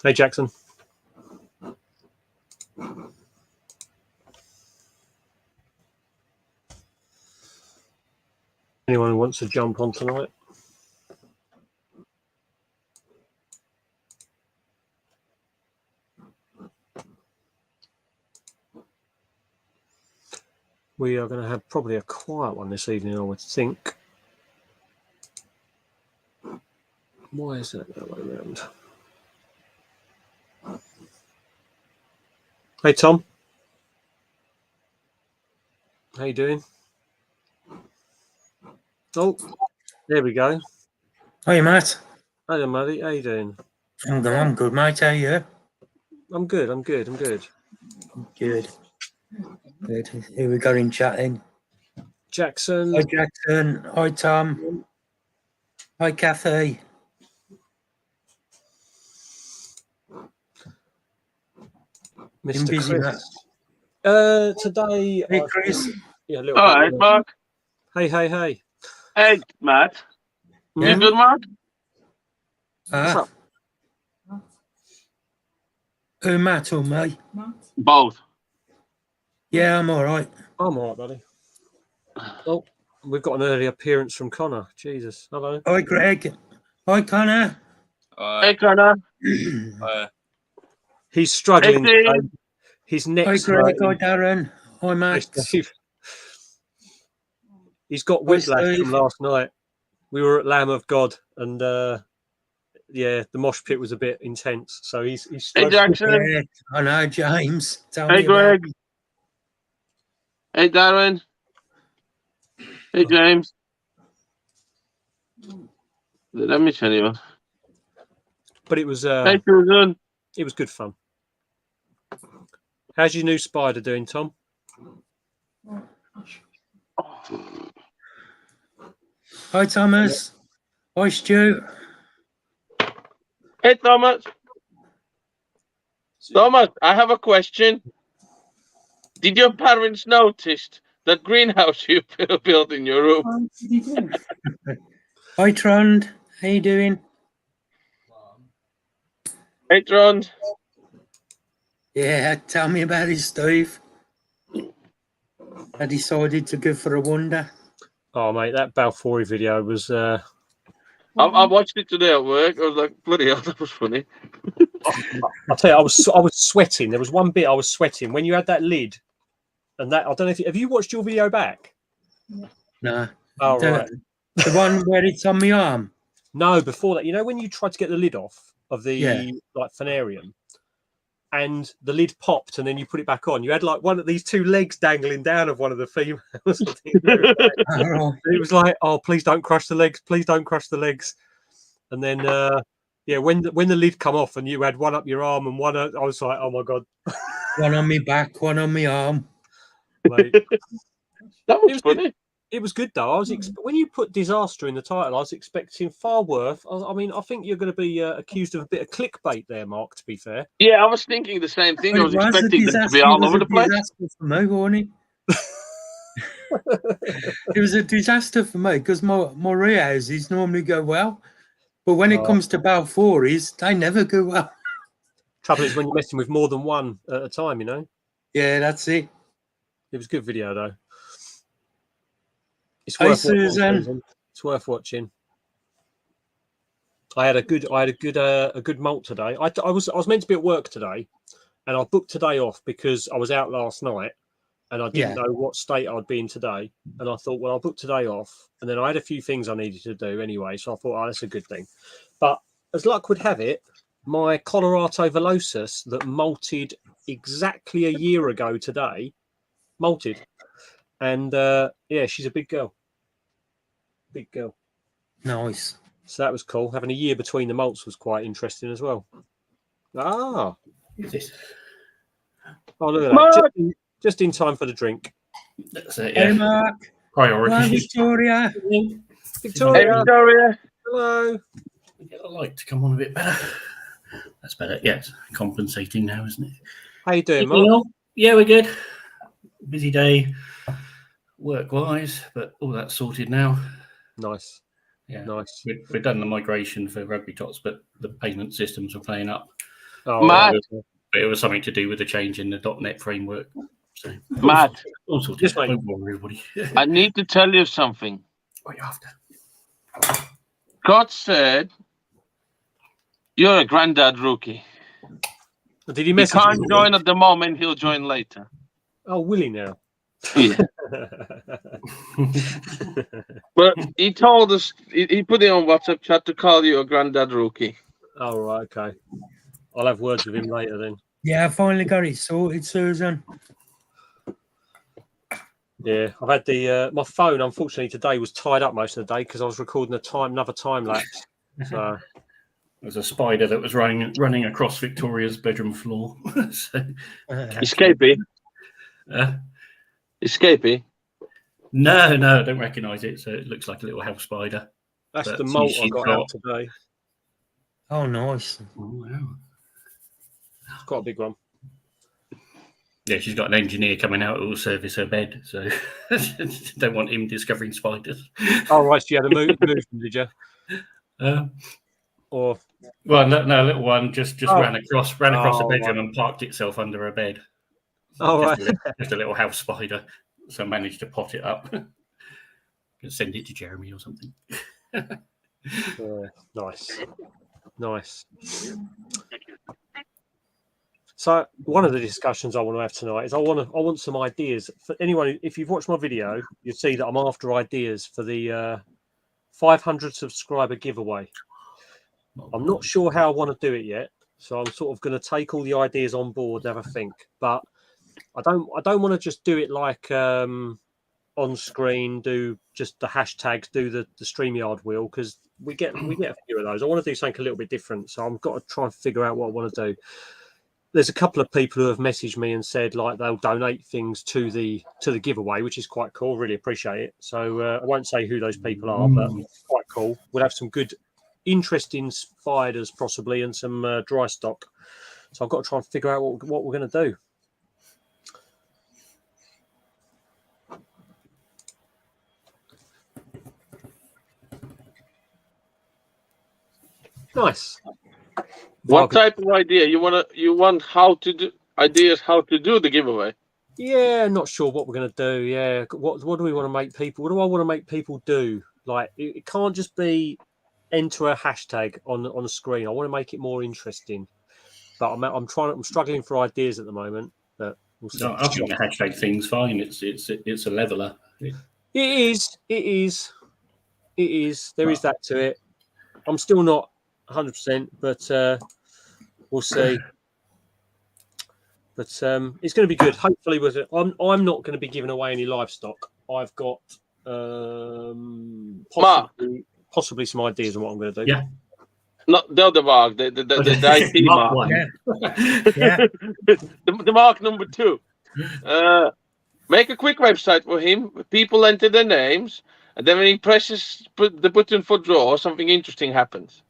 Hey, Jackson. Anyone who wants to jump on tonight? We are going to have probably a quiet one this evening, I would think. Why is that that way around? Hey, Tom. How you doing? Oh, there we go. Hey, Matt. Hello, Muddy. How you doing? I'm good, mate. How are you? I'm good. I'm good. I'm good. Good. Good. Who we got in chatting? Jackson. Hi, Jackson. Hi, Tom. Hi, Kathy. Mr. busy, Chris. Today. Hey, Chris. Yeah, a little All bit. right, Mark. Hey. Hey, Matt. Yeah? You good, Mark? What's up? Who, Matt or me? Both. Yeah, I'm all right. I'm all right, buddy. Oh, we've got an early appearance from Connor. Jesus. Hello. Hi, Greg. Hi, Connor. Hey, Connor. He's struggling Hey, today. His Hi, neck's Greg. Hi, hurting. Darren. Hi, Hey, Matt. Steve. He's got Hi, whiplash Steve. from last night. We were at Lamb of God, and yeah, the mosh pit was a bit intense. So he's Hey, struggling. Jackson. Yeah, I know, James. Tell Hey, me about Greg. it. Hey, Darren. Hey, James. Let me tell you. But it was Hey, Susan. it was good fun. How's your new spider doing, Tom? Hi, Thomas. Hi, Stu. Hey, Thomas. Thomas, I have a question. Did your parents notice that greenhouse you built in your room? Hi, Trond. How you doing? Hey, Tron. Yeah, tell me about it, Steve. I decided to go for a wander. Oh, mate, that Balfour video was. I watched it today at work. I was like, bloody hell, that was funny. I'll tell you, I was sweating. There was one bit I was sweating when you had that lid, and that I don't know if have you watched your video back? No. Oh, right. The one where it's on my arm. No, before that, you know when you tried to get the lid off of the like Phanarium, and the lid popped, and then you put it back on. You had like one of these two legs dangling down of one of the females. It was like, oh, please don't crush the legs. Please don't crush the legs. And then, yeah, when the lid come off and you had one up your arm and one, I was like, oh my god, one on my back, one on my arm. Mate. That was funny. Good. It was good though. I was when you put disaster in the title, I was expecting far worse. I mean, I think you're going to be accused of a bit of clickbait there, Mark. To be fair. Yeah, I was thinking the same thing. Well, I was expecting that to be all over the place. It was a disaster for me, wasn't it? It was a disaster for me because my rear houses normally go well, but when it comes to Balfours, they never go well. Trouble is when you're messing with more than one at a time, you know. Yeah, that's it. It was a good video though. It's Hey, worth Susan. watching. It's worth watching. I had a good malt today. I was meant to be at work today, and I booked today off because I was out last night, and I didn't know what state I'd be in today. And I thought, well, I'll book today off, and then I had a few things I needed to do anyway. So I thought, oh, that's a good thing. But as luck would have it, my Colorado Velocis that malted exactly a year ago today, malted, and yeah, she's a big girl. Big girl. Nice. So that was cool. Having a year between the malts was quite interesting as well. Ah. Who's this? Oh, look at that. Just in time for the drink. That's it, yeah. Hey, Mark. Priority. Hi, Victoria. Victoria. Hey, Victoria. Hello. Get the light to come on a bit better. That's better. Yeah, it's compensating now, isn't it? How you doing, Mark? Yeah, we're good. Busy day work-wise, but all that's sorted now. Nice. Yeah, nice. We've done the migration for Rugby Tots, but the payment systems are playing up. Oh, Matt. right. But it was something to do with the change in the .NET framework. So, Matt, all sorts Yes, of mate. don't worry, everybody. I need to tell you something. What are you after? God said you're a granddad rookie. Did he He message can't you? join at the moment. He'll join later. Oh, will he now? Yeah. But he told us, he put it on WhatsApp chat to call you a granddad rookie. Oh, right, okay. I'll have words with him later then. Yeah, I finally got it sorted, Susan. Yeah, I've had the my phone. Unfortunately, today was tied up most of the day because I was recording another time lapse. So There's a spider that was running across Victoria's bedroom floor. So, Escapee. Escapee. no, I don't recognise it. So it looks like a little house spider. that's But the molt I she's got out today. Oh, nice. Oh, wow. It's quite a big one. Yeah, she's got an engineer coming out who will service her bed. So don't want him discovering spiders. Oh, right. So you had a move them, did you? Or Well, no, a little one just ran across the bedroom right. and parked itself under her bed. Oh, right. Just a little house spider. So I managed to pot it up. Send it to Jeremy or something. Nice. So one of the discussions I want to have tonight is I want some ideas for anyone. If you've watched my video, you'll see that I'm after ideas for the 500 subscriber giveaway. I'm not sure how I want to do it yet, so I'm sort of going to take all the ideas on board and have a think. But I don't want to just do it like on screen, do just the hashtags, do the StreamYard wheel, because we get a few of those. I want to do something a little bit different, so I've got to try and figure out what I want to do. There's a couple of people who have messaged me and said like they'll donate things to the giveaway, which is quite cool. Really appreciate it. So I won't say who those people are, but it's quite cool. We'll have some good, interesting spiders possibly and some dry stock. So I've got to try and figure out what we're going to do. Nice. What type of idea you want? How to do ideas? How to do the giveaway? Yeah, not sure what we're going to do. Yeah, what do we want to make people? What do I want to make people do? Like it can't just be enter a hashtag on the screen. I want to make it more interesting. But I'm struggling for ideas at the moment. But we'll see. No, I think the hashtag thing's fine. It's a leveler. It is. There is that to it. I'm still not 100%, but we'll see. But it's going to be good. Hopefully, with it, I'm not going to be giving away any livestock. I've got possibly some ideas on what I'm going to do. Yeah. Not the other Mark, the IT Mark. One. Yeah. the Mark number 2. Make a quick website for him. People enter their names, and then when he presses the button for draw, something interesting happens,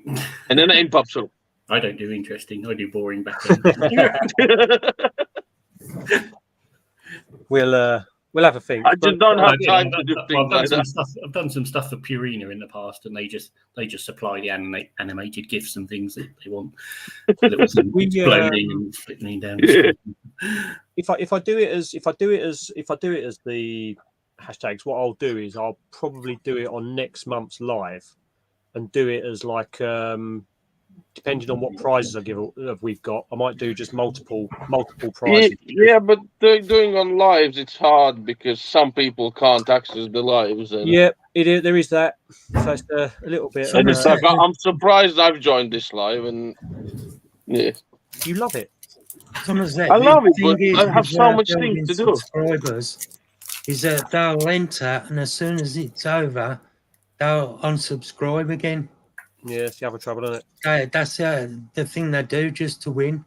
and then the name pops up. I don't do interesting. I do boring back end. We'll have a think. I just don't have time to do things like that. I've done some stuff for Purina in the past, and they just supply the animated GIFs and things that they want. Exploding and flipping down. If I do it as the hashtags, what I'll do is I'll probably do it on next month's live, and do it as like depending on what prizes we've got, I might do just multiple prizes. Yeah, but doing on lives, it's hard because some people can't access the lives. Yeah, there is that. So it's a little bit. And it's like, I'm surprised I've joined this live, and yeah, you love it. I love it, but I have so much things to do. Subscribers is that they'll enter, and as soon as it's over, they'll unsubscribe again. Yeah, it's the other trouble, isn't it? That's the thing they do just to win.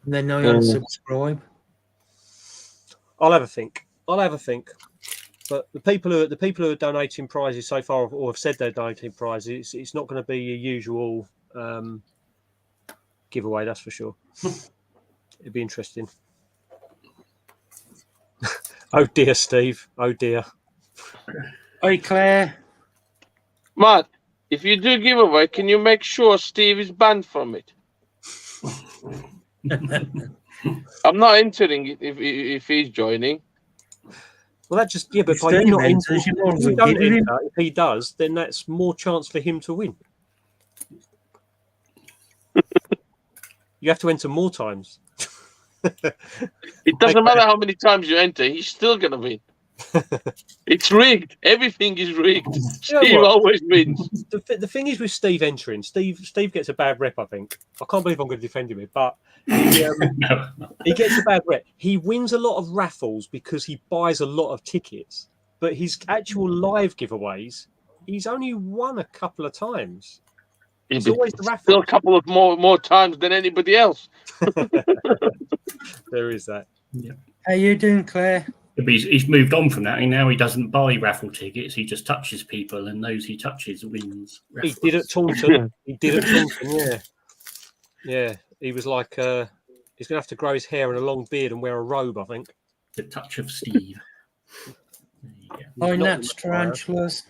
And then they unsubscribe. I'll have a think. But the people who are donating prizes so far, or have said they're donating prizes, it's not going to be your usual giveaway. That's for sure. It'd be interesting. Oh dear, Steve. Oh dear. Hey, Claire. Matt, if you do giveaway, can you make sure Steve is banned from it? I'm not entering it if he's joining. Well, that just but by you not entering, if you don't enter, if he does, then that's more chance for him to win. You have to enter more times. It doesn't matter how many times you enter; he's still gonna win. It's rigged. Everything is rigged. Steve always wins. The thing is with Steve entering, Steve gets a bad rep. I think I can't believe I'm going to defend him, but he gets a bad rep. He wins a lot of raffles because he buys a lot of tickets, but his actual live giveaways, he's only won a couple of times. It's always the raffle. Still a couple of more times than anybody else. There is that. Yeah. How you doing, Claire? He's moved on from that, and now he doesn't buy raffle tickets. He just touches people, and those he touches wins. Raffles. He did at Taunton. Yeah. He was like, he's going to have to grow his hair and a long beard and wear a robe, I think. The touch of Steve. Oh, that's tarantulas.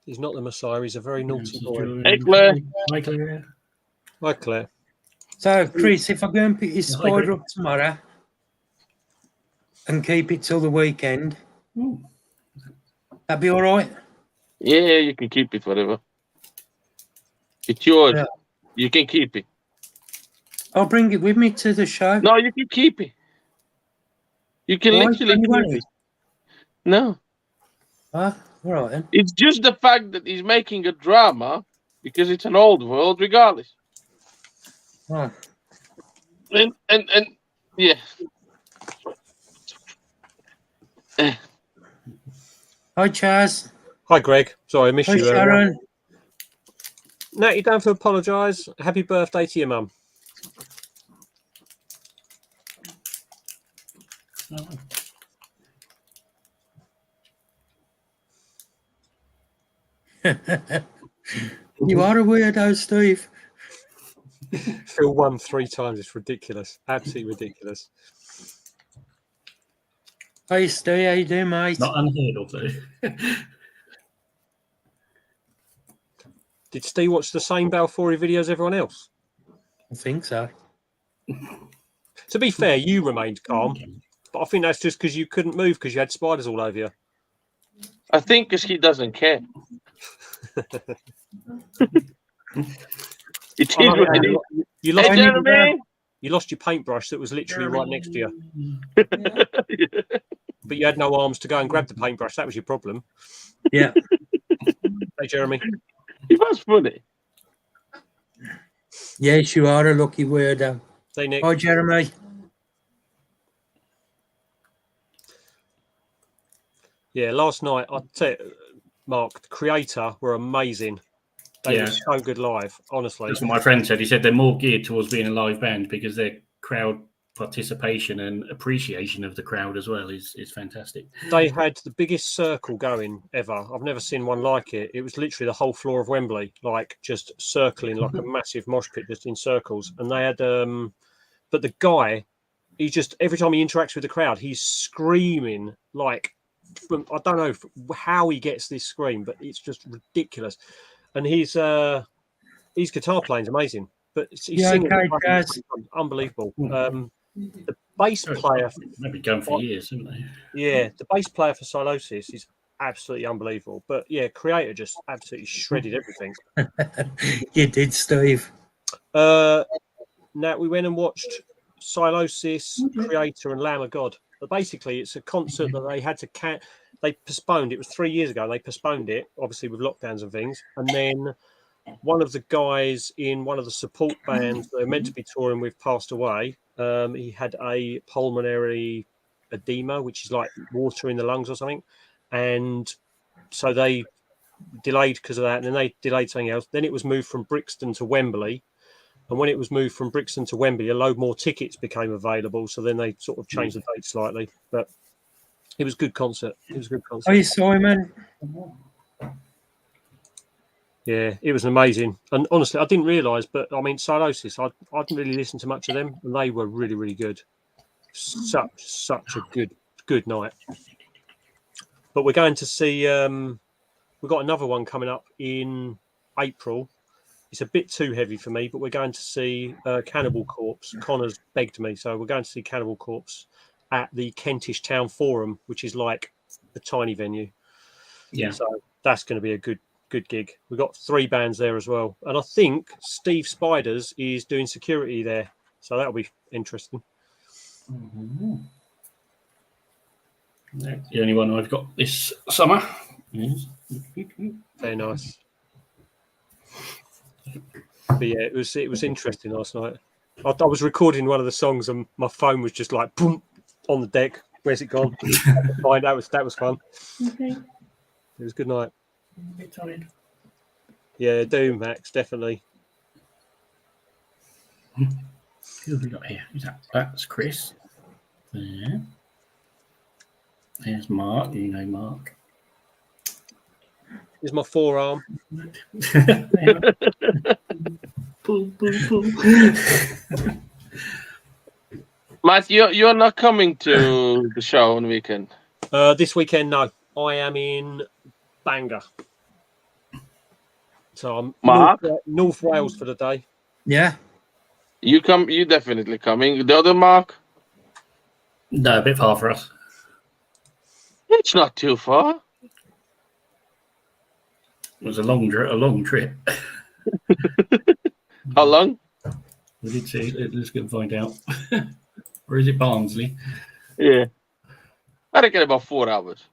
He's not the Messiah. He's a very naughty boy. Hey, Claire. Hi, Claire. Hi, Claire. So, Chris, if I go and pick your spider up tomorrow and keep it till the weekend, that'd be all right? Yeah, you can keep it, whatever. It's yours. Yeah. You can keep it. I'll bring it with me to the show. No, you can keep it. You can literally keep it. No. All right, then. It's just the fact that he's making a drama because it's an old world, regardless. Oh. And yeah. Hi, Chaz. Hi, Greg. Sorry, I missed you. Sharon. No, you don't have to apologise. Happy birthday to your mum. You are a weirdo, Steve. Phil won 3 times. It's ridiculous. Absolutely ridiculous. Hey, Steve. How you doing, mate? Not unheard of, though. Did Steve watch the same Balfouri video as everyone else? I think so. To be fair, you remained calm, but I think that's just because you couldn't move because you had spiders all over you. I think because he doesn't care. It is what it is. You lost your paintbrush that was literally right next to you. But you had no arms to go and grab the paintbrush. That was your problem. Yeah. Hey, Jeremy. It was funny. Yes, you are a lucky weirdo. Hey, Nick. Hi, Jeremy. Yeah, last night, I'll tell you, Mark, the Creator were amazing. They were so good live, honestly. That's what my friend said. He said they're more geared towards being a live band because their crowd participation and appreciation of the crowd as well is fantastic. They had the biggest circle going ever. I've never seen one like it. It was literally the whole floor of Wembley, like just circling like a massive mosh pit, just in circles. And they had, but the guy, he just, every time he interacts with the crowd, he's screaming like, I don't know how he gets this scream, but it's just ridiculous. And his guitar playing is amazing, but he's singing unbelievable. The bass player, maybe going for years, haven't they? Yeah, the bass player for Silosis is absolutely unbelievable. But yeah, Creator just absolutely shredded everything. You did, Steve. Now we went and watched Silosis, Creator, and Lamb of God. But basically, it's a concert that they had to they postponed. It was 3 years ago. They postponed it, obviously with lockdowns and things. And then one of the guys in one of the support bands that they're meant to be touring with passed away. He had a pulmonary edema, which is like water in the lungs or something. And so they delayed because of that. And then they delayed something else. Then it was moved from Brixton to Wembley. And when it was moved from Brixton to Wembley, a load more tickets became available. So then they sort of changed the date slightly. But it was a good concert. Hey, Simon. Yeah, it was amazing. And honestly, I didn't realise, but I mean, Silosis, I didn't really listen to much of them. And they were really, really good. Such a good night. But we're going to see, we've got another one coming up in April. it's a bit too heavy for me, but we're going to see Cannibal Corpse. Connor's begged me, so we're going to see Cannibal Corpse at the Kentish Town Forum, which is like a tiny venue. Yeah. So that's going to be a good gig. We've got 3 bands there as well. And I think Steve Spiders is doing security there. So that'll be interesting. Mm-hmm. The only one I've got this summer. Very nice. But yeah, it was interesting last night. I was recording one of the songs and my phone was just like boom on the deck. Where's it gone? Fine, that was fun. Okay. It was a good night. I'm a bit tired. Yeah, do Max, definitely. Who have we got here? Is that's Chris. There. There's Mark. You know Mark. Here's my forearm. Boom, boom, boom. Matt, you're not coming to the show on the weekend. This weekend, no. I am in Bangor. So I'm Mark? North Wales for the day. Yeah. You definitely coming. The other Mark? No, a bit far for us. It's not too far. It was a long trip. How long? We did see. Let's go and find out. Or is it Barnsley? Yeah. I reckon about 4 hours.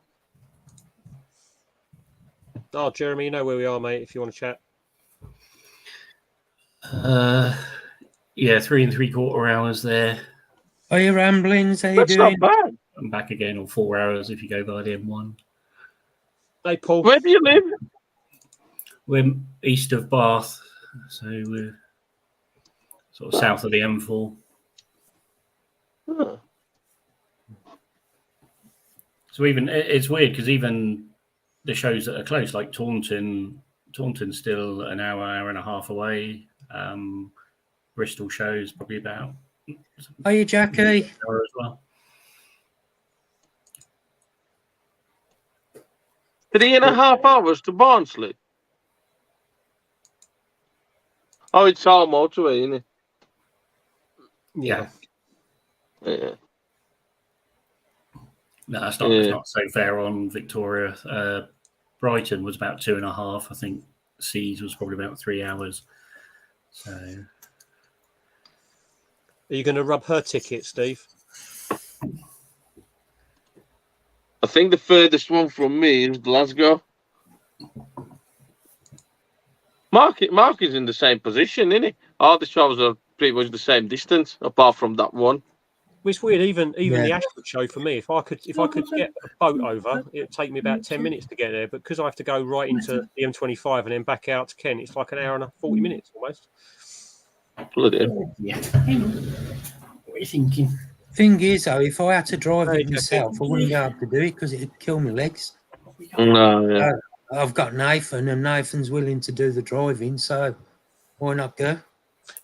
Oh, Jeremy, you know where we are, mate, if you want to chat. Yeah, 3 3/4 hours there. Are you ramblings? How you That's doing? not bad. I'm back again, or 4 hours if you go by the M1. Hey, Paul. Where do you live? We're east of Bath, so we're sort of south of the M4. Huh. So even it's weird because even the shows that are close, like Taunton's still an hour and a half away. Bristol shows probably about Are you Jackie? an hour as well. 3.5 hours to Barnsley. Oh, it's all motorway, isn't it? Yeah. Yeah. No, it's not so fair on Victoria. Brighton was about 2.5. I think Seas was probably about 3 hours. So Are you going to rub her ticket, Steve? I think the furthest one from me is Glasgow. Mark is in the same position, isn't he? All the shows are pretty much the same distance, apart from that one. It's weird, even Yeah. the Ashford show for me. If I could get a boat over, it'd take me about 10 minutes to get there. But because I have to go right into the M25 and then back out to Kent, it's like an hour and 40 minutes almost. Bloody hell. yeah. Hang on. What are you thinking? Thing is, though, if I had to drive Hey, it myself, I wouldn't be able to do it because it'd kill my legs. No, yeah. I've got Nathan, and Nathan's willing to do the driving, so why not go?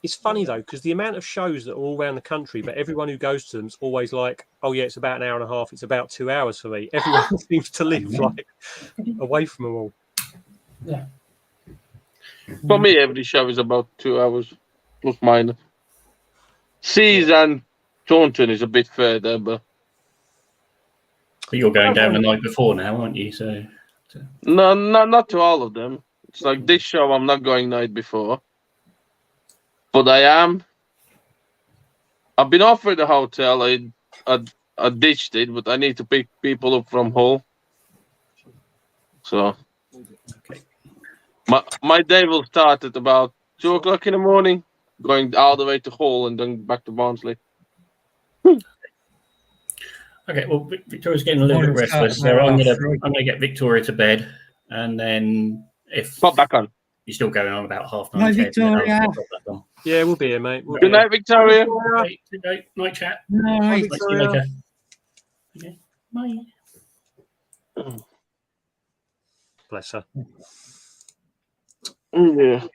It's funny though, because the amount of shows that are all around the country, but everyone who goes to them is always like, "Oh yeah, it's about an hour and a half. It's about 2 hours for me." Everyone seems to live like away from them all. Yeah. For me, every show is about 2 hours, plus minus. Seas and Taunton is a bit further, but But you're going down the night before now, aren't you? So no, not to all of them. It's like this show, I'm not going night before, but I am. I've been offered a hotel. I ditched it, but I need to pick people up from Hull. So okay. my day will start at about 2 o'clock in the morning, going all the way to Hull and then back to Barnsley. Okay, well, Victoria's getting a little bit restless, so I'm gonna get Victoria to bed, and then if Pop back on. you're still going on about 9:30, Hi, Victoria. I'll pop back on. Yeah, we'll be here, mate. We'll be Good here. night, Victoria. Okay, good night, night chat. No, Might see you later. Okay, bye. Bless her. Yeah.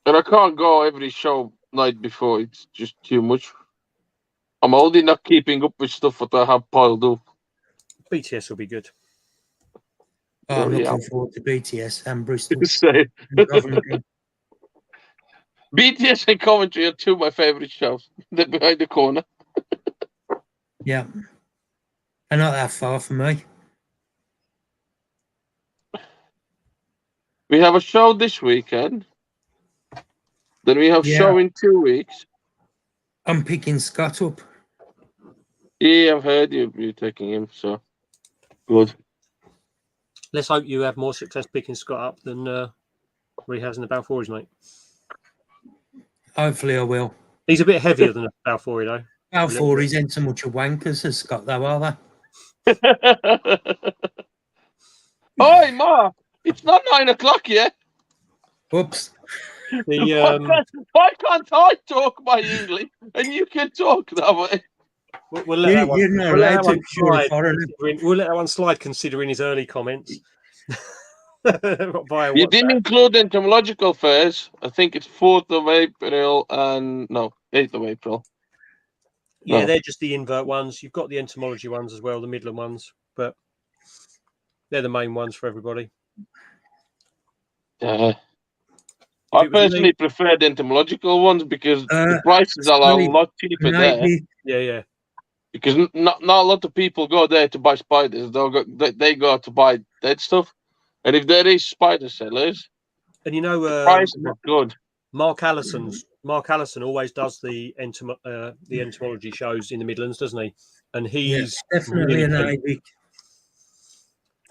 And I can't go every show night before. It's just too much. I'm already not keeping up with stuff that I have piled up. BTS will be good. Oh, I'm looking forward to BTS and Bristol. Same. And Coventry. BTS and Coventry are two of my favourite shows. They're behind the corner. Yeah. They're not that far from me. We have a show this weekend. Then we have show in 2 weeks. I'm picking Scott up. Yeah, I've heard you're taking him, so good. Let's hope you have more success picking Scott up than he has in the Balfouries, mate. Hopefully I will. He's a bit heavier than a Balfourie, though. Balfouries ain't so much a wankers as Scott, though, are they? Oi, Mark! It's not 9 o'clock yet. Whoops. Why can't I talk my English and you can talk that way? We'll let that one, You're not we'll let allowed that to one if you're a slide. foreigner. We'll let that one slide considering his early comments. Via You didn't WhatsApp. include entomological fairs. I think it's 4th of April and 8th of April. Yeah, No. they're just the invert ones. You've got the entomology ones as well, the Midland ones, but they're the main ones for everybody. I personally prefer the entomological ones because the prices are a lot cheaper there. Yeah. Because not a lot of people go there to buy spiders. They go to buy dead stuff. And if there is spider sellers, and you know, the prices are good. Mark Allison always does the entomology shows in the Midlands, doesn't he? And he's definitely an really Ivy.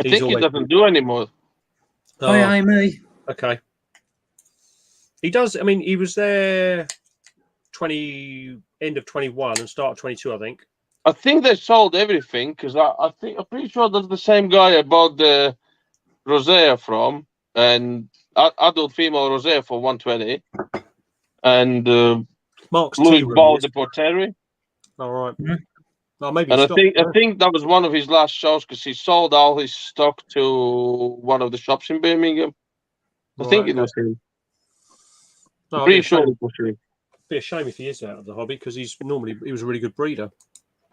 I think he doesn't do anymore. Hi, me. Okay. He does. I mean, he was there end of 21 and start of 22, I think. I think they sold everything because I'm pretty sure that's the same guy I bought the rosea from, and adult female rosea for 120, and Mark's Louis tea room. Ball de Porteri. All right. Mm-hmm. Well, maybe. And I think that was one of his last shows because he sold all his stock to one of the shops in Birmingham. I think it was him. No, Pretty sure it was him. Be a shame if he is out of the hobby because he was a really good breeder.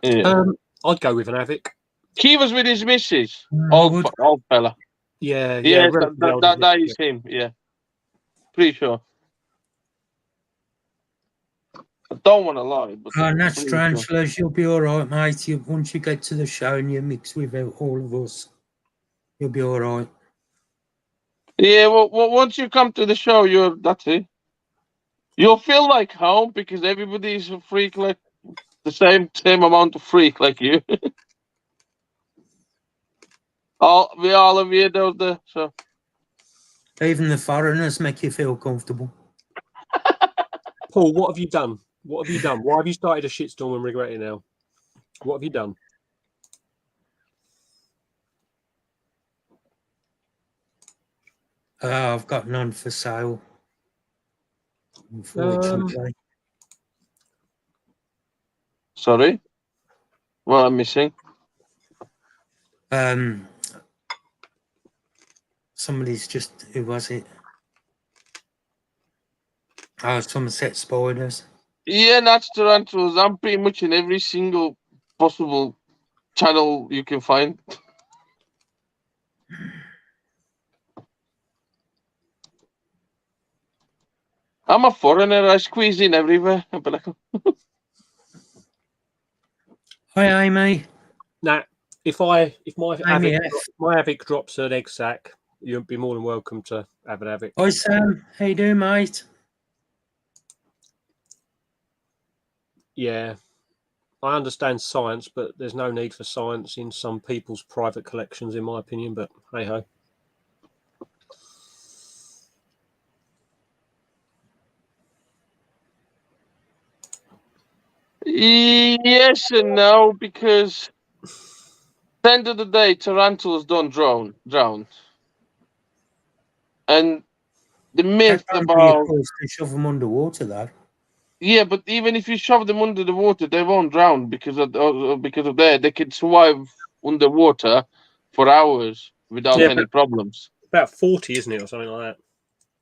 Yeah. I'd go with an Avic. He was with his missus, old fella. Yeah. That is him. Yeah, pretty sure. I don't want to lie, but that's tarantulas. You'll be all right, mate. Once you get to the show and you mix with all of us, you'll be all right. Yeah, well, once you come to the show, that's it. You'll feel like home because everybody's a freak, like the same amount of freak like you. We all are weirdos there, so. Even the foreigners make you feel comfortable. Paul, what have you done? What have you done? Why have you started a shitstorm and regret it now? What have you done? I've got none for sale, unfortunately. Sorry? What am I missing? Somebody's just, who was it? Somerset Spiders. Yeah, that's tarantulas. I'm pretty much in every single possible channel you can find. I'm a foreigner. I squeeze in everywhere. Hi, Amy. Now, if my Avic drops an egg sack, you'd be more than welcome to have an Avic. Hi, Sam. How you doing, mate? Yeah, I understand science, but there's no need for science in some people's private collections, in my opinion. But hey ho. Yes and no, because at the end of the day, tarantulas don't drown. And the myth about to shove them underwater, though. Yeah, but even if you shove them under the water, they won't drown because of that. They can survive underwater for hours without any problems. About 40, isn't it, or something like that?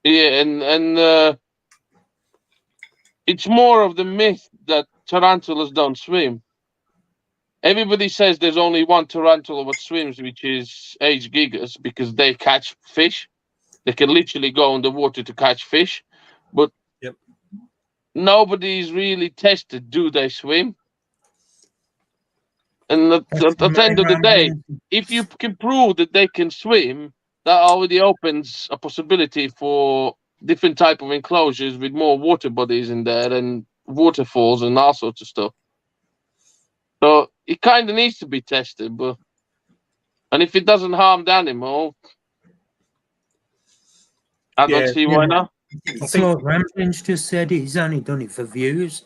Yeah, and it's more of the myth that tarantulas don't swim. everybody says there's only one tarantula that swims, which is H. gigas, because they catch fish. They can literally go in the water to catch fish, but nobody's really tested. Do they swim? And at the end of the day, if you can prove that they can swim, that already opens a possibility for different type of enclosures with more water bodies in there and waterfalls and all sorts of stuff. So it kind of needs to be tested, and if it doesn't harm the animal, I don't see why not. It's like Ramblings just said, he's only done it for views.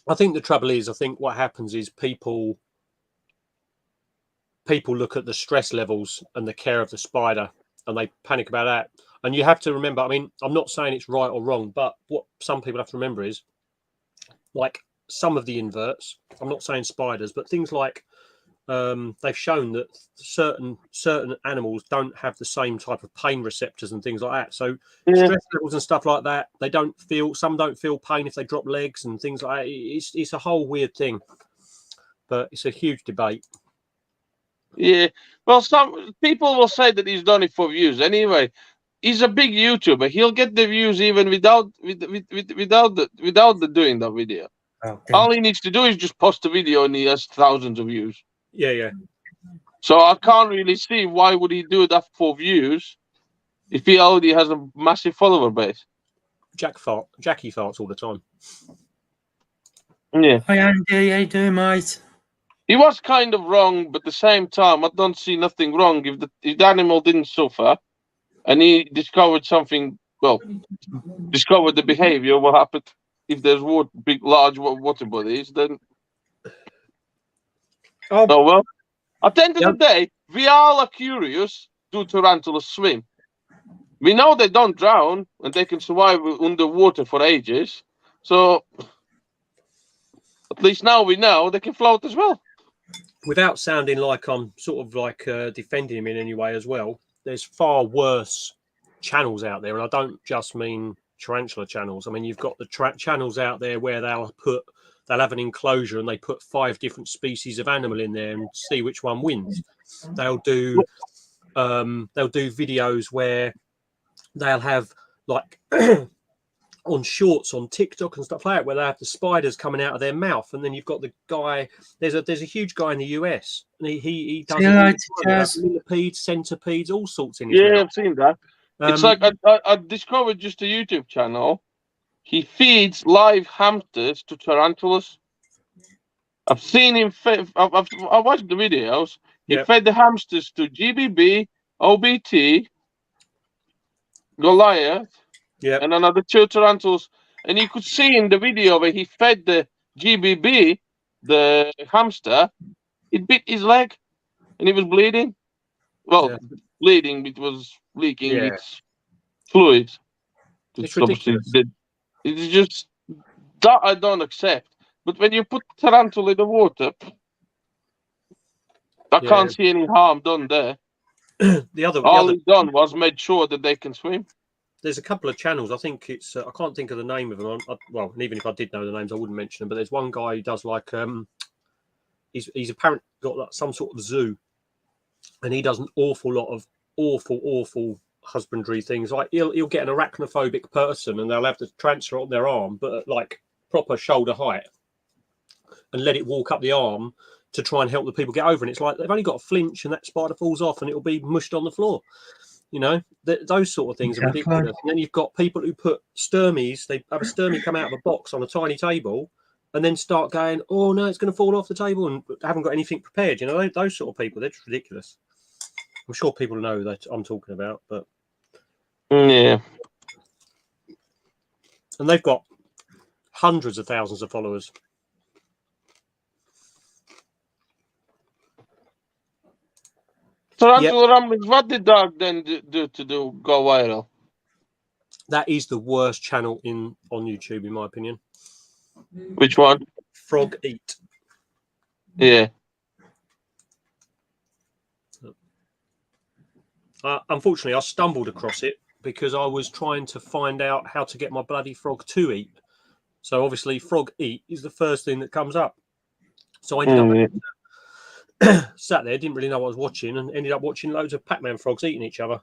I think the trouble is, I think what happens is people look at the stress levels and the care of the spider and they panic about that. And you have to remember, I mean, I'm not saying it's right or wrong, but what some people have to remember is, like some of the inverts, I'm not saying spiders, but things like they've shown that certain animals don't have the same type of pain receptors and things like that. So stress levels and stuff like that, some don't feel pain if they drop legs and things like that. It's a whole weird thing, but it's a huge debate. Yeah, well, some people will say that he's done it for views. Anyway, he's a big YouTuber. He'll get the views even without the doing the video. Okay. All he needs to do is just post a video, and he has thousands of views. Yeah. So I can't really see why would he do that for views if he already has a massive follower base. Jackie farts all the time. Yeah. Hi Andy, how you doing, mate? He was kind of wrong, but at the same time, I don't see nothing wrong if the animal didn't suffer, and he discovered something. Well, discovered the behavior. What happened if there's large water bodies? Then well. At the end of the day, we all are curious. Do tarantulas swim? We know they don't drown and they can survive underwater for ages. So at least now we know they can float as well. Without sounding like I'm sort of like defending him in any way as well, there's far worse channels out there. And I don't just mean tarantula channels. I mean, you've got the channels out there where they'll have an enclosure and they put 5 different species of animal in there and see which one wins. They'll do videos where they'll have like on shorts on TikTok and stuff like that, where they have the spiders coming out of their mouth, and then you've got the guy. There's a huge guy in the US, and he does millipedes, centipedes, all sorts in his mouth. I've seen that. It's like I discovered just a YouTube channel. He feeds live hamsters to tarantulas. I've seen him. I watched the videos. He fed the hamsters to GBB, OBT, Goliath, and another 2 tarantulas. And you could see in the video where he fed the GBB, the hamster, it bit his leg, and he was bleeding. Well, bleeding. It was leaking its fluids. It's ridiculous. It's just that I don't accept. But when you put tarantula in the water, I can't see any harm done there. All he's done was made sure that they can swim. There's a couple of channels. I think it's I can't think of the name of them. Well, and even if I did know the names, I wouldn't mention them. But there's one guy who does like he's apparently got like some sort of zoo, and he does an awful lot of awful husbandry things. Like he'll get an arachnophobic person and they'll have the transfer on their arm, but at like proper shoulder height, and let it walk up the arm to try and help the people get over. And it's like they've only got a flinch and that spider falls off and it'll be mushed on the floor. You know, those sort of things are ridiculous. And then you've got people who put styrmies. They have a styrmy come out of a box on a tiny table and then start going, oh no, it's going to fall off the table, and haven't got anything prepared. You know, those sort of people, they're just ridiculous. I'm sure people know that I'm talking about, but yeah. And they've got hundreds of thousands of followers. Tarantula Rumblings, what did dog then do to go viral? That is the worst channel on YouTube, in my opinion. Which one? Frog Eat. Yeah. Unfortunately, I stumbled across it because I was trying to find out how to get my bloody frog to eat. So obviously, Frog Eat is the first thing that comes up. So I ended up sat there, didn't really know what I was watching, and ended up watching loads of Pac-Man frogs eating each other.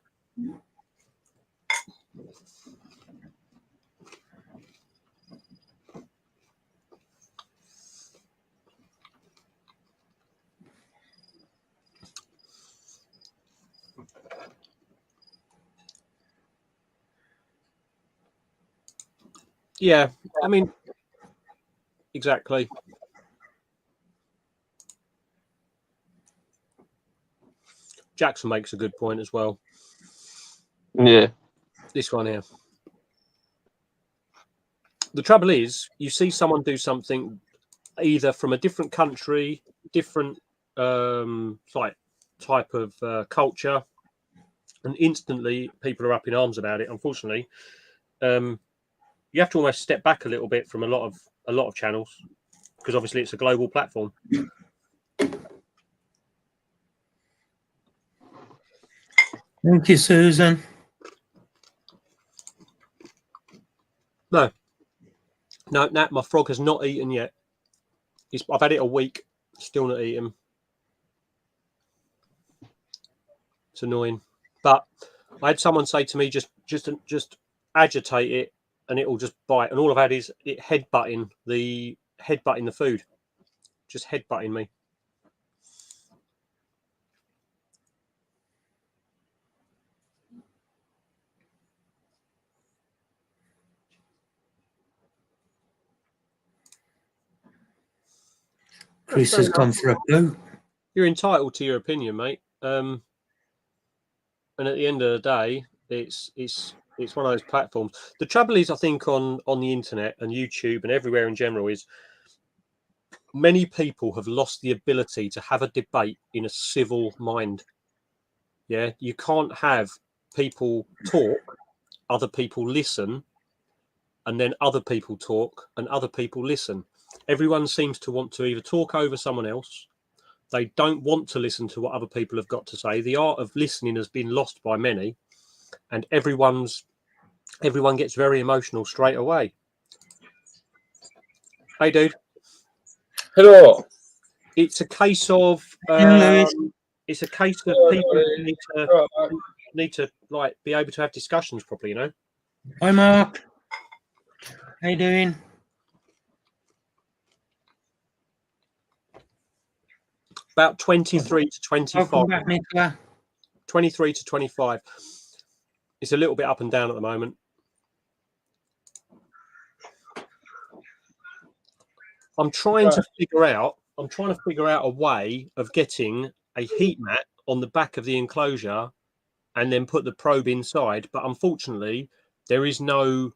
Yeah, I mean, exactly. Jackson makes a good point as well. Yeah. This one here. The trouble is, you see someone do something either from a different country, different type of culture, and instantly people are up in arms about it. Unfortunately, you have to almost step back a little bit from a lot of channels because obviously it's a global platform. Thank you, Susan. No, my frog has not eaten yet. I've had it a week, still not eaten. It's annoying. But I had someone say to me, just agitate it and it will just bite. And all I've had is it headbutting the food. Just headbutting me. Chris has gone for a poo. You're entitled to your opinion, mate. And at the end of the day, it's one of those platforms. The trouble is, I think on the internet and YouTube and everywhere in general is many people have lost the ability to have a debate in a civil mind. Yeah, you can't have people talk, other people listen, and then other people talk and other people listen. Everyone seems to want to either talk over someone else. They don't want to listen to what other people have got to say. The art of listening has been lost by many, and everyone gets very emotional straight away. Hey, dude. Hello. It's a case of it's a case that people need to like be able to have discussions properly. You know. Hi, Mark. How you doing? About 23 to 25. Welcome back, Nicola. 23 to 25. It's a little bit up and down at the moment. I'm trying to figure out a way of getting a heat mat on the back of the enclosure and then put the probe inside. But unfortunately, there is no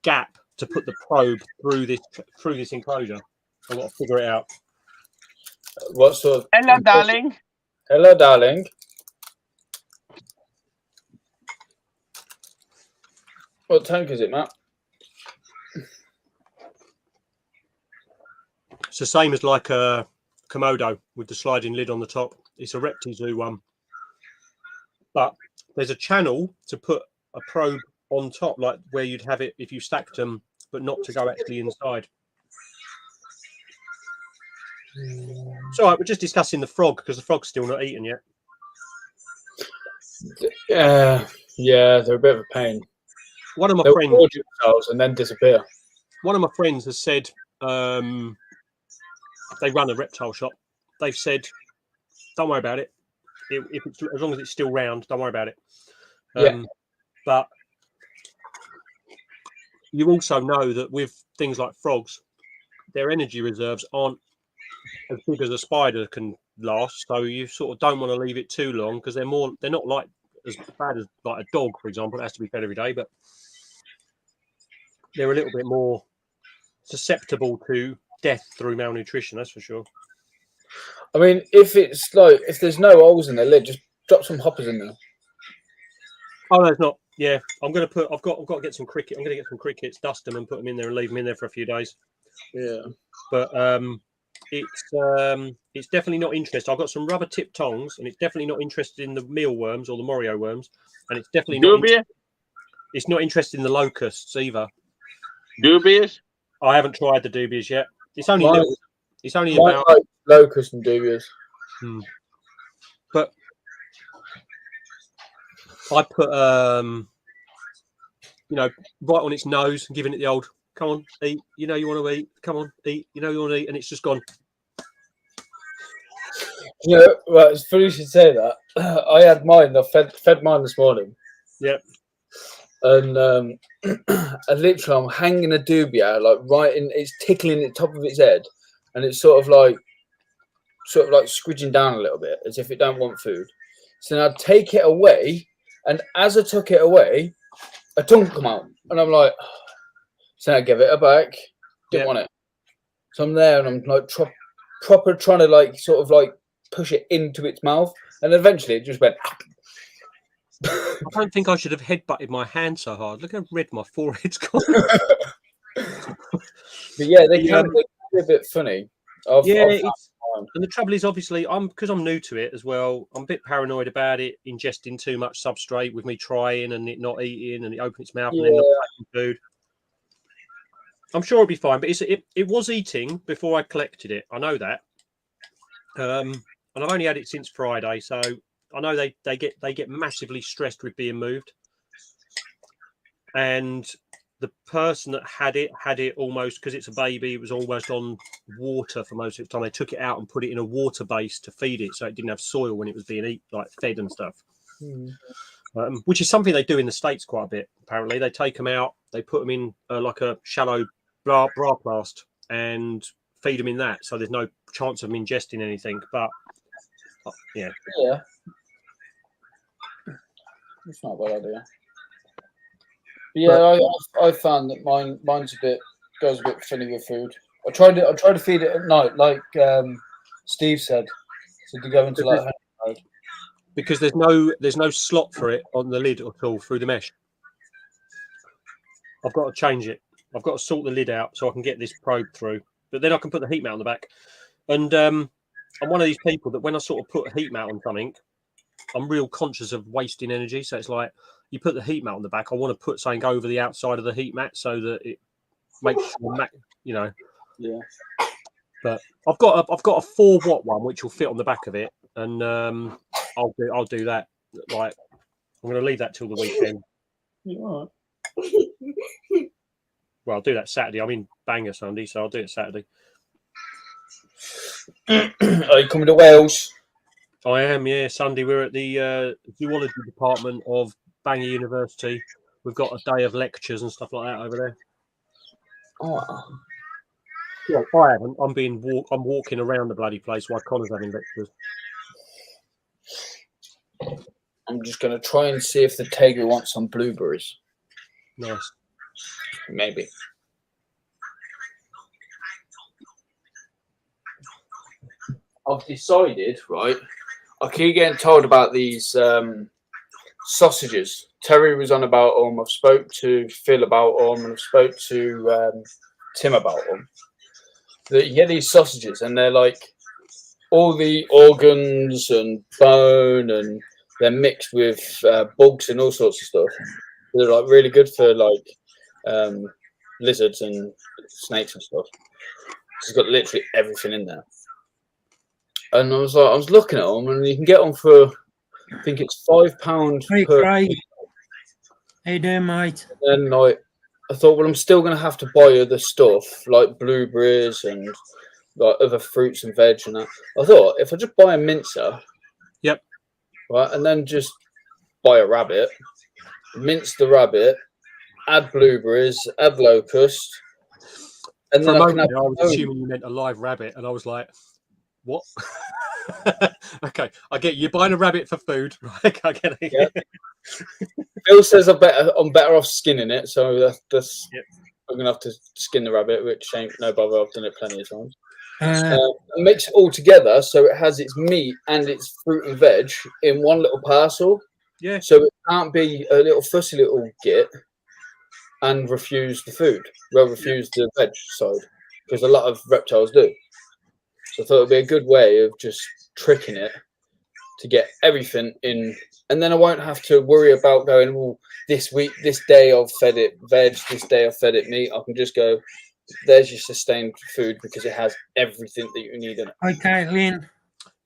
gap to put the probe through this enclosure. I've got to figure it out. What sort of... Hello, darling. Hello, darling. What tank is it, Matt? It's the same as like a Komodo with the sliding lid on the top. It's a Repti-Zoo one. But there's a channel to put a probe on top, like where you'd have it if you stacked them, but not to go actually inside. It's all right, we're just discussing the frog because the frog's still not eaten yet. Yeah, they're a bit of a pain. One of my They'll friends, gorge themselves and then disappear. one of my friends has said they run a reptile shop. They've said, don't worry about it. If it's, as long as it's still round, don't worry about it. But you also know that with things like frogs, their energy reserves aren't as big as a spider can last. So you sort of don't want to leave it too long because they're not like as bad as like a dog, for example. It has to be fed every day, but they're a little bit more susceptible to death through malnutrition. That's for sure. I mean, if there's no holes in the lid, just drop some hoppers in there. Oh, no, it's not. Yeah, I've got to get some cricket. I'm going to get some crickets, dust them, and put them in there and leave them in there for a few days. Yeah, but it's definitely not interested. I've got some rubber tip tongs, and it's definitely not interested in the mealworms or the Morio worms, and it's definitely it's not interested in the locusts either. Dubious? I haven't tried the dubious yet. It's only about like locust and dubious. But I put, right on its nose and giving it the old, come on, eat. You know you want to eat. Come on, eat. You know you want to eat. And it's just gone. Right, it's funny you should say that. I had mine. I fed mine this morning. Yep. And I literally, I'm hanging a doobie like right in. It's tickling the top of its head, and it's sort of like squidging down a little bit, as if it don't want food. So now I take it away, and as I took it away, a tongue come out, and I'm like, so I give it back. Didn't want it. So I'm there, and I'm like proper trying to push it into its mouth, and eventually it just went. I don't think I should have headbutted my hand so hard. Look how red my forehead's gone. But yeah, they can be a bit funny. And the trouble is, obviously, because I'm new to it as well. I'm a bit paranoid about it ingesting too much substrate with me trying and it not eating and it open its mouth and then not taking food. I'm sure it'll be fine, but it was eating before I collected it. I know that, and I've only had it since Friday, so I know they get massively stressed with being moved. And the person that had it almost, because it's a baby, it was almost on water for most of the time. They took it out and put it in a water base to feed it, so it didn't have soil when it was being fed and stuff. Which is something they do in the States quite a bit. Apparently, they take them out, they put them in like a shallow bra plast and feed them in that, so there's no chance of them ingesting anything. But yeah, it's not a bad idea. Yeah, I found that mine's goes a bit funny with food. I try to feed it at night, like Steve said, so to go into like mode. Because there's no slot for it on the lid at all through the mesh. I've got to change it. I've got to sort the lid out so I can get this probe through. But then I can put the heat mat on the back. And I'm one of these people that when I sort of put a heat mat on something, I'm real conscious of wasting energy. So it's like you put the heat mat on the back. I want to put something over the outside of the heat mat so that it makes sure, Yeah. But I've got a 4-watt one which will fit on the back of it, and I'll do that. Like I'm going to leave that till the weekend. You are. Well, I'll do that Saturday. I'm in Bangor Sunday, so I'll do it Saturday. Are you coming to Wales? I am, yeah. Sunday we're at the zoology department of Bangor University. We've got a day of lectures and stuff like that over there. Oh. Well, I haven't. I'm walking around the bloody place while Connor's having lectures. I'm just going to try and see if the Tiger wants some blueberries. Nice. Maybe. I've decided, right? I keep getting told about these sausages. Terry was on about them. I've spoke to Phil about them, and I've spoke to Tim about them. That you get these sausages, and they're like all the organs and bone, and they're mixed with bugs and all sorts of stuff. They're like really good for like lizards and snakes and stuff. It's got literally everything in there. And I was looking at them, and you can get them for, I think it's £5 Hey, per. Craig. How you doing, mate? And like, I thought, well, I'm still going to have to buy other stuff like blueberries and like other fruits and veg and that. I thought if I just buy a mincer, yep, right, and then just buy a rabbit, mince the rabbit, add blueberries, add locust, and for then a moment, I was assuming you meant a live rabbit, and I was like, what? Okay, I get you buying a rabbit for food. Right, I get it. Yeah. Phil says I'm better off skinning it, so that's yep. I'm gonna have to skin the rabbit, which ain't no bother. I've done it plenty of times. Mix it all together so it has its meat and its fruit and veg in one little parcel. Yeah. So it can't be a little fussy little git and refuse the food. Well, refuse the veg side, because a lot of reptiles do. So I thought it'd be a good way of just tricking it to get everything in, and then I won't have to worry about going, well, this day I've fed it veg, this day I've fed it meat. I can just go, there's your sustained food because it has everything that you need in it. Hi, Caitlin.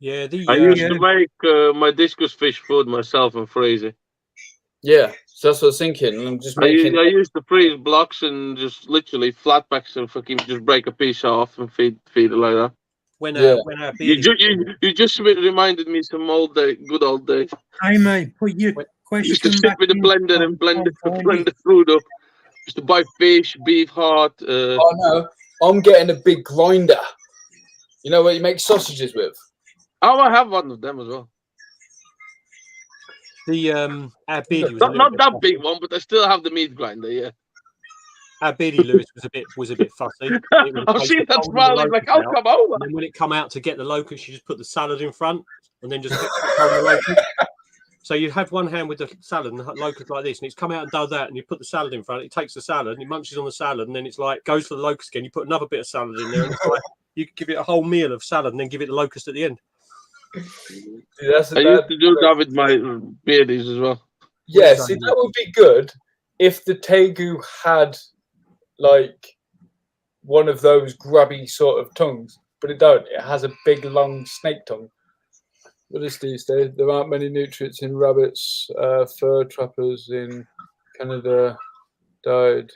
Yeah, I used to make my discus fish food myself and freeze it. Yeah, so that's what I was thinking. I'm just I making. used to freeze blocks and just literally flatbacks and fucking just break a piece off and feed it like that. when Yeah. our You beardy, just reminded me some good old days. Hey, mate, put your Used to question sit back with a in. blender and blend Find it. the food up. Used to buy fish, beef heart. Oh no, I'm getting a big grinder. You know what you make sausages with? Oh, I have one of them as well. our beardy was a little Not bit that fussy. big one, but I still have the meat grinder. Yeah. Our beardy Lewis was a bit fussy. It was a I've case seen of that holding the smiling like, locust "I'll out, come over." and then when it come out to get the locust, you just put the salad in front, and then just kept holding the locust. So you have one hand with the salad and the locust like this, and it's come out and does that, and you put the salad in front. It takes the salad and it munches on the salad, and then it's like goes for the locust again. You put another bit of salad in there, and it's like you could give it a whole meal of salad, and then give it the locust at the end. Yeah, I used to do that with my beardies as well. Yeah, see, that would be good if the tegu had like one of those grubby sort of tongues, but it don't. It has a big, long snake tongue. What is these days? There aren't many nutrients in rabbits. Fur trappers in Canada died.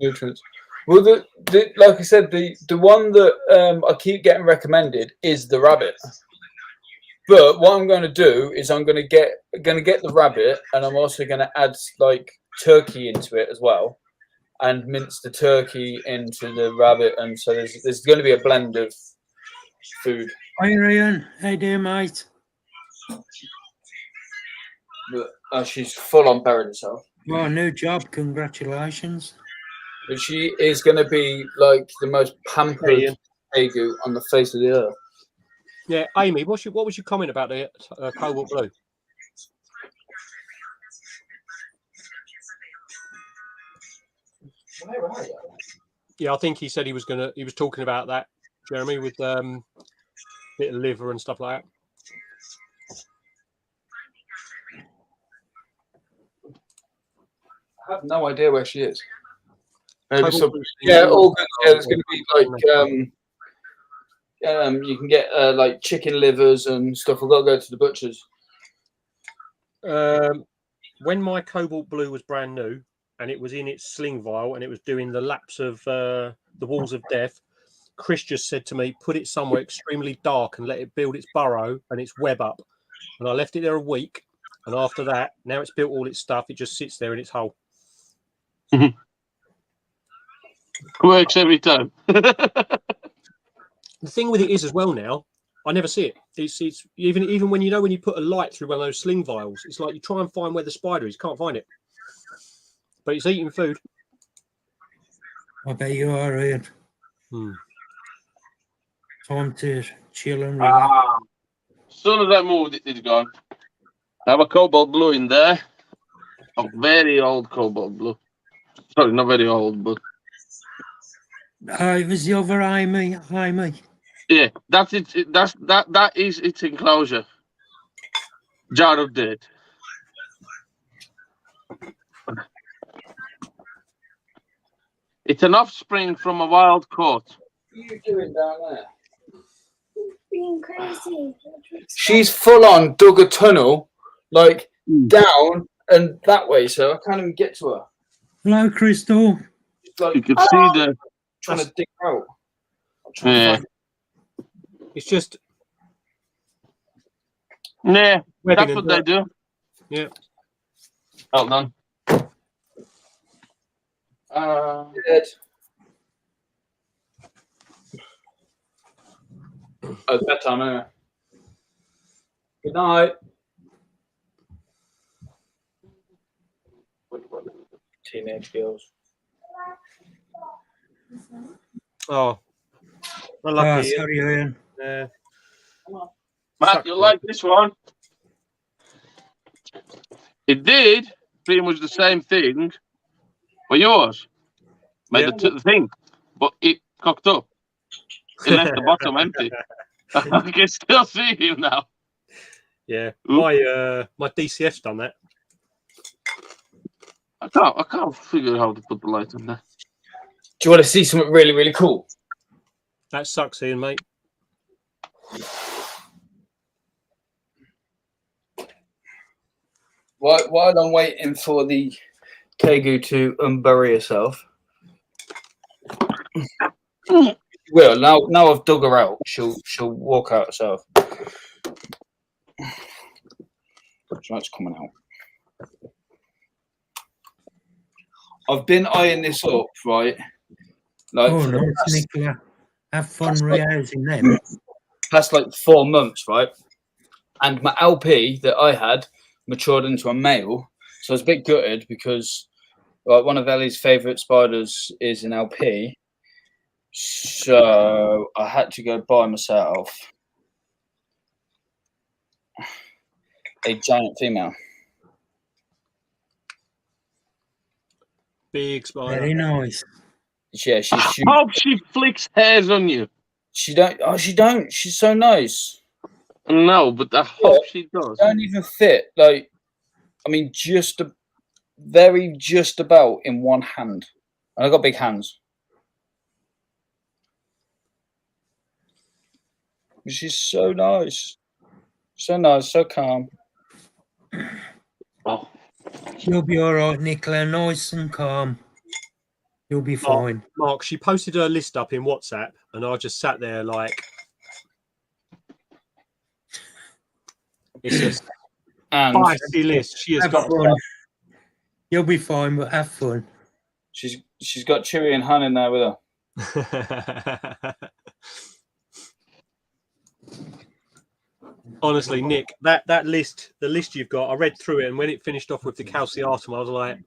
Nutrients. Well, like I said, the one that I keep getting recommended is the rabbit. But what I'm going to do is I'm going to get the rabbit, and I'm also going to add like turkey into it as well, and mince the turkey into the rabbit, and so there's going to be a blend of food. Hi, Ryan. Hey there, mate. But, she's full on buried herself. Oh, new job. Congratulations. But she is going to be like the most pampered tegu on the face of the earth. Yeah, Amy, what was your comment about the cobalt blue? Yeah, I think he said he was talking about that, Jeremy, with bit of liver and stuff like that. I have no idea where she is. Organs. Yeah, there's going to be like you can get like chicken livers and stuff. We've got to go to the butchers. When my cobalt blue was brand new and it was in its sling vial and it was doing the laps of the walls of death, Chris just said to me, put it somewhere extremely dark and let it build its burrow and its web up. And I left it there a week. And after that, now it's built all its stuff. It just sits there in its hole. Works every time. The thing with it is as well now, I never see it. It's even when you put a light through one of those sling vials, it's like you try and find where the spider is, can't find it. But it's eating food. I bet you are, Ian. Time to chill and relax. As soon as I moved, it's gone. I have a cobalt blue in there. A very old cobalt blue. Sorry, not very old, but It was the other Amy. yeah, that's it. That is its enclosure. Jar of dead. It's an offspring from a wild caught. What are you doing down there? Being crazy. She's full on dug a tunnel, like down and that way, so I can't even get to her. Hello, Crystal. Like, you can see the trying to dig out. Yeah. It's just that's what they do. Yeah. Well done. Dead. Oh, bedtime, isn't it? Good night. Teenage girls. Oh, unlucky. Sorry, Ian. Matt, you like this one? It did pretty much the same thing for yours. Made the thing, but it cocked up. It left the bottom empty. I can still see him now. Yeah, my DCF's done that. I can't figure out how to put the light on there. Do you want to see something really, really cool? That sucks, Ian, mate. While I'm waiting for the Tegu to unbury herself, well, now I've dug her out, she'll walk out herself. So that's coming out. I've been eyeing this up, right? Like Oh, for the nice, Nicola. Have fun rehousing them. past like 4 months, right? And my LP that I had matured into a male, so I was a bit gutted because one of Ellie's favourite spiders is an LP, so I had to go buy myself a giant female. Big spider. Very nice. Yeah, I hope she flicks hairs on you. She don't. Oh, she don't. She's so nice. No, but I hope she does. Don't even fit. Like, I mean, just about in one hand. And I got big hands. She's so nice. So nice, so calm. Oh. You'll be all right, Nicola. Nice and calm. You'll be fine. Mark, she posted her list up in WhatsApp, and I just sat there like, it's a spicy list. She has Have got fun. You'll be fine, but have fun. She's got Chewy and Han in there with her. Honestly, Nick, that list, the list you've got, I read through it, and when it finished off with the calciatum, I was like,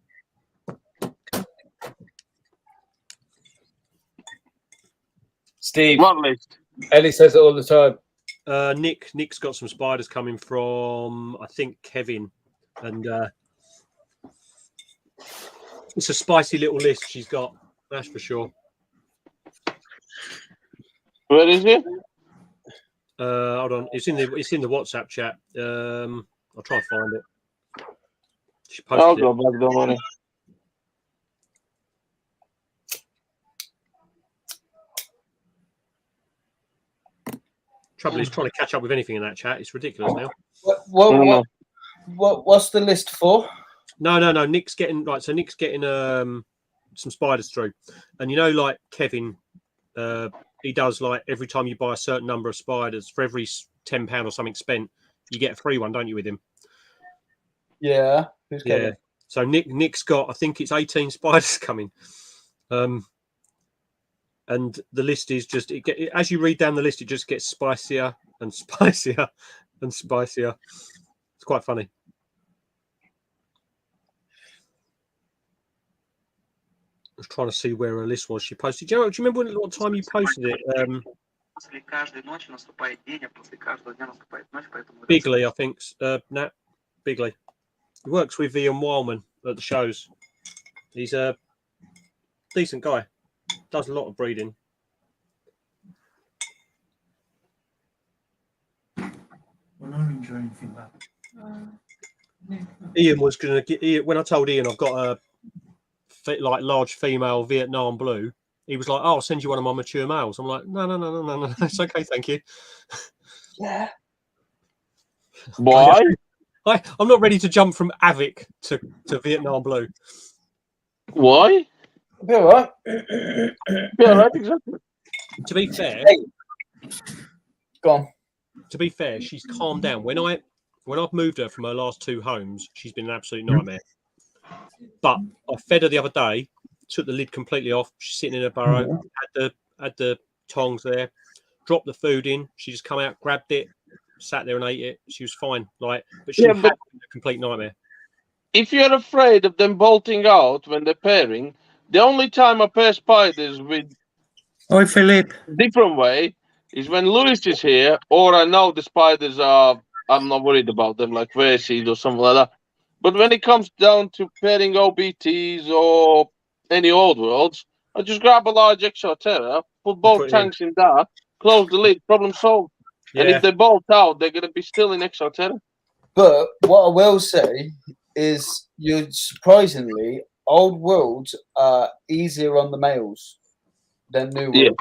Steve. What list? Ellie says it all the time. Nick's got some spiders coming from, I think, Kevin, and it's a spicy little list she's got. That's for sure. Where is it? Hold on, it's in the WhatsApp chat. I'll try and find it. She posted I'll go back. Don't worry. Trouble is trying to catch up with anything in that chat. It's ridiculous now. What's the list for? No. Nick's getting So Nick's getting some spiders through, and you know, like Kevin, he does like every time you buy a certain number of spiders, for every £10 or something spent, you get a free one, don't you, with him? Yeah. Who's Kevin? So Nick's got, I think it's 18 spiders coming. And the list is just, as you read down the list, it just gets spicier and spicier and spicier. It's quite funny. I was trying to see where her list was. She posted. Do you remember what time you posted it? Bigley, I think. Nat Bigley. He works with Ian Wildman at the shows. He's a decent guy. Does a lot of breeding. Ian was going to get. When I told Ian I've got a large female Vietnam blue, he was like, "Oh, I'll send you one of my mature males." I'm like, "No, it's okay, thank you." Yeah. Why? I'm not ready to jump from Avic to Vietnam blue. Why? Be all right. Be all right, exactly. To be fair, go on. To be fair, she's calmed down. When I've moved her from her last 2 homes, she's been an absolute nightmare. But I fed her the other day, took the lid completely off. She's sitting in her burrow, had the tongs there, dropped the food in. She just come out, grabbed it, sat there and ate it. She was fine. But she had a complete nightmare. If you're afraid of them bolting out when they're pairing, the only time I pair spiders with Philip. different way is when Lewis is here, or I know the spiders I'm not worried about them, like Verseed or something like that. But when it comes down to pairing OBTs or any old worlds, I just grab a large Exoterra, put both tanks in that, close the lid, problem solved. Yeah. And if they bolt out, they're going to be still in Exoterra. But what I will say is, surprisingly, old worlds are easier on the males than new worlds.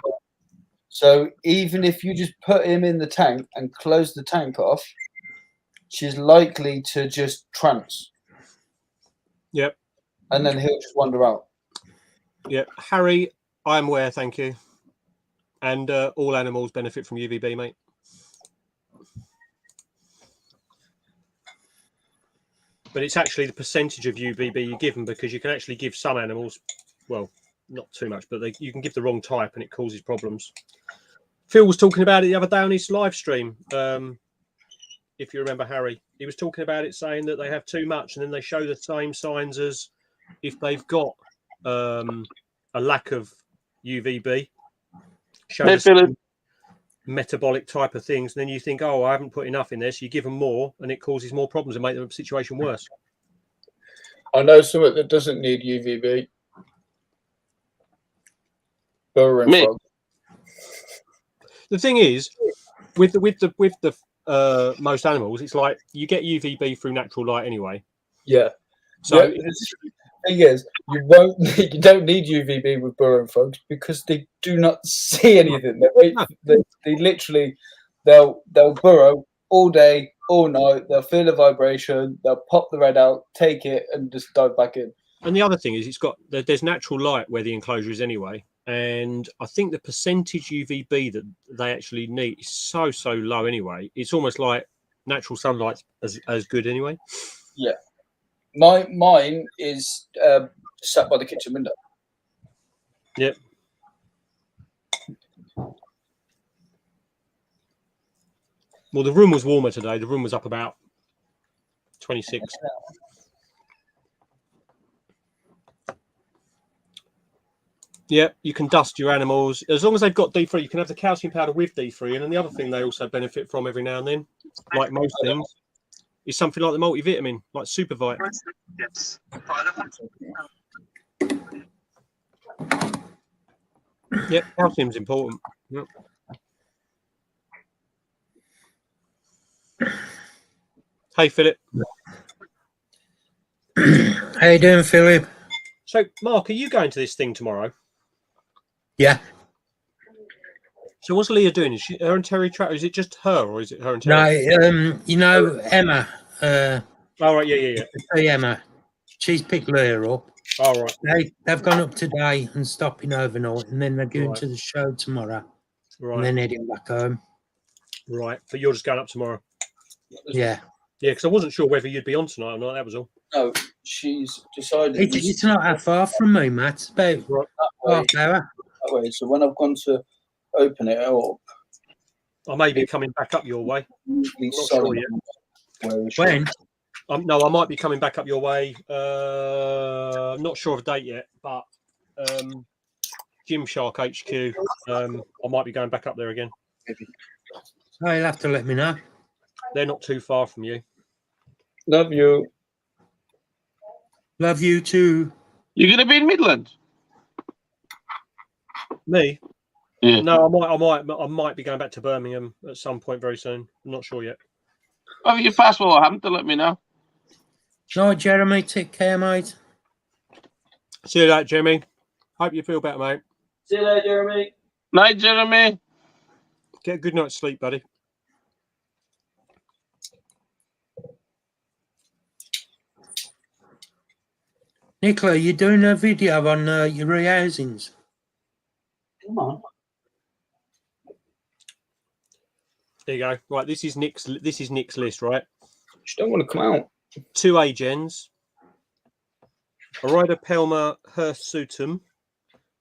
So even if you just put him in the tank and close the tank off, she's likely to just trance. Yep. And then he'll just wander out. Yep. Harry, I'm aware, thank you. And all animals benefit from UVB, mate. But it's actually the percentage of UVB you give them, because you can actually give some animals, well, not too much, but you can give the wrong type and it causes problems. Phil was talking about it the other day on his live stream. If you remember, Harry, he was talking about it, saying that they have too much and then they show the same signs as if they've got a lack of UVB. Show metabolic type of things, and then you think, oh, I haven't put enough in this. You give them more and it causes more problems and make the situation worse. I know something that doesn't need UVB. Burrowing frog. The thing is, with the most animals, it's like you get UVB through natural light anyway. Yeah. So the thing is, you don't need UVB with burrowing frogs because they do not see anything. They literally they'll burrow all day, all night. They'll feel the vibration. They'll pop the red out, take it, and just dive back in. And the other thing is, there's natural light where the enclosure is anyway. And I think the percentage UVB that they actually need is so low anyway. It's almost like natural sunlight's as good anyway. Yeah. Mine is sat by the kitchen window. Yep. Well, the room was warmer today. The room was up about 26. Yeah, you can dust your animals as long as they've got D3. You can have the calcium powder with D3, and then the other thing they also benefit from every now and then, like most things, is something like the multivitamin, like Supervite. Yep, calcium's important. Yep. Hey, Philip. How you doing, Philip? So, Mark, are you going to this thing tomorrow? Yeah. So what's Leah doing? Is she her and Terry Trout? Is it just her, or is it her and Terry? No, you know Emma. Oh right, yeah. Hey, Emma, she's picked Leah up. All right. They've gone up today and stopping overnight, and then they're going Right. to the show tomorrow. Right. And then heading back home. Right, but you're just going up tomorrow. Yeah. Yeah, because I wasn't sure whether you'd be on tonight or not. That was all. No, she's decided. It's not that far from me, Matt. It's about half hour. That way. So when I've gone to open it up, I may be coming back up your way. I'm not sure yet. When? No, I might be coming back up your way. I'm not sure of a date yet, but Gymshark HQ. I might be going back up there again. Oh, you'll have to let me know. They're not too far from you. Love you. Love you too. You're gonna be in Midland? Me? Yeah. No, I might be going back to Birmingham at some point very soon. I'm not sure yet. Oh, you pass what happened to let me know. No, Jeremy, take care, mate. See you later, Jeremy. Hope you feel better, mate. See you later, Jeremy. Night, Jeremy. Get a good night's sleep, buddy. Nicola, you're doing a video on your rehousings. Come on. There you go. Right, this is Nick's list, right? She don't want to come out. 2 Agens, a Rider Pelma Hirsutum,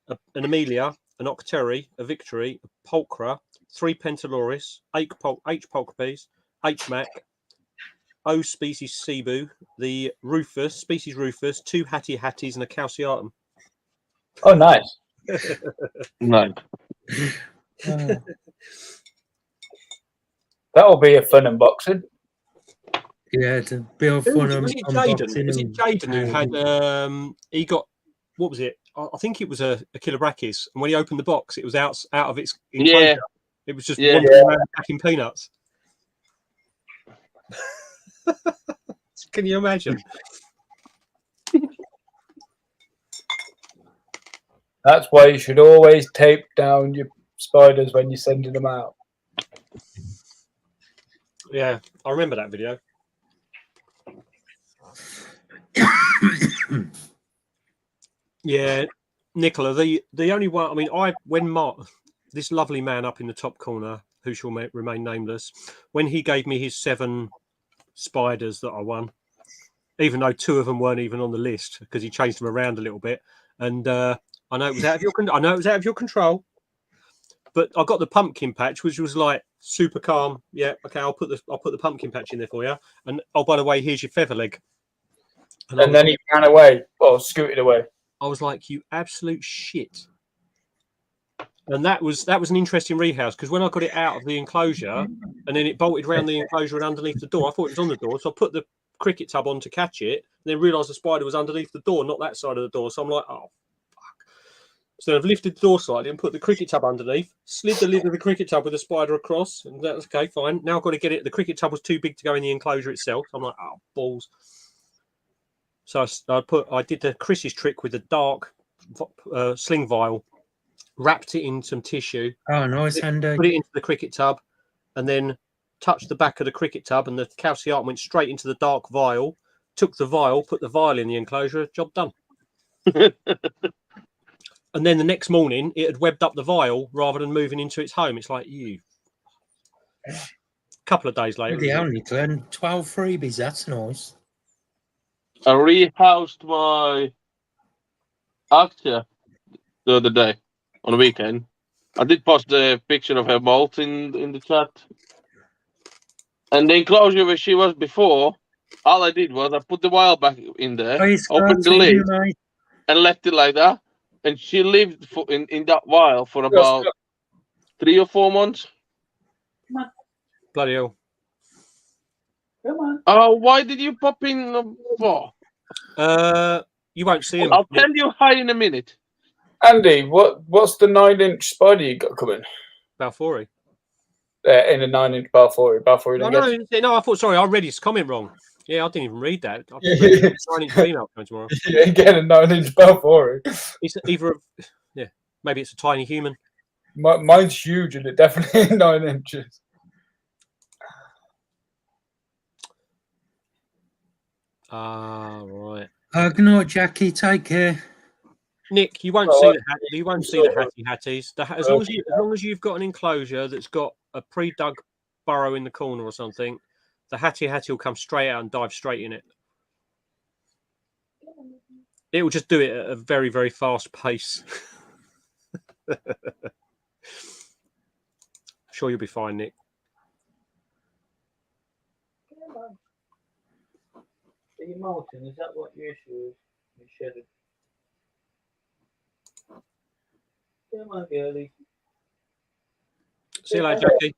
an Amelia, an Octeri, a Victory, a Pulchra, 3 Pentaloris, H Pulchrapes, H Mac, O species Cebu, the Rufus, species Rufus, 2 Hattie Hatties, and a Calciatum. Oh, nice. No. That'll be a fun unboxing. Yeah, it's a bit of fun. Was it Jaden who had he got, what was it? I think it was a Kilobrachys, and when he opened the box, it was out of its enclosure. Yeah. It was just wandering around packing peanuts. Can you imagine? That's why you should always tape down your spiders when you're sending them out. Yeah, I remember that video. Yeah, Nicola, the only one. I mean, when Mark, this lovely man up in the top corner, who shall remain nameless, when he gave me his 7 spiders that I won, even though 2 of them weren't even on the list because he changed them around a little bit, and I know it was out of your control, but I got the pumpkin patch, which was like super calm. Yeah, okay, I'll put the pumpkin patch in there for you, and oh, by the way, here's your feather leg. And then he ran away, or scooted away. I was like, you absolute shit. And that was an interesting rehouse, because when I got it out of the enclosure and then it bolted around the enclosure and underneath the door, I thought it was on the door. So I put the cricket tub on to catch it, and then realised the spider was underneath the door, not that side of the door. So I'm like, oh, fuck. So I've lifted the door slightly and put the cricket tub underneath, slid the lid of the cricket tub with the spider across, and that's okay, fine. Now I've got to get it. The cricket tub was too big to go in the enclosure itself. I'm like, oh, balls. So I did the Chris's trick with the dark sling vial, wrapped it in some tissue. Oh, nice, Andy. Put it into the cricket tub, and then touched the back of the cricket tub, and the calcium went straight into the dark vial. Took the vial, put the vial in the enclosure. Job done. And then the next morning, it had webbed up the vial rather than moving into its home. It's like you. A couple of days later, The only 12 freebies. That's nice. I rehoused my actor the other day on the weekend. I did post the picture of her bolt in the chat. And the enclosure where she was before, all I did was I put the vial back in there, opened the lid, and left it like that. And she lived in that vial for about 3 or 4 months. bloody hell. Come on. Oh, why did you pop in? For? You won't see him. I'll tell you hi in a minute. Andy, what's the 9-inch spider you got coming? Balfouri. In a 9-inch Balfouri. Balfouri. No, I thought. Sorry, I read his comment wrong. Yeah, I didn't even read that. I read 9-inch female coming tomorrow. Yeah, again, a 9-inch Balfouri. It's either, maybe it's a tiny human. Mine's huge, and it definitely 9 inches. Ah, right. Good night, Jackie. Take care. Nick, you won't see the hattie hatties. As long as you've got an enclosure that's got a pre-dug burrow in the corner or something, the hattie will come straight out and dive straight in it. It will just do it at a very, very fast pace. Sure, you'll be fine, Nick. Are you molting? Is that what your issue is? You shedding? Come on, girlie. See you later, Jackie.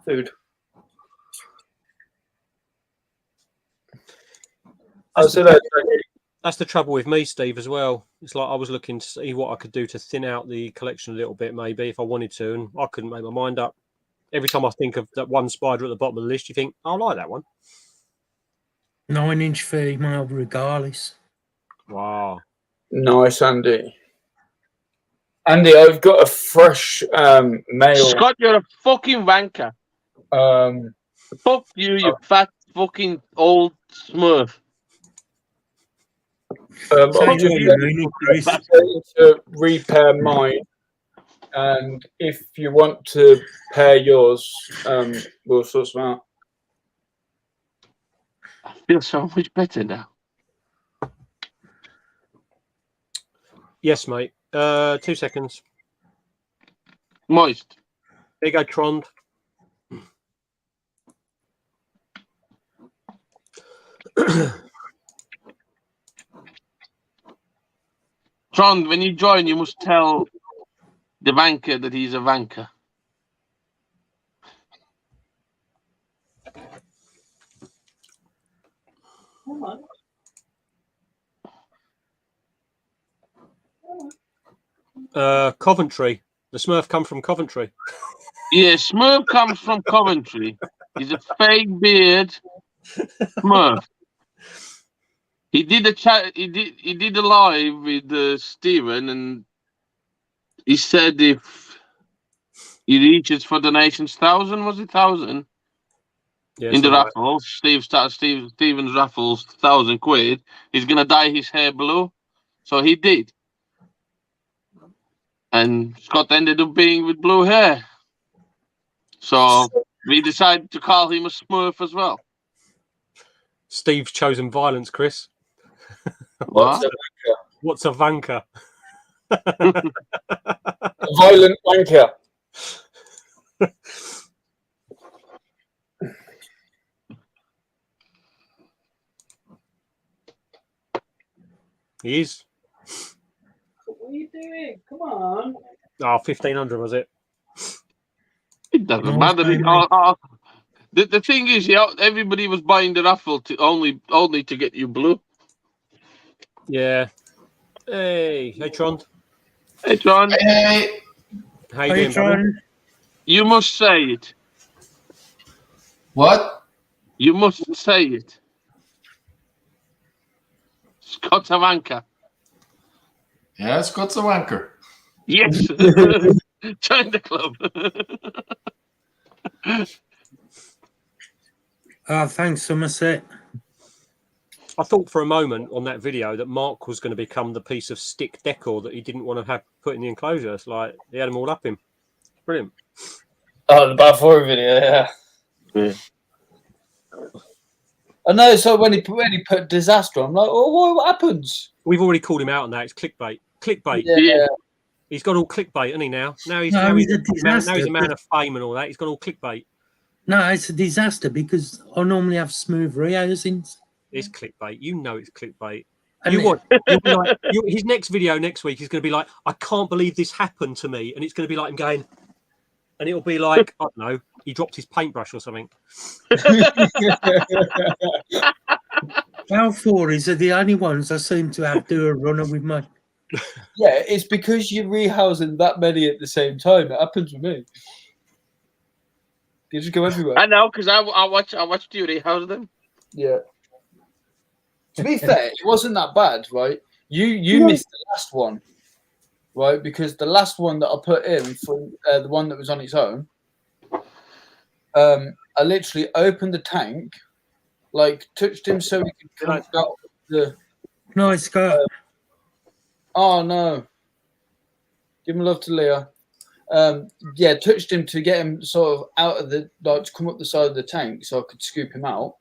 Food. That's the trouble with me, Steve, as well. It's like I was looking to see what I could do to thin out the collection a little bit, maybe, if I wanted to, and I couldn't make my mind up. Every time I think of that one spider at the bottom of the list, you think, I like that one. 9-inch female, regardless. Wow. Nice, Andy. Andy, I've got a fresh male. Scott, you're a fucking wanker. Fuck you, you fat fucking old smurf. I'm just to repair mine, and if you want to pair yours, we'll sort them out. I feel so much better now. Yes, mate. 2 seconds. Moist. There you go, Trond. Trond, when you join, you must tell the wanker that he's a wanker. Come on. Coventry. The Smurf come from Coventry. Yeah, Smurf comes from Coventry. He's a fake beard Smurf. He did a chat. He did a live with Steven, and he said if He reaches for the nation's 1,000. Was it 1,000 Yeah, in the something like raffle? Steven's raffles 1,000 quid. He's gonna dye his hair blue, so he did. And Scott ended up being with blue hair. So we decided to call him a Smurf as well. Steve's chosen violence, Chris. What? What's a vanker? Violent wanker. He is. What are you doing? Come on. Oh, 1,500 was it? It doesn't No, matter. fine, The thing is, yeah, everybody was buying the raffle to only to get you blue. Yeah. Hey, Tron. Hey, John, Hey, How you doing, buddy? you must say it. what? You must say it. Scott Avanka. Yeah, Scott's a wanker. Yes. Join the club. Thanks, Somerset. I thought for a moment on that video that Mark was going to become the piece of stick decor that he didn't want to have put in the enclosure. It's like he had them all up him. Brilliant. Oh, the Bad 4 video, yeah. Yeah. I know. So when he put disaster, I'm like, oh, what happens? We've already called him out on that. It's clickbait. Clickbait. Yeah. He's got all clickbait, hasn't he? Now he's No, now he's he's a a disaster, man but- of fame and all that. He's got all clickbait. No, it's a disaster because I normally have smooth Rios in. It's clickbait. You know it's clickbait. And You what? You'll be like, his next video next week is going to be like, I can't believe this happened to me, and it's going to be like him going, and it'll be like, I don't know, he dropped his paintbrush or something. Our fours are the only ones I seem to have do a runner with my. Yeah, it's because you're rehousing that many at the same time. It happens with me. You just go everywhere. I know, because I watched you rehouse them. Yeah. To be fair, it wasn't that bad, right? You missed the last one, right? Because the last one that I put in for the one that was on its own, I literally opened the tank, like touched him so he could come out of the. No, Scott. Oh no! Give him love to Leah. Yeah, touched him to get him sort of out of the like to come up the side of the tank so I could scoop him out.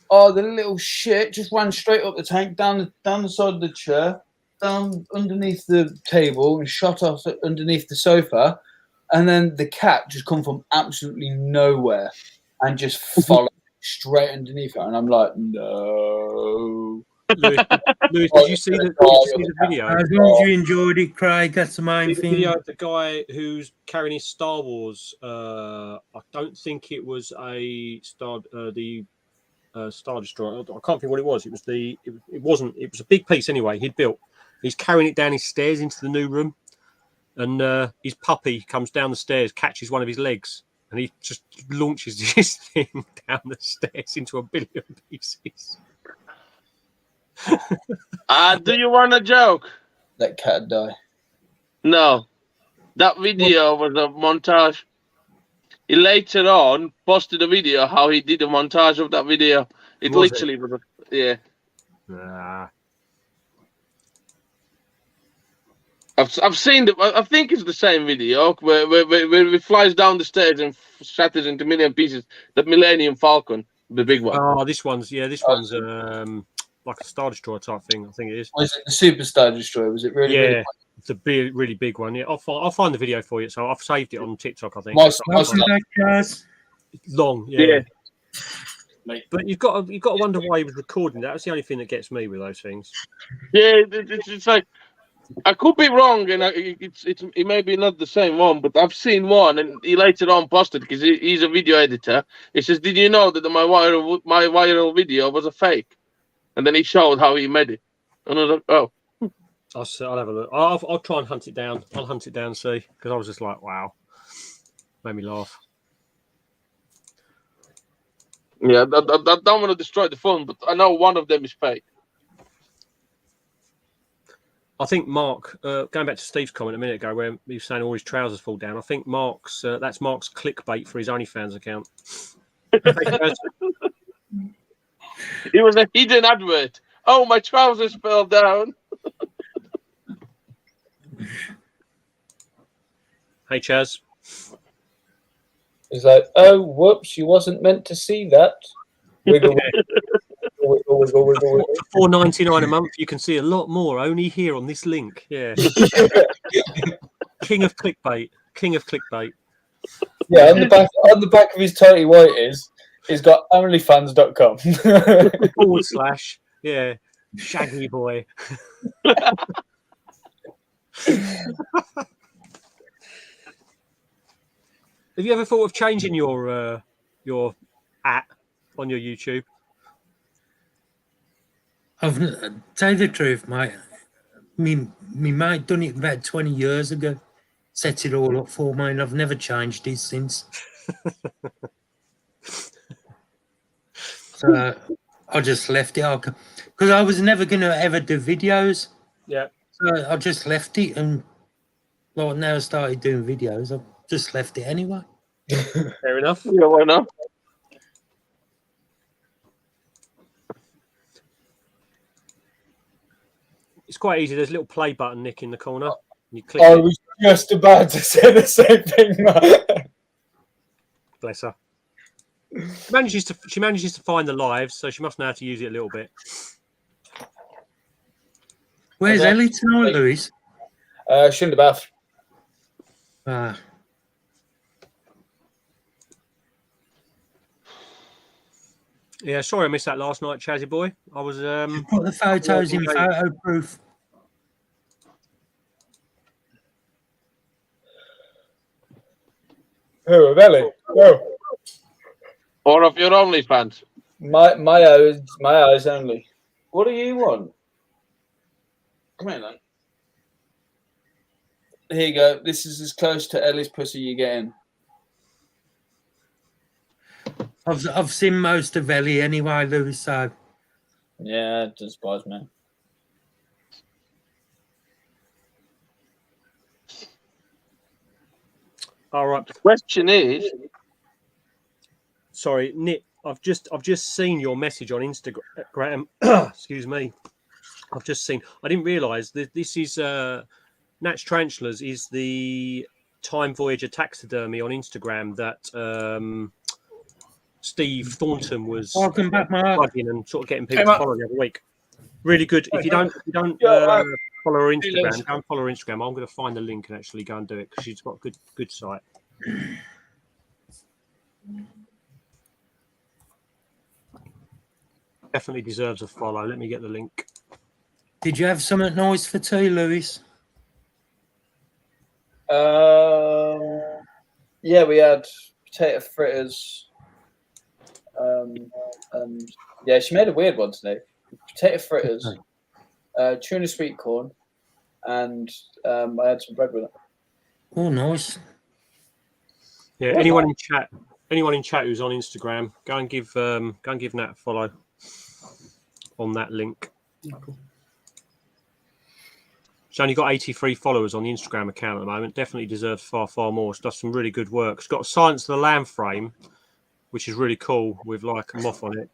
Oh, the little shit just ran straight up the tank, down the side of the chair, down underneath the table, and shot off underneath the sofa. And then the cat just come from absolutely nowhere and just followed straight underneath it. And I'm like, no. Lewis, did you see the video? As long as you enjoyed it, Craig, that's the main The thing. video of the guy who's carrying his Star Wars. I don't think it was a Star Destroyer. I can't think what it was. It wasn't. It was a big piece anyway. He'd built. He's carrying it down his stairs into the new room, and his puppy comes down the stairs, catches one of his legs, and he just launches his thing down the stairs into a billion pieces. Do you want a joke? Let cat die. No. That video was a montage. He later on posted a video how he did a montage of that video. It Was literally was yeah. Nah. I've seen it. I think it's the same video where it flies down the stairs and shatters into million pieces. The Millennium Falcon, the big one. Oh, this one's like a Star Destroyer type thing. I think it is. Was it the Super Star Destroyer? Was it really? Yeah, really it's a really big one. Yeah, I'll find the video for you. So I've saved it on TikTok. I think My- it's Welcome back, guys. long. Yeah. But you've got to wonder why he was recording that. That's the only thing that gets me with those things. Yeah, it's like I could be wrong, and it may be not the same one, but I've seen one, and he later on posted because he's a video editor. He says, "Did you know that my viral video was a fake?" And then he showed how he made it, and I was like, "Oh." I'll have a look. I'll try and hunt it down. I'll hunt it down and see, because I was just like, wow, made me laugh. Yeah, I don't want to destroy the fun, but I know one of them is fake. I think Mark, going back to Steve's comment a minute ago, where he was saying all his trousers fall down. I think that's Mark's clickbait for his OnlyFans account. It was a hidden advert. Oh, my trousers fell down. Hey, Chaz. He's like, oh, whoops, you wasn't meant to see that. Wiggle, wiggle, wiggle, wiggle, wiggle. For $4.99 a month, you can see a lot more only here on this link. Yeah. King of clickbait. King of clickbait. Yeah, on the back of his tighty whities, he's got onlyfans.com. / yeah, shaggy boy. Have you ever thought of changing your @ on your YouTube? I've tell you the truth, mate. Me mate done it about 20 years ago. Set it all up for me, and I've never changed it since. So I just left it because I was never going to ever do videos. Yeah. So I just left it, and well, now I started doing videos. I've just left it anyway. Fair enough. Yeah, why not? It's quite easy. There's a little play button, Nick, in the corner. You click I it. was just about to say the same thing, Matt. Bless her. She manages to find the lives, so she must know how to use it a little bit. Where's Ellie tonight, Lewis? She in the bath. Yeah, sorry I missed that last night, Chazzy boy. I was Put the photos in photo proof. Who, of Ellie? No. Or of your OnlyFans? My eyes only. What do you want? Come here, then. Here you go. This is as close to Ellie's pussy you getting. I've seen most of Ellie anyway, Lewis. So Yeah, it doesn't surprise me. all right. The question is, Sorry, Nick. I've just seen your message on Instagram. Excuse me. I've just seen. I didn't realise that this is Natch Tarantulas is the Time Voyager taxidermy on Instagram that Steve Thornton was welcome back, Mark. plugging and sort of getting people to follow the other week. Really good. If you don't follow her Instagram, go and follow her Instagram. I'm going to find the link and actually go and do it because she's got a good site. Definitely deserves a follow. Let me get the link. Did you have something nice for tea, Lewis? Yeah, we had potato fritters. And yeah, she made a weird one today. Potato fritters, tuna sweet corn, and I had some bread with it. Oh, nice. Yeah, anyone in chat who's on Instagram, go and give Nat a follow on that link. She's only got 83 followers on the Instagram account at the moment. Definitely deserves far more. She does some really good work. She's got a Silence of the Lamb frame, which is really cool with like a moth on it.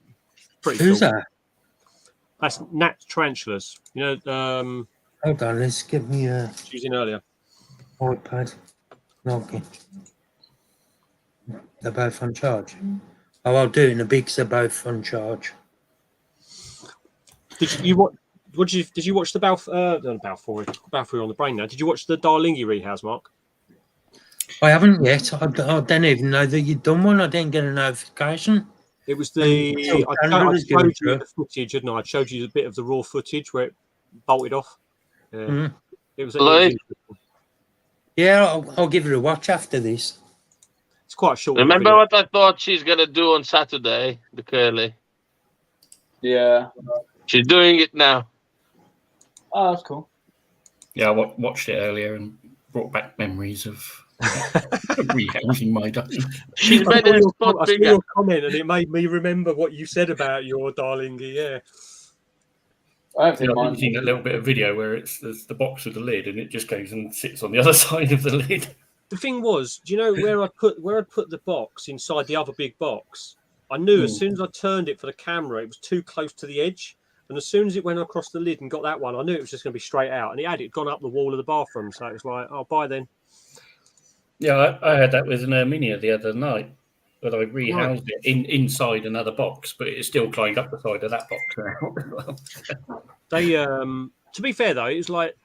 Pretty Who's cool. that? That's Nat Tarantulas. You know, Hold on, let's give me a she was in earlier. iPad. Okay. They're both on charge. Oh, I'll do it in a big, they're both on charge. Did you watch the Balfour on the brain now? Did you watch the Darlingi rehouse, Mark? I haven't yet. I don't even know that you've done one. I didn't get a notification. It was I showed you the footage, didn't I? I showed you a bit of the raw footage where it bolted off. Yeah. It was Yeah, I'll give it a watch after this. It's quite short. remember what I thought she's going to do on Saturday, the curly? Yeah. She's doing it now. Oh, that's cool. Yeah, I watched it earlier and brought back memories of rehousing my duck. She's made it spot I saw bigger. your comment and it made me remember what you said about your Darlingi. Yeah. I don't think I've mine. seen a little bit of video where there's the box with the lid, and it just goes and sits on the other side of the lid. The thing was, do you know where I put the box inside the other big box? I knew as soon as I turned it for the camera, it was too close to the edge. And as soon as it went across the lid and got that one, I knew it was just going to be straight out. And it gone up the wall of the bathroom. So it was like, oh, bye then. Yeah, I had that with an Erminia the other night, but I rehoused it inside another box, but it still climbed up the side of that box now. They, to be fair though, it was like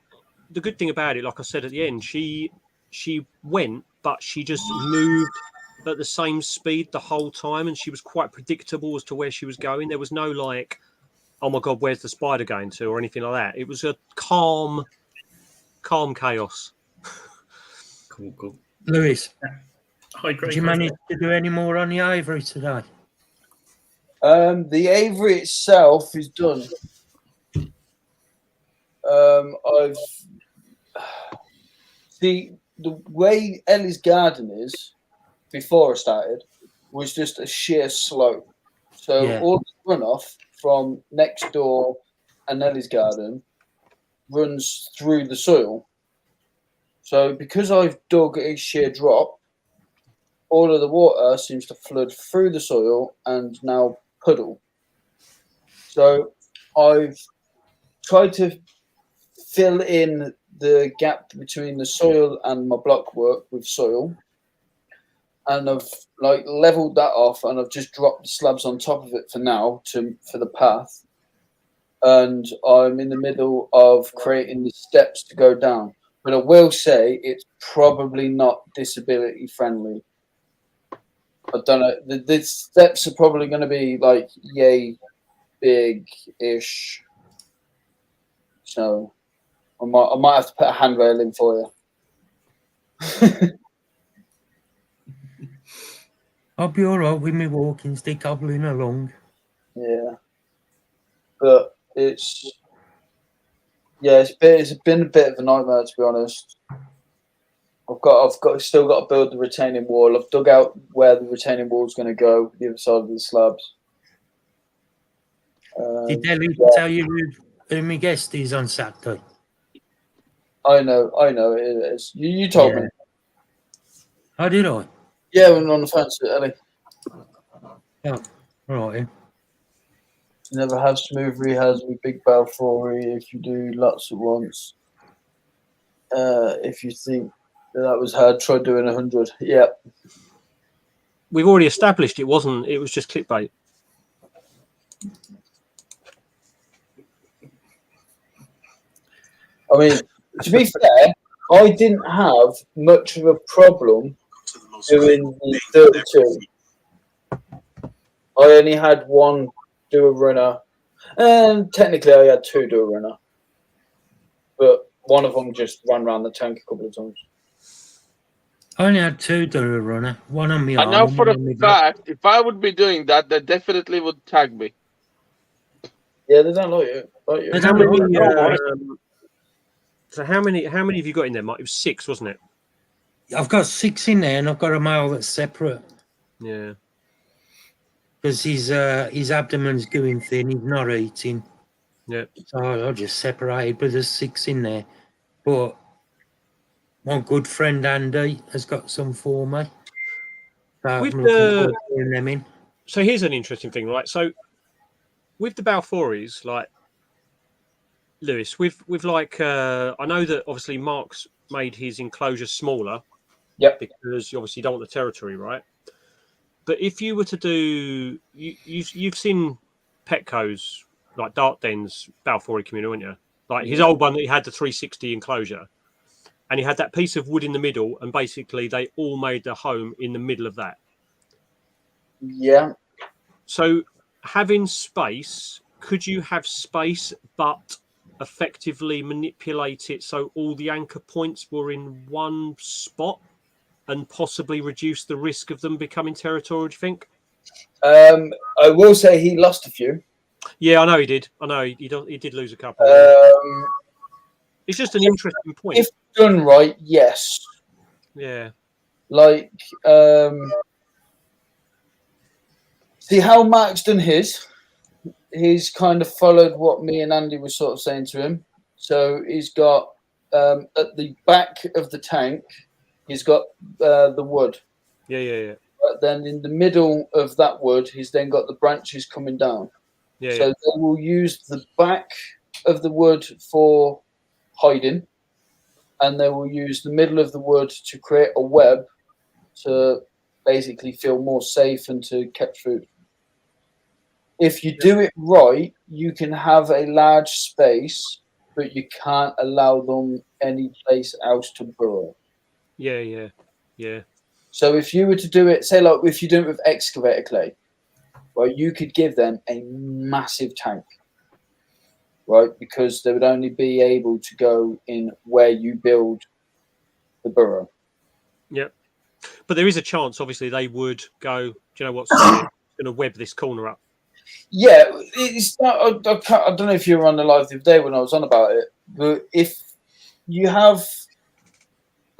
the good thing about it, like I said at the end, she went, but she just moved at the same speed the whole time, and she was quite predictable as to where she was going. There was no like, oh my god, where's the spider going to, or anything like that. It was a calm chaos. Cool. Lewis, Hi, did you manage to do any more on the Ivory today? The Avery itself is done. The way Ellie's garden is before I started was just a sheer slope. So all the runoff from next door and Ellie's garden runs through the soil. So because I've dug a sheer drop, all of the water seems to flood through the soil and now puddle. So I've tried to fill in the gap between the soil and my block work with soil, and I've like leveled that off, and I've just dropped the slabs on top of it for now for the path, and I'm in the middle of creating the steps to go down. But I will say it's probably not disability friendly. I don't know. The steps are probably going to be like yay big-ish. So I might have to put a handrail in for you. I'll be all right with me walking stick hobbling along. Yeah, but it's been a bit of a nightmare, to be honest. I've still got to build the retaining wall. I've dug out where the retaining wall is going to go, the other side of the slabs. Did Ellie tell you who my guest is on Saturday? I know it is. You told me. How did I? Yeah, when on the phone to Ellie. Oh, right. You never have smooth rehas with big Balfour if you do lots at once. If you think that was hard, try doing 100. Yeah. We've already established it was just clickbait. I mean, to be fair, I didn't have much of a problem doing the 32. I only had one do a runner, and technically I had two do a runner, but one of them just ran around the tank a couple of times. I only had two do a runner, one on me arm. I know for a one on me fact, if I would be doing that, they definitely would tag me. Yeah, they don't like you. They How don't many? like So how many have you got in there, Mike? It was 6, wasn't it? I've got 6 in there, and I've got a male that's separate Yeah. because his abdomen's going thin. He's not eating. Yeah. So I just separated, but there's 6 in there. But my good friend Andy has got some for me. So With I'm looking forward to putting them in. So here's an interesting thing, right? So with the Balfouries, like Lewis, with like I know that obviously Mark's made his enclosure smaller. Yep. Because you obviously don't want the territory, right? But if you were to do, you've seen Petco's like Dart Den's Balfourie communal, haven't you? Like his old one that he had the 360 enclosure, and he had that piece of wood in the middle, and basically they all made their home in the middle of that. Yeah. So having space, could you have space but effectively manipulate it so all the anchor points were in one spot and possibly reduce the risk of them becoming territorial, do you think? I will say he lost a few. Yeah, I know he did. I know he did lose a couple. It's just an interesting point. If done right, yes. Yeah. Like, see how Mark's done his? he's kind of followed what me and Andy were sort of saying to him. So he's got at the back of the tank, he's got the wood. Yeah. But then in the middle of that wood, he's then got the branches coming down. Yeah. So they will use the back of the wood for hiding, and they will use the middle of the wood to create a web to basically feel more safe and to catch food. If you do it right, you can have a large space, but you can't allow them any place else to burrow. Yeah. So if you were to do it, say like if you do it with excavator clay, right, you could give them a massive tank, right, because they would only be able to go in where you build the burrow. Yep. But there is a chance, obviously, they would go, do you know what's going to web this corner up? Yeah, it's not. I don't know if you were on the live the other day when I was on about it, but if you have,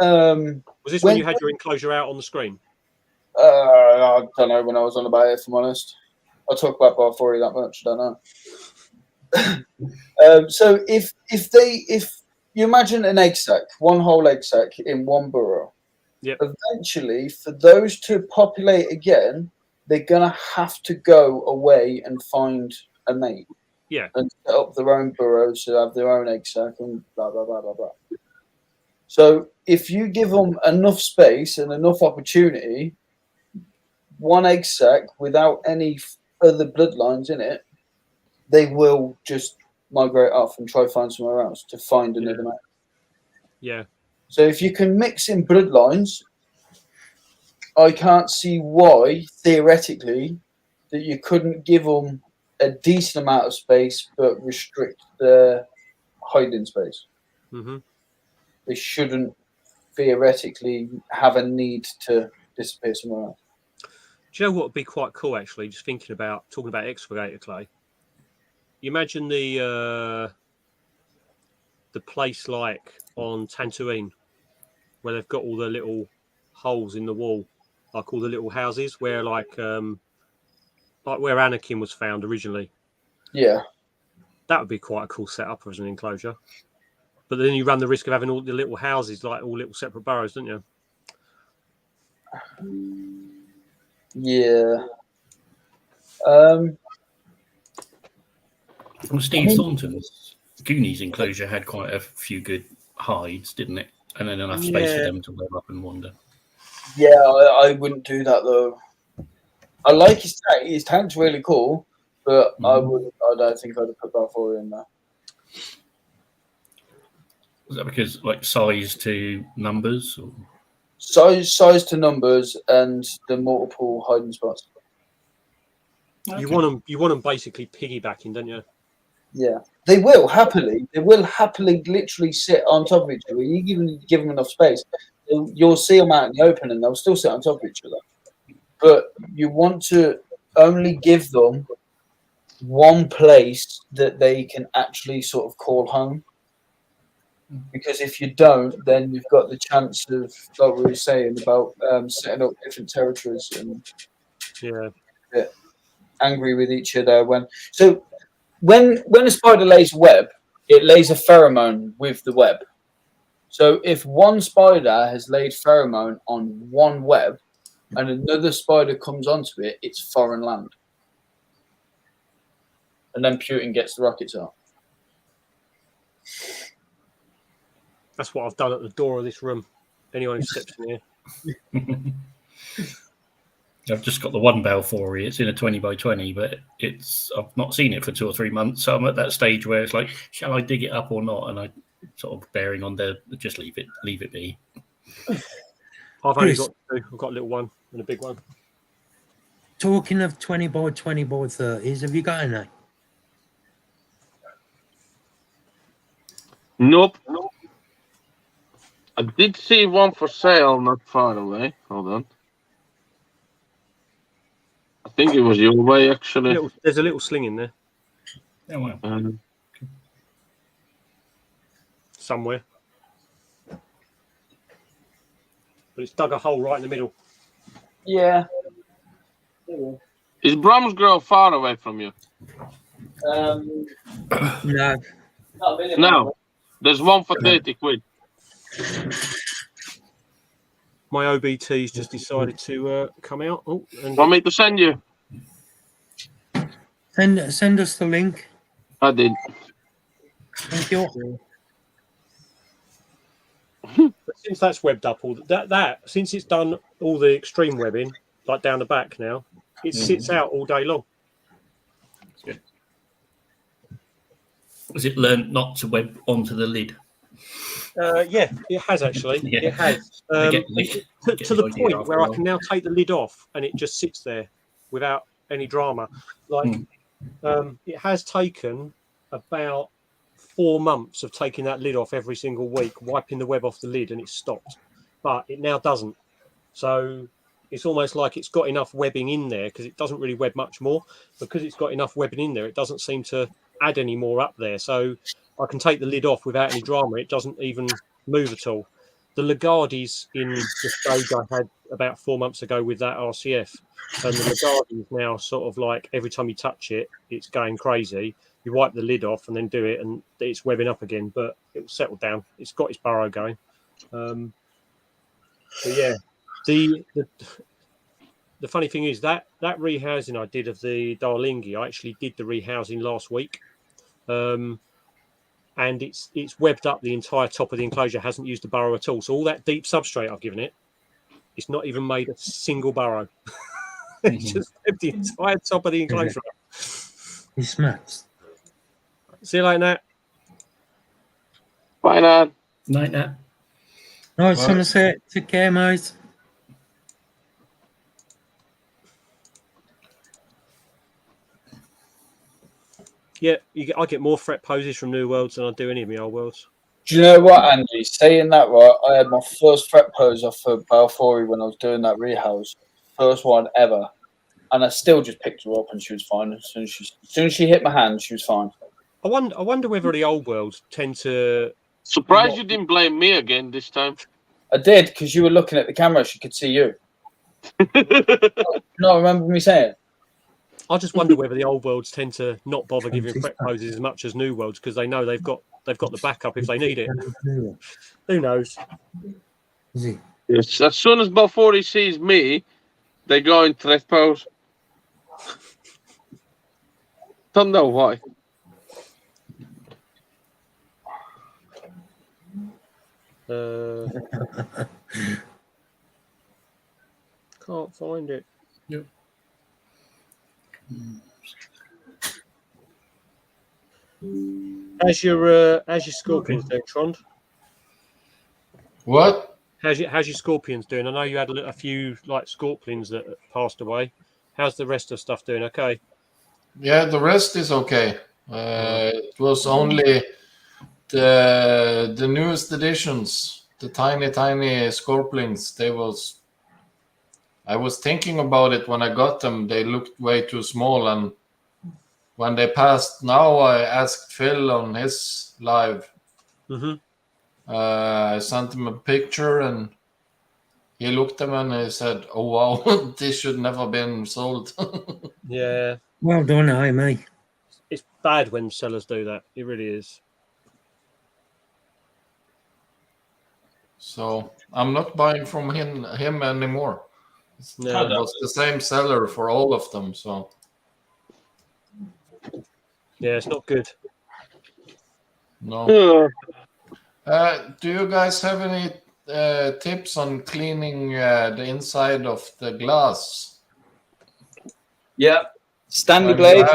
was this when you had your enclosure out on the screen? I don't know when I was on about it. If I'm honest, I talk about Bar40 that much. I don't know. So if you imagine an egg sac, one whole egg sac in one burrow, eventually for those to populate again, they're gonna have to go away and find a mate. Yeah. And set up their own burrows to have their own egg sac and blah blah blah blah blah. So if you give them enough space and enough opportunity, one egg sac without any other bloodlines in it, they will just migrate off and try to find somewhere else to find another mate. Yeah. So if you can mix in bloodlines, I can't see why, theoretically, that you couldn't give them a decent amount of space but restrict their hiding space. Mm-hmm. They shouldn't theoretically have a need to disappear somewhere else. Do you know what would be quite cool, actually, just talking about excavator clay? You imagine the place like on Tatooine, where they've got all the little holes in the wall, like all the little houses where like where Anakin was found originally. Yeah. That would be quite a cool setup as an enclosure. But then you run the risk of having all the little houses, like all little separate burrows, don't you? Yeah. Well, Steve Thornton's Goonies enclosure had quite a few good hides, didn't it? And then enough space for them to web up and wander. Yeah, I wouldn't do that though. I like his tank. His tank's really cool, but I don't think I'd have put Balfour in there. Was that because like size to numbers? Or? Size to numbers and the multiple hiding spots. Okay. You want them basically piggybacking, don't you? Yeah, they will happily. They will happily, literally sit on top of each other. You give them enough space, you'll see them out in the open, and they'll still sit on top of each other. But you want to only give them one place that they can actually sort of call home. Because if you don't, then you've got the chance of, like we were saying, about setting up different territories and get angry with each other. When a spider lays a web, it lays a pheromone with the web. So if one spider has laid pheromone on one web and another spider comes onto it, it's foreign land. And then Putin gets the rockets off. That's what I've done at the door of this room. Anyone who steps in here. I've just got the one Balfour. It's in a 20 by 20, but I've not seen it for 2 or 3 months. So I'm at that stage where it's like, shall I dig it up or not? And I sort of bearing on just leave it be. I've only got two. I've got a little one and a big one. Talking of 20 by 20 by 30s, have you got any? Nope. I did see one for sale not far away. Hold on. I think it was your way, actually. There's a little sling in there. Oh, wow. Somewhere. But it's dug a hole right in the middle. Yeah. Is Bromsgrove far away from you? No. No, there's one for 30 quid. My OBT's just decided to come out. Oh, and Want me to send you? Send us the link. I did. Thank you. But since that's webbed up, all that since it's done all the extreme webbing, like down the back now, it sits out all day long. Has it learned not to web onto the lid? Yeah, it has actually. Yeah. It has to the point where I can now take the lid off and it just sits there without any drama. Like it has taken about 4 months of taking that lid off every single week, wiping the web off the lid, and it's stopped. But it now doesn't. So it's almost like it's got enough webbing in there because it doesn't really web much more. Because it's got enough webbing in there, it doesn't seem to add any more up there. So I can take the lid off without any drama. It doesn't even move at all. The Lagardi's in the stage I had about 4 months ago with that RCF. And the Lagardi's now sort of like every time you touch it, it's going crazy. You wipe the lid off and then do it, and it's webbing up again, but it will settle down. It's got its burrow going. But yeah, the funny thing is that rehousing I did of the Darlingi, I actually did the rehousing last week. And it's webbed up the entire top of the enclosure, hasn't used the burrow at all. So all that deep substrate I've given it, it's not even made a single burrow. It's just webbed the entire top of the enclosure. He smacks. See you later, Nat. Bye, Nat. Night, Nat. No, it's gonna say take care, mate. Yeah, I get more fret poses from New Worlds than I do any of my old worlds. Do you know what, Andy? Saying that, right, I had my first fret pose off of Balfour when I was doing that rehouse. First one ever. And I still just picked her up and she was fine. As soon as she hit my hand, she was fine. I wonder whether the old worlds tend to... Surprised you didn't blame me again this time. I did, because you were looking at the camera. She could see you. No, remember me saying? I just wonder whether the old worlds tend to not bother giving fret poses as much as New Worlds because they know they've got the backup if they need it. Who knows? Yes, as soon as Balfour sees me, they go in threat pose. Don't know why. Can't find it. Yep. How's your scorpions doing, Trond? What? How's your scorpions doing? I know you had a few like scorpions that passed away. How's the rest of stuff doing? Okay. Yeah, the rest is okay. It was only the newest editions, the tiny scorpions. I was thinking about it when I got them. They looked way too small, and when they passed, now I asked Phil on his live. I sent him a picture, and he looked at them and he said, "Oh wow, this should never been sold." Yeah. Well done, mate. It's bad when sellers do that. It really is. So I'm not buying from him anymore. No. It was the same seller for all of them. So yeah, it's not good. No. Do you guys have any tips on cleaning the inside of the glass? Yeah. Stanley blade.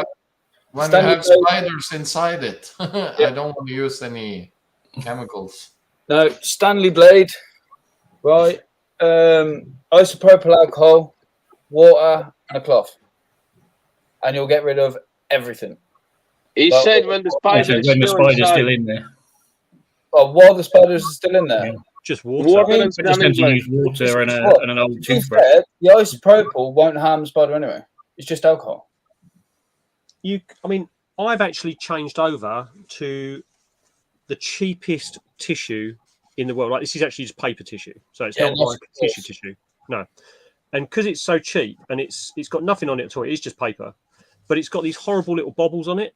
When you have spiders inside it, I don't want to use any chemicals. No, Stanley blade, right? Isopropyl alcohol, water, and a cloth, and you'll get rid of everything. He said when the spider is still in there. Oh, while the spiders are still in there, just water. I just tend to use water and an old toothbrush. The isopropyl won't harm the spider anyway. It's just alcohol. I've actually changed over to the cheapest tissue in the world. Like, this is actually just paper tissue, so it's not like tissue. No, and because it's so cheap and it's got nothing on it at all, it is just paper. but it's got these horrible little bobbles on it.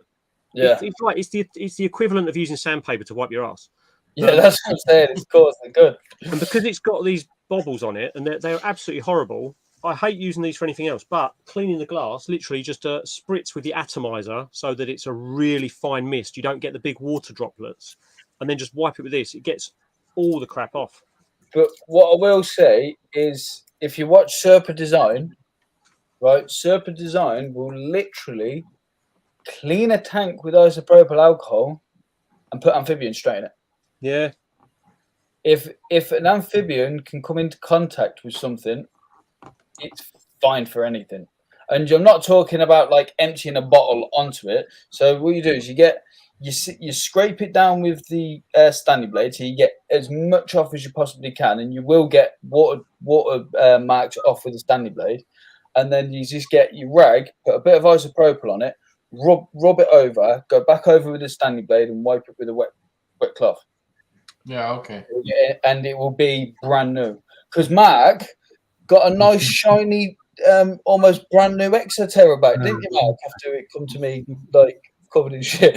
Yeah. It's the equivalent of using sandpaper to wipe your ass. Yeah, that's what I'm saying. It's course they're good. And because it's got these bobbles on it, and they're absolutely horrible. I hate using these for anything else, but cleaning the glass, literally just spritz with the atomizer so that it's a really fine mist. You don't get the big water droplets, and then just wipe it with this. It gets all the crap off. But what I will say is, if you watch Serpa Design, right, Serpa Design will literally clean a tank with isopropyl alcohol and put amphibian straight in it. Yeah. If an amphibian can come into contact with something, it's fine for anything. And I'm not talking about like emptying a bottle onto it. So what you do is you scrape it down with the standing blade, so you get as much off as you possibly can, and you will get water marks off with the standing blade. And then you just get your rag, put a bit of isopropyl on it, rub it over, go back over with the standing blade, and wipe it with a wet cloth. Yeah, okay. And it will be brand new. Because Mark got a nice shiny, almost brand new Exoterabyte, didn't you, Mark? After it come to me like covered in shit.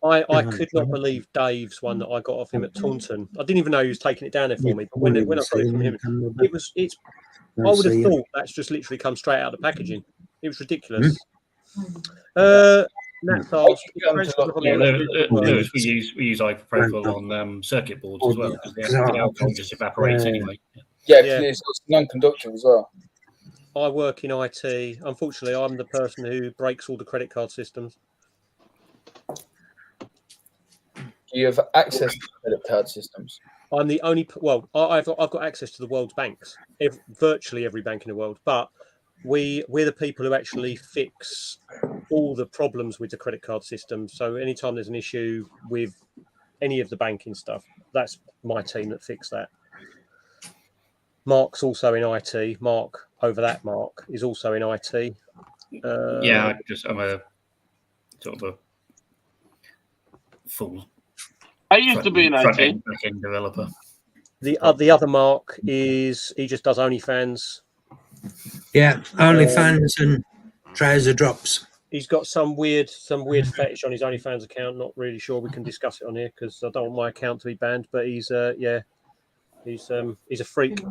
I could not believe Dave's one that I got off him at Taunton. I didn't even know he was taking it down there for me. But when I got it from him, I would have thought that's just literally come straight out of the packaging. It was ridiculous. Nat's asked. Lewis, we use isopropyl on circuit boards as well because the alcohol just evaporates anyway. Yeah, it's non-conductive as well. I work in IT. Unfortunately, I'm the person who breaks all the credit card systems. Do you have access to credit card systems? I'm the only. Well, I've got access to the world's banks, virtually every bank in the world. But we're the people who actually fix all the problems with the credit card system. So anytime there's an issue with any of the banking stuff, that's my team that fix that. Mark's also in IT. Mark is also in IT. I'm a sort of a full. I used to be in IT. Back-end developer. The other Mark he just does OnlyFans. Yeah, OnlyFans and trouser drops. He's got some weird fetish on his OnlyFans account. Not really sure we can discuss it on here because I don't want my account to be banned. But he's a freak.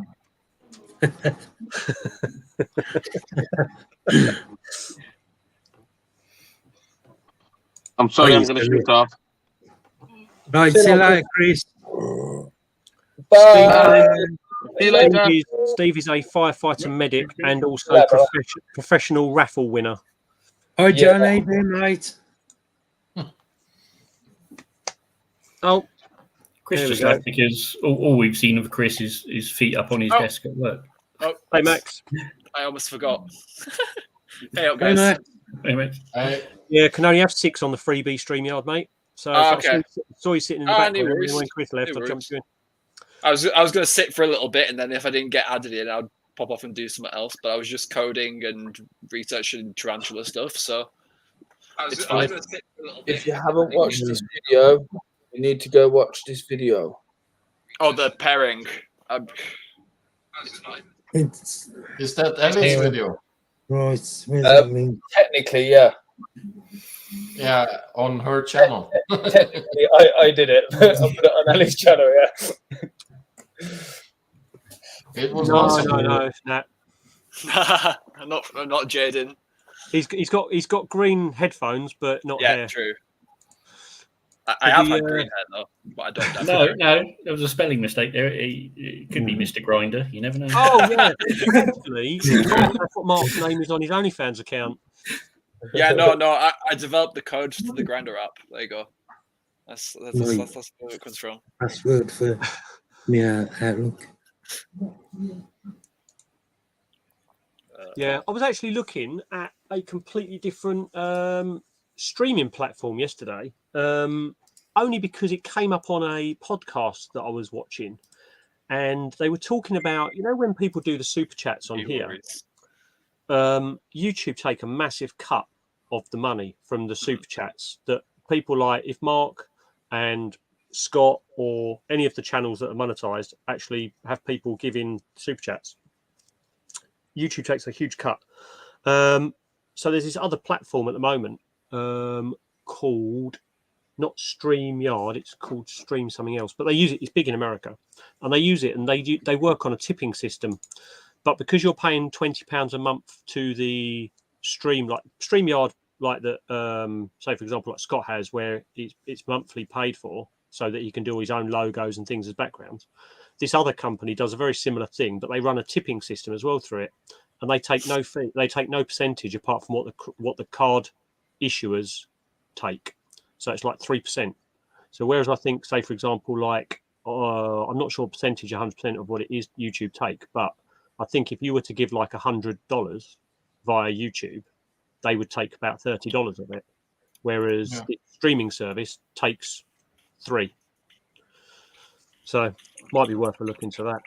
I'm sorry, I'm going to shoot off. Right, see you later, Chris. Bye. See you later. Steve is a firefighter medic and also professional raffle winner. Hi, John. How you doing, mate? Oh, Chris just left because all we've seen of Chris is his feet up on his desk at work. Oh, hey, Max. I almost forgot. Hey up, guys. Hey, mate. Yeah, can only have 6 on the freebie StreamYard, mate. So okay. saw you sitting in the back no worries. when Chris left. I jumped you in. I was going to sit for a little bit, and then if I didn't get added in, I'd pop off and do something else. But I was just coding and researching tarantula stuff, so it's fine. If you haven't watched this video, you need to go watch this video. Oh, the pairing. Is that Ellie's video? Right. What does that mean? Technically, yeah. Yeah, on her channel. Technically, I did it. I put it on Ellie's channel, yeah. It was no, Nat. I'm not Jaden. He's got green headphones, but not hair. Yeah, true. I have had green hair though, but I don't have hair. No, there was a spelling mistake there. It could be Mr. Grinder. You never know. Oh yeah, actually, that's what Mark's name is on his OnlyFans account. Yeah, no. I developed the code for the Grinder app. There you go. That's where it comes from. That's good for Outlook. Yeah, I was actually looking at a completely different streaming platform yesterday, only because it came up on a podcast that I was watching, and they were talking about, when people do the super chats on here, YouTube take a massive cut of the money from the super chats that people like. If Mark and Scott or any of the channels that are monetized actually have people giving super chats, YouTube takes a huge cut. so there's this other platform at the moment called not StreamYard, it's called Stream something else, but they use it. It's big in America, and they use it, and they work on a tipping system. But because you're paying £20 a month to the stream, like StreamYard, like the say for example, like Scott has, where it's monthly paid for, so that he can do his own logos and things as backgrounds. This other company does a very similar thing, but they run a tipping system as well through it, and they take no fee, they take no percentage apart from what the card issuers take. So it's like 3%. So whereas I think, say for example, like I'm not sure percentage 100% of what it is YouTube take, but I think if you were to give like $100 via YouTube, they would take about $30 of it, whereas the streaming service takes 3. So might be worth a look into that.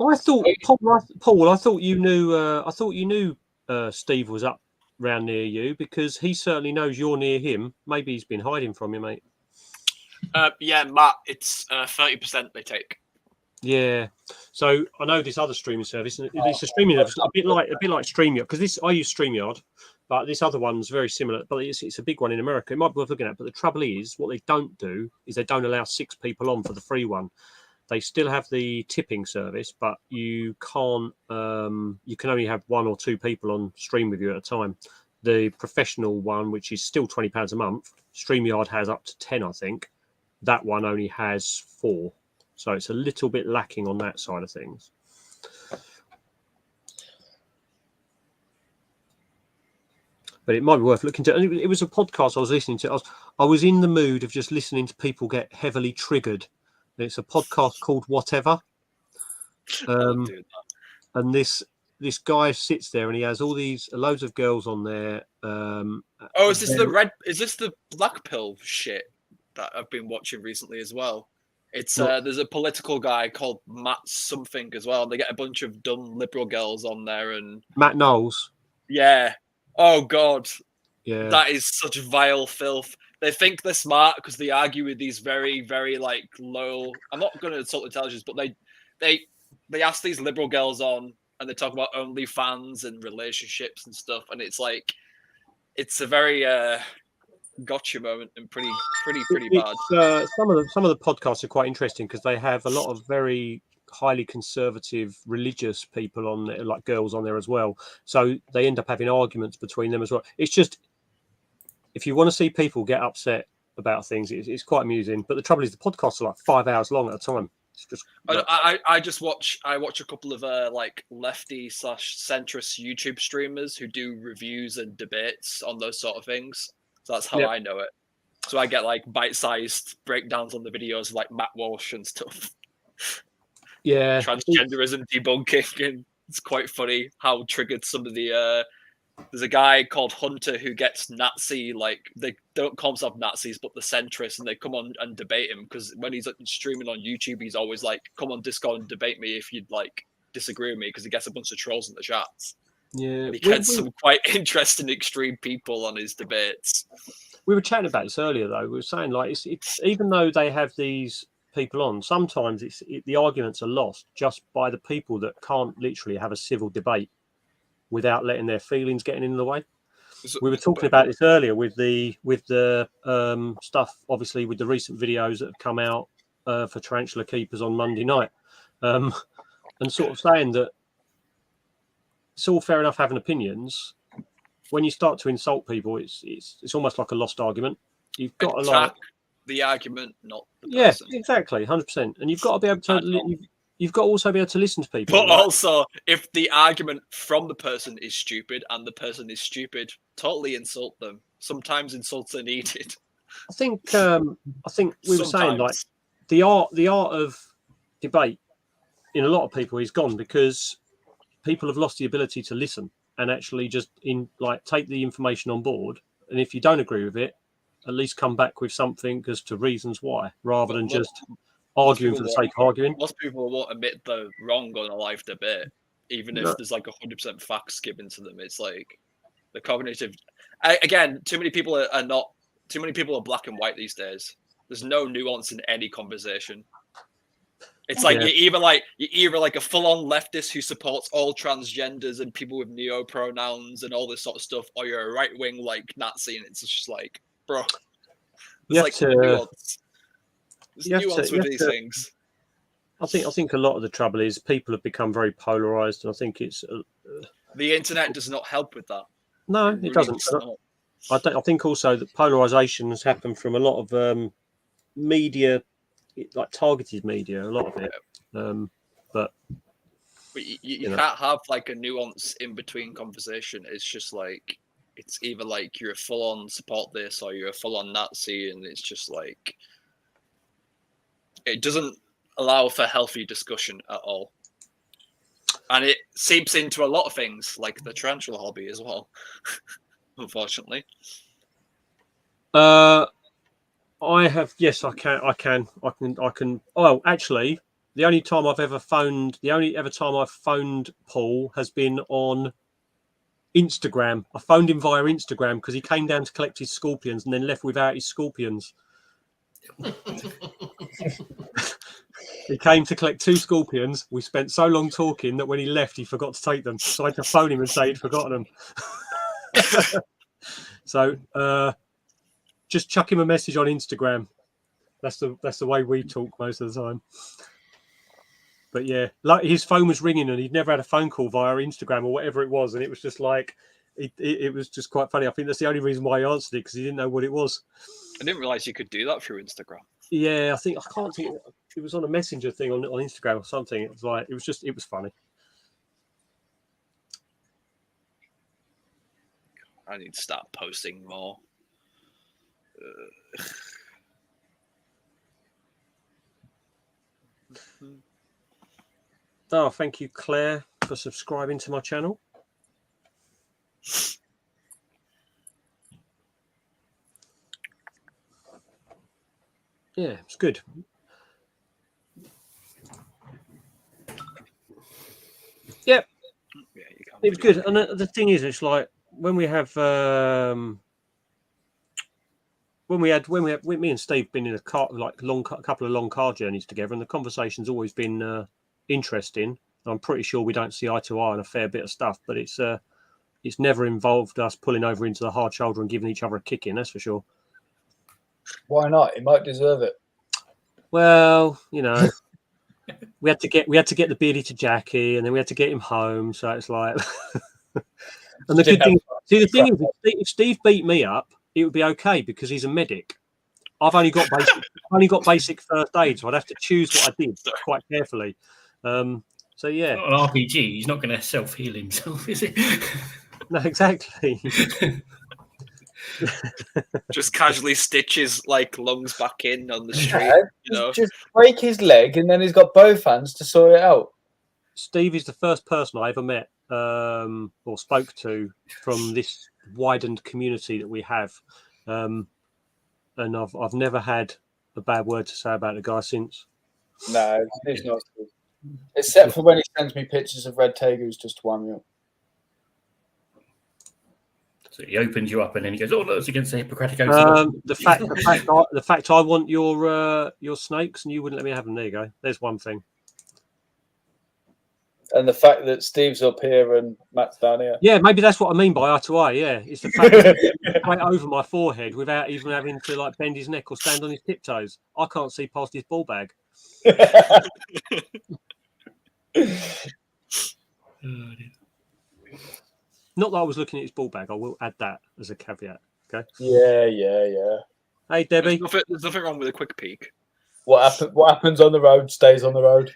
I thought Paul, I thought you knew Steve was up round near you, because he certainly knows you're near him. Maybe he's been hiding from you, mate. Yeah, Matt, it's 30% they take. Yeah, so I know this other streaming service, and it's a streaming service a bit like StreamYard, because I use StreamYard, but this other one's very similar, but it's a big one in America. It might be worth looking at, but the trouble is, what they don't do is they don't allow 6 people on for the free one. They still have the tipping service, but you can't. You can only have 1 or 2 people on stream with you at a time. The professional one, which is still £20 a month, StreamYard has up to 10, I think. That one only has 4, so it's a little bit lacking on that side of things. But it might be worth looking to. It was a podcast I was listening to. I was in the mood of just listening to people get heavily triggered. It's a podcast called Whatever, and this guy sits there and he has all these loads of girls on there. Is this the black pill shit that I've been watching recently as well? It's there's a political guy called Matt something as well. They get a bunch of dumb liberal girls on there, and Matt Knowles. Yeah. Oh God. Yeah. That is such vile filth. They think they're smart because they argue with these very, very like low. I'm not going to insult intelligence, but they ask these liberal girls on, and they talk about OnlyFans and relationships and stuff, and it's like it's a very gotcha moment and pretty bad. Some of the podcasts are quite interesting because they have a lot of very highly conservative religious people on there, like girls on there as well. So they end up having arguments between them as well. It's just, if you want to see people get upset about things, it's quite amusing. But the trouble is, the podcasts are like 5 hours long at a time. It's just I watch a couple of like lefty / centrist YouTube streamers who do reviews and debates on those sort of things. So that's how I know it. So I get like bite-sized breakdowns on the videos of like Matt Walsh and stuff. Yeah, transgenderism debunking, and it's quite funny how triggered some of the. There's a guy called Hunter who gets Nazi, like they don't call themselves Nazis, but the centrists, and they come on and debate him because when he's streaming on YouTube, he's always like, "Come on Discord and debate me if you'd like disagree with me," because he gets a bunch of trolls in the chats. Yeah, and he gets some quite interesting, extreme people on his debates. We were chatting about this earlier, though. We were saying like it's even though they have these people on, sometimes the arguments are lost just by the people that can't literally have a civil debate without letting their feelings getting in the way. We were talking about this earlier with the stuff, obviously, with the recent videos that have come out for Tarantula Keepers on Monday night, and sort of saying that it's all fair enough having opinions. When you start to insult people, it's almost like a lost argument. You've got to like the argument, not the person. Yeah, exactly, 100%. And you've got to be able to. You've got to also be able to listen to people. But also, if the argument from the person is stupid and the person is stupid, totally insult them. Sometimes insults are needed. I think we were saying like the art of debate in a lot of people is gone because people have lost the ability to listen and actually just take the information on board. And if you don't agree with it, at least come back with something as to reasons why, rather than just arguing for the sake of arguing. Most people won't admit they're wrong on a live debate, even if there's like 100% facts given to them. It's like the cognitive. Again, too many people are black and white these days. There's no nuance in any conversation. It's like you're either like a full-on leftist who supports all transgenders and people with neo pronouns and all this sort of stuff, or you're a right-wing like Nazi, and it's just like, bro, there's like nuance. There's nuance with these things. I think a lot of the trouble is people have become very polarized, and I think it's the internet does not help with that. No, it doesn't. I think also that polarization has happened from a lot of media, like targeted media, a lot of it. But you can't have like a nuance in between conversation. It's just like it's either like you're a full-on support this or you're a full-on Nazi, and it's just like it doesn't allow for healthy discussion at all. And it seeps into a lot of things, like the tarantula hobby as well. Unfortunately, I can. Oh, actually, the only time I've phoned Paul has been on Instagram. I phoned him via Instagram because he came down to collect his scorpions and then left without his scorpions. He came to collect 2 scorpions. We spent so long talking that when he left, he forgot to take them. So I had to phone him and say he'd forgotten them. So just chuck him a message on Instagram. That's the way we talk most of the time. But yeah, like his phone was ringing and he'd never had a phone call via Instagram or whatever it was, and it was just like it was just quite funny. I think that's the only reason why he answered it, because he didn't know what it was. I didn't realize you could do that through Instagram. Yeah, I can't think it was on a messenger thing on Instagram or something. It was funny. I need to start posting more. Oh, thank you, Claire, for subscribing to my channel. Yeah, it's good. Yep. Yeah, it was good. And the thing is, it's like when we have me and Steve been in a car, like couple of long car journeys together, and the conversation's always been interesting. I'm pretty sure we don't see eye to eye on a fair bit of stuff, but it's never involved us pulling over into the hard shoulder and giving each other a kick in. That's for sure. Why not? He might deserve it. Well, you know, we had to get the beardie to Jackie, and then we had to get him home. So it's like, and the good thing, the thing is, if Steve beat me up, it would be okay because he's a medic. I've only got basic first aid, so I'd have to choose what I did quite carefully. So yeah, not an RPG. He's not going to self-heal himself, is he? No, exactly. Just casually stitches like lungs back in on the street. Yeah, you know, just break his leg, and then he's got both hands to sort it out. Steve is the first person I ever met or spoke to from this widened community that we have, and I've never had a bad word to say about the guy since. No, it's not. Except for when he sends me pictures of red tegus just to wind me up. So he opens you up and then he goes, "Oh, no, it's against the Hippocratic Oath." The fact I want your snakes and you wouldn't let me have them. There you go. There's one thing. And the fact that Steve's up here and Matt's down here. Yeah, maybe that's what I mean by eye to eye. Yeah, it's the fact that he's right over my forehead without even having to like bend his neck or stand on his tiptoes. I can't see past his ball bag. Not that I was looking at his ball bag. I will add that as a caveat. Okay. Yeah. Hey, Debbie. There's nothing wrong with a quick peek. What happens on the road stays on the road.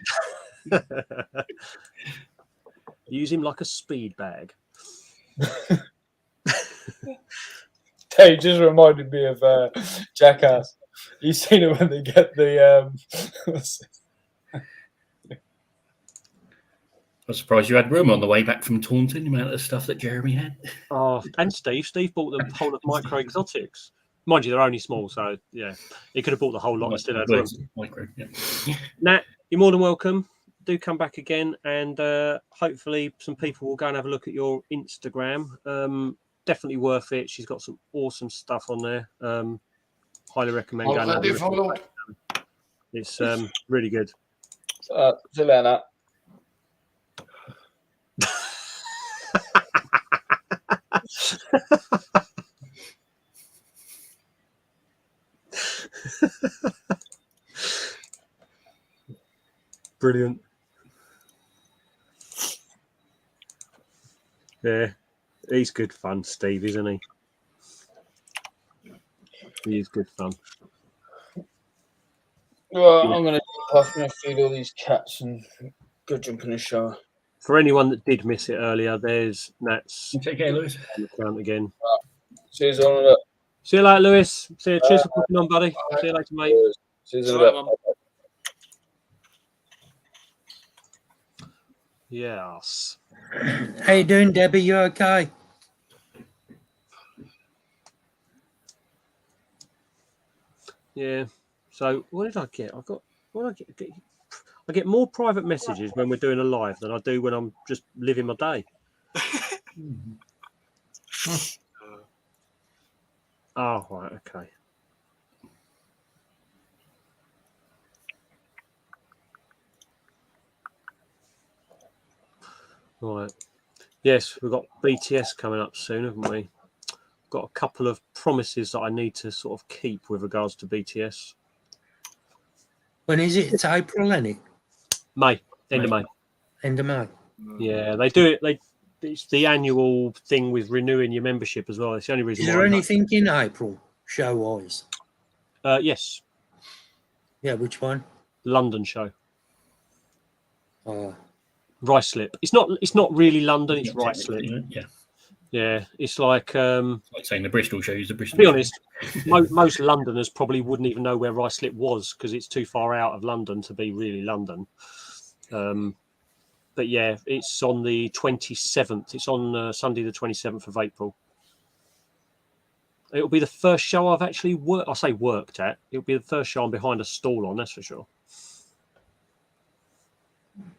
Use him like a speed bag. Hey, just reminded me of Jackass. You seen it when they get the. I'm surprised you had room on the way back from Taunton, the amount of stuff that Jeremy had. Oh, and Steve bought the whole of Micro Exotics. Mind you, they're only small, so yeah, he could have bought the whole lot and still had room. Micro, yeah. Nat, you're more than welcome. Do come back again, and hopefully some people will go and have a look at your Instagram. Definitely worth it. She's got some awesome stuff on there. Highly recommend going and have a look. It's really good. See you later. Brilliant. Yeah, he's good fun, Steve, isn't he? He is good fun. Well, I'm gonna feed all these cats and go jump in the shower. For anyone that did miss it earlier, there's Nat's Take care, Lewis. account again. See you on it. See you later, Lewis. See you. Cheers for putting on, buddy. See you later, mate. See you in a Bye, bit. Mum. Yes. How you doing, Debbie? You okay? Yeah. So what did I get? I get more private messages when we're doing a live than I do when I'm just living my day. Oh, right, okay. Right. Yes, we've got BTS coming up soon, haven't we? Got a couple of promises that I need to sort of keep with regards to BTS. When is it? It's April, isn't it? May, end of May. End of May. Yeah, they do it. It's the annual thing with renewing your membership as well. It's the only reason. Is there anything in April show-wise? Yes. Yeah, which one? London show. Oh, Rice Slip. It's not really London. It's Rice Slip. Yeah. Yeah, it's like Like saying the Bristol shows. The Bristol. To be honest, most Londoners probably wouldn't even know where Rice Slip was because it's too far out of London to be really London. But yeah, it's on the 27th. It's on Sunday, the 27th of April. It'll be the first show I've actually worked at. It'll be the first show I'm behind a stall on, that's for sure.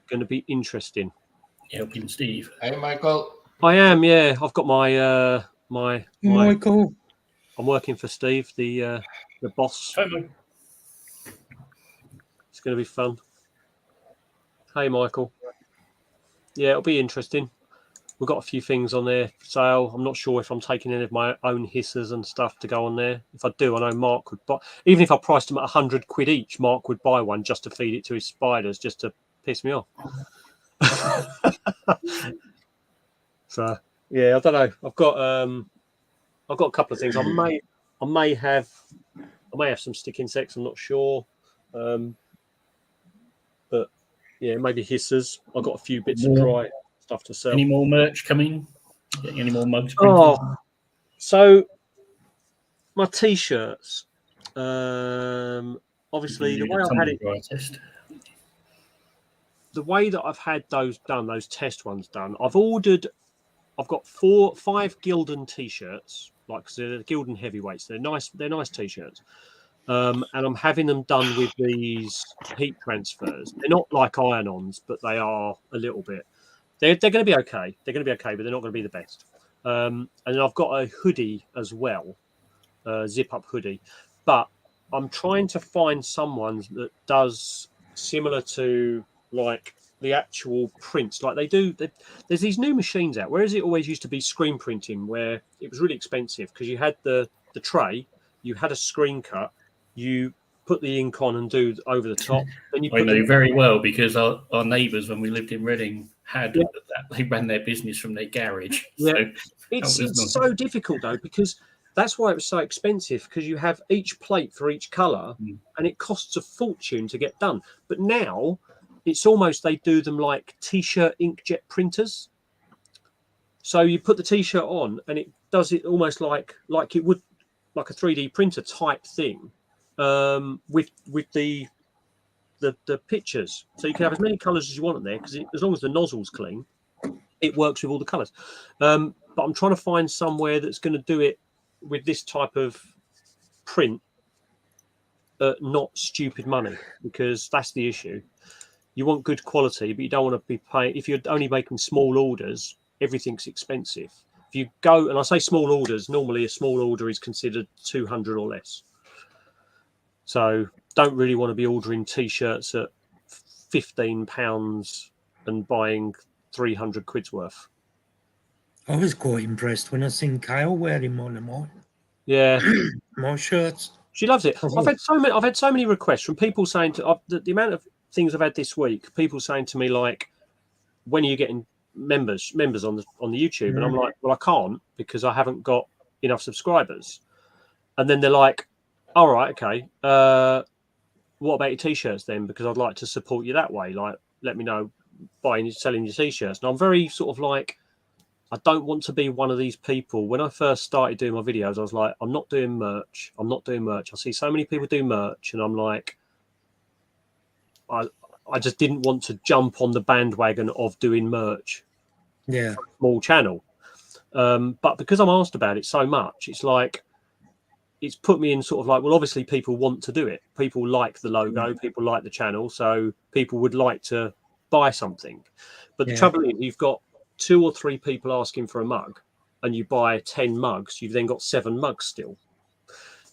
Going to be interesting. Helping Steve. Hey, Michael. I am, yeah. I've got my Michael. I'm working for Steve, the boss. Hi, Mike. It's going to be fun. Hey, Michael. Yeah, it'll be interesting. We've got a few things on there for sale. I'm not sure if I'm taking any of my own hissers and stuff to go on there. If I do, I know Mark would buy. Even if I priced them at £100 each, Mark would buy one just to feed it to his spiders, just to piss me off. So yeah, I don't know. I've got a couple of things. I may have some stick insects. I'm not sure. But yeah, maybe hissers. I've got a few bits of dry stuff to sell. Any more merch coming? Getting any more mugs? So my t-shirts. Obviously, the way I've had it. The way that I've had those test ones done, I've got 5 Gildan t-shirts, like they're the Gildan heavyweights. They're nice t-shirts. And I'm having them done with these heat transfers. They're not like iron-ons, but they are a little bit. They're going to be okay. They're going to be okay, but they're not going to be the best. And then I've got a hoodie as well, zip-up hoodie. But I'm trying to find someone that does similar to like the actual prints. Like there's these new machines out. Whereas it always used to be screen printing, where it was really expensive because you had the tray, you had a screen cut, you put the ink on and do over the top. Then you I know very well because our neighbours, when we lived in Reading, had that. They ran their business from their garage. Yeah. So it's so difficult though, because that's why it was so expensive, because you have each plate for each colour and it costs a fortune to get done. But now it's almost, they do them like t-shirt inkjet printers. So you put the t-shirt on and it does it almost like it would, like a 3D printer type thing, with the pictures. So you can have as many colours as you want in there, because as long as the nozzle's clean, it works with all the colours. But I'm trying to find somewhere that's going to do it with this type of print, not stupid money, because that's the issue. You want good quality, but you don't want to be paying. If you're only making small orders, everything's expensive. If you go, and I say small orders, normally a small order is considered 200 or less. So don't really want to be ordering t-shirts at £15 and buying 300 quid's worth. I was quite impressed when I seen Kale wearing one of mine. Yeah, my shirts. She loves it. I've had so many requests from people saying the amount of things I've had this week. People saying to me like, "When are you getting members on the YouTube?" And I'm like, "Well, I can't because I haven't got enough subscribers." And then they're like, "All right, okay. What about your t-shirts then? Because I'd like to support you that way. Like, let me know selling your t-shirts." And I'm very sort of like, I don't want to be one of these people. When I first started doing my videos, I was like, I'm not doing merch. I'm not doing merch. I see so many people do merch, and I'm like, I just didn't want to jump on the bandwagon of doing merch. Yeah. For a small channel. But because I'm asked about it so much, it's like, it's put me in sort of like, well, obviously people want to do it. People like the logo, people like the channel, so people would like to buy something. But the trouble is, you've got 2 or 3 people asking for a mug, and you buy 10 mugs, you've then got 7 mugs still.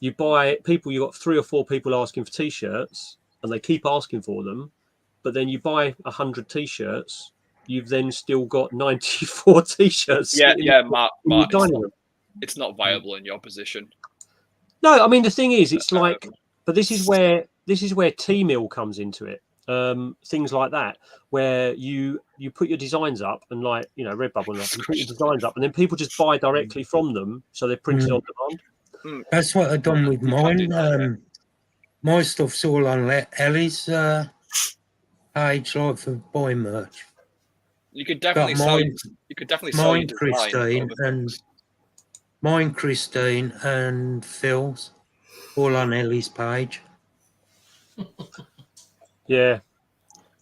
You've got 3 or 4 people asking for t-shirts, and they keep asking for them, but then you buy 100 t-shirts, you've then still got 94 t-shirts. Mark, it's not viable in your position. No, I mean, the thing is, it's like, but this is where T-Mill comes into it. Things like that, where you put your designs up, and like, you know, Redbubble and you put your designs up, and then people just buy directly from them, so they're printed on demand. That's what I've done with mine. My stuff's all on Ellie's page, like for buying merch. You could definitely sell. You could definitely sell your design. Mine, Christine, and Phil's, all on Ellie's page. Yeah.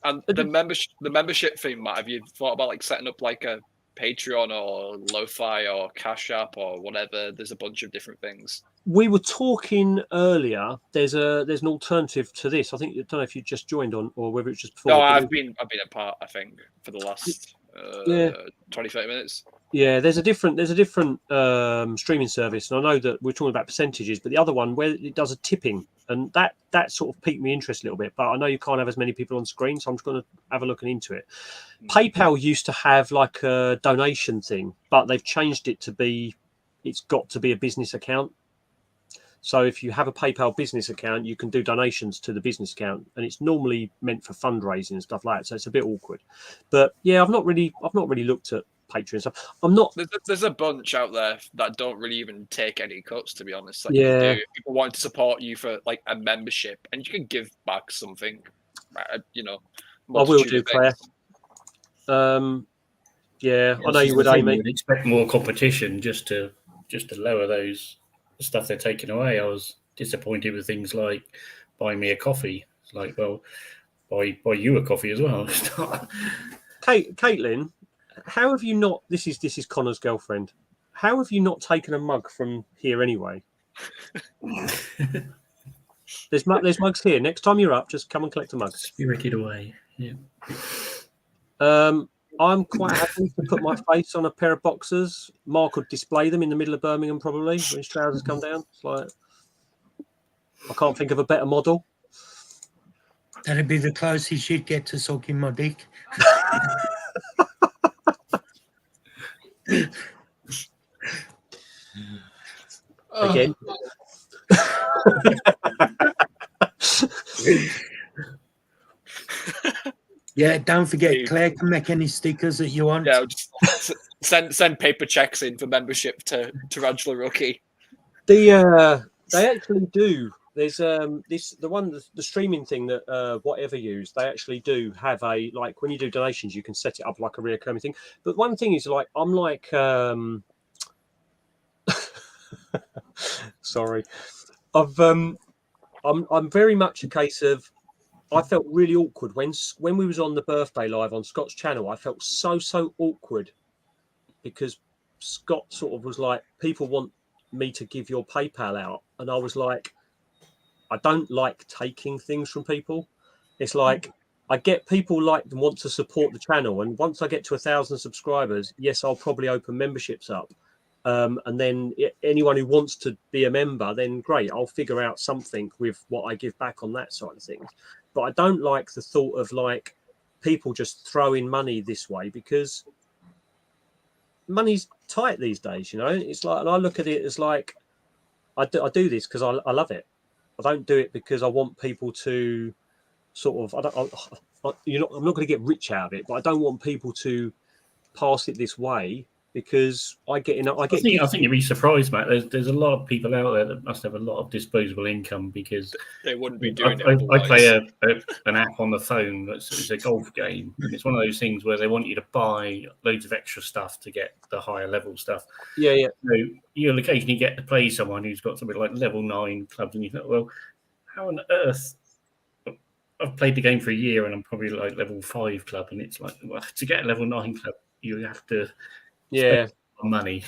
And the membership thing, Matt, have you thought about like setting up like a Patreon or Lo-Fi or Cash App or whatever? There's a bunch of different things. We were talking earlier. There's an alternative to this. I think, I don't know if you just joined on or whether it's just before. No, I've been a part, I think, for the last 20-30 minutes. Yeah, there's a different streaming service, and I know that we're talking about percentages, but the other one where it does a tipping, and that sort of piqued me interest a little bit. But I know you can't have as many people on screen, so I'm just going to have a look into it. PayPal used to have like a donation thing, but they've changed it to be, it's got to be a business account. So if you have a PayPal business account, you can do donations to the business account, and it's normally meant for fundraising and stuff like that. So it's a bit awkward. But yeah, I've not really looked at Patreon stuff. I'm not. There's a bunch out there that don't really even take any cuts, to be honest. Like, you can do, people want to support you for like a membership, and you can give back something. You know, I will do, Claire. Yeah, I know you would, Amy. You would expect more competition just to lower those stuff they're taking away. I was disappointed with things like buy me a coffee. It's like, well, buy you a coffee as well. Caitlin, how have you not? This is Connor's girlfriend. How have you not taken a mug from here anyway? There's mugs here. Next time you're up, just come and collect a mug. Spirited away. Yeah. I'm quite happy to put my face on a pair of boxers. Mark would display them in the middle of Birmingham probably when his trousers come down. It's like, I can't think of a better model. That'd be the closest you'd get to sucking my dick. Again. Yeah, don't forget, Claire can make any stickers that you want. Yeah, just send paper checks in for membership to Tarantula.Rookie. They actually do. There's the streaming thing that whatever use, they actually do have a, like, when you do donations, you can set it up like a reoccurring thing. But one thing is, like, I'm like sorry, I'm very much a case of, I felt really awkward when we was on the birthday live on Scott's channel. I felt so awkward because Scott sort of was like, people want me to give your PayPal out, and I was like, I don't like taking things from people. It's like, I get people like and want to support the channel, and once I get to 1,000 subscribers, yes, I'll probably open memberships up. And then anyone who wants to be a member, then great, I'll figure out something with what I give back on that side of things. But I don't like the thought of like people just throwing money this way, because money's tight these days. You know, it's like, and I look at it as like I do this because I love it. I don't do it because I want people to sort of. I'm not going to get rich out of it, but I don't want people to pass it this way, because I think you'd be surprised, Matt. There's a lot of people out there that must have a lot of disposable income, because they wouldn't be doing it I otherwise. play an app on the phone it's a golf game, and it's one of those things where they want you to buy loads of extra stuff to get the higher level stuff. Yeah. So you'll occasionally get to play someone who's got something like level 9 clubs, and you think, well, how on earth? I've played the game for a year and I'm probably like level 5 club, and it's like, well, to get a level 9 club, you have to spend money.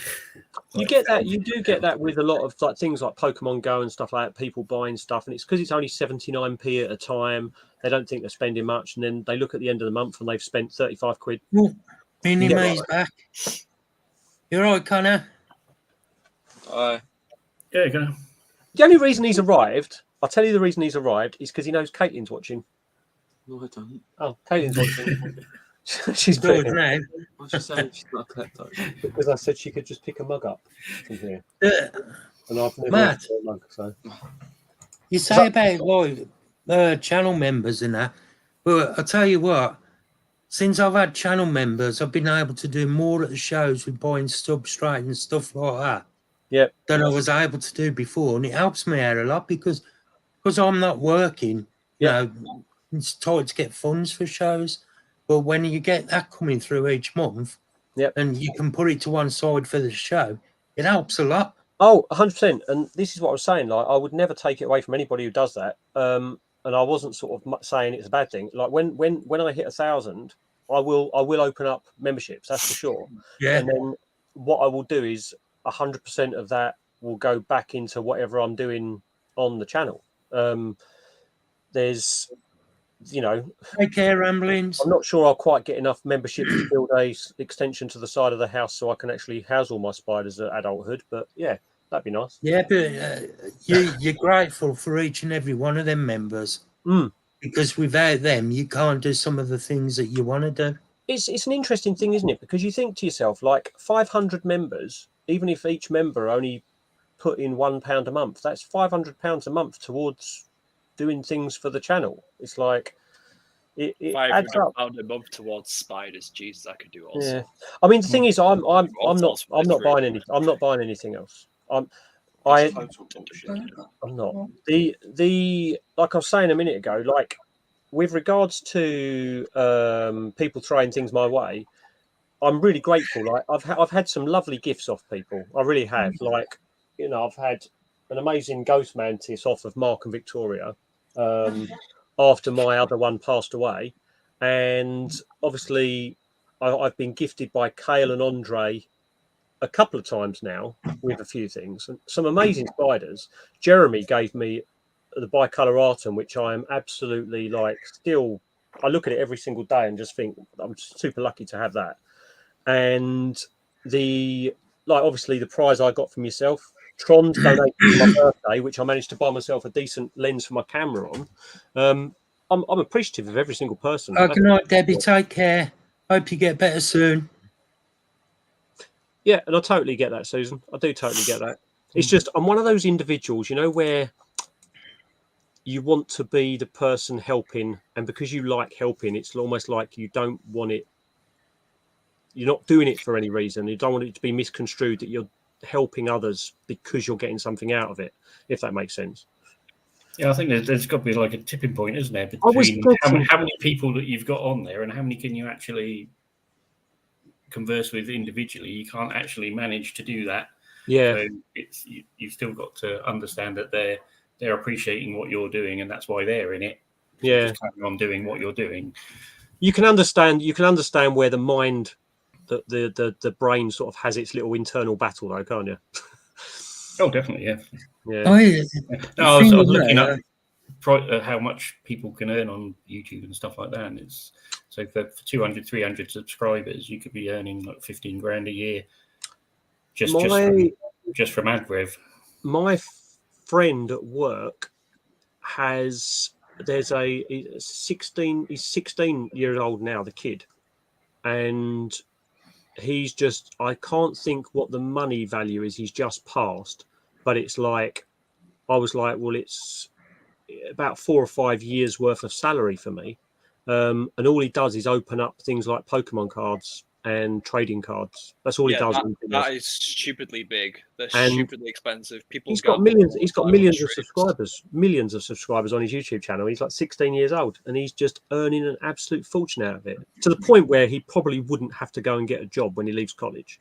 You get that. You do get that with a lot of like things like Pokemon Go and stuff like that. People buying stuff, and it's because it's only 79p at a time. They don't think they're spending much, and then they look at the end of the month and they've spent 35 quid. Mini May's back. You're right, Connor. Yeah, go. The only reason he's arrived, I'll tell you the reason he's arrived, is because he knows Caitlin's watching. No, I don't. Oh, Caitlin's watching. She's good now. What's she saying? She's not a klepto. Because I said she could just pick a mug up from here. And I've never Matt, a mug, so. You say about like channel members and that, but I'll tell you what, since I've had channel members, I've been able to do more at the shows with buying substrate and stuff like that. Yeah. Than I was able to do before, and it helps me out a lot because I'm not working. You know, it's tight to get funds for shows. But when you get that coming through each month, and you can put it to one side for the show, it helps a lot. Oh, 100%. And this is what I was saying. Like, I would never take it away from anybody who does that. And I wasn't sort of saying it's a bad thing. Like when I hit 1,000, I will open up memberships. That's for sure. Yeah. And then what I will do is 100% of that will go back into whatever I'm doing on the channel. There's, you know, take care, ramblings. I'm not sure I'll quite get enough memberships to build a extension to the side of the house so I can actually house all my spiders at adulthood. But yeah, that'd be nice. Yeah, but you're grateful for each and every one of them members, because without them, you can't do some of the things that you want to do. It's an interesting thing, isn't it? Because you think to yourself, like 500 members, even if each member only put in £1 a month, that's £500 a month towards doing things for the channel. It's like it adds up. £500 a month towards spiders. Jesus, I could do all. Yeah, I mean the thing is, I'm not buying anything. I'm not buying anything else. I'm not. The like I was saying a minute ago, like with regards to people throwing things my way, I'm really grateful. Like I've had some lovely gifts off people. I really have. Like, you know, I've had an amazing ghost mantis off of Mark and Victoria after my other one passed away, and obviously I've been gifted by Kale and Andre a couple of times now with a few things, and some amazing spiders. Jeremy gave me the bicolor Artem, which I am absolutely like still. I look at it every single day and just think I'm super lucky to have that. And obviously the prize I got from yourself, Tron's donated for my birthday, which I managed to buy myself a decent lens for my camera on. I'm appreciative of every single person. Good night, Debbie. Take care. Hope you get better soon. Yeah, and I totally get that, Susan. I do totally get that. It's just I'm one of those individuals, you know, where you want to be the person helping, and because you like helping, it's almost like you don't want it. You're not doing it for any reason. You don't want it to be misconstrued that you're helping others because you're getting something out of it, if that makes sense. Yeah, I think there's got to be like a tipping point, isn't there, between how many people that you've got on there and how many can you actually converse with individually. You can't actually manage to do that. Yeah. So you've still got to understand that they're appreciating what you're doing, and that's why they're in it. So yeah. Just carry on doing what you're doing. You can understand where the mind, the brain sort of has its little internal battle, though, can't you? Oh, definitely, yeah. Yeah. I was looking up how much people can earn on YouTube and stuff like that. And it's so for 200, 300 subscribers, you could be earning like 15 grand a year just from ad rev. My friend at work has He's 16 years old now, the kid, and he's just, I can't think what the money value is. He's just passed, but it's like, I was like, well, it's about 4 or 5 years worth of salary for me. And all he does is open up things like Pokemon cards and trading cards. That's all he does. That is stupidly big. They're And stupidly expensive. People He's got millions of subscribers on his YouTube channel. He's like 16 years old, and he's just earning an absolute fortune out of it, to the point where he probably wouldn't have to go and get a job when he leaves college.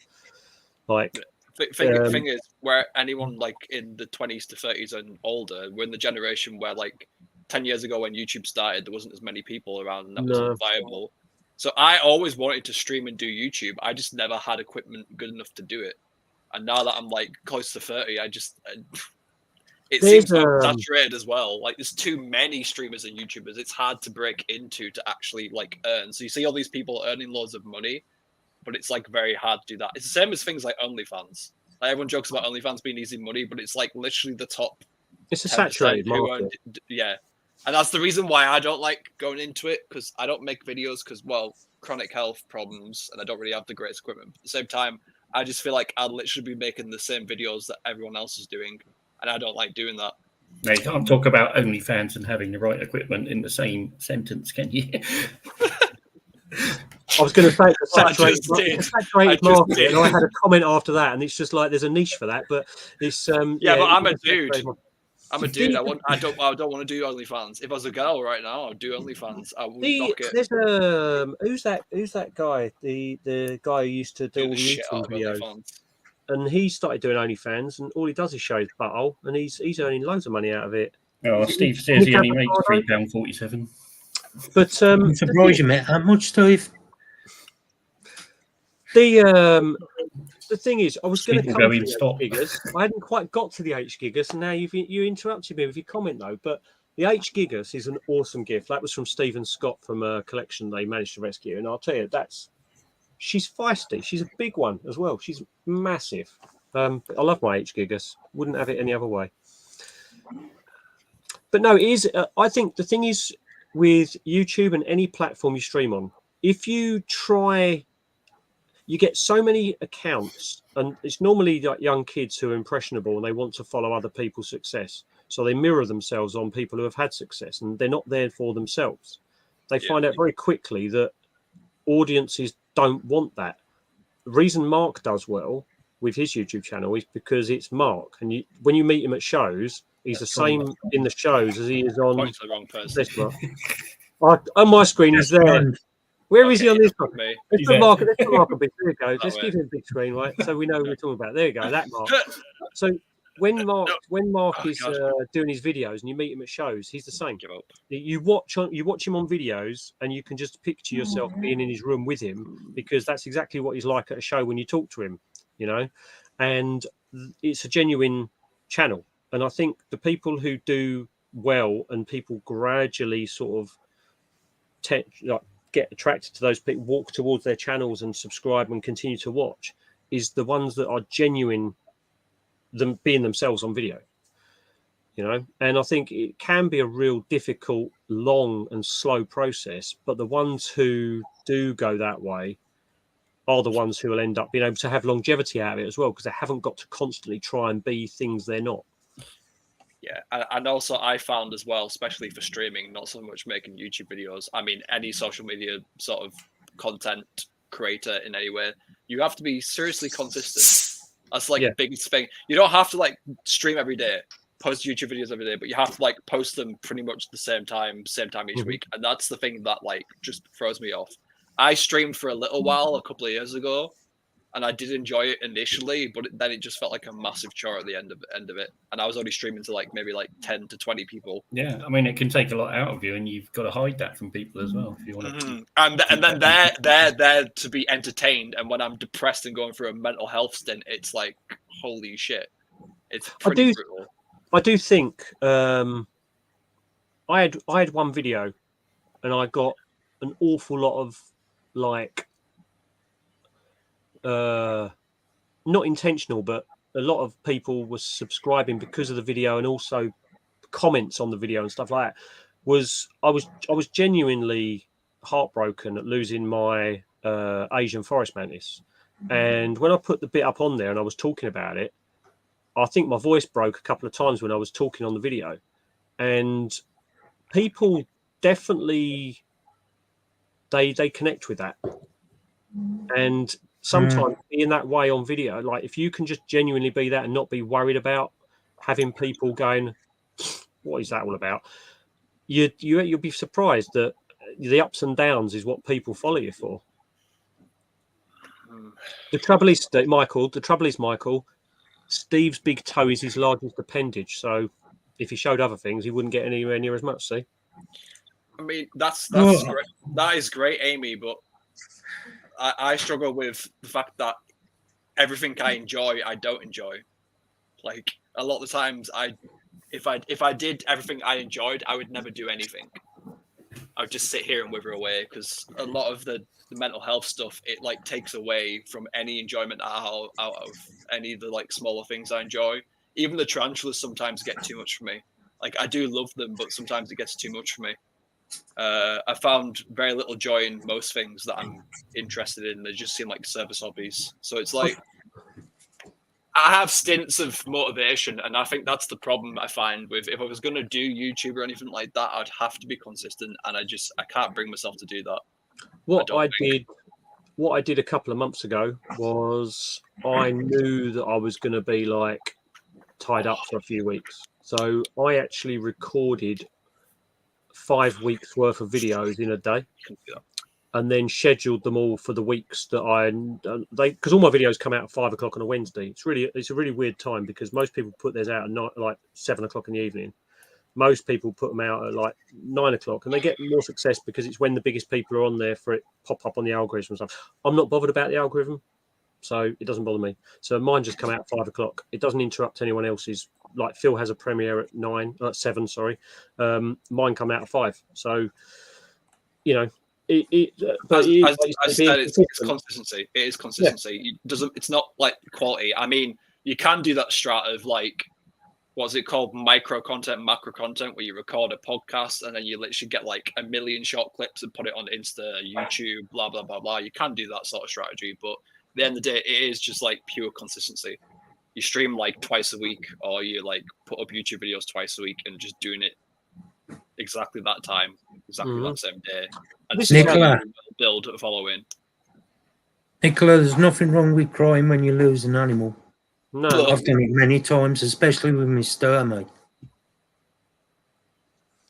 Like, thing is, where anyone like in the 20s to 30s and older, we're in the generation where like 10 years ago when YouTube started, there wasn't as many people around, and that wasn't viable. So I always wanted to stream and do YouTube. I just never had equipment good enough to do it. And now that I'm like close to 30, it seems so saturated as well. Like there's too many streamers and YouTubers. It's hard to break into to actually like earn. So you see all these people earning loads of money, but it's like very hard to do that. It's the same as things like OnlyFans. Like everyone jokes about OnlyFans being easy money, but it's like literally the top. It's a saturated market. Yeah. And that's the reason why I don't like going into it, because I don't make videos because, well, chronic health problems, and I don't really have the greatest equipment. But at the same time, I just feel like I'd literally be making the same videos that everyone else is doing, and I don't like doing that. No, you can't talk about OnlyFans and having the right equipment in the same sentence, can you? I was going to say the saturated market, and I had a comment after that, and it's just like there's a niche for that, but it's but I'm a dude. I'm a dude. I don't want to do OnlyFans. If I was a girl right now, I'd do OnlyFans. I would knock it. There's who's that guy? The guy who used to do all the eating videos, and he started doing OnlyFans, and all he does is show his butthole, and he's earning loads of money out of it. Oh, Steve says he only makes £3.47. But I'm surprised you made that much, Steve. The thing is, I was going to come to the H-Gigas. I hadn't quite got to the H-Gigas, and now you interrupted me with your comment, though. But the H-Gigas is an awesome gift. That was from Stephen Scott from a collection they managed to rescue. And I'll tell you, she's feisty. She's a big one as well. She's massive. I love my H-Gigas. Wouldn't have it any other way. But no, it is. I think the thing is with YouTube and any platform you stream on, if you try... You get so many accounts, and it's normally like young kids who are impressionable and they want to follow other people's success. So they mirror themselves on people who have had success, and they're not there for themselves. They find out very quickly that audiences don't want that. The reason Mark does well with his YouTube channel is because it's Mark. And when you meet him at shows, he's the same in the shows as he is on. Points to the wrong person. On my screen, he's there. Where is he on this one? Let's put Mark a bit. There you go. Let's give him a big screen, right? So we know what we're talking about. There you go, that Mark. So when Mark is doing his videos and you meet him at shows, he's the same. You watch him on videos, and you can just picture yourself being in his room with him, because that's exactly what he's like at a show when you talk to him, you know. And it's a genuine channel. And I think the people who do well and people gradually sort of get attracted to those people, walk towards their channels and subscribe and continue to watch, is the ones that are genuine, them being themselves on video, you know. And I think it can be a real difficult, long and slow process, but the ones who do go that way are the ones who will end up being able to have longevity out of it as well, because they haven't got to constantly try and be things they're not. Yeah, and also I found as well, especially for streaming, not so much making YouTube videos. I mean, any social media sort of content creator in any way, you have to be seriously consistent. That's like the biggest thing. You don't have to like stream every day, post YouTube videos every day, but you have to like post them pretty much the same time each week. And that's the thing that like just throws me off. I streamed for a little while a couple of years ago, and I did enjoy it initially, but then it just felt like a massive chore at the end of it. And I was only streaming to like maybe like 10 to 20 people. Yeah, I mean, it can take a lot out of you, and you've got to hide that from people as well if you want to. And then they're there to be entertained. And when I'm depressed and going through a mental health stint, it's like, holy shit, it's pretty brutal. I do think I had one video, and I got an awful lot of like. Not intentional, but a lot of people were subscribing because of the video, and also comments on the video and stuff like that. was I was genuinely heartbroken at losing my Asian forest mantis. And when I put the bit up on there and I was talking about it, I think my voice broke a couple of times when I was talking on the video. And people definitely they connect with that. And sometimes being that way on video, like if you can just genuinely be that and not be worried about having people going, what is that all about? You'll be surprised that the ups and downs is what people follow you for. The trouble is, Michael, Steve's big toe is his largest appendage. So if he showed other things, he wouldn't get anywhere near as much. See? I mean, that's great. That is great, Amy, but I struggle with the fact that everything I enjoy, I don't enjoy. Like a lot of the times, if I did everything I enjoyed, I would never do anything. I would just sit here and wither away because a lot of the mental health stuff, it like takes away from any enjoyment out of any of the like smaller things I enjoy. Even the tarantulas sometimes get too much for me. Like I do love them, but sometimes it gets too much for me. I found very little joy in most things that I'm interested in. They just seem like service hobbies. So it's like I have stints of motivation, and I think that's the problem I find with if I was going to do YouTube or anything like that, I'd have to be consistent, and I can't bring myself to do that. What I did a couple of months ago was I knew that I was going to be like tied up for a few weeks, so I actually recorded 5 weeks worth of videos in a day. And then scheduled them all for the weeks that because all my videos come out at 5 o'clock on a Wednesday. It's a really weird time because most people put theirs out at night, like 7 o'clock in the evening. Most people put them out at like 9 o'clock, and they get more success because it's when the biggest people are on there for it pop up on the algorithm and stuff. I'm not bothered about the algorithm, so it doesn't bother me. So mine just come out at 5 o'clock. It doesn't interrupt anyone else's. Like Phil has a premiere at 7. Sorry, mine come out at 5. So you know. As I said, it's consistency. It is consistency. Yeah. It's not like quality. I mean, you can do that strat of like, what's it called? Micro content, macro content, where you record a podcast and then you literally get like 1 million short clips and put it on Insta, YouTube, blah, blah, blah, blah. You can do that sort of strategy. But at the end of the day, it is just like pure consistency. You stream like twice a week, or you like put up YouTube videos twice a week and just doing it exactly that time, exactly that same day. And Nicola, build a following. Nicola, there's nothing wrong with crying when you lose an animal. No, I've done it many times, especially with my stir, mate.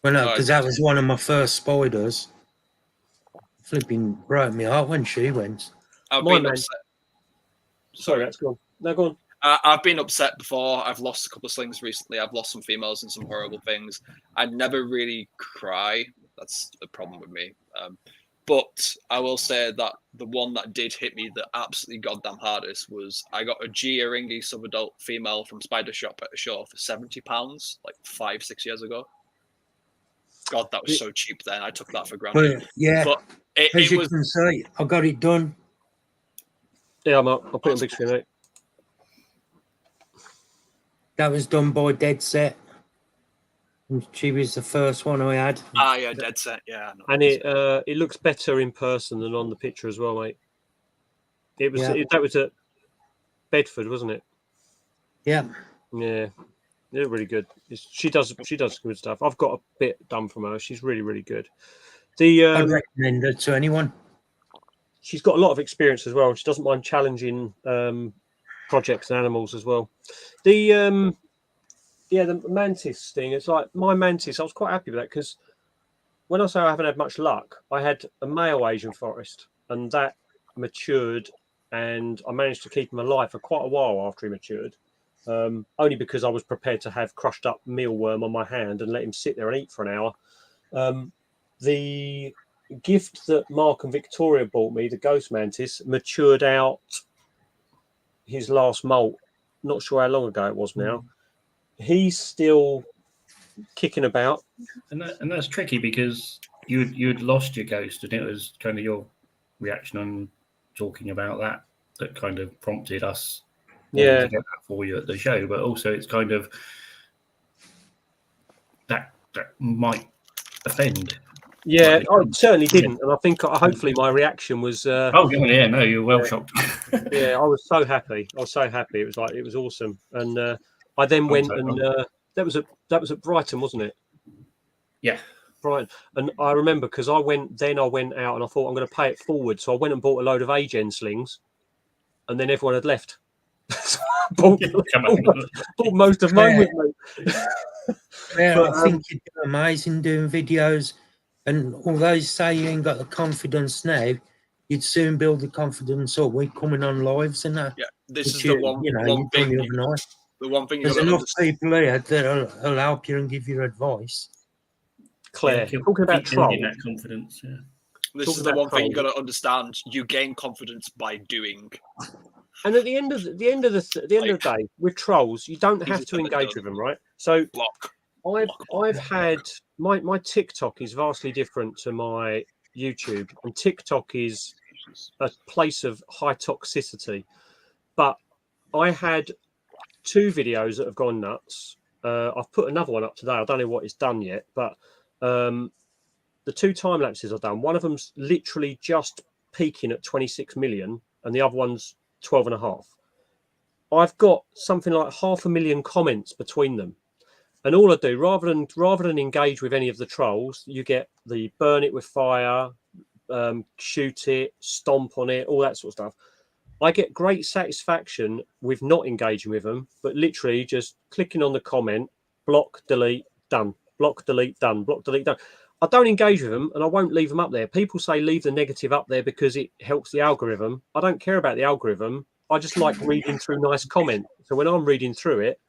Well, no, because that was one of my first spiders. Flipping broke me heart when she went. I've been upset. Sorry, that's gone. No, go on. I've been upset before. I've lost a couple of slings recently. I've lost some females and some horrible things. I never really cry. That's the problem with me. But I will say that the one that did hit me the absolutely goddamn hardest was I got a G-Eringi subadult female from Spider Shop at a show for £70 like 5-6 years ago. God, that was so cheap then. I took that for granted. But, yeah, but as you can say, I got it done. Yeah, I'll put it on big screen, mate. That was done by Dead Set. She was the first one I had. Ah, yeah, Dead Set, yeah. And it looks better in person than on the picture as well, mate. It was that was at Bedford, wasn't it? Yeah. Yeah, they're really good. She does good stuff. I've got a bit done from her. She's really, really good. I'd recommend her to anyone. She's got a lot of experience as well. She doesn't mind challenging projects and animals as well. The mantis thing, it's like my mantis, I was quite happy with that because when I say I haven't had much luck, I had a male Asian forest and that matured and I managed to keep him alive for quite a while after he matured, only because I was prepared to have crushed up mealworm on my hand and let him sit there and eat for an hour. The gift that Mark and Victoria bought me, the ghost mantis, matured out his last molt. Not sure how long ago it was now. He's still kicking about, and that's tricky because you'd lost your ghost, and it was kind of your reaction on talking about that kind of prompted us to get that for you at the show. But also, it's kind of that might offend. Yeah, I certainly didn't, and I think hopefully my reaction was. Oh yeah, no, you're well shocked. Yeah, I was so happy. I was so happy. It was awesome, and I then went and that was at Brighton, wasn't it? Yeah. Brighton, and I remember because I went out and I thought I'm going to pay it forward, so I went and bought a load of Agen slings, and then everyone had left. So I bought most of mine with me. Yeah, I think you're doing amazing doing videos, and although you say you ain't got the confidence now, you'd soon build the confidence up. We're coming on lives and that. Yeah, this is the one thing. The one thing there's enough people here that'll help you and give you advice. Claire, talking about trolls, that confidence. Yeah. This is the one thing you got to understand. You gain confidence by doing. And at the end of the day, with trolls, you don't have to engage with them, right? So I've had my TikTok is vastly different to my YouTube, and TikTok is a place of high toxicity. But I had 2 videos that have gone nuts. I've put another one up today. I don't know what it's done yet, but the 2 time lapses I've done, one of them's literally just peaking at 26 million, and the other one's 12.5. I've got something like 500,000 comments between them, and all I do, rather than engage with any of the trolls, you get the burn it with fire, shoot it, stomp on it, all that sort of stuff. I get great satisfaction with not engaging with them, but literally just clicking on the comment, block, delete, done, block, delete, done, block, delete, done. I don't engage with them, and I won't leave them up there. People say leave the negative up there because it helps the algorithm. I don't care about the algorithm. I just like reading through nice comments. So when I'm reading through it,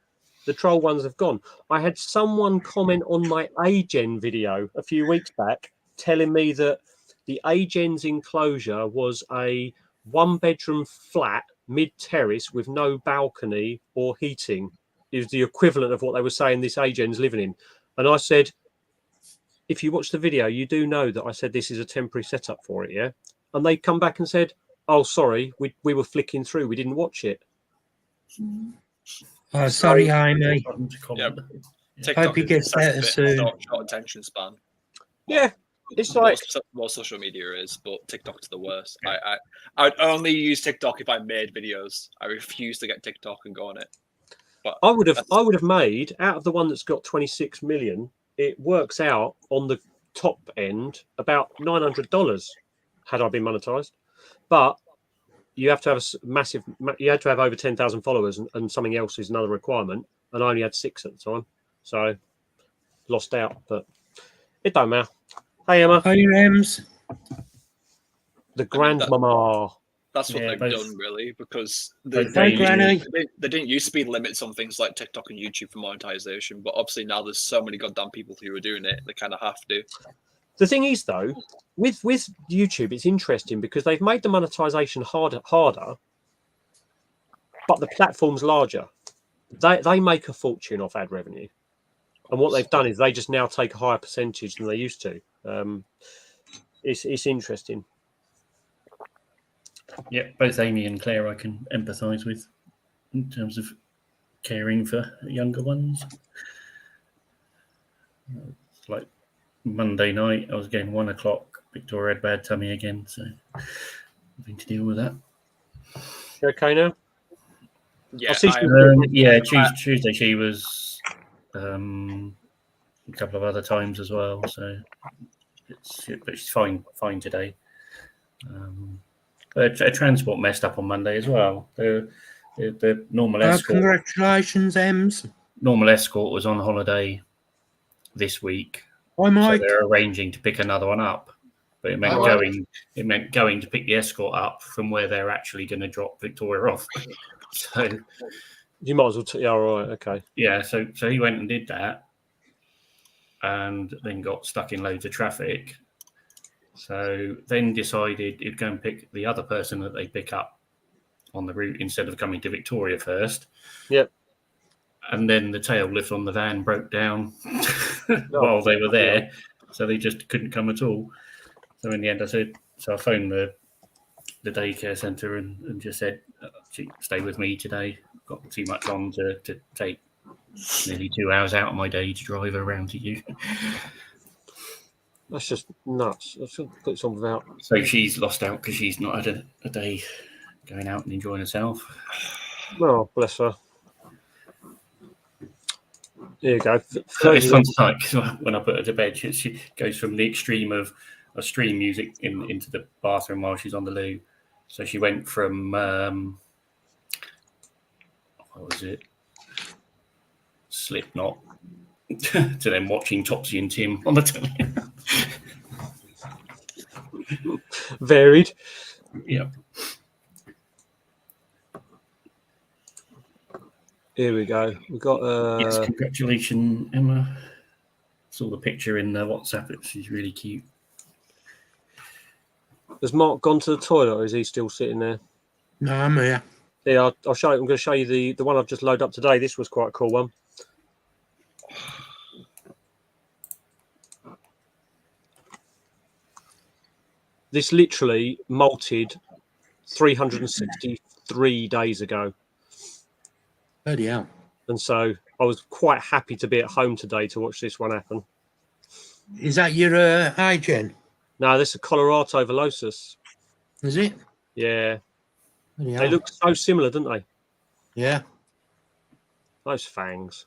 the troll ones have gone. I had someone comment on my Agen video a few weeks back telling me that the Agen's enclosure was a 1-bedroom flat mid-terrace with no balcony or heating. It was the equivalent of what they were saying this Agen's living in. And I said, if you watch the video, you do know that I said this is a temporary setup for it, yeah? And they come back and said, oh, sorry, we were flicking through. We didn't watch it. Oh, sorry, Amy. Yeah. Hope he gets better soon. Short attention span. Yeah, it's like more social media is, but TikTok's the worst. I'd only use TikTok if I made videos. I refuse to get TikTok and go on it. But I would have made out of the one that's got 26 million. It works out on the top end about $900 had I been monetized, but you have to have a massive. You had to have over 10,000 followers, and something else is another requirement. And I only had 6 at the time, so lost out. But it don't matter. Hey Emma. Hey Ems. The grandmama. That's what they've done, really, because Hey, Granny. they didn't used to be limits on things like TikTok and YouTube for monetization, but obviously now there's so many goddamn people who are doing it, they kind of have to. The thing is, though, with YouTube, it's interesting because they've made the monetization harder, but the platform's larger. They make a fortune off ad revenue, and what they've done is they just now take a higher percentage than they used to. It's interesting. Yeah, both Amy and Claire I can empathise with in terms of caring for younger ones. It's like Monday night, I was getting 1 o'clock. Victoria had bad tummy again, so having to deal with that. You okay now? Yeah, Tuesday she was a couple of other times as well. So, but she's fine today. A transport messed up on Monday as well. The normal escort. Congratulations, Ems. Normal escort was on holiday this week. So they're arranging to pick another one up, but it meant going to pick the escort up from where they're actually going to drop Victoria off. So you might as well. Yeah, all right, okay. Yeah, so he went and did that, and then got stuck in loads of traffic. So then decided he'd go and pick the other person that they pick up on the route instead of coming to Victoria first. Yep. And then the tail lift on the van broke down while they were there, so they just couldn't come at all. So in the end, I phoned the daycare centre and just said, stay with me today. Got too much on to take nearly 2 hours out of my day to drive around to you. That's just nuts. I should put some without. So she's lost out because she's not had a day going out and enjoying herself. Oh, bless her. There you go. It's fun to like when I put her to bed. She goes from the extreme of stream music into the bathroom while she's on the loo. So she went from what was it, Slipknot, to then watching Topsy and Tim on the telly. Varied. Yeah. Here we go. We've got. Yes, congratulations, Emma. Saw the picture in the WhatsApp. She's really cute. Has Mark gone to the toilet, or is he still sitting there? No, I'm here. Yeah, I'll show you. I'm going to show you the one I've just loaded up today. This was quite a cool one. This literally molted 363 days ago. Bloody hell. And so I was quite happy to be at home today to watch this one happen. Is that your iGen? No, this is Colorado Velocis. Is it? Yeah. Bloody They hell. look so similar, don't they? Yeah. Those fangs.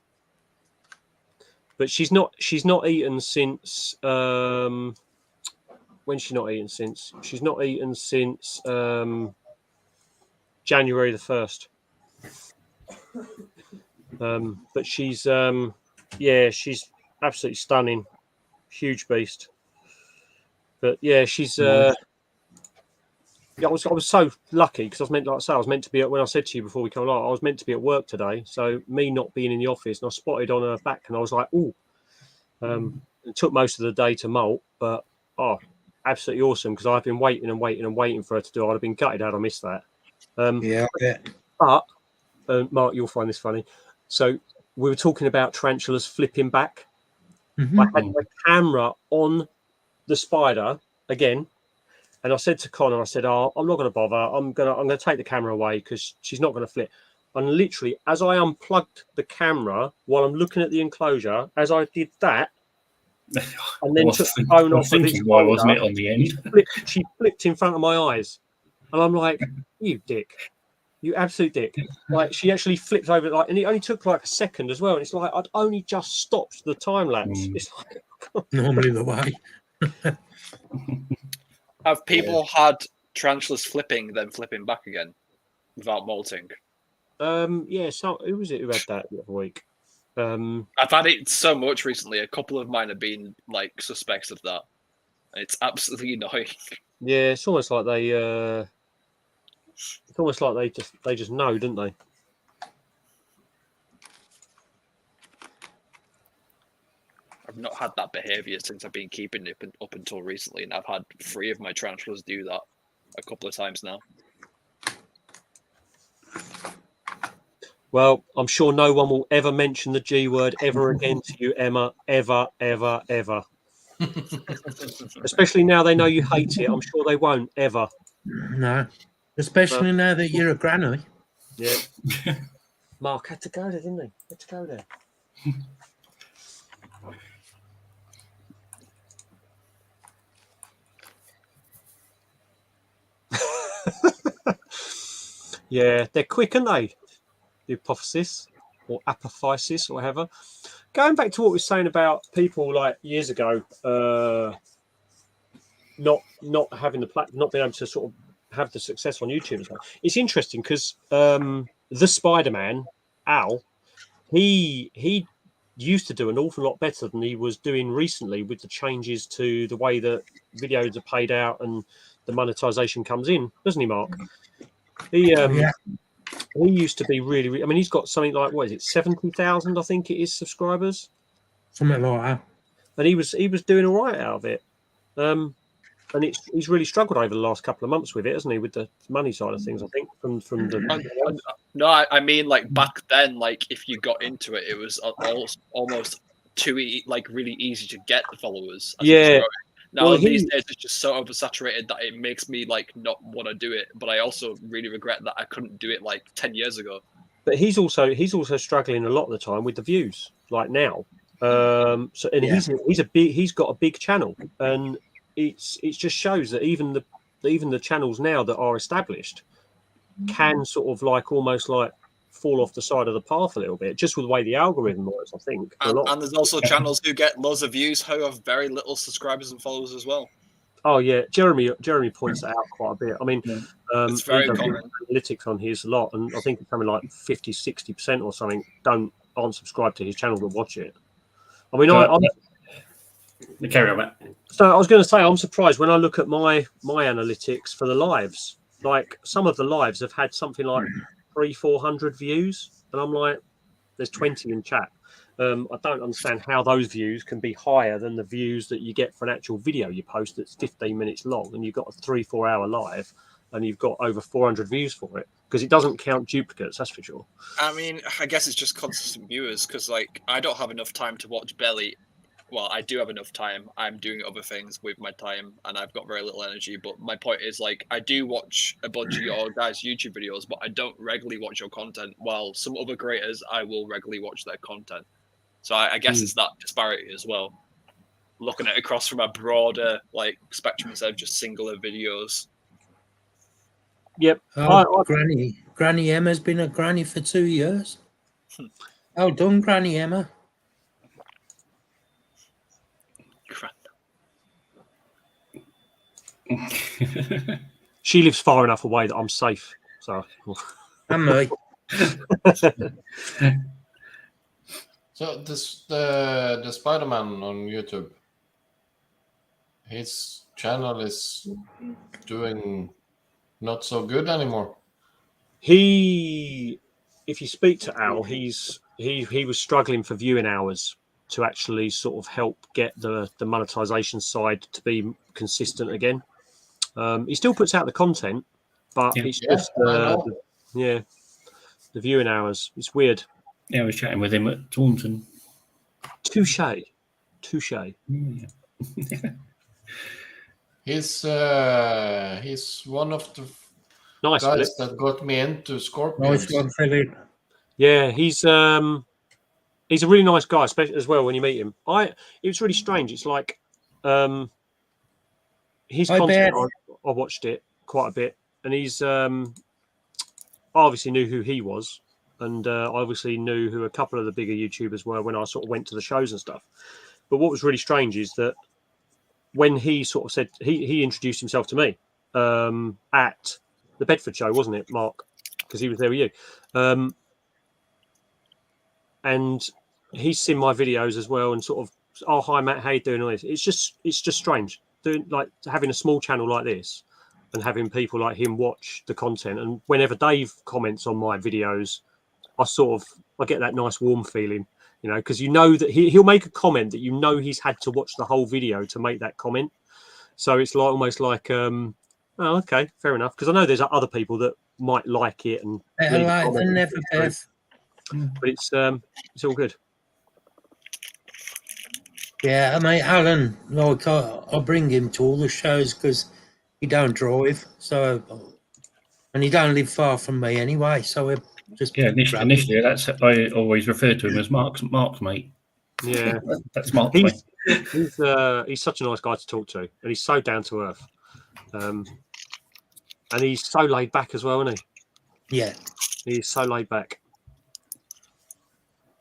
But she's not eaten since when's she not eaten since? She's not eaten since January the 1st. But she's she's absolutely stunning. Huge beast. But yeah, she's I was so lucky because I was meant, like I say, I was meant to be at, when I said to you before we come on, I was meant to be at work today. So me not being in the office, and I spotted on her back, and I was like, "Ooh!" It took most of the day to molt, but absolutely awesome because I've been waiting for her to do. I'd have been gutted had I missed that. Yeah, I bet. But Mark, you'll find this funny. So we were talking about tarantulas flipping back. Mm-hmm. I had my camera on the spider again. And I said to Connor, I said, "Oh, I'm not going to bother. I'm going to take the camera away because she's not going to flip." And literally, as I unplugged the camera while I'm looking at the enclosure, as I did that, and then took the phone off of its why wasn't it holder, on the end? she flipped in front of my eyes, and I'm like, "You dick, you absolute dick!" Like she actually flipped over, like, and it only took like a second as well. And it's like I'd only just stopped the time lapse. It's like normally the way. Have people had tarantulas flipping, then flipping back again without molting? Yeah. So who was it who had that the other week? I've had it so much recently. A couple of mine have been like suspects of that. It's absolutely annoying. Yeah, it's almost like they. It's almost like they just know, don't they? I've not had that behaviour since I've been keeping it up until recently, and I've had 3 of my tarantulas do that a couple of times now. Well, I'm sure no one will ever mention the G word ever again to you, Emma. Ever, ever, ever. Especially now they know you hate it. I'm sure they won't ever. No. Especially now that you're a granny. Yeah. Mark had to go there, didn't he? Had to go there. Yeah, they're quick, aren't they? The apophysis or apophysis or whatever. Going back to what we were saying about people like years ago, not having not being able to sort of have the success on YouTube as well. It's interesting because the Spider-Man, Al, he used to do an awful lot better than he was doing recently with the changes to the way that videos are paid out and the monetization comes in, doesn't he, Mark? He used to be really. I mean, he's got something like, what is it, 70,000? I think it is, subscribers. Something like that. And he was doing all right out of it. And he's really struggled over the last couple of months with it, hasn't he? With the money side of things, I think from the. No, I mean, like back then, like if you got into it, it was almost really easy to get the followers. Yeah. Now these days it's just so oversaturated that it makes me like not want to do it. But I also really regret that I couldn't do it like 10 years ago. But he's also struggling a lot of the time with the views, like now. So and he's got a big channel, and it just shows that even the channels now that are established can sort of like almost like fall off the side of the path a little bit, just with the way the algorithm works, I think. And there's also channels who get loads of views who have very little subscribers and followers as well. Oh yeah, Jeremy points that out quite a bit. I mean, it's very common. Analytics on his a lot, and I think it's something like 50-60% or something aren't subscribed to his channel that watch it. I mean, I'm carry on, Matt. So I was going to say, I'm surprised when I look at my analytics for the lives. Like some of the lives have had something like 300-400 views, and I'm like, there's 20 in chat. I don't understand how those views can be higher than the views that you get for an actual video you post that's 15 minutes long, and you've got a 3-4 hour live, and you've got over 400 views for it, because it doesn't count duplicates, that's for sure. I mean, I guess it's just consistent viewers, because like I don't have enough time to watch Belly. Well, I do have enough time. I'm doing other things with my time, and I've got very little energy. But my point is, like, I do watch a bunch of your guys' YouTube videos, but I don't regularly watch your content. While some other creators, I will regularly watch their content. So I guess it's that disparity as well. Looking at it across from a broader like spectrum instead of just singular videos. Yep. Granny Emma's been a granny for 2 years. Well done, Granny Emma. She lives far enough away that I'm safe. So, and me. So the Spider-Man on YouTube, his channel is doing not so good anymore. If you speak to Al, he was struggling for viewing hours to actually sort of help get the monetization side to be consistent again. He still puts out the content, but it's just the viewing hours. It's weird. Yeah, I was chatting with him at Taunton. Touche. Yeah. He's one of the guys that got me into Scorpions. Nice one, Philip. Yeah, he's a really nice guy, especially as well when you meet him. It was really strange. It's like his content. I watched it quite a bit, and he's I obviously knew who he was, and I obviously knew who a couple of the bigger YouTubers were when I sort of went to the shows and stuff. But what was really strange is that when he sort of said he introduced himself to me at the Bedford show, wasn't it, Mark? Because he was there with you. And he's seen my videos as well, and sort of, oh hi Matt, how you doing? All this. It's just strange doing like having a small channel like this and having people like him watch the content. And whenever Dave comments on my videos, I get that nice warm feeling, you know, because you know that he'll make a comment that you know he's had to watch the whole video to make that comment. So it's like almost like, oh okay, fair enough. Because I know there's other people that might like it and but it's all good. Yeah, I mean, Alan, like I bring him to all the shows because he don't drive, and he don't live far from me anyway. So we just initially that's I always refer to him as Mark's mate. Yeah, that's Mark's mate. He's such a nice guy to talk to, and he's so down to earth, and he's so laid back as well, isn't he? Yeah, he's so laid back.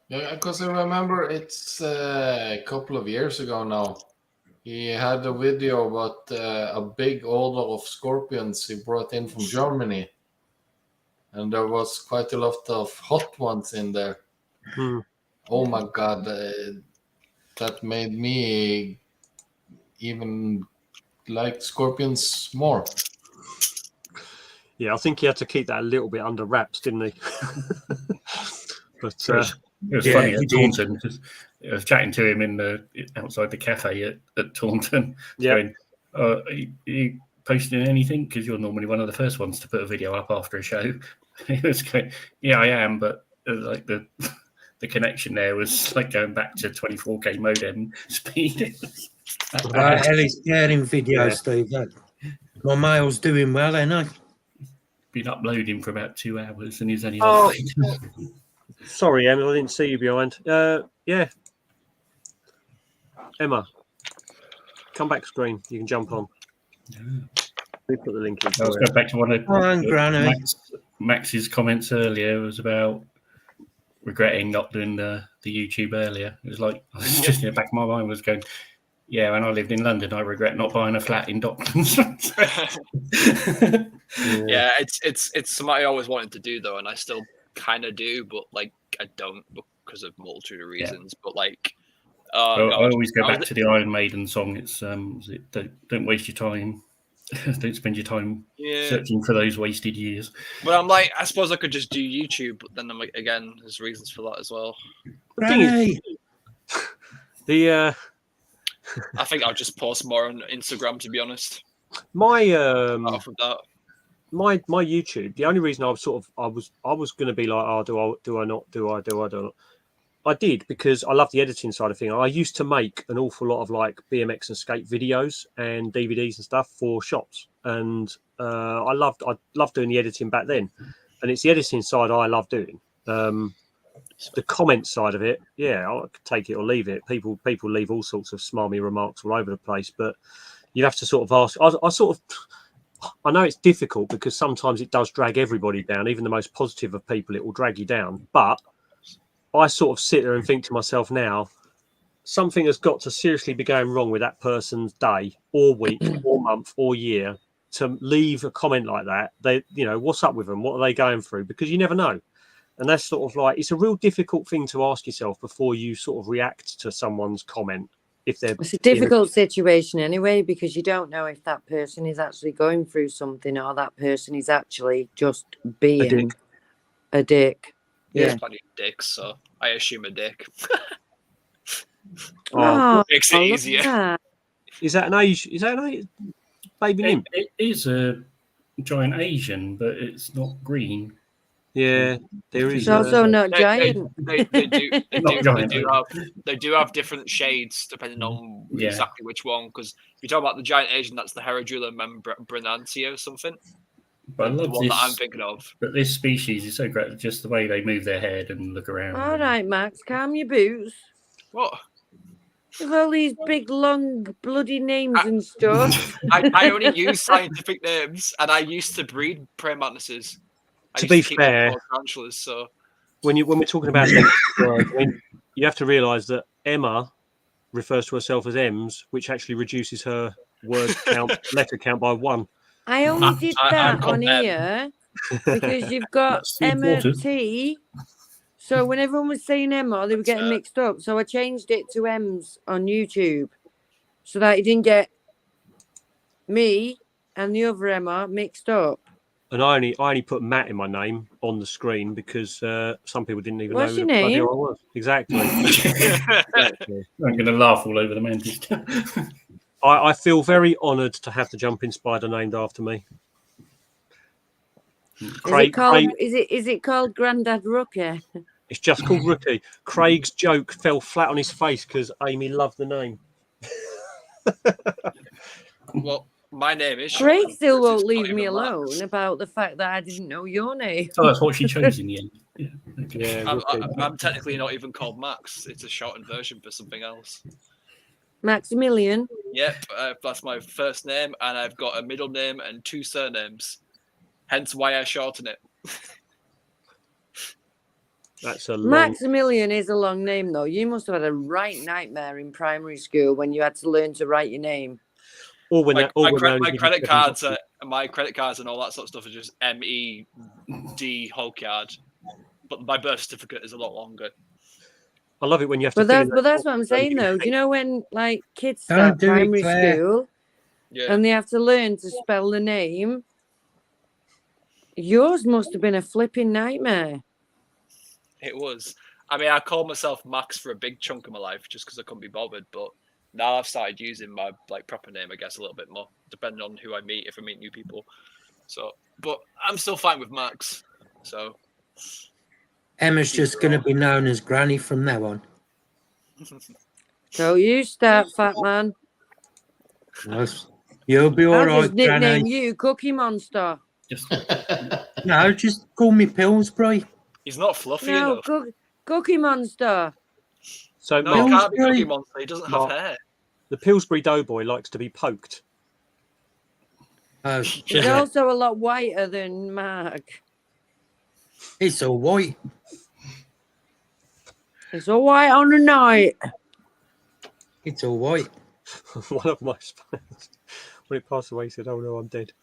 Yeah, because I remember it's a couple of years ago now. He had a video about a big order of scorpions he brought in from Germany. And there was quite a lot of hot ones in there. Oh my God. That made me even like scorpions more. Yeah, I think he had to keep that a little bit under wraps, didn't he? But it was funny at Taunton because I was chatting to him outside the cafe at Taunton. Going, are you posting anything? Because you're normally one of the first ones to put a video up after a show. He was going, yeah, I am, but like the connection there was like going back to 24K modem speed. Ellie's getting videos, Steve. My mail's doing well, ain't I? Been uploading for about 2 hours, and he's only. Sorry, Emma, I didn't see you behind. Yeah, Emma, come back screen. You can jump on. We put the link in. I was going back to one of Granny. Max's comments earlier. It was about regretting not doing the YouTube earlier. It was like, I was just in the back of my mind was going, yeah, when I lived in London, I regret not buying a flat in Docklands. Yeah, it's something I always wanted to do though, and I still kind of do, but like I don't because of multitude of reasons. But like, I always go back to the Iron Maiden song. It's don't waste your time. Don't spend your time searching for those wasted years. But I'm like, I suppose I could just do YouTube, but then I'm like, again, there's reasons for that as well. The thing is, I think I'll just post more on Instagram, to be honest. My Off of that. my YouTube. The only reason I was going to be like, oh, do I not? I did because I love the editing side of things. I used to make an awful lot of like BMX and skate videos and DVDs and stuff for shops, and I loved doing the editing back then. And it's the editing side I love doing. The comment side of it, yeah, I could take it or leave it. People leave all sorts of smarmy remarks all over the place, but you have to sort of ask. I know it's difficult because sometimes it does drag everybody down, even the most positive of people. It will drag you down, but I sort of sit there and think to myself now, something has got to seriously be going wrong with that person's day or week or month or year to leave a comment like that. They, what's up with them? What are they going through? Because you never know. And that's sort of like, it's a real difficult thing to ask yourself before you sort of react to someone's comment. It's a difficult situation anyway, because you don't know if that person is actually going through something or that person is actually just being a dick. Yeah, plenty of dicks, so I assume a dick. Makes it easier. Is that an age? Baby name? It is a giant Asian, but it's not green. Yeah, there is. It's also not giant. They do have different shades depending on exactly which one. Because if you talk about the giant Asian, that's the Herodula membrantia or something. But I love the one this, that I'm thinking of. But this species is so great, just the way they move their head and look around. All right, Max, calm your boots. What? With all these big, long, bloody names and stuff. I only use scientific names, and I used to breed praying mantises. To be fair, tarantulas, so. when we're talking about names, you have to realise that Emma refers to herself as Ems, which actually reduces her word count, letter count by 1. I only did that on here because you've got Emma T. So when everyone was saying Emma, they were getting mixed up. So I changed it to Ems on YouTube so that you didn't get me and the other Emma mixed up. And I only put Matt in my name on the screen because some people didn't even What's know your who the bloody name? hell I was. Exactly. I'm going to laugh all over the mantis. I feel very honoured to have the jumping spider named after me. Is it called Grandad Rookie? It's just called Rookie. Craig's joke fell flat on his face because Amy loved the name. Well, my name is Craig still won't leave me alone about the fact that I didn't know your name. Oh, that's what she chose in the end. Yeah, I'm technically not even called Max. It's a shortened version for something else. Maximilian. Yep, that's my first name, and I've got a middle name and 2 surnames. Hence why I shorten it. That's a long... Maximilian is a long name, though. You must have had a right nightmare in primary school when you had to learn to write your name. Or when my credit cards and all that sort of stuff are just MED Hulkyard, but my birth certificate is a lot longer. I love it when you have to. But that's what I'm saying, though. Do you know when like kids start primary school and they have to learn to spell the name? Yours must have been a flipping nightmare. It was. I mean, I called myself Max for a big chunk of my life just because I couldn't be bothered. But now I've started using my proper name, I guess, a little bit more, depending on who I meet, if I meet new people. So, but I'm still fine with Max. So Emma's just going to be known as Granny from now on. So you start, fat man. Yes. You'll be all right, I'll just nickname Granny. you Cookie Monster. No, just call me Pillsbury. He's not fluffy enough. Cookie Monster. So no, he can't be Cookie Monster. He doesn't have hair. The Pillsbury Doughboy likes to be poked. Oh, He's also a lot whiter than Mark. it's all white. It's all white on the night. It's all white. One of my spiders, when it passed away, he said, "Oh no, I'm dead."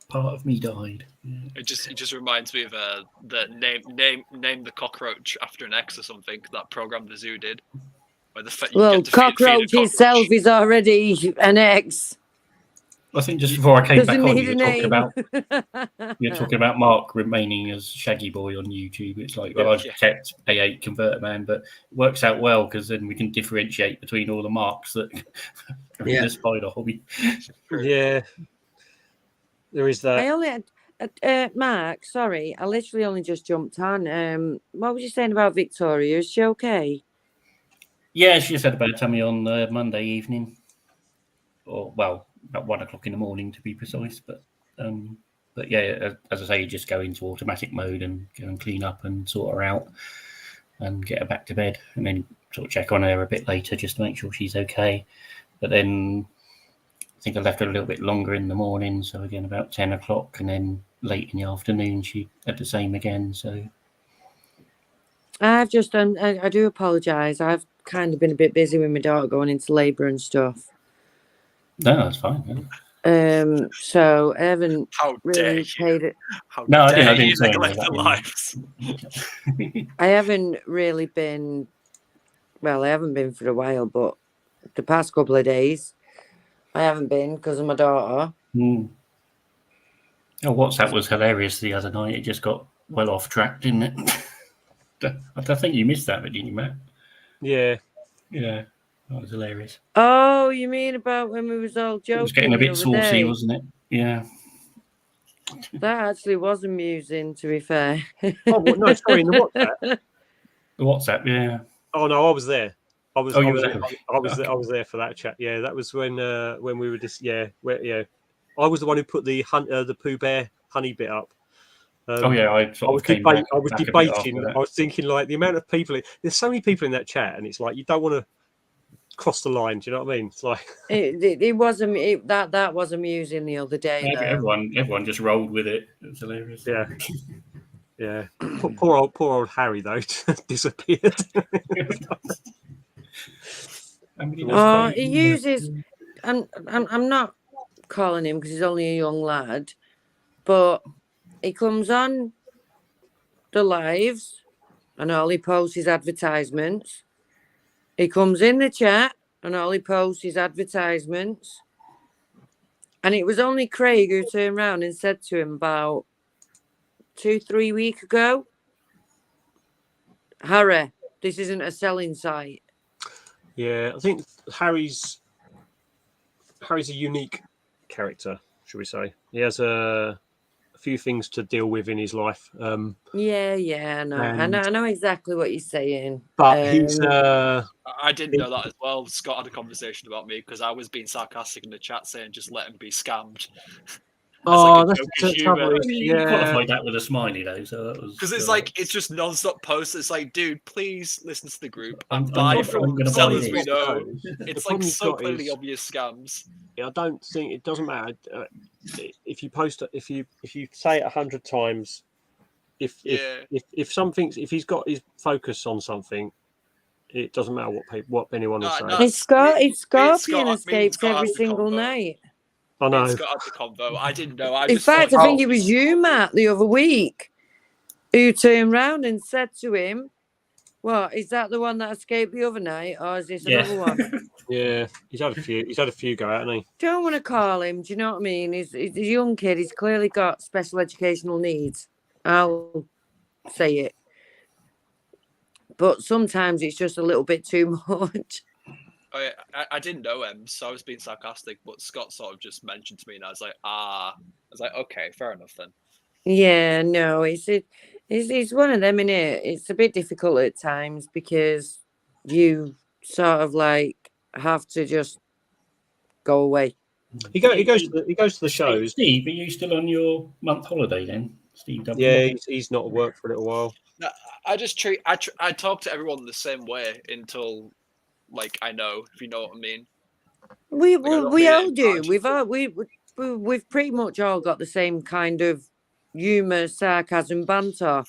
Part of me died. It just reminds me of the name the cockroach after an X or something, that program the zoo did. Where Well, cockroach itself is already an X. I think just before I came Doesn't back on, need you a were talking about Mark remaining as Shaggy Boy on YouTube. It's like, well, I've kept A8 Converter Man, but it works out well because then we can differentiate between all the marks that are in the spider hobby. Yeah, there is that. I only had, Mark, sorry, I literally only just jumped on. What was you saying about Victoria? Is she okay? Yeah, she just had a bad tummy on Monday evening, or well, about 1 o'clock in the morning to be precise. But yeah, as I say, you just go into automatic mode and go and clean up and sort her out and get her back to bed, and then sort of check on her a bit later just to make sure she's okay. But then I think I left her a little bit longer in the morning, so again about 10 o'clock, and then late in the afternoon she had the same again. So I've just done. I do apologise. I've kind of been a bit busy with my daughter going into labour and stuff. no, that's fine. Yeah. So I haven't really paid it. No, I didn't you say neglect that. their lives. I haven't really been. Well, I haven't been for a while, but the past couple of days, I haven't been because of my daughter. Oh, WhatsApp was hilarious the other night. It just got well off track, didn't it? I think you missed that, didn't you, Matt? Yeah. Yeah, that was hilarious. Oh, you mean about when we was all joking? It was getting a bit saucy, wasn't it? Yeah. That actually was amusing, to be fair. Oh, no, sorry, in the WhatsApp. The WhatsApp, yeah. Oh no, I was there. I was there for that chat. Yeah, that was when we were just I was the one who put the Pooh Bear honey bit up. I was debating. I was thinking like the amount of people. There's so many people in that chat, and it's like you don't want to cross the line. Do you know what I mean? It's like it was that was amusing the other day. Everyone just rolled with it. It was hilarious. Yeah. Yeah, poor old Harry though disappeared. He uses, and I'm not calling him because he's only a young lad, but he comes on the lives and all he posts is advertisements. He comes in the chat and all he posts is advertisements. And it was only Craig who turned around and said to him about 2-3 weeks ago, Harry, this isn't a selling site. Yeah, I think Harry's a unique character, should we say? He has a few things to deal with in his life. I know exactly what you're saying. But he's I didn't know that as well. Scott had a conversation about me because I was being sarcastic in the chat saying just let him be scammed. That's the trouble. You qualified that with a smiley though, so that was because it's just non-stop posts. It's like, dude, please listen to the group and buy from sellers we know. It's like so clearly obvious scams. I don't think it doesn't matter if you post it. If you say it 100 times, if he's got his focus on something, it doesn't matter what anyone will say. It's Scorpion escapes every single night. I know. It's got the convo. I didn't know. In fact, I think it was you, Matt, the other week, who turned round and said to him, "What is that? The one that escaped the other night, or is this another one?" Yeah, he's had a few. He's had a few go out, hasn't he? Don't want to call him. Do you know what I mean? He's a young kid. He's clearly got special educational needs. I'll say it, but sometimes it's just a little bit too much. I didn't know him, so I was being sarcastic, but Scott sort of just mentioned to me, and I was like, okay, fair enough then. Yeah, no, it's one of them, innit? It's a bit difficult at times because you sort of like have to just go away. He goes to the shows. Steve, are you still on your month holiday then? Steve W. Yeah, he's not at work for a little while. No, I talk to everyone the same way until like I know, if you know what I mean. We all do. We've pretty much all got the same kind of humor, sarcasm, banter.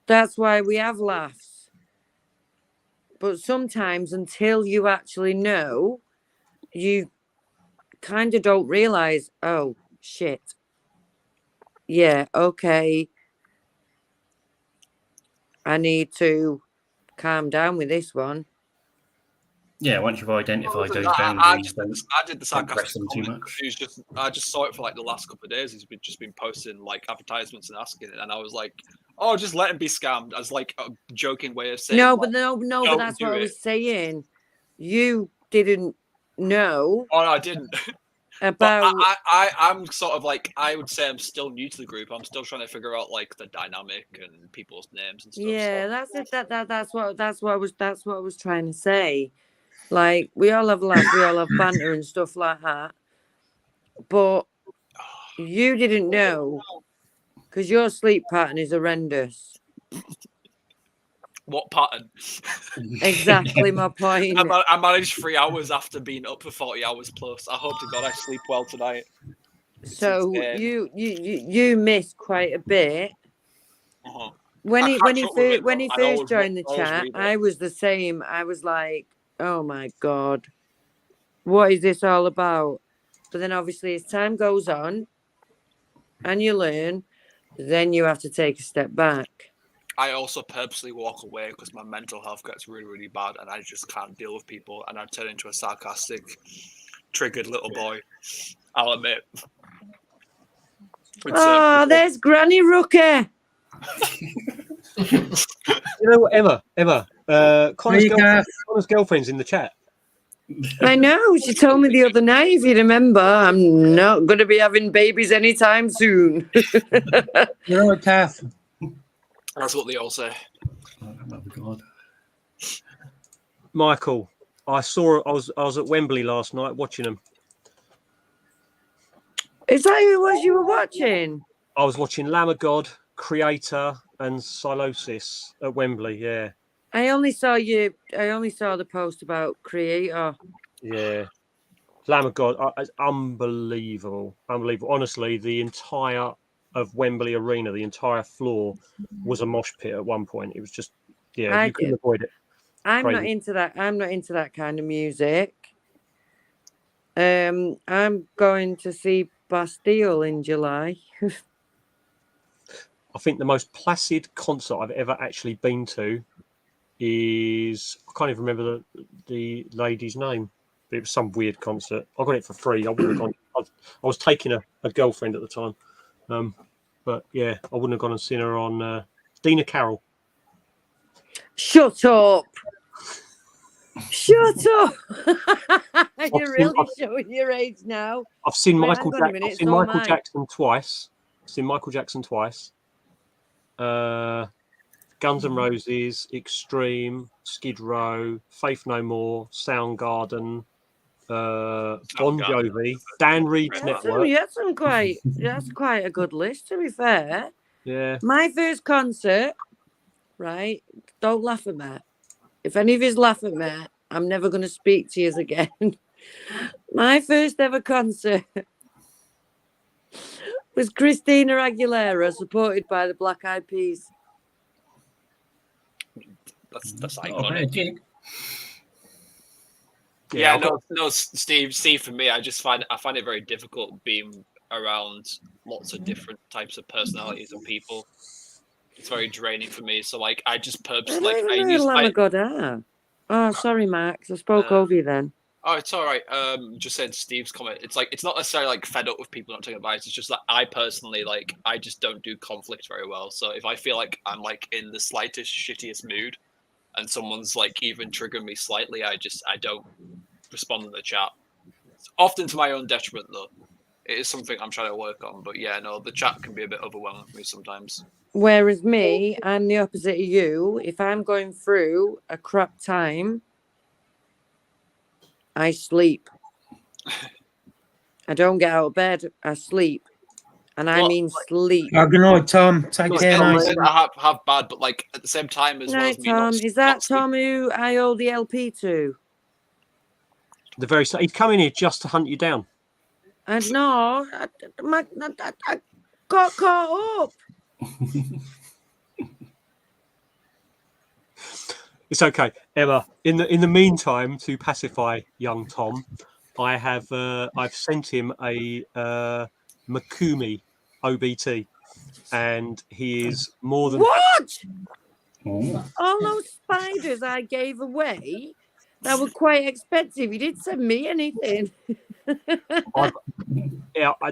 That's why we have laughs. But sometimes, until you actually know, you kind of don't realize. Oh shit! Yeah, okay. I need to calm down with this one. Yeah, once you've identified those I boundaries, did the don't press sarcastic them too comment. much. I just saw it for like the last couple of days. He's just been posting like advertisements and asking it, and I was like, "Oh, just let him be scammed." As like a joking way of saying, No, like, but that's what I was saying. You didn't know. Oh, no, I didn't. About but I'm sort of like, I would say I'm still new to the group. I'm still trying to figure out like the dynamic and people's names and stuff. Yeah, that's it. That's what I was trying to say. Like, we all have laughs, we all have banter and stuff like that. But you didn't know because your sleep pattern is horrendous. What pattern? Exactly my point. I managed 3 hours after being up for 40 hours plus. I hope to God I sleep well tonight. So you missed quite a bit. Uh-huh. When he first joined the I'll chat, I was the same. I was like, "Oh my God, what is this all about?" But then, obviously, as time goes on, and you learn, then you have to take a step back. I also purposely walk away because my mental health gets really, really bad, and I just can't deal with people, and I turn into a sarcastic, triggered little boy. I'll admit. Oh, there's Granny Rookie. You know what, Emma? Connor's girlfriend's in the chat. I know. She told me the other night, if you remember, I'm not going to be having babies anytime soon. You're right, Kath. That's what they all say. Oh, God. Michael, I was at Wembley last night watching them. Is that who it was you were watching? I was watching Lamb of God, Creator, and Silosis at Wembley. Yeah. I only saw the post about Creator. Yeah. Lamb of God, unbelievable. Honestly, the entire of Wembley Arena, the entire floor was a mosh pit at one point. It was just, you couldn't avoid it. I'm not into that. I'm not into that kind of music. I'm going to see Bastille in July. I think the most placid concert I've ever actually been to is, I can't even remember the lady's name, but it was some weird concert. I got it for free. I wouldn't have gone. I was taking a girlfriend at the time. But yeah, I wouldn't have gone and seen her on Dina Carroll. Shut up. Shut up. You're really showing your age now. I've seen Michael Jackson twice. Guns N' Roses, Extreme, Skid Row, Faith No More, Soundgarden, Bon Jovi, Dan Reed's Network. That's quite a good list, to be fair. Yeah. My first concert, right? Don't laugh at me. If any of yous laugh at me, I'm never going to speak to yous again. My first ever concert was Christina Aguilera, supported by the Black Eyed Peas. That's iconic. Yeah, no, Steve. For me, I find it very difficult being around lots of different types of personalities and people. It's very draining for me. So, like, I just purposely Oh, sorry, Max. I spoke over you then. Oh, it's all right. Just saying Steve's comment. It's like, it's not necessarily like fed up with people not taking advice. It's just that I personally, like, I just don't do conflict very well. So if I feel like I'm like in the slightest shittiest mood, and someone's like even triggering me slightly, I don't respond in the chat. It's often to my own detriment, though. It is something I'm trying to work on. But yeah, no, the chat can be a bit overwhelming for me sometimes. Whereas me, I'm the opposite of you. If I'm going through a crap time, I sleep. I don't get out of bed. I sleep. And I mean sleep. Good night, Tom. Take Night, care, Tom, mate. mate. I have bad, but like at the same time as well Night, as me. Not, Tom. Is that not sleep. Tom who I owe the LP to? The very he's coming here just to hunt you down. And no, I got caught up. It's okay, Emma. In the meantime, to pacify young Tom, I have I've sent him a Makumi OBT, and he is more than What? Oh. All those spiders I gave away that were quite expensive. You didn't send me anything.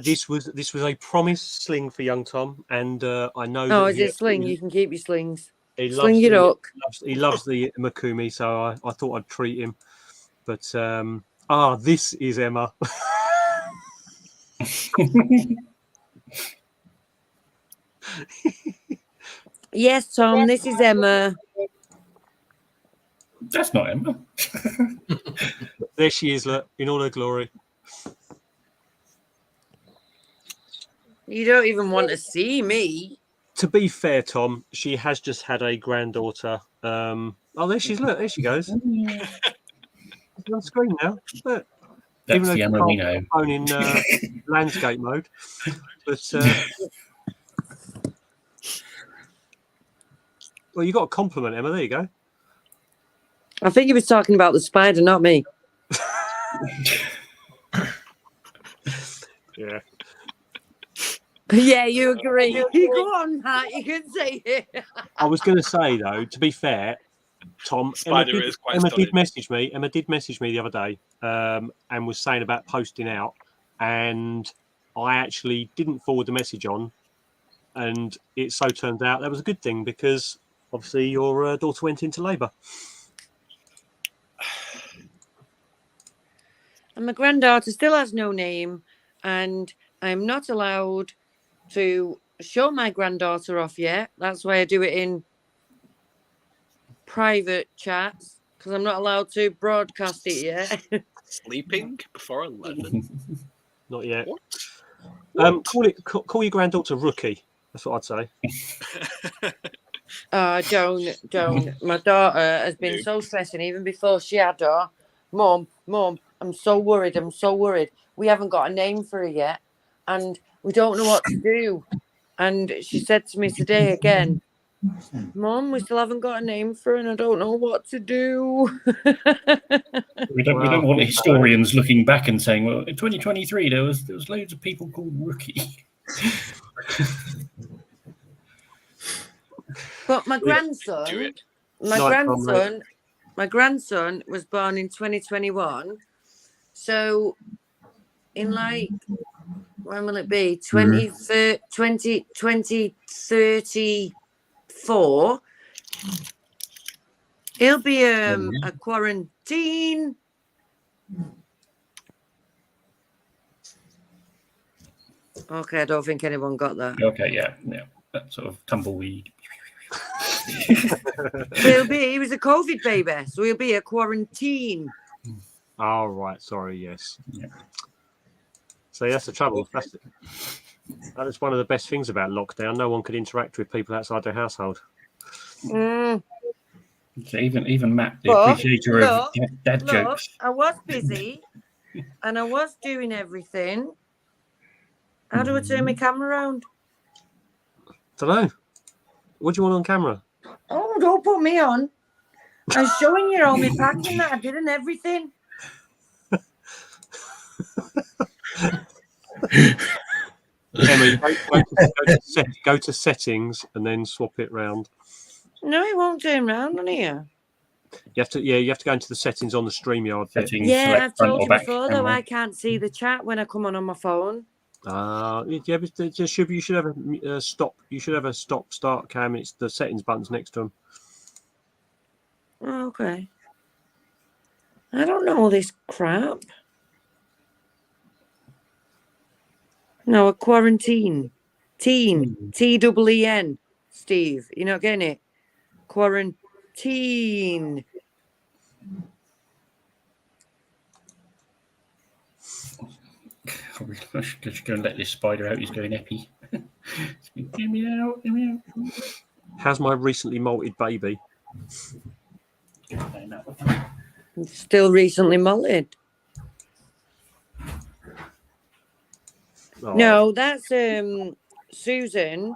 This was a promised sling for young Tom, and I know. Oh, that is it sling? You can keep your slings. He Sling it up. He loves the Makumi, so I thought I'd treat him. But this is Emma. Yes, Tom, this is Emma. That's not Emma. There she is, look, in all her glory. You don't even want to see me. To be fair, Tom, she has just had a granddaughter. There she is. Look, there she goes. It's on screen now. Look. That's the Emma we know. Phone in landscape mode. But well, you got a compliment, Emma. There you go. I think he was talking about the spider, not me. Yeah. Yeah, you agree. Go on, Matt. You can say it. I was going to say though, to be fair, Tom, Emma did message me. Emma did message me the other day, and was saying about posting out, and I actually didn't forward the message on, and it so turned out that was a good thing because obviously your daughter went into labour. And my granddaughter still has no name, and I'm not allowed to show my granddaughter off yet. That's why I do it in private chats, because I'm not allowed to broadcast it yet. Sleeping before 11? Not yet. What? Call your granddaughter Rookie. That's what I'd say. Don't. My daughter has been so stressing even before she had her. Mum, I'm so worried. We haven't got a name for her yet, and we don't know what to do. And she said to me today again, Mum, we still haven't got a name for her, and I don't know what to do. We don't want historians looking back and saying, well, in 2023 there was loads of people called Rookie. But my grandson was born in 2021. So in when will it be? 2034. He'll be a quarantine. Okay, I don't think anyone got that. Okay, yeah. That sort of tumbleweed. He was a COVID baby, so he'll be a quarantine. Oh, right. Sorry, yes. Yeah. So that's the trouble. That is one of the best things about lockdown. No one could interact with people outside their household. Mm. So even Matt, the appreciator of dad jokes. I was busy and I was doing everything. How do I turn my camera around? Don't know. What do you want on camera? Oh, don't put me on. I'm showing you all my packing that I did and everything. Emma, go to settings and then swap it round. No, it won't turn round on here. You have to go into the settings on the StreamYard settings. Yeah, I've told you before though I can't see the chat when I come on my phone. You should have a stop. You should have a start cam. It's the settings buttons next to them. Oh, okay. I don't know all this crap. No, a quarantine. T-E-E-N. Steve, you're not getting it? Quarantine. I should just go and let this spider out. He's going epi. Get me out. Get me out. How's my recently molted baby? Still recently malted. Oh. No, that's Susan.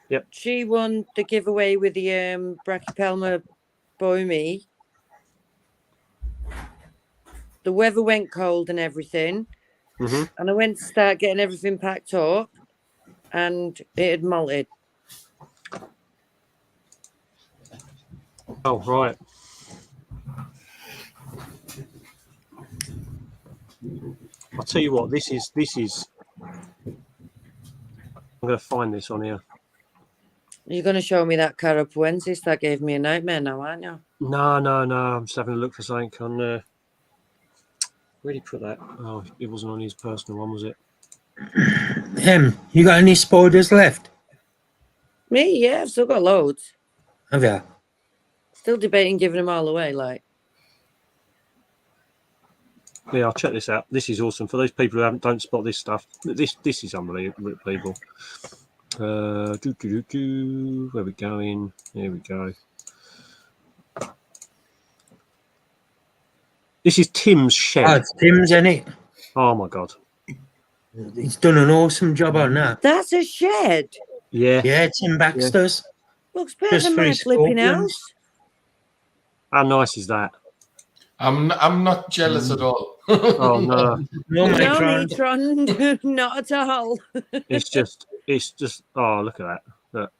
Yep. She won the giveaway with the Brachypelma boimi. The weather went cold and everything. Mm-hmm. And I went to start getting everything packed up, and it had malted. Oh, right. I'll tell you what, this is. I'm going to find this on here. You're going to show me that Carapuensis that gave me a nightmare now, aren't you? No. I'm just having a look for something on. Where did he put that? Oh, it wasn't on his personal one, was it? You got any spiders left? Me, yeah, I've still got loads. Have you? Still debating giving them all away, like. Yeah, I'll check this out. This is awesome. For those people who don't spot this stuff, this is unbelievable. Where we going? Here we go. This is Tim's shed. Oh, it's Tim's, isn't it? Oh my god. He's done an awesome job on that. That's a shed. Yeah. Yeah, Tim Baxter's. Looks better Just than for my his flipping scorpions. house. How nice is that? I'm not jealous at all. Oh no. No, No, Matron. Tron, not at all. It's just. Oh, look at that. Look.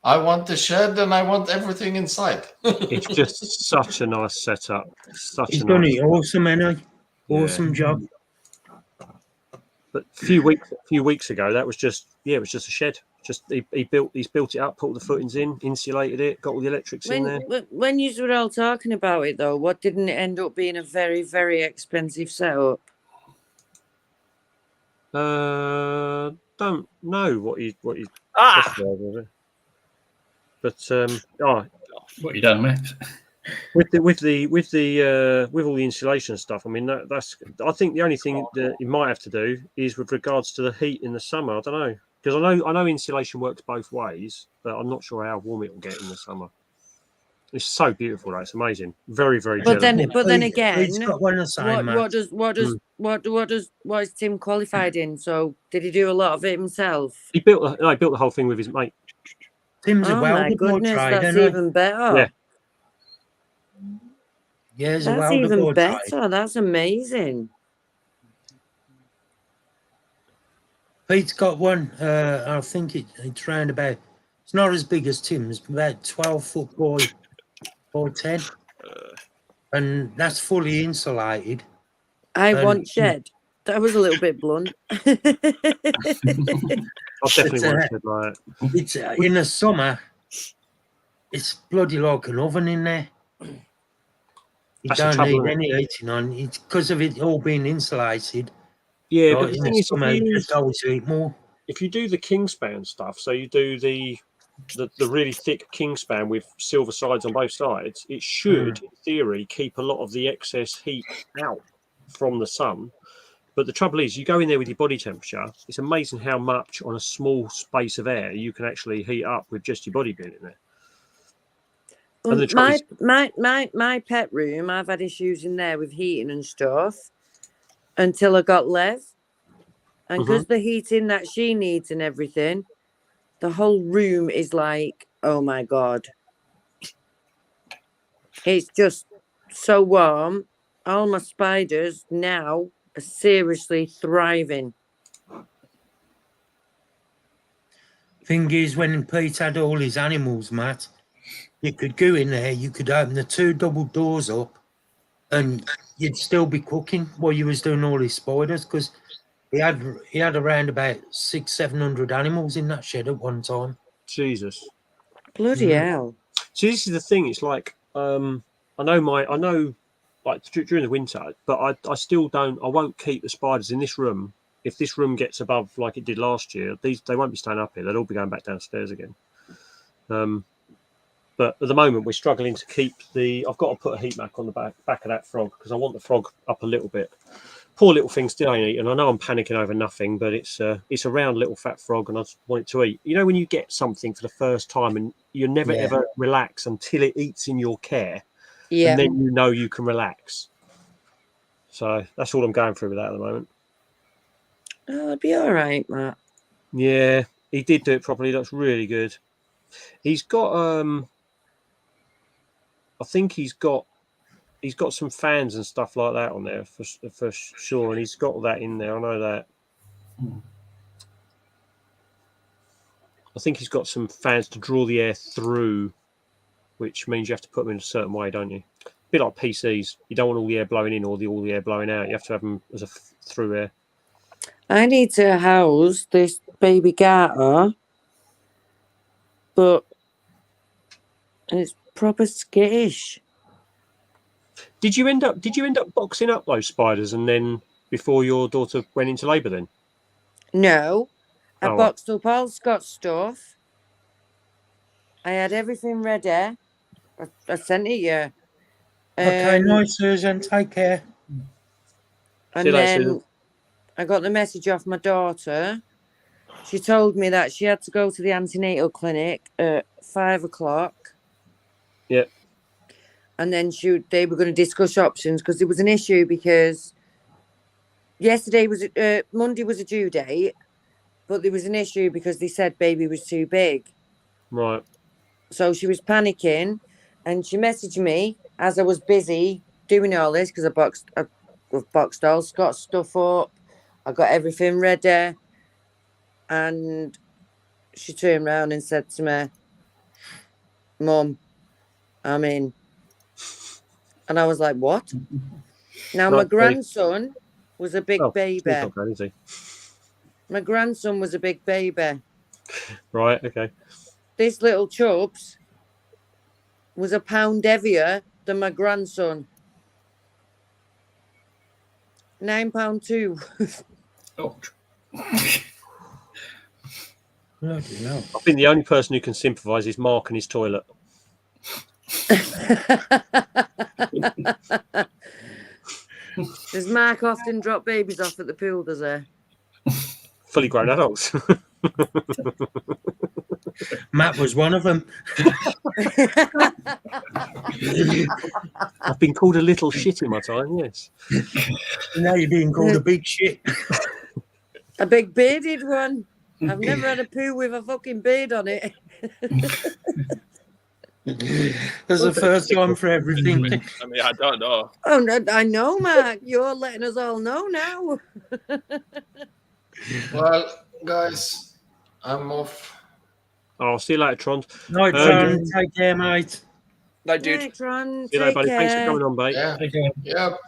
I want the shed and I want everything inside. It's just such a nice setup. He's done it awesome, ain't he? Awesome job. But a few weeks ago, that was just it was just a shed. Just he's built it up, put all the footings in, insulated it, got all the electrics in there. When you were all talking about it, though, what didn't it end up being a very, very expensive setup? Don't know what he but what you done, Max? with all the insulation stuff. I mean, that's. I think the only thing that you might have to do is with regards to the heat in the summer. I don't know, because I know insulation works both ways, but I'm not sure how warm it will get in the summer. It's so beautiful, though. It's amazing. Very, very. But jealous. then again, He's got one aside, what is Tim qualified in? So did he do a lot of it himself? He built the whole thing with his mate. Tim's a Oh my welder board goodness, trader, that's isn't he? even better. Yeah. Yeah, he's a That's welder even board better. trader. That's amazing. Pete's got one. I think it's round about. It's not as big as Tim's, but about 12 foot by 10, and that's fully insulated. I And- want shed. That was a little bit blunt. I definitely It's, want to like. It's in the summer. It's bloody like an oven in there. You That's the don't trouble, need isn't it? any heating on. It's because of it all being insulated. Yeah, Right, but the in thing the is, summer, it just always heat more. if you do the Kingspan stuff, so you do the really thick Kingspan with silver sides on both sides, it should, in theory, keep a lot of the excess heat out from the sun. But the trouble is, you go in there with your body temperature. It's amazing how much on a small space of air you can actually heat up with just your body being in there. And the trouble is, My pet room, I've had issues in there with heating and stuff until I got Lev. And because the heating that she needs and everything, the whole room is like, oh my God. It's just so warm. All my spiders now are seriously thriving. Thing is, when Pete had all his animals, Matt, you could go in there, you could open the 2 double doors up, and you'd still be cooking while you was doing all his spiders, because he had around about 600-700 animals in that shed at one time. Jesus. Bloody hell. See, this is the thing. It's like I know, like during the winter, but I still don't. I won't keep the spiders in this room. If this room gets above like it did last year, they won't be staying up here. They'll all be going back downstairs again. But at the moment, we're struggling to keep the. I've got to put a heat mat on the back of that frog because I want the frog up a little bit. Poor little thing still ain't eating. I know I'm panicking over nothing, but it's a round little fat frog, and I just want it to eat. You know, when you get something for the first time and you never ever relax until it eats in your care, and then you know you can relax. So that's all I'm going through with that at the moment. Oh, it'd be all right, Matt. Yeah, he did do it properly. That's really good. He's got I think he's got some fans and stuff like that on there for sure, and he's got that in there. I know that. I think he's got some fans to draw the air through, which means you have to put them in a certain way, don't you? A bit like PCs. You don't want all the air blowing in or all the air blowing out. You have to have them as a through air. I need to house this baby garter, but it's proper skittish. Did you end up boxing up those spiders and then before your daughter went into labour then? No. I Oh, boxed up all Scott's stuff. I had everything ready. I sent it you. Okay, nice, Susan. Take care. And then I got the message off my daughter. She told me that she had to go to the antenatal clinic at 5 o'clock. Yeah. And then they were going to discuss options because there was an issue because Monday was a due date, but there was an issue because they said baby was too big. Right. So she was panicking and she messaged me as I was busy doing all this because I've boxed all Scott's stuff up. I got everything ready. And she turned around and said to me, Mum, I'm in. And I was like, what? Now, my grandson was a big baby. He's not bad, is he? My grandson was a big baby. Right, okay. This little Chubbs was a pound heavier than my grandson. £9.2. Oh. No. I think the only person who can sympathise is Mark and his toilet. Does Mark often drop babies off at the pool, does he? Fully grown adults. Matt was one of them. I've been called a little shit in my time, yes. Now you're being called a big shit. A big bearded one. I've never had a poo with a fucking beard on it. There's a first time for everything. I mean, I don't know. Oh, no, I know, Mark. You're letting us all know now. Well, guys, I'm off. Oh, see you later, Tron. Night, Tron. Take care, mate. Night, dude. Night, Tron. See you later, buddy. Thanks for coming on, mate. Yeah. See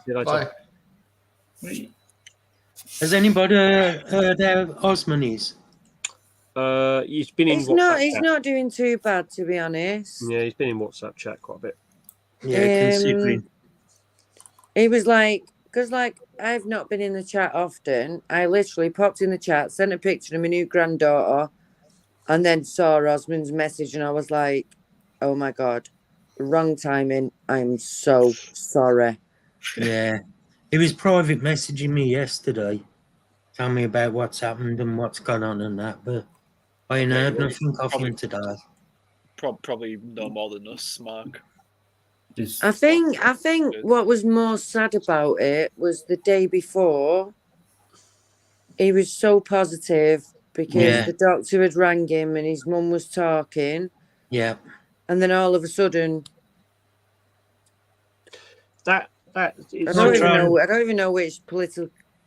you later. Bye. Has anybody heard how Osman is? He's been in He's WhatsApp chat. not doing too bad, to be honest. Yeah, he's been in WhatsApp chat quite a bit. Yeah, considering. He was like, because I've not been in the chat often. I literally popped in the chat, sent a picture of my new granddaughter, and then saw Osman's message, and I was like, oh my God, wrong timing. I'm so sorry. Yeah. He was private messaging me yesterday, telling me about what's happened and what's gone on and that, but I ain't heard nothing off him today. Probably no more than us, Mark. I think what was more sad about it was the day before. He was so positive because the doctor had rang him and his mum was talking. Yeah. And then all of a sudden, I don't even know which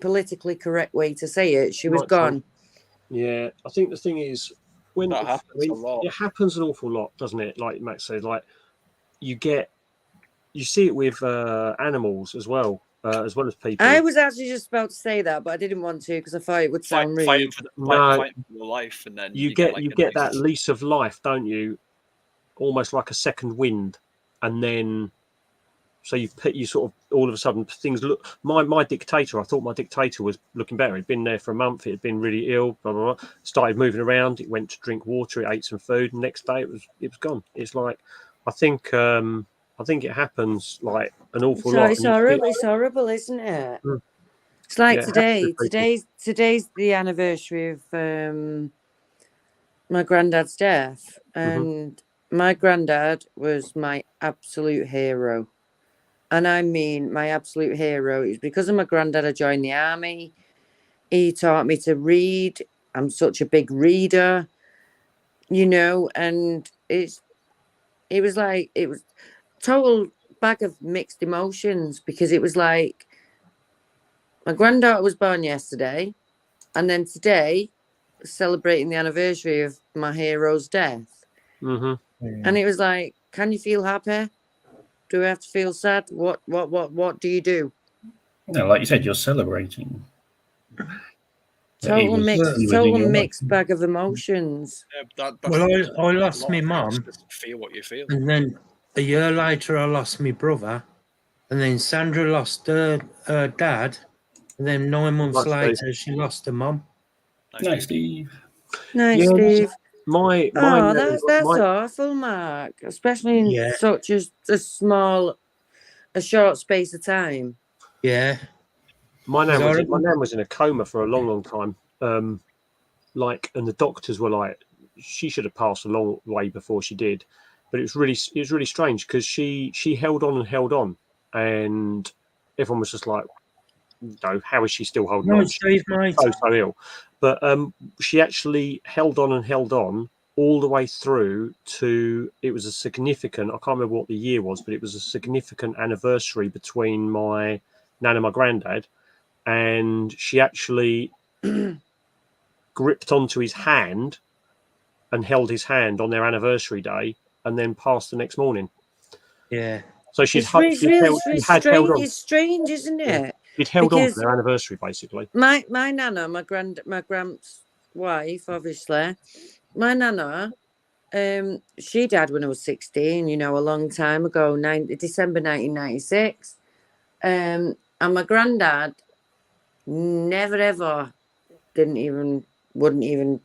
politically correct way to say it. She was gone. Yeah, I think the thing is when that happens a lot. It happens an awful lot, doesn't it? Like Max said, like you see it with animals as well as people. I was actually just about to say that, but I didn't want to because I thought it would sound rude. Fighting for your life, and then you get that lease of life, don't you? Almost like a second wind, and then so you sort of all of a sudden things look. My dictator, I thought my dictator was looking better. He'd been there for a month. It had been really ill. Blah blah blah. Started moving around. It went to drink water. It ate some food. And next day it was gone. It's like I think it happens like an awful lot. It's horrible, isn't it? It's like Yeah, today. absolutely. Today's the anniversary of my granddad's death, and my granddad was my absolute hero. And I mean my absolute hero. It was because of my granddad I joined the army. He taught me to read. I'm such a big reader, and it was total bag of mixed emotions, because it was like my granddaughter was born yesterday, and then today celebrating the anniversary of my hero's death. And it was like, can you feel happy? Do we have to feel sad? What do you do? No, like you said, you're celebrating. Total mixed bag of emotions. Yeah, I lost my mum. Feel what you feel. And then a year later, I lost my brother. And then Sandra lost her dad. And then 9 months later, she lost her mum. Nice, Steve. Nice, Steve. My that's awful, Mark. Especially in such a short space of time. Yeah. My nan was in a coma for a long time. And the doctors were like, she should have passed a long way before she did. But it was really strange, because she held on, and everyone was just like, how is she still holding on? She's so ill. But she actually held on all the way through to, it was a significant, I can't remember what the year was, but it was a significant anniversary between my nan and my granddad. And she actually gripped onto his hand and held his hand on their anniversary day, and then passed the next morning. Yeah. So it's strange, isn't it? She'd held on to their anniversary, basically. My nana, my grand's wife, obviously. My nana, she died when I was 16. A long time ago, December 1996. And my granddad never ever wouldn't even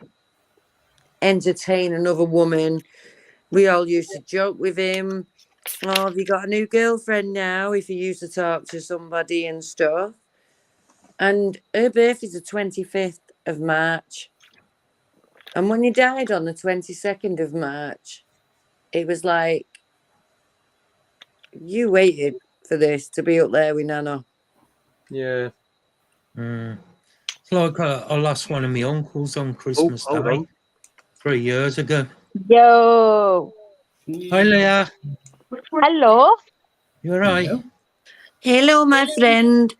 entertain another woman. We all used to joke with him, oh, have you got a new girlfriend now? If he used to talk to somebody and stuff. And her birthday's the 25th of March. And when he died on the 22nd of March, it was like, you waited for this to be up there with Nana. Yeah. It's like I lost one of my uncles on Christmas Day 3 years ago. Yo. Hi, Leah. Hello. You all right? Hello, my friend.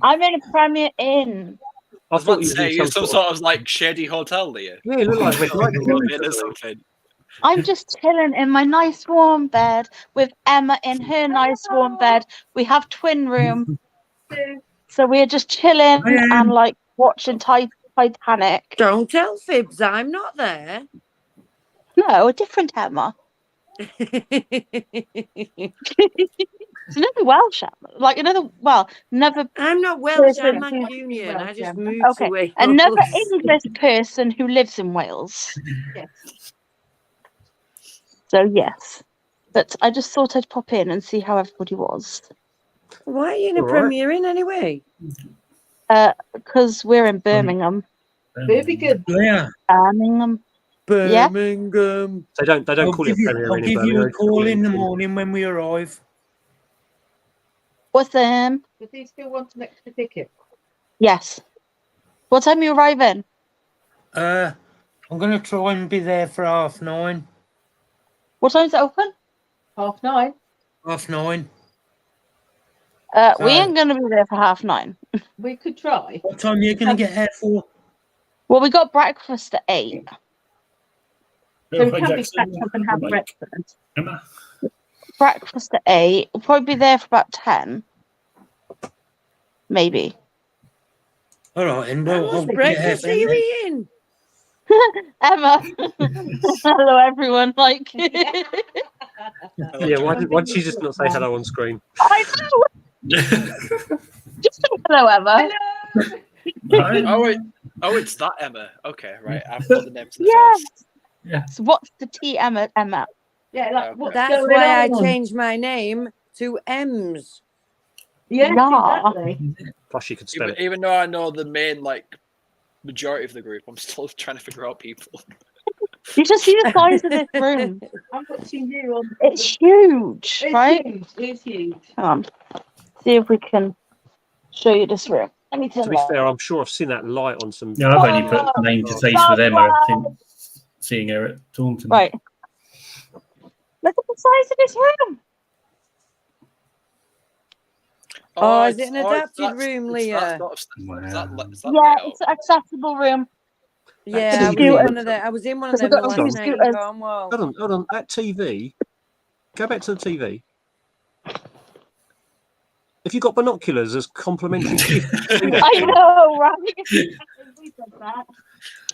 I'm in a Premier Inn. I was about to say, you're some sort of like shady hotel, Leah. Yeah, you look like or something. I'm just chilling in my nice warm bed with Emma in her nice warm bed. We have twin room. So we're just chilling and like watching Titanic. Don't tell fibs, I'm not there. No, a different Emma. It's another Welsh Emma. Never. I'm not Welsh, I'm Mancunian. I just moved to Wales. Another English person who lives in Wales. Yes. So yes, but I just thought I'd pop in and see how everybody was. Why are you in a Premier Inn anyway? Because we're in Birmingham. Birmingham. Yeah. Birmingham. Birmingham. They don't call it Premier Inn. I'll give you a call in the morning when we arrive. What's them? Does he still want an extra ticket? Yes. What time are you arriving? I'm going to try and be there for 9:30. What time is it open? 9:30. 9:30. We ain't going to be there for 9:30. We could try. What time are you going to get here for? Well, we got breakfast at 8. So we can be catch up and have breakfast. Emma. Breakfast at 8. We'll probably be there for about 10. Maybe. All right, and What breakfast are you eating? Emma. Hello, everyone. Like. Yeah, why did she just not say hello on screen? I know. Just say hello, Emma. Hello. Oh, it's that Emma. Okay, right. I've got the names. Yeah. So what's the T, Emma? Yeah, like, what's that's going why on? I changed my name to Ems. Yes, Yeah. exactly. Plus, you could spell it. Even though I know the main majority of the group, I'm still trying to figure out people. You just see the size of this room. I'm watching you on. It's huge, It's right? huge. It's huge. See if we can show you this room. Let me turn To be fair, I'm sure I've seen that light on some. Yeah, I've only put name to face with Emma since seeing her at Taunton. Right. Look at the size of this room. Oh, is it an adapted room, Leah? Yeah, it's an accessible room. Yeah, I was in one of them. I was in one of them the last night in Cornwall. Hold on. That TV. Go back to the TV. Have you got binoculars as complimentary gift? I know, right? We said that.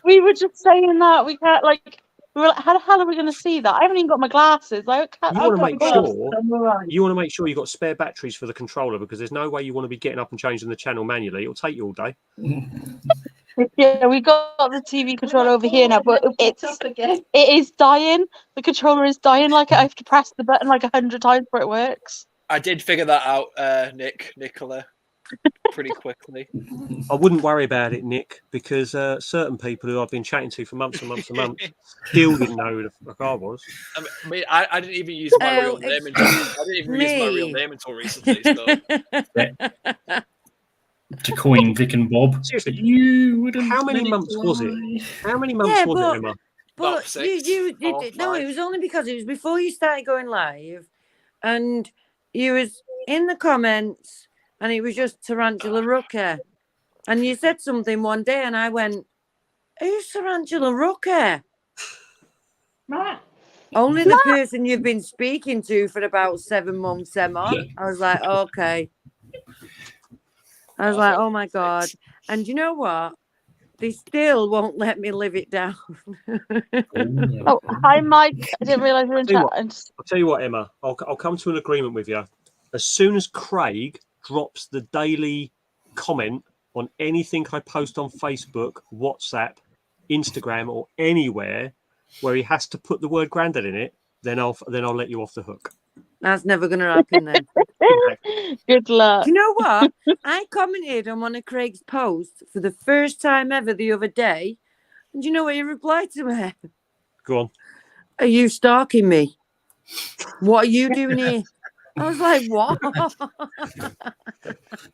We were just saying that we can't we were like, how the hell are we going to see that? I haven't even got my glasses. You want to make sure you've got spare batteries for the controller, because there's no way you want to be getting up and changing the channel manually. It'll take you all day. Yeah, we got the TV controller over here now, but it is dying. The controller is dying. I have to press the button 100 times before it works. I did figure that out, Nicola, pretty quickly. I wouldn't worry about it, Nick, because certain people who I've been chatting to for months and months and months still didn't know who the car was. I mean, I didn't even use my real name until recently. So. To coin Vic and Bob. Seriously, you wouldn't. How many months was it? How many months was it, Emma? But no, it was only because it was before you started going live, and you was in the comments, and it was just Tarantula.Rookie, and you said something one day, and I went, "Who's Tarantula.Rookie?" Right. Only the person you've been speaking to for about 7 months, Emma. I was like, okay. I was like, oh my God. And you know what? They still won't let me live it down. Oh, hi, Mike. I didn't realise you were in chat. I'll tell you what, Emma. I'll come to an agreement with you. As soon as Craig drops the daily comment on anything I post on Facebook, WhatsApp, Instagram, or anywhere where he has to put the word "granddad" in it, then I'll let you off the hook. That's never going to happen then. Good luck. Do you know what? I commented on one of Craig's posts for the first time ever the other day. And do you know what he replied to me? Go on. Are you stalking me? What are you doing here? I was like, what?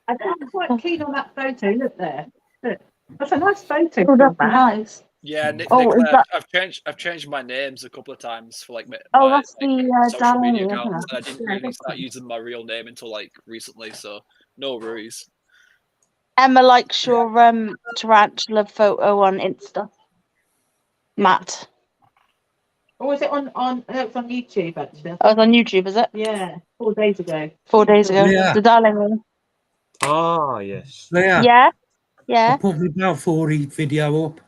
I'm quite keen on that photo. Look there. Look. That's a nice photo. Oh, that's nice. Yeah, Nicola, I've changed my names a couple of times for my that's the social media Danny, accounts, isn't and I didn't really start using my real name until recently, so no worries. Emma likes your tarantula photo on Insta. Matt. Or is it on? It's on YouTube actually. Oh, it's on YouTube, is it? Yeah, 4 days ago. 4 days ago. Yeah. The darling one. Ah, yes. Yeah. I put my Balfour video up.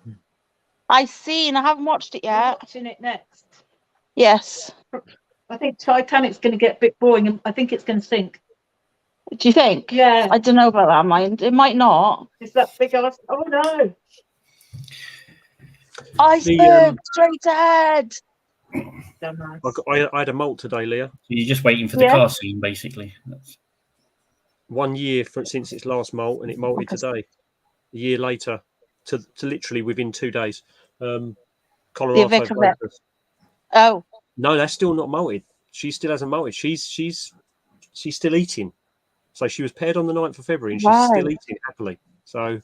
I haven't watched it yet. Watching it next. Yes. I think Titanic's going to get a bit boring, and I think it's going to sink. Do you think? Yeah. I don't know about that, mind. It might not. It's that big ass. Oh no. Iceberg straight ahead. I had a molt today, Leah. So you're just waiting for the car scene, basically. That's 1 year since its last molt, and it molted today. A year later, to literally within 2 days. Colorado. Oh. No, that's still not molted. She still hasn't molted. She's still eating. So she was paired on the 9th of February, and she's still eating happily. So.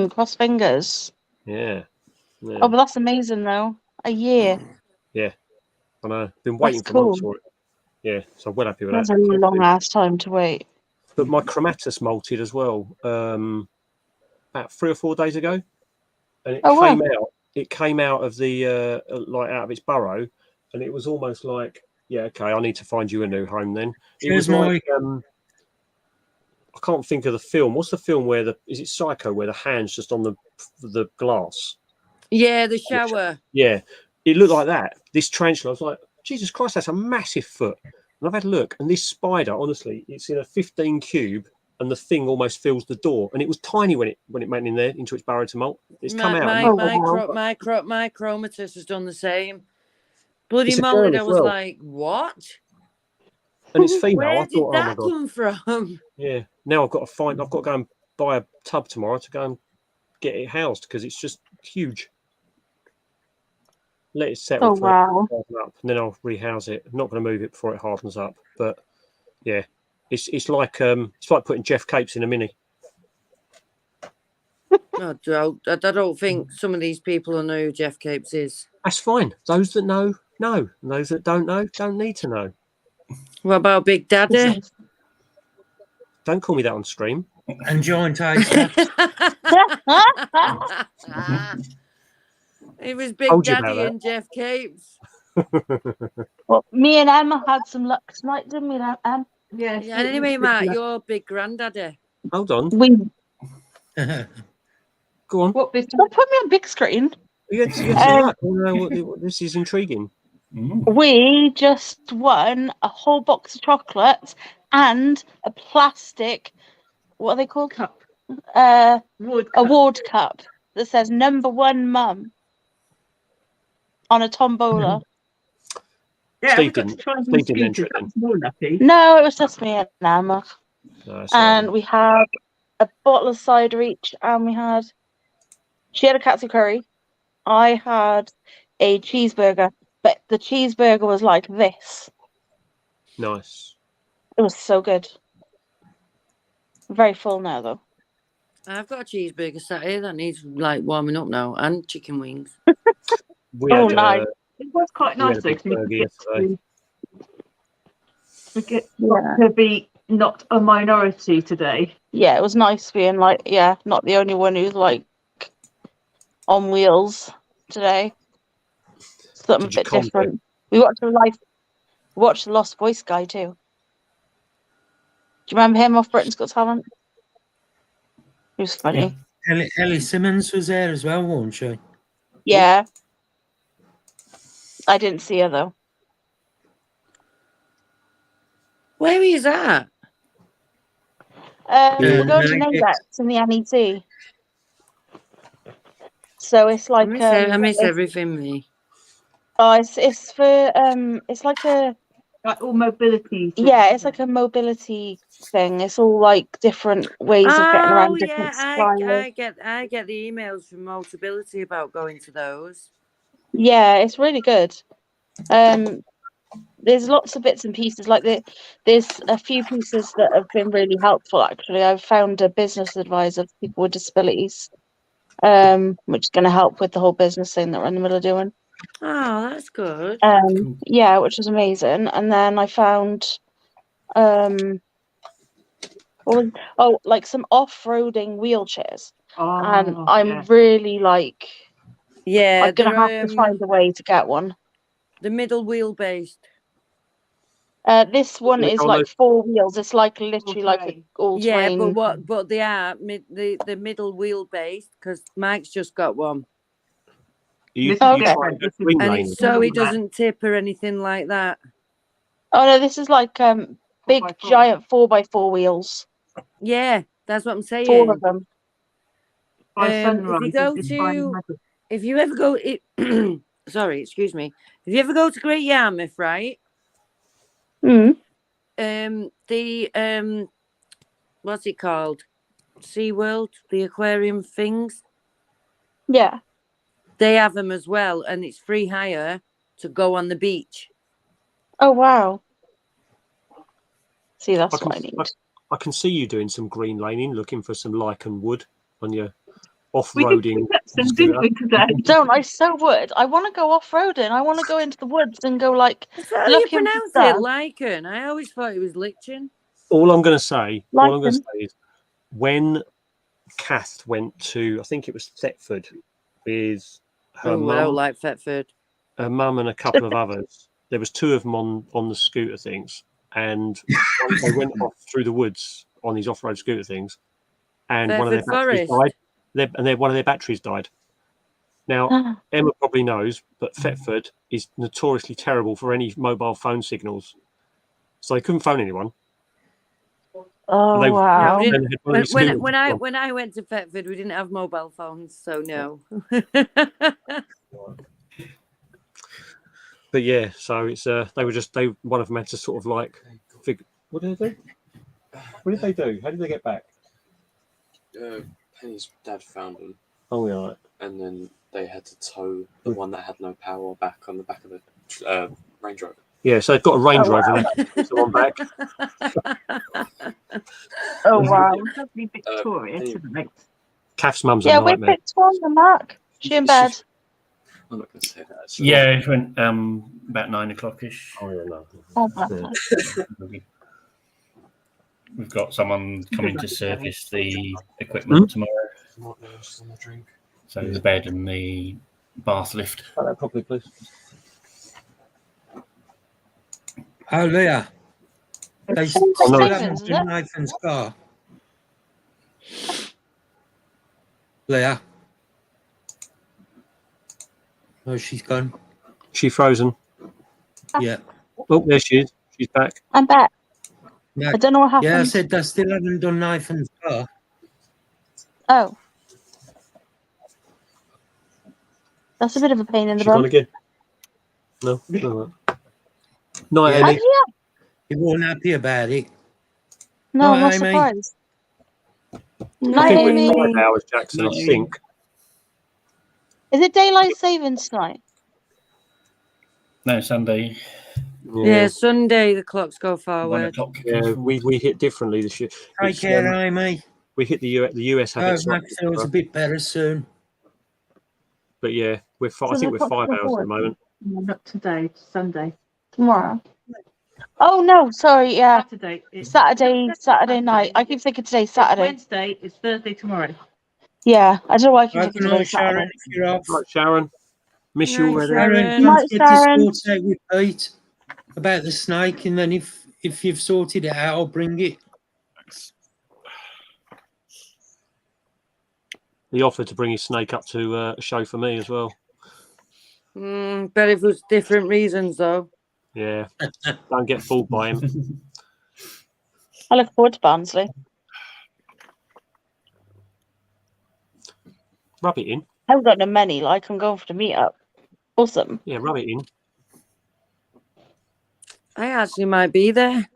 Cross fingers. Yeah. Oh, but that's amazing, though. A year. Yeah. I know. Been waiting for months for it. Yeah, so I'm well happy with that. That's a long ass time to wait. But my Chromatus molted as well about 3 or 4 days ago, and it came out of the out of its burrow, and it was almost like, yeah, okay, I need to find you a new home. Then it was like I can't think of the film. What's the film where is it Psycho where the hand's just on the glass? Yeah, the shower. Yeah, it looked like that. This tarantula, I was like, Jesus Christ, that's a massive foot. And I've had a look, and this spider, honestly, it's in a 15 cube, and the thing almost fills the door. And it was tiny when it went in there into its burrow to molt. It's come out. My Chromatus has done the same. Bloody molted. I was like, what? and it's female. Where I did thought, oh my that god, come from? yeah. Now I've got to go and buy a tub tomorrow to go and get it housed because it's just huge. Let it settle Oh for wow. harden up, and then I'll rehouse it. I'm not going to move it before it hardens up, but yeah, it's like putting Jeff Capes in a Mini. I don't think some of these people will know who Jeff Capes is. That's fine. Those that know, and those that don't know, don't need to know. What about Big Daddy? Don't call me that on stream. And joint aches. It was Big Told you about Daddy that. and Jeff Capes. Well, me and Emma had some luck tonight, didn't we, Em? Yes. Yeah, anyway, Matt, you're Big Granddaddy. Hold on. We Go on. What bit? Don't put me on big screen. You had some luck. You know what, this is intriguing. We just won a whole box of chocolates and a plastic, what are they called? Cup. Award cup that says #1 mum on a tombola. Yeah, Steve we got to didn't- try and Steve didn't speakers. enter it That's more lucky. No, it was just me and Emma. No, that's And all we had a bottle of cider each, and she had a katsu curry. I had a cheeseburger, but the cheeseburger was like this. right. Nice. It was so good. Very full now, though. I've got a cheeseburger sat here that needs like warming up now, and chicken wings. We Oh, had, nice. It was quite we had nice a though. big 'Cause we burger get yesterday. we get Yeah. to be not a minority today. Yeah, it was nice being like, not the only one who's like on wheels today. Something Did a you bit combo? different. We watched the Lost Voice guy too. Do you remember him off Britain's Got Talent? He was funny. Ellie Simmons was there as well, wasn't she? Yeah. I didn't see her though. Where is that? We're going to Naked. Nadex in the NEC. So it's like I miss everything, me. it's for it's like a Like all mobility. things, it's isn't like a mobility thing. It's all like different ways of getting around different suppliers. I get the emails from Multibility about going to those. Yeah, it's really good. There's lots of bits and pieces there's a few pieces that have been really helpful actually. I've found a business advisor for people with disabilities, which is going to help with the whole business thing that we're in the middle of doing. Oh, that's good. Yeah, which was amazing. And then I found like some off-roading wheelchairs. And I'm really like I'm gonna have to find a way to get one. The middle wheelbase. This one is like 4 wheels. It's like literally like an all-terrain. Yeah, but they are the middle wheelbase because Mike's just got one. And so he doesn't tip or anything like that. Oh no, this is like big giant 4x4 wheels. Yeah, that's what I'm saying. 4 of them. If you ever go, sorry, excuse me. If you ever go to Great Yarmouth, right? What's it called? SeaWorld, the aquarium things. Yeah. They have them as well, and it's free hire to go on the beach. Oh wow. See, that's what I need. I can see you doing some green laning, looking for some lichen wood on your off-roading. Don't I so would. I want to go off-roading. I want to go into the woods and go like How do you pronounce it? Lichen. I always thought it was lichen. All I'm going to say is when Kath went to, I think it was Thetford with her mum. I don't like Thetford. Her mum and a couple of others. There was 2 of them on the scooter things, and they went off through the woods on these off-road scooter things, and one of their batteries died. One of their batteries died. Now, Emma probably knows, but Thetford is notoriously terrible for any mobile phone signals, so they couldn't phone anyone. Oh wow! When I went to Thetford, we didn't have mobile phones, so no. But yeah, so it's one of them had to sort of like What did they do? What did they do? How did they get back? Penny's dad found them. Oh, yeah. Right. And then they had to tow the one that had no power back on the back of the Range Rover. Yeah, so they've got a Range Rover and they put someone back. Oh wow. Lovely Victoria tonight. Kath's mum's a Yeah, we're nightmare. Victoria, Mark. She in bed. I'm not going to say that. So. Yeah, it went about 9 o'clock-ish. Oh, yeah, no. Oh, We've got someone coming to service the equipment tomorrow. So the bed and the bath lift. Put that properly, please. Oh, Leah. They still haven't done Nathan's car. Leah. Oh, she's gone. She frozen. Yeah. Oh, there she is. She's back. I'm back. Yeah. I don't know what happened. Yeah, I said they still haven't done Nathan's car. Oh. That's a bit of a pain in the She's gone bum. again. No. No. Night, Yeah. Amy. You weren't happy about it. No, I'm not Amy. surprised. I Night, think we're Amy. 5 hours, Jackson, I think. Is it daylight savings tonight? No, Sunday. Yeah, Sunday the clocks go 1 forward. o'clock. Yeah, we hit differently this year. Take It's, care, Amy. we hit the US have Oh, it slightly Max feels a different. bit better soon. But yeah, I So think we're the 5 hours at the moment. No, not today. Sunday. Tomorrow. Oh no, sorry, yeah. Saturday. It's Saturday night. I keep thinking today's Saturday. Wednesday. It's Thursday tomorrow. Yeah, I don't know why I keep I thinking don't know, today's Sharon, Saturday. if you're off. Right, Sharon. Miss you Night, already. Sharon, Night, don't forget Sharon. to sort out with Pete about the snake, and then if you've sorted it out, I'll bring it. He offered to bring his snake up to a show for me as well. But if it was different reasons, though. Yeah, don't get fooled by him. I look forward to Barnsley. Rub it in. I haven't got no money, like I'm going for the meetup. Awesome. Yeah, rub it in. I actually might be there.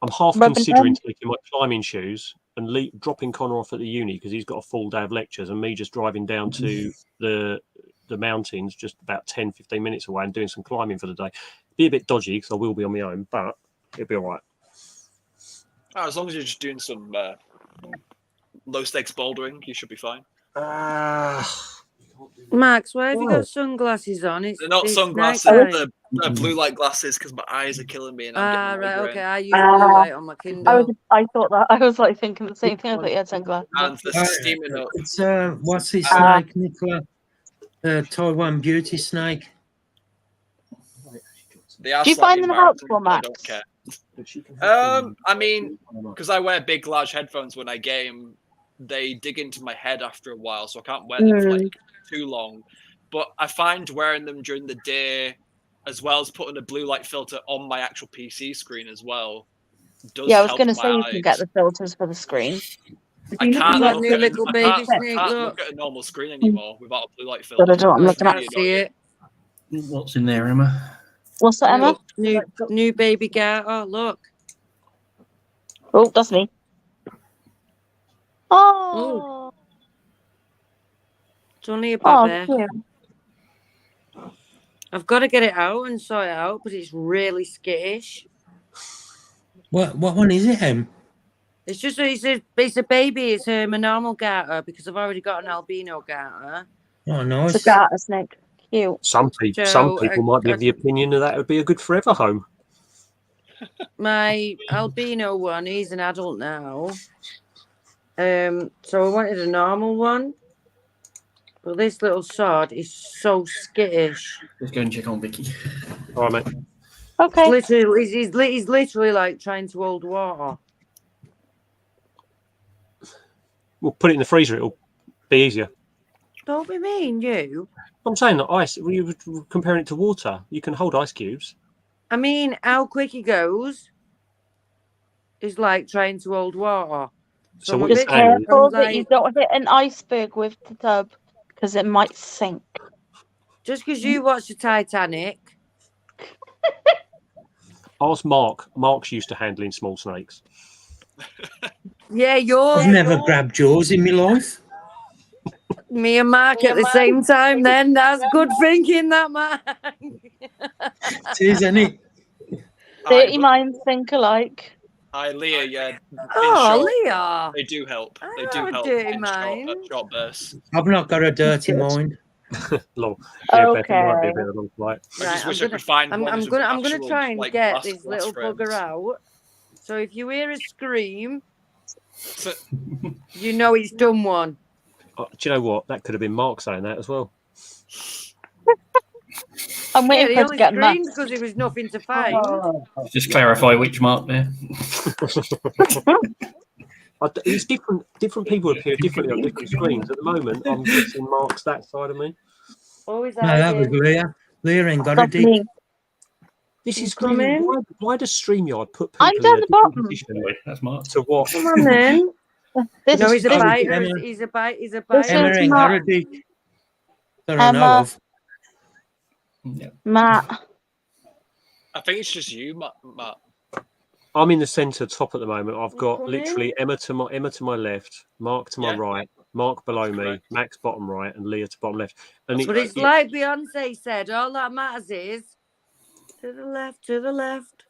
I'm half Rub it considering in. taking my climbing shoes and dropping Connor off at the uni because he's got a full day of lectures, and me just driving down to the mountains just about 10-15 minutes away and doing some climbing for the day. Be a bit dodgy because I will be on my own, but it'll be all right. Oh, as long as you're just doing some low stakes bouldering, you should be fine. Max, why have you got sunglasses on? They're not it's sunglasses, nighttime. they're blue light glasses because my eyes are killing me and I'm getting Right, migraine. okay. I use blue light on my Kindle. I thought that. I was like thinking the same thing. I thought you had sunglasses. And they're steaming up. It's what's his snake, Nicola? Taiwan beauty snake. They are Do you slightly find them embarrassing, helpful, but I Max? don't care. I mean, because I wear big, large headphones when I game, they dig into my head after a while, so I can't wear them for like too long. But I find wearing them during the day, as well as putting a blue light filter on my actual PC screen as well, does Yeah, I was help going to my say you eyes. can get the filters for the screen. I can't Look, look new at, little I baby can't, snake, I can't look. look at a normal screen anymore without a blue light filter. But I don't. I'm looking I at. can't see it. What's in there, Emma? What's that, Emma? New baby girl. Oh, look. Oh, that's me. Oh. It's only a Oh, baby. cute. I've got to get it out and sort it out, but it's really skittish. What one is it, Em? It's just it's a baby. It's a normal garter because I've already got an albino garter. Oh, nice. It's a garter snake. Cute. Some people might be of the opinion that would be a good forever home. My albino one, he's an adult now. So I wanted a normal one. But this little sod is so skittish. Let's go and check on Vicky. All right, mate. Okay. He's literally like trying to hold water. We'll put it in the freezer. It'll be easier. Don't be mean, you. I'm saying that ice. We were comparing it to water. You can hold ice cubes. I mean, how quick he goes is like trying to hold water. So I'm what a Just you're saying is, careful that you don't hit an iceberg with the tub because it might sink. Just because you watch the Titanic. Ask Mark. Mark's used to handling small snakes. Yeah, yours. I've never grabbed yours in my life. Me and Mark at the same time. Then that's good thinking, that Mark. It is, isn't it? 30 minds think alike. Hi, Leah. Yeah. In Oh, short, Leah. they do help. They I do have a help dirty in mind. short bursts. I've not got a dirty mind. Long. Yeah, Beth, it might be a Okay. bit of a long flight. I just Right, wish I could find I'm ones gonna with actual, try and like, get glass this little frames. bugger out. So if you hear a scream, you know it's done one. Do you know what? That could have been Mark saying that as well. I'm waiting Yeah, he for her to only get screamed nuts. because there was nothing to find. Just clarify which Mark there. It's different. Different people appear differently on different screens. At the moment, I'm guessing Mark's that side of me. Oh, is No, that was Leah. Leah ain't got a That's dick. me. This You is come really in? why does StreamYard put people I'm in down a the different bottom. position That's Mark. to what? Come on then. This No, is he's a Oh, biter. Emma. He's a bite. He's a This biter. Emma is ain't got a Matt. dick. That I know Emma. of. Matt. I think it's just you, Matt. I'm in the centre top at the moment. I've got come literally Emma to my left, Mark to my Yeah. right, Mark below me, correct. Max bottom right, and Leah to bottom left. And That's But it's like Beyonce said, all that matters is to the left, to the left.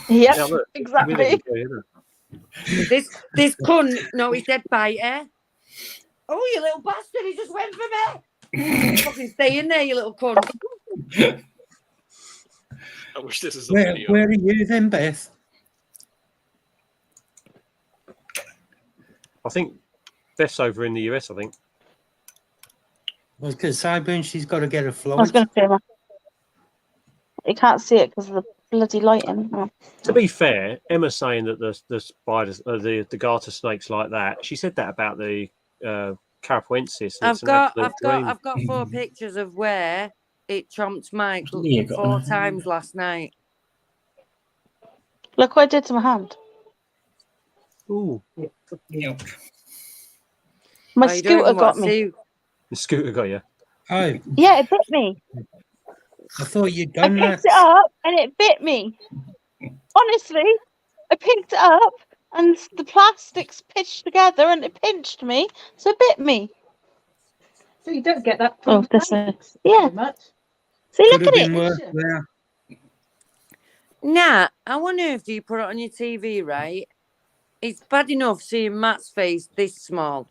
Yep, yeah, look, exactly. really good, isn't it? This cunt, no, he said biter. Oh, you little bastard, he just went for me. Fucking stay in there, you little cunt. I wish this is a Where video. are you then, Beth? I think Beth's over in the US. I think. I was going to say, Boone, she's got to get a I was flight. going to say, you can't see it because of the bloody lighting. Oh. To be fair, Emma's saying that the spiders, the garter snakes like that. She said that about the Carapuensis. I've got 4 pictures of where it chomped Mike Leah got 4 them. times last night. Look what I did to my hand. Ooh, Yep. My Oh, you don't scooter even got want to me. see. the scooter got you. Oh, Yeah, it bit me. I thought you'd I done picked that. it up and it bit me. Honestly, I picked it up and the plastics pitched together and it pinched me, so it bit me. So you don't get that Oh, from this snakes is, yeah. very much. See, Could look have at been it. worse there. Nah, I wonder if you put it on your TV, right? It's bad enough seeing Matt's face this small.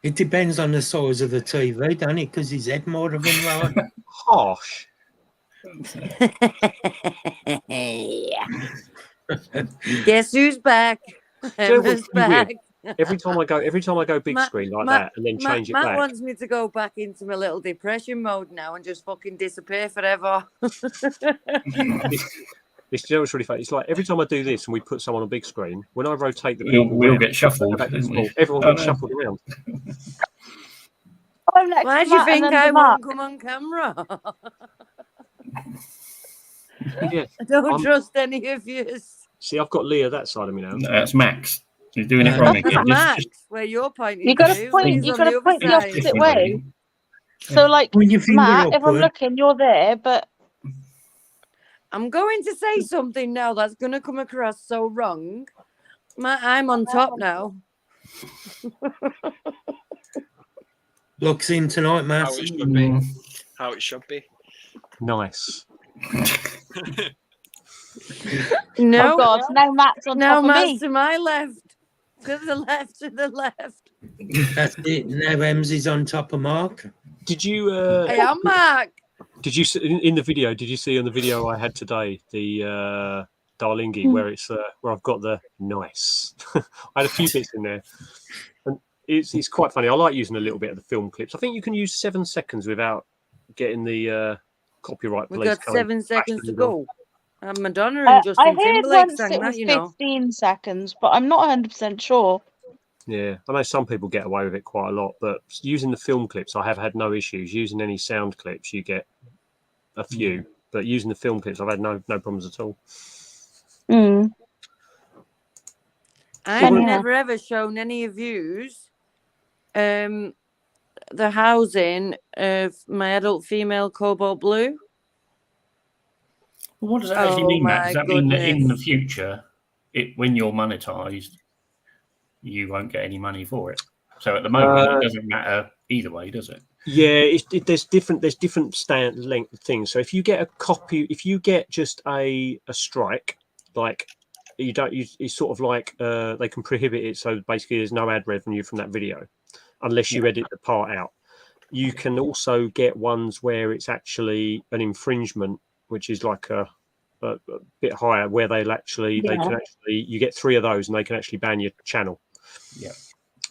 It depends on the size of the TV, doesn't it? Because his head might have been right. Harsh. Guess who's back? Do you know what's Emma's really weird? back. Every time I go big screen like that and then change it Matt back. wants me to go back into my little depression mode now and just fucking disappear forever. This, you know what's really funny? It's like every time I do this and we put someone on big screen, when I rotate the We'll- people, we'll around, get shuffled, back to didn't small, we? everyone Oh, gets no. shuffled around. I'm next Why to do you Matt and think then I to won't Matt. come on camera? Yeah, I don't I'm- trust any of you. See, I've got Leah that side of me now. No, that's Max. He's doing it wrong That's again. Max, where you're pointing You gotta to. point. He's You on gotta the other point the side. opposite way. So, like Point your finger Matt, if I'm upward. looking, you're there, but I'm going to say something now that's going to come across so wrong. Matt, I'm on top now. Looks in tonight, Matt. How it should be. How it should be. Nice. No. oh god, now Matt's on Now top of Matt's me. to my left. To the left, to the left. That's it. Now Emsy's on top of Mark. Did you? Hey, I'm Mark. Did you see in the video? Did you see on the video I had today the Darlingi where it's where I've got the nice? I had a few bits in there, and it's quite funny. I like using a little bit of the film clips. I think you can use 7 seconds without getting the copyright We've police. got coming 7 seconds to bashing the door. go. Madonna and I Justin heard Timberlake once sang it that, was you know. 15 seconds, but I'm not 100% sure. Yeah, I know some people get away with it quite a lot, but using the film clips, I have had no issues. Using any sound clips, you get a few, but using the film clips, I've had no problems at all. Mm. I've Yeah. never ever shown any of yous the housing of my adult female cobalt blue. Well, what does that actually mean, Matt? Does that mean that in the goodness. future, when you're monetized, you won't get any money for it? So at the moment, it doesn't matter either way, does it? Yeah, there's different stand length things. So if you get a copy, if you get just a strike, like you don't, it's sort of like they can prohibit it. So basically, there's no ad revenue from that video unless you edit the part out. You can also get ones where it's actually an infringement, which is like a bit higher, where they can actually you get 3 of those and they can actually ban your channel. Yeah.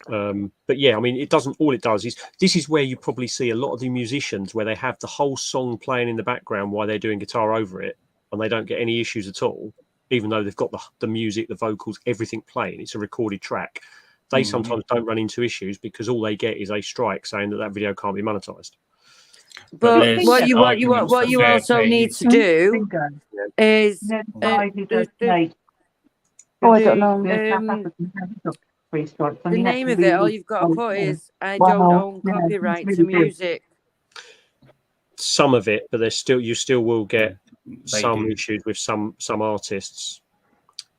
But yeah, I mean, it doesn't. All it does is this is where you probably see a lot of the musicians where they have the whole song playing in the background while they're doing guitar over it, and they don't get any issues at all, even though they've got the music, the vocals, everything playing. It's a recorded track. They sometimes don't run into issues because all they get is a strike saying that video can't be monetized. But what you also need to do is Oh, I don't know. The name of it, all you've got to put is I don't own copyright to music. Some of it, but you still will get some issues with some artists,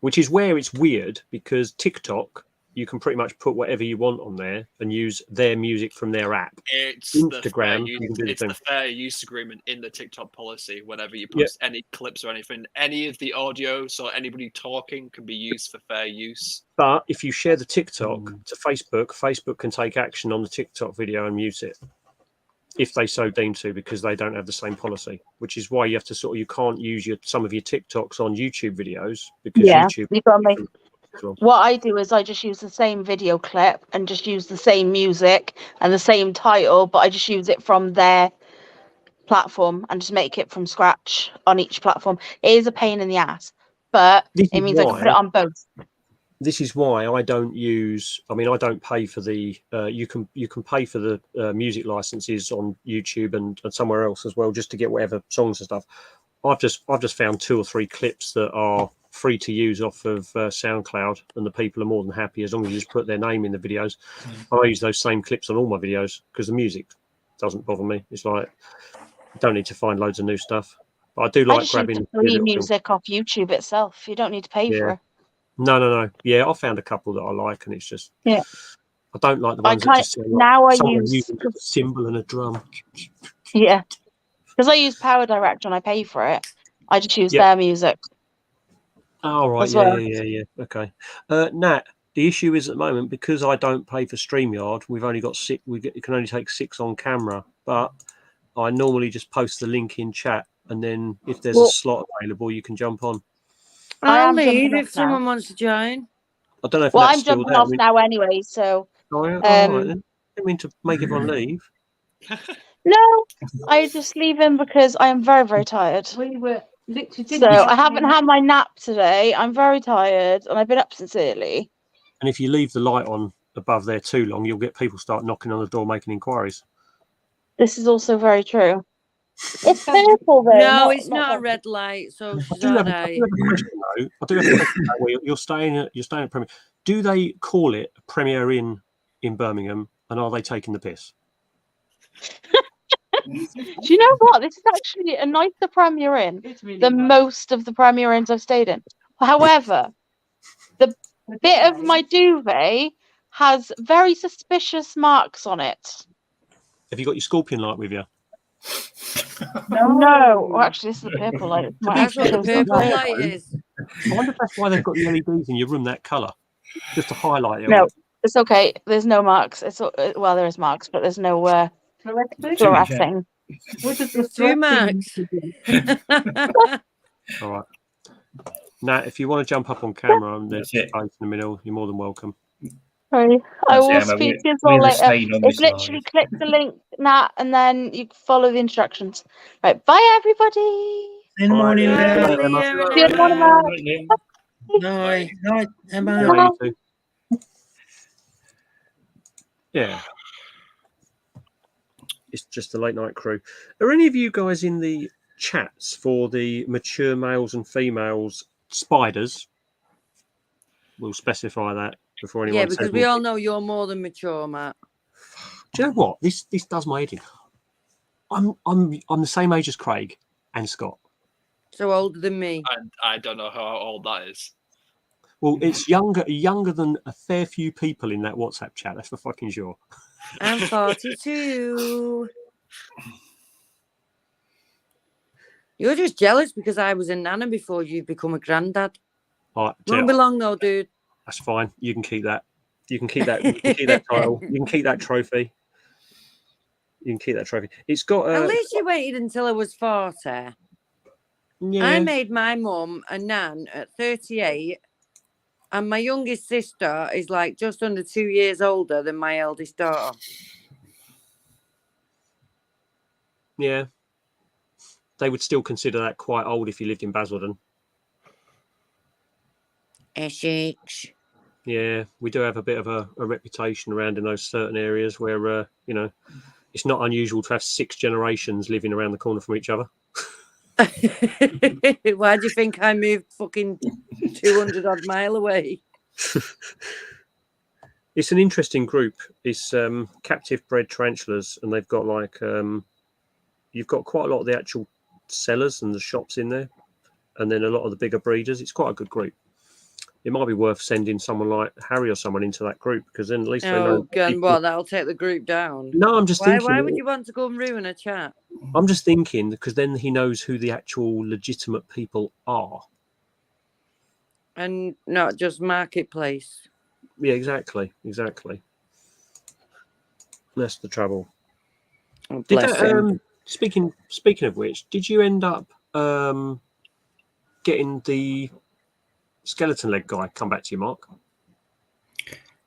which is where it's weird because TikTok, you can pretty much put whatever you want on there and use their music from their app. It's Instagram, the fair use agreement in the TikTok policy. Whenever you post any clips or anything, any of the audio, so anybody talking can be used for fair use. But if you share the TikTok to Facebook, Facebook can take action on the TikTok video and mute it if they so deem to, because they don't have the same policy. Which is why you have to you can't use some of your TikToks on YouTube videos because YouTube. You've got to make. What I do is I just use the same video clip and just use the same music and the same title, but I just use it from their platform and just make it from scratch on each platform. It is a pain in the ass, but it means I can put it on both. This is why I don't use. I mean, I don't pay for the. You can pay for the music licenses on YouTube and somewhere else as well, just to get whatever songs and stuff. I've just found 2 or 3 clips that are free to use off of SoundCloud, and the people are more than happy as long as you just put their name in the videos. I use those same clips on all my videos because the music doesn't bother me. It's like you don't need to find loads of new stuff. But I do like grabbing free music off YouTube itself. You don't need to pay for it. No. Yeah, I found a couple that I like, and it's just I don't like the ones that just use a cymbal and a drum. Yeah, because I use Power Direct when I pay for it. I just use their music. Oh, right. Yeah. Okay. Nat, the issue is at the moment, because I don't pay for StreamYard, we've only got 6. You can only take 6 on camera, but I normally just post the link in chat, and then if there's a slot available, you can jump on. I'll leave if someone wants to join. I don't know if I'm jumping off now anyway, so. All right, then. I didn't mean to make everyone leave. No, I just leave him because I am very, very tired. So I haven't had my nap today. I'm very tired, and I've been up since early. And if you leave the light on above there too long, you'll get people start knocking on the door, making inquiries. This is also very true. It's purple, though. No, it's not a red light. So I do have a question, though. I do have a question, though. You're staying at Premier. Do they call it a Premier in Birmingham, and are they taking the piss? Do you know what? This is actually a nicer Premier Inn than most of the Premier Inns I've stayed in. However, the bit of my duvet has very suspicious marks on it. Have you got your scorpion light with you? No. Well, actually, this is the purple light. That's what the purple light is. I wonder if that's why they've got the LEDs in your room that colour, just to highlight it. No, it's okay. There's no marks. Well, there is marks, but there's no fluorescing. Two marks. All right. Nat, if you want to jump up on camera and there's space in the middle, you're more than welcome. Sorry. I will speak to you all later. It's literally click the link, Nat, and then you follow the instructions. Right. Bye, everybody. Good morning, Good morning, Night, Emma. Yeah. It's just the late night crew. Are any of you guys in the chats for the mature males and females spiders? We'll specify that before anyone. Yeah, because we all know you're more than mature, Matt. Do you know what? This does my head in. I'm the same age as Craig and Scott. So older than me. And I don't know how old that is. Well, it's younger than a fair few people in that WhatsApp chat. That's for fucking sure. I'm 42. You're just jealous because I was a nana before you become a granddad. Right, Won't be long though, dude. That's fine. You can keep that. You can keep that. You can keep that title. You can keep that trophy. You can keep that trophy. It's got. At least you waited until I was 40. Yeah. I made my mum a nan at 38, and my youngest sister is like just under 2 years older than my eldest daughter. Yeah. They would still consider that quite old if you lived in Basildon. Essex. Yeah, we do have a bit of a reputation around in those certain areas where, it's not unusual to have 6 generations living around the corner from each other. Why do you think I moved fucking 200 odd mile away? It's an interesting group. It's captive bred tarantulas, and they've got like you've got quite a lot of the actual sellers and the shops in there, and then a lot of the bigger breeders. It's quite a good group. It might be worth sending someone like Harry or someone into that group, because then at least they know. God, what? That'll take the group down. No, I'm just thinking. Why would you want to go and ruin a chat? I'm just thinking because then he knows who the actual legitimate people are. And not just marketplace. Yeah, exactly. That's the trouble. Oh, bless him. Speaking of which, did you end up getting the skeleton leg guy come back to you, Mark?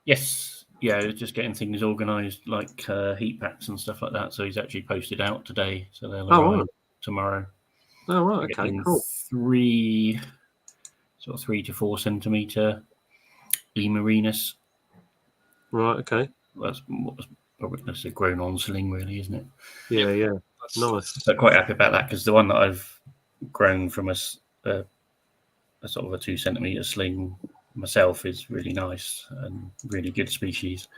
Yes. Yeah, just getting things organised like heat packs and stuff like that. So he's actually posted out today. So they'll arrive tomorrow. Oh, right. Okay, cool. 3 to 4 centimetre Emarinus. Right, okay. That's a grown-on sling, really, isn't it? Yeah. Nice. So quite happy about that, because the one that I've grown from a sort of a 2 centimetre sling myself is really nice and really good species.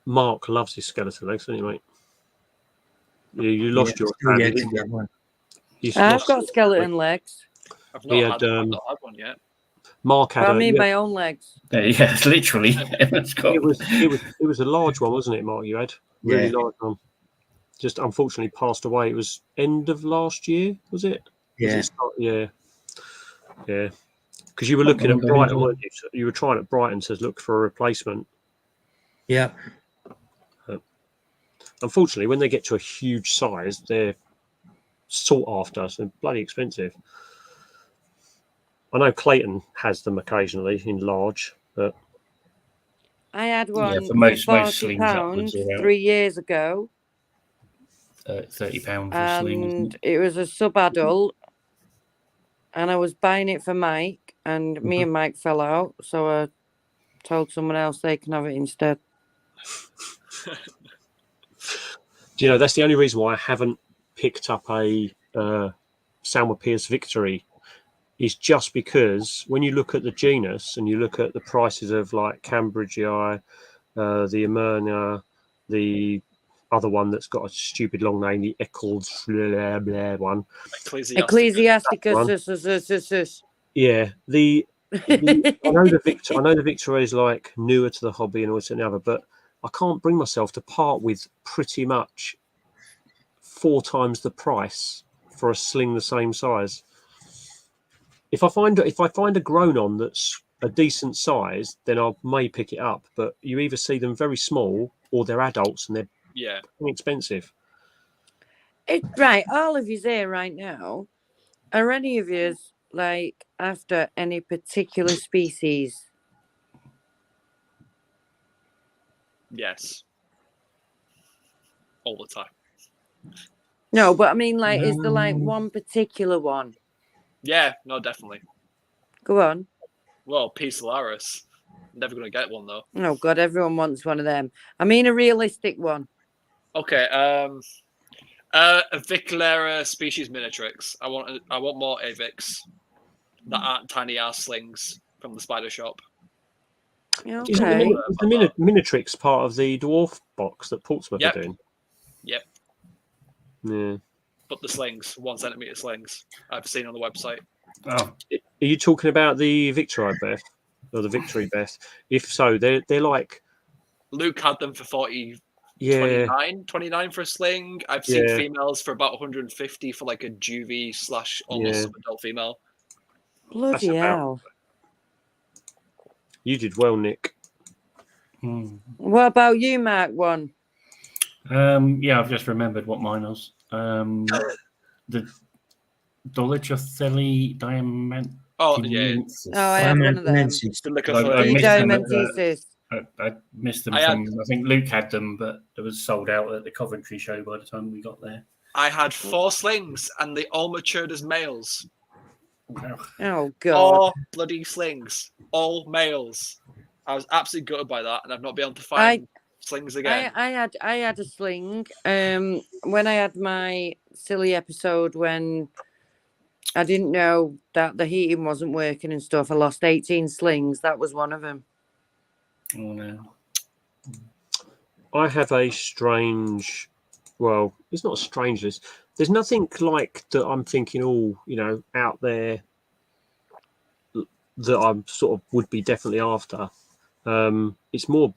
Mark loves his skeleton legs, doesn't he, mate? You lost yours. I've got skeleton legs. I've not had one yet. Mark had. I mean, my own legs. Yeah, literally. It was a large one, wasn't it, Mark? You had really large one. Just unfortunately passed away. It was end of last year, was it? Yeah. Yeah. Because you were looking at Brighton, weren't you? You were trying at Brighton to look for a replacement. Yeah. Unfortunately, when they get to a huge size, they're sought after. So bloody expensive. I know Clayton has them occasionally in large, but I had one for most for slings £40 3 years ago. £30 for a sling. And it was a sub-adult. And I was buying it for Mike, and me and Mike fell out. So I told someone else they can have it instead. Do you know, that's the only reason why I haven't picked up a Salma Pierce Victory, is just because when you look at the genus and you look at the prices of like Cambridgei, the Emerna, the other one that's got a stupid long name, the Eccles blah, blah one. Ecclesiasticus. Yeah, I know the Victory is like newer to the hobby and all this and the other, but I can't bring myself to part with pretty much 4 times the price for a sling the same size. If I find a grown on that's a decent size, then I may pick it up. But you either see them very small or they're adults and they're expensive. Right, all of yous here right now, are any of yous like after any particular species? Yes. All the time. No, but I mean, like, is there like one particular one? Yeah, no, definitely. Go on. Well, P. Solaris. Never going to get one, though. Oh, God, everyone wants one of them. I mean, a realistic one. Okay, a Viculera species Minitrix. I want more Avix that aren't tiny ass slings from the spider shop. Okay. Is the Minitrix part of the dwarf box that Portsmouth are doing? Yep. Yeah. But the slings, 1 centimeter slings, I've seen on the website. Oh. Are you talking about the Victory Beth or the Victory Beth? If so, they're like. Luke had them for 40. Yeah. 29 for a sling. I've seen females for about 150 for like a juvie / almost adult female. Bloody hell. You did well, Nick. What about you, Mark? One. Yeah, I've just remembered what mine was. The Dolichothelli Diamant. Oh yeah. Oh, I had one of them. I missed them. I think Luke had them, but it was sold out at the Coventry show by the time we got there. I had 4 slings, and they all matured as males. Oh god! All bloody slings, all males. I was absolutely gutted by that, and I've not been able to find slings again. I had a sling. When I had my silly episode when I didn't know that the heating wasn't working and stuff, I lost 18 slings. That was one of them. Oh no. I have a strange. Well, it's not a strangeness. There's nothing like that. I'm thinking, out there that I'm sort of would be definitely after. It's more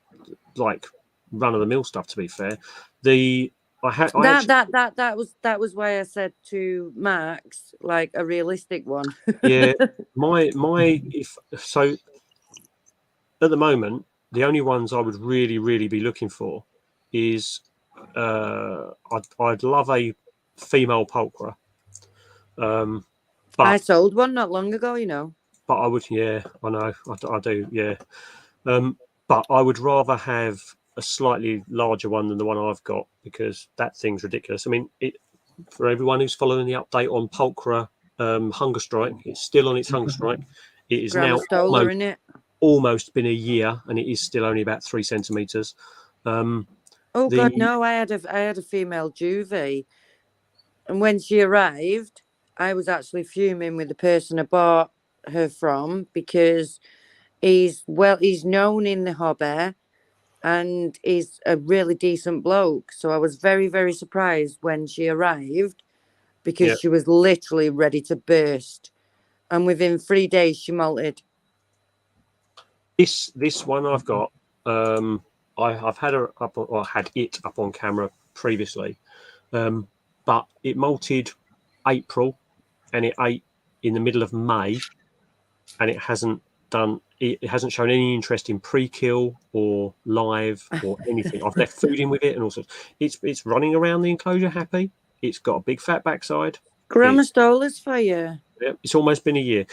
like run of the mill stuff. To be fair, that was why I said to Max like a realistic one. Yeah, so at the moment the only ones I would really be looking for is I'd love a female pulchra. But I sold one not long ago, But I would, I know, I do, but I would rather have a slightly larger one than the one I've got because that thing's ridiculous. I mean, for everyone who's following the update on Pulchra Hunger Strike, it's still on its Hunger Strike. It is now almost been a year, and it is still only about 3 centimeters. God, no! I had a female juvie, and when she arrived, I was actually fuming with the person I bought her from because he's known in the hobby and he's a really decent bloke. So I was very, very surprised when she arrived because she was literally ready to burst, and within 3 days she molted. This one I've got, I've had her up, or had it up on camera previously, but it molted April, and it ate in the middle of May, and it hasn't shown any interest in pre-kill or live or anything. I've left food in with it and all sorts. It's running around the enclosure happy. It's got a big fat backside. Grandma Stolas for you. Yeah, it's almost been a year.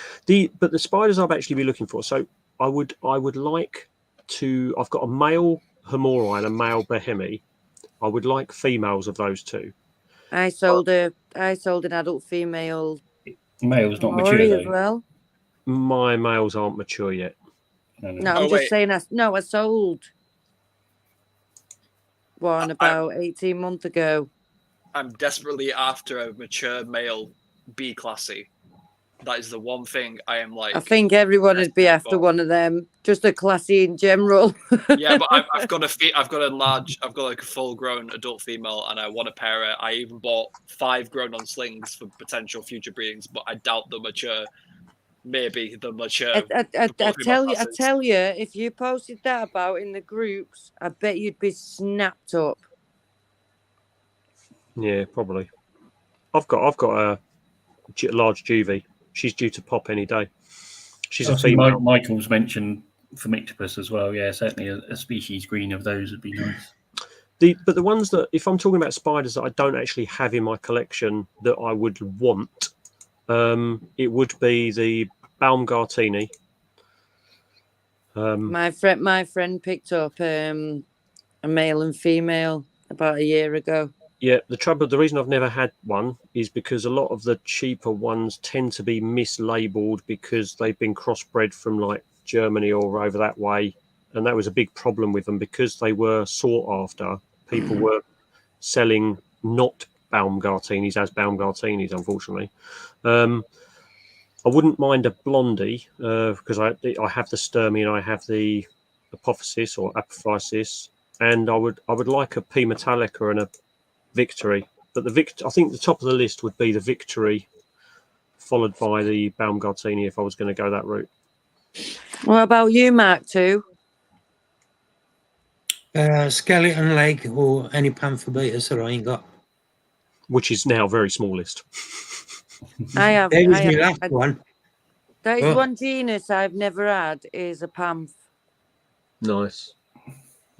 But the spiders I've actually been looking for. So I would like to. I've got a male Hamori and a male Behemi. I would like females of those two. I sold an adult female. Male's not mature as well. My males aren't mature yet. No, I'm just saying. I sold one about 18 months ago. I'm desperately after a mature male B classy. That is the one thing I am like. I think everyone would be after one of them. Just a classy in general. Yeah, but I've got like a full grown adult female, and I want to pair it. I even bought 5 grown on slings for potential future breedings, but I doubt the mature. Maybe the mature. I tell you, if you posted that about in the groups, I bet you'd be snapped up. Yeah, probably. I've got a large juvie. She's due to pop any day. She's a female. Michael's mentioned Formictopus as well. Yeah, certainly a species green of those would be nice. But the ones that, if I'm talking about spiders that I don't actually have in my collection that I would want, it would be the Baumgartini. My friend picked up a male and female about a year ago. Yeah, the reason I've never had one is because a lot of the cheaper ones tend to be mislabeled because they've been crossbred from like Germany or over that way, and that was a big problem with them because they were sought after. People were selling not Baumgartinis as Baumgartinis, unfortunately. I wouldn't mind a blondie because I have the Sturmey and I have the Apophysis or Apophysis, and I would like a P Metallica and a Victory. But I think the top of the list would be the Victory, followed by the Baumgartini if I was going to go that route. What about you, Mark? Too? Skeleton leg or any panther beaters that I ain't got. Which is now a very small list. I have. There was my last one. That is one genus I've never had. Is a panther. Nice.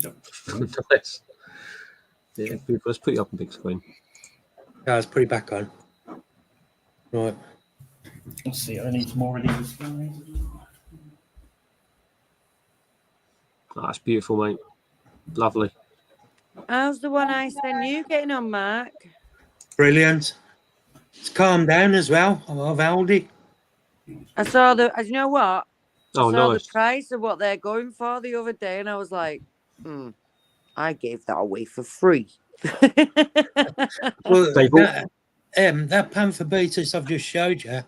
Nice. Yeah, let's put you up on big screen. Yeah, let's put it back on. Right. Let's see. I need some more of these guys. Oh, that's beautiful, mate. Lovely. How's the one I sent you getting on, Mark? Brilliant. It's calmed down as well. I've held it. I saw you know what? Oh, I saw nice. the price of what they're going for the other day, and I was like, I gave that away for free. Well, that panther beaters I've just showed you,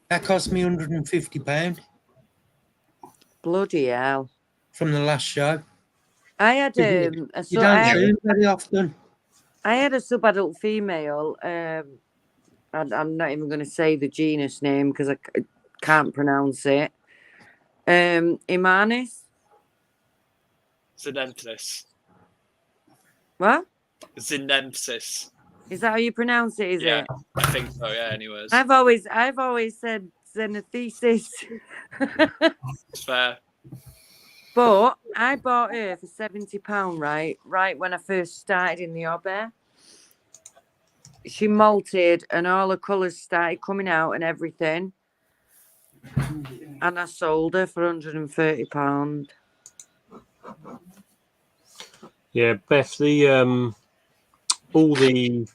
that cost me £150. Bloody hell. From the last show. I had you don't see them very often. I had a sub-adult female. I'm not even going to say the genus name because I can't pronounce it. Imanis. Zinempsis. What? Zinempsis. Is that how you pronounce it? Is it? I think so. Yeah. Anyways. I've always said Xenothesis. It's fair. But I bought her for £70, right when I first started in the hobby. She molted and all the colours started coming out and everything. And I sold her for £130. Yeah, Beth, all the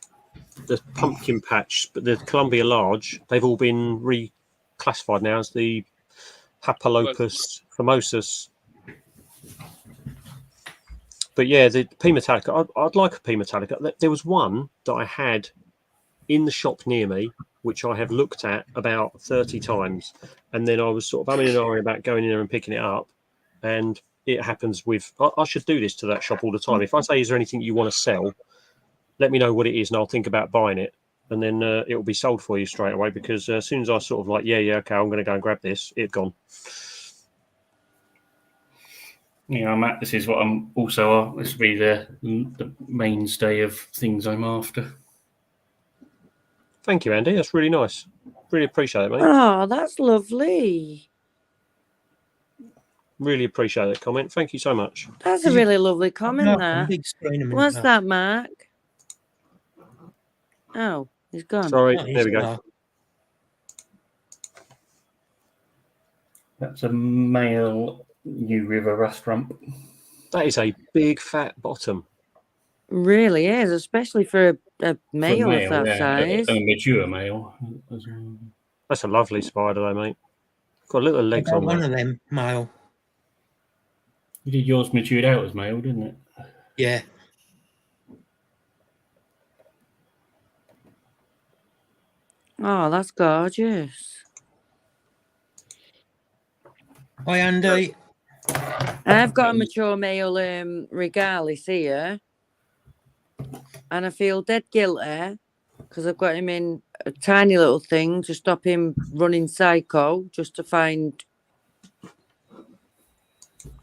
pumpkin patch, but the Columbia Large, they've all been reclassified now as the Papilopus famosus. But yeah, the P Metallica, I'd like a P Metallica. There was one that I had in the shop near me, which I have looked at about 30 times. And then I was sort of umming and ahhing about going in there and picking it up. And it happens with, I should do this to that shop all the time. If I say, is there anything you want to sell? Let me know what it is and I'll think about buying it. And then it will be sold for you straight away because as soon as I sort of like, yeah, okay, I'm going to go and grab this, it's gone. Yeah, Matt, this is what I'm also, this will be the mainstay of things I'm after. Thank you, Andy. That's really nice. Really appreciate it, mate. Oh, that's lovely. Really appreciate that comment. Thank you so much. That's a really lovely comment, that. What's that, Mark? Oh, he's gone. Sorry, there we go. That's a male New River rust rump. That is a big fat bottom. Really is, especially for a male of that size. A mature male. That's a lovely spider, though, mate. Got little legs on one of them, male. You did yours matured out as male, didn't it? Yeah. Oh, that's gorgeous. Hi, Andy. I've got a mature male Regalis here. And I feel dead guilty because I've got him in a tiny little thing to stop him running psycho, just to find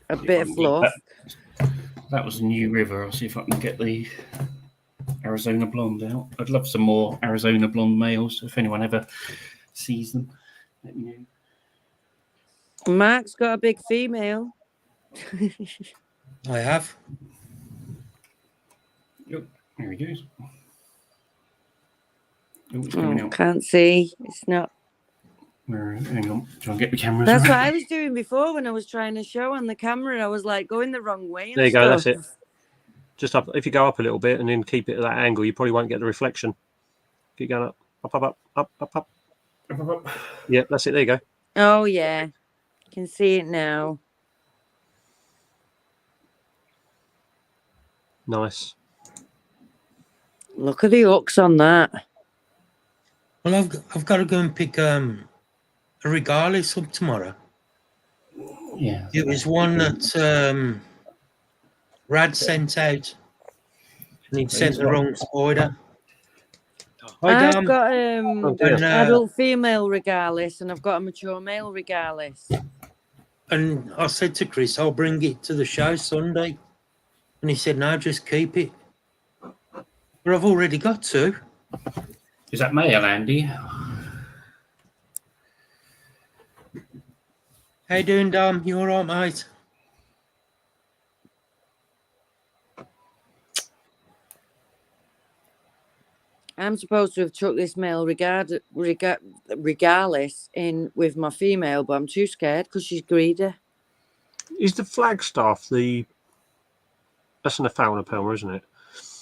a bit of fluff. That was New River. I'll see if I can get the Arizona blonde out. I'd love some more Arizona blonde males. If anyone ever sees them, let me know. Mark's got a big female. I have. Yep, there he goes. Can't see. It's not. Hang on, try and get the camera. That's what I was doing before when I was trying to show on the camera. I was like going the wrong way. There you go. That's it. Just up. If you go up a little bit and then keep it at that angle, you probably won't get the reflection. Keep going up. Yeah, that's it. There you go. Oh yeah, you can see it now. Nice. Look at the hooks on that. Well, I've got to go and pick a Regalis up tomorrow. Yeah. It was one that Rad sent out, and he'd sent the wrong spider. Hi, I've Dom. got And, adult female regardless, and I've got a mature male regardless. and I said to Chris, I'll bring it to the show Sunday. And he said, no, just keep it. But I've already got two. Is that male, Andy? How you doing, Dom? You all right, mate? I'm supposed to have took this male regardless in with my female, but I'm too scared because she's greedy. Is the Flagstaff that's an Afauna Palmer, isn't it?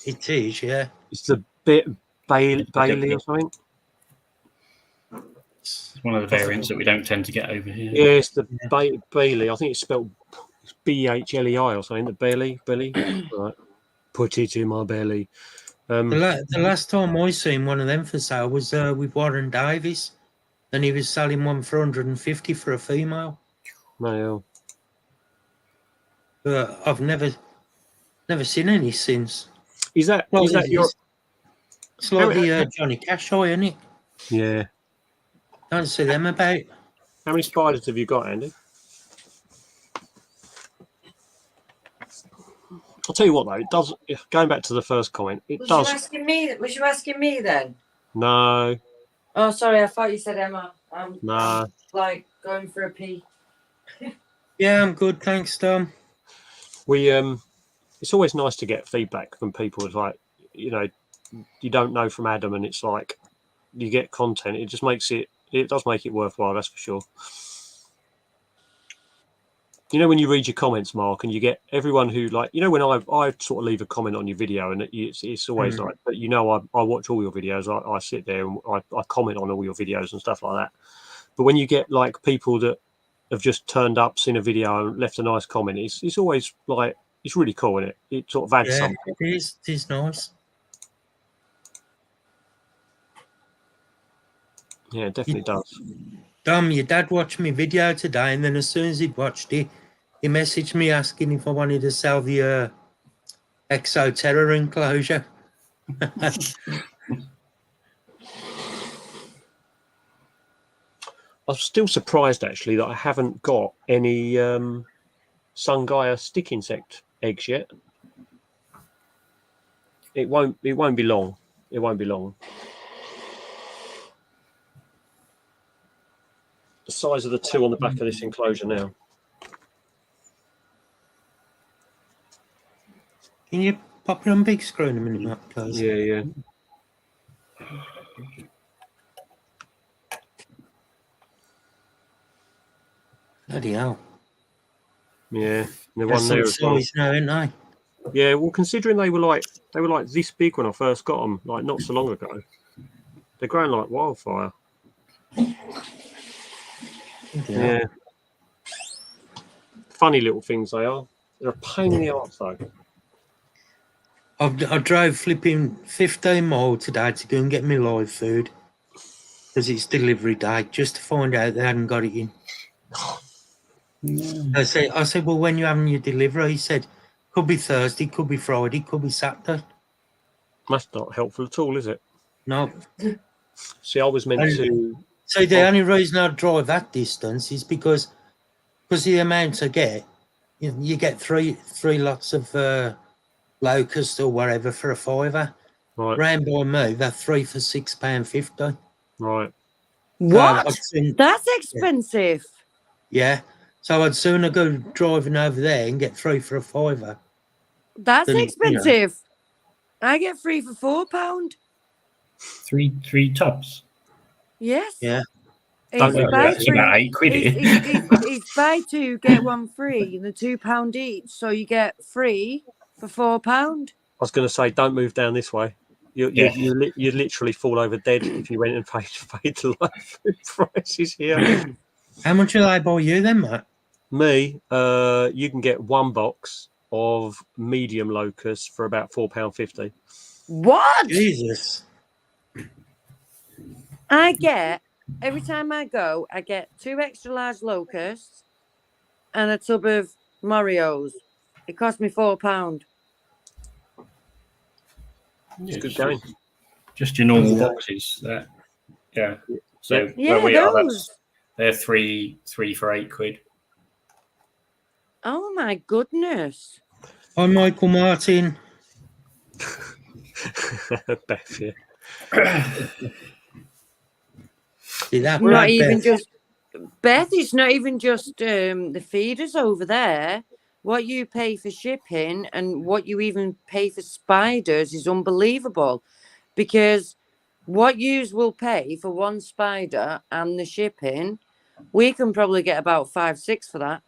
It is, yeah. It's the Bailey or something. It's one of the variants that we don't tend to get over here. Yeah, it's the Bailey. I think it's spelled BHLEI or something. The Bailey. Right. Put it in my belly. The last time I seen one of them for sale was with Warren Davis, and he was selling one for 150 for a female. No. But I've never seen any since. Is that your? It's like the Johnny Cash eye, isn't it? Yeah. Don't see them about. How many spiders have you got, Andy? I'll tell you what, though, it does. Going back to the first comment, it does. Was you asking me then? No. Oh, sorry, I thought you said Emma. I'm like going for a pee. Yeah, I'm good, thanks, Tom. It's always nice to get feedback from people. It's like, you don't know from Adam, and it's like you get content. It just makes it. It does make it worthwhile. That's for sure. When you read your comments, Mark, and you get everyone who when I sort of leave a comment on your video, and it's always like, but I watch all your videos. I sit there and I comment on all your videos and stuff like that. But when you get like people that have just turned up, seen a video, and left a nice comment, it's always like it's really cool, isn't it? It sort of adds something. It is nice. Yeah, it definitely does. Dom, your dad watched my video today, and then as soon as he'd watched it, he messaged me asking if I wanted to sell the Exo Terror enclosure. I'm still surprised actually that I haven't got any Sungaea stick insect eggs yet. It won't be long. It won't be long. The size of the two on the back of this enclosure now. Can you pop it on big screen a minute, Matt, please? Yeah. Bloody hell. Yeah. The That's one there as well. size now, ain't they? Yeah, well, considering they were like this big when I first got them, like not so long ago, they're growing like wildfire. Yeah. Funny little things they are. They're a pain in the arse though. I drove flipping 15 miles today to go and get me live food because it's delivery day, just to find out they hadn't got it in. I said, well, when you're having your delivery, he said, could be Thursday, could be Friday, could be Saturday. That's not helpful at all, is it? No. See, I was meant to. So the only reason I drive that distance is because the amount I get, you get three lots of locust or whatever for a £5. Right. Round by me, they're 3 for £6.50. Right. What? That's expensive. Yeah. So I'd sooner go driving over there and get 3 for a £5. That's expensive. I get 3 for £4. Three tubs. Yes. Yeah. It's about £8. It's buy two, get one free, and they're £2 each. So you get 3 for £4. I was going to say, don't move down this way. You'd literally fall over dead if you went and paid the live food prices here. How much do they buy you then, Matt? Me, you can get one box of medium locusts for about £4.50. What? Jesus. I get, every time I go, I get 2 extra large locusts and a tub of Morios. It cost me £4. It's good going. Just your normal boxes. Yeah. So where we are, they're three for £8. Oh my goodness! Hi, Michael Martin. Beth, yeah. Not even just Beth. It's not even just the feeders over there. What you pay for shipping and what you even pay for spiders is unbelievable, because what yous will pay for one spider and the shipping, we can probably get about 5-6 for that.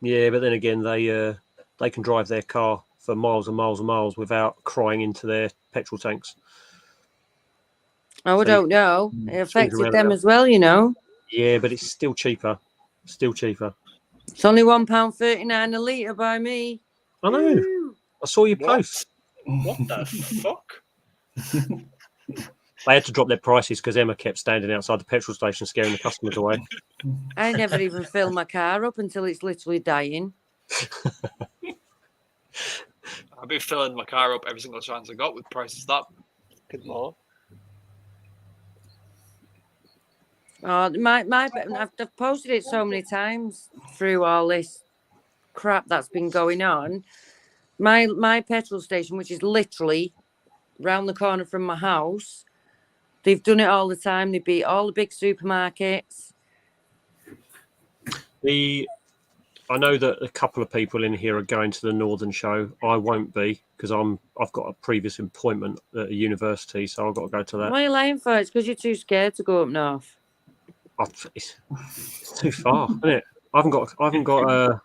Yeah, but then again, they can drive their car for miles and miles and miles without crying into their petrol tanks. I don't know. It affected them as well, you know. Yeah, but it's still cheaper. Still cheaper. It's only £1.39 a litre by me. I know. I saw your post. What the fuck? They had to drop their prices because Emma kept standing outside the petrol station scaring the customers away. I never even fill my car up until it's literally dying. I've been filling my car up every single chance I got with prices that fucking low. Oh, I've posted it so many times through all this crap that's been going on. My petrol station, which is literally round the corner from my house, they've done it all the time. They beat all the big supermarkets. I know that a couple of people in here are going to the Northern show. I won't be because I've got a previous appointment at a university, so I've got to go to that. What are you lying for? It's because you're too scared to go up north. It's too far, isn't it? I haven't got.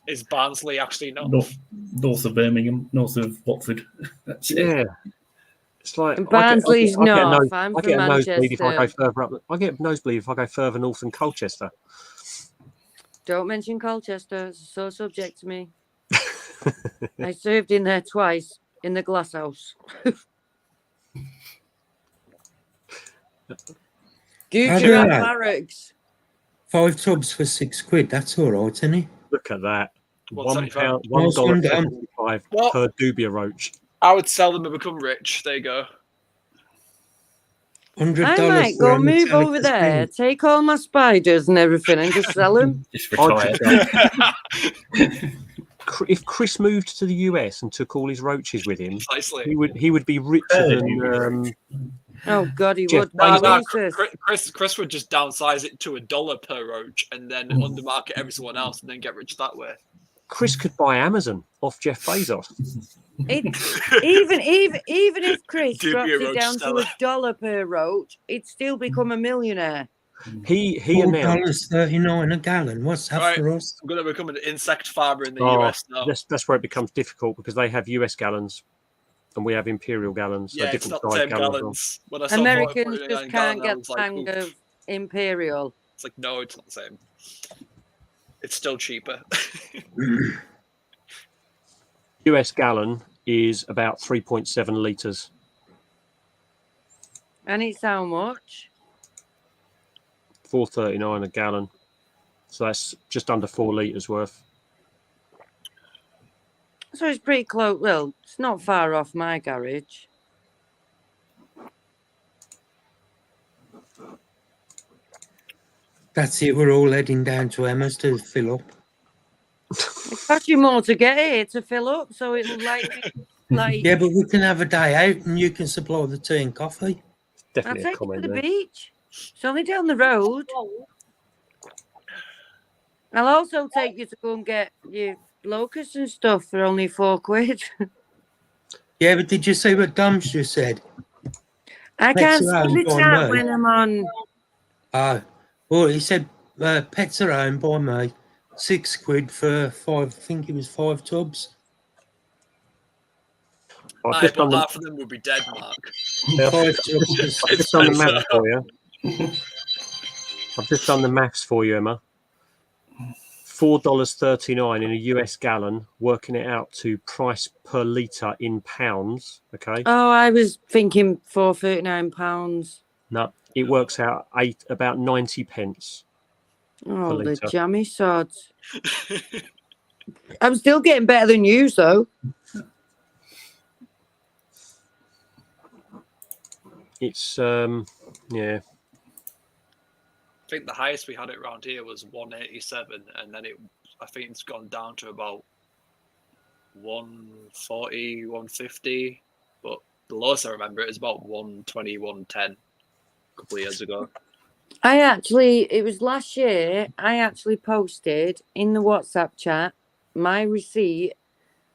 Is Barnsley actually north of Birmingham, north of Watford? That's it. It's like Barnsley's north. I get a nosebleed if I go further up. I get a nosebleed if I go further north than Colchester. Don't mention Colchester. It's so subject to me. I served in there twice in the glass house. Gujarat barracks. 5 tubs for £6. That's all right, isn't it? Look at that. £1.75 $1.75 per dubia roach. I would sell them and become rich. There you go. $100 I might go move over there, take all my spiders and everything, and just sell them. Just retire. If Chris moved to the US and took all his roaches with him, precisely, he would be richer than. Oh God, he Jeff would. Chris would just downsize it to $1 per roach and then undermarket everyone else and then get rich that way. Chris could buy Amazon off Jeff Bezos. Even if Chris dropped it down to $1 per roach, he'd still become a millionaire. He announced $4.39 a gallon. What's that for us? I'm going to become an insect farmer in the US now. That's where it becomes difficult because they have US gallons and we have imperial gallons. Yeah, so it's not the same gallons. When I saw Americans just can't get the hang of imperial. It's like, no, it's not the same. It's still cheaper. US gallon is about 3.7 litres. And it's how much? $4.39 a gallon. So that's just under 4 litres worth. So it's pretty close. Well, it's not far off my garage. That's it. We're all heading down to Emma's to fill up. It costs you more to get here to fill up, so it'll like. Yeah, but we can have a day out and you can supply the tea and coffee. Definitely I'll take you to the beach. It's only down the road. I'll also take you to go and get your locusts and stuff for only £4. Yeah, but did you see what Dom's just said? I can't see the chat when I'm on. Oh, well, he said pets are owned by me. £6 for 5. I think it was 5 tubs. But half of them would be dead, Mark. I've just done the maths for you. I've just done the maths for you, Emma. $4.39 in a US gallon, working it out to price per litre in pounds. Okay. Oh, I was thinking £4.39. No, it works out about 90 pence. Oh, the litre. jammy sods. I'm still getting better than you, though. It's yeah. I think the highest we had it around here was 187, and then I think it's gone down to about 140, 150. But the lowest I remember it is about 120, 110 a couple of years ago. It was last year, I actually posted in the WhatsApp chat my receipt,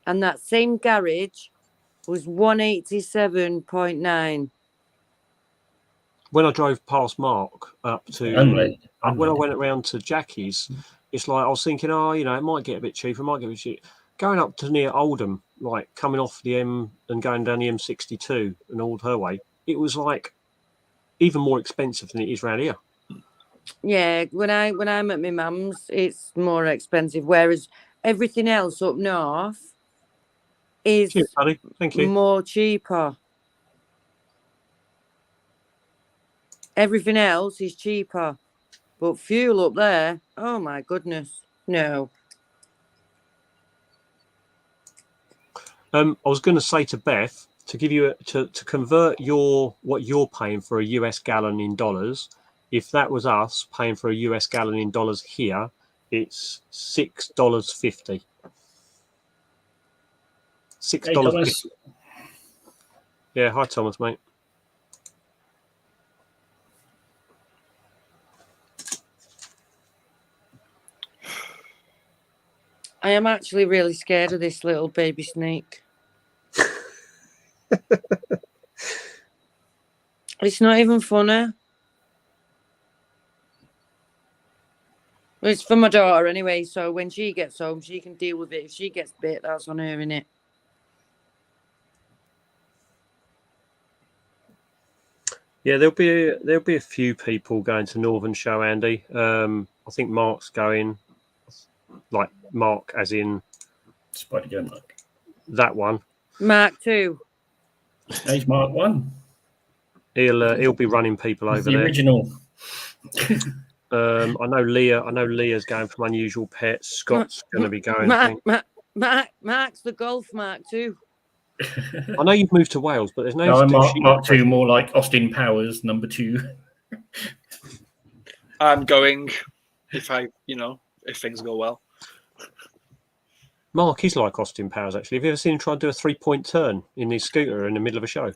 and that same garage was 187.9. When I drove past Mark up to when I went around to Jackie's, it's like I was thinking, it might get a bit cheaper, Going up to near Oldham, like coming off the M and going down the M62 and all her way, it was like even more expensive than it is around here. Yeah, when I'm at my mum's, it's more expensive, whereas everything else up north is Cheers, buddy. Thank you. more cheaper. Everything else is cheaper, but fuel up there, oh my goodness, no. I was going to say to Beth to give you to convert what you're paying for a US gallon in dollars. If that was us paying for a US gallon in dollars here, it's $6.50. $6.50. Yeah, hi Thomas, mate. I am actually really scared of this little baby snake. It's not even funny. It's for my daughter anyway, so when she gets home, she can deal with it. If she gets bit, that's on her, innit? Yeah, there'll be a few people going to Northern Show, Andy. I think Mark's going, like Mark as in Spider-Gun. That one. Mark 2. He's Mark 1. He'll be running people over the there. Original. I know Leah's going from Unusual Pets. Scott's going to be going. Mark's the golf Mark 2. I know you've moved to Wales, but there's no. No, Mark 2, more like Austin Powers, number 2. I'm going if things go well. Mark is like Austin Powers, actually. Have you ever seen him try to do a 3-point turn in his scooter in the middle of a show?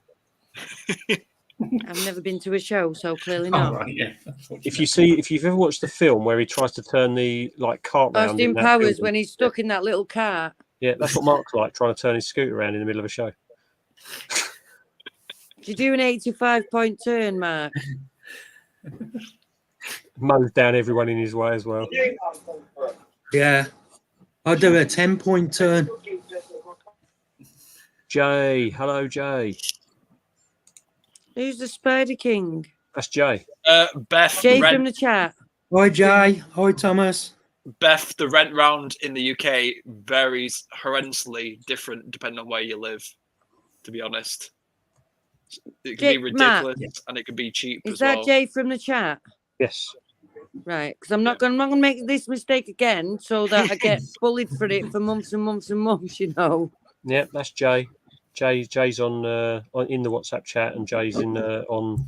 I've never been to a show, so clearly not. Right, yeah. If you've ever watched the film where he tries to turn the cart round, Austin Powers when he's stuck in that little cart. Yeah, that's what Mark's like, trying to turn his scooter around in the middle of a show. Did you do an 85-point turn, Mark? Mows down everyone in his way as well. Yeah. I'll do a 10-point turn. Jay. Hello, Jay. Who's the Spider King? That's Jay. Beth. Jay from the chat. Hi, Jay. Hi, Thomas. Beth, the rent round in the UK varies horrendously different depending on where you live, to be honest. It can be ridiculous and it can be cheap as well. Is that Jay from the chat? Yes. Right, because I'm not going to make this mistake again so that I get bullied for it for months and months and months, Yeah, that's Jay. Jay's on in the WhatsApp chat, and Jay's in on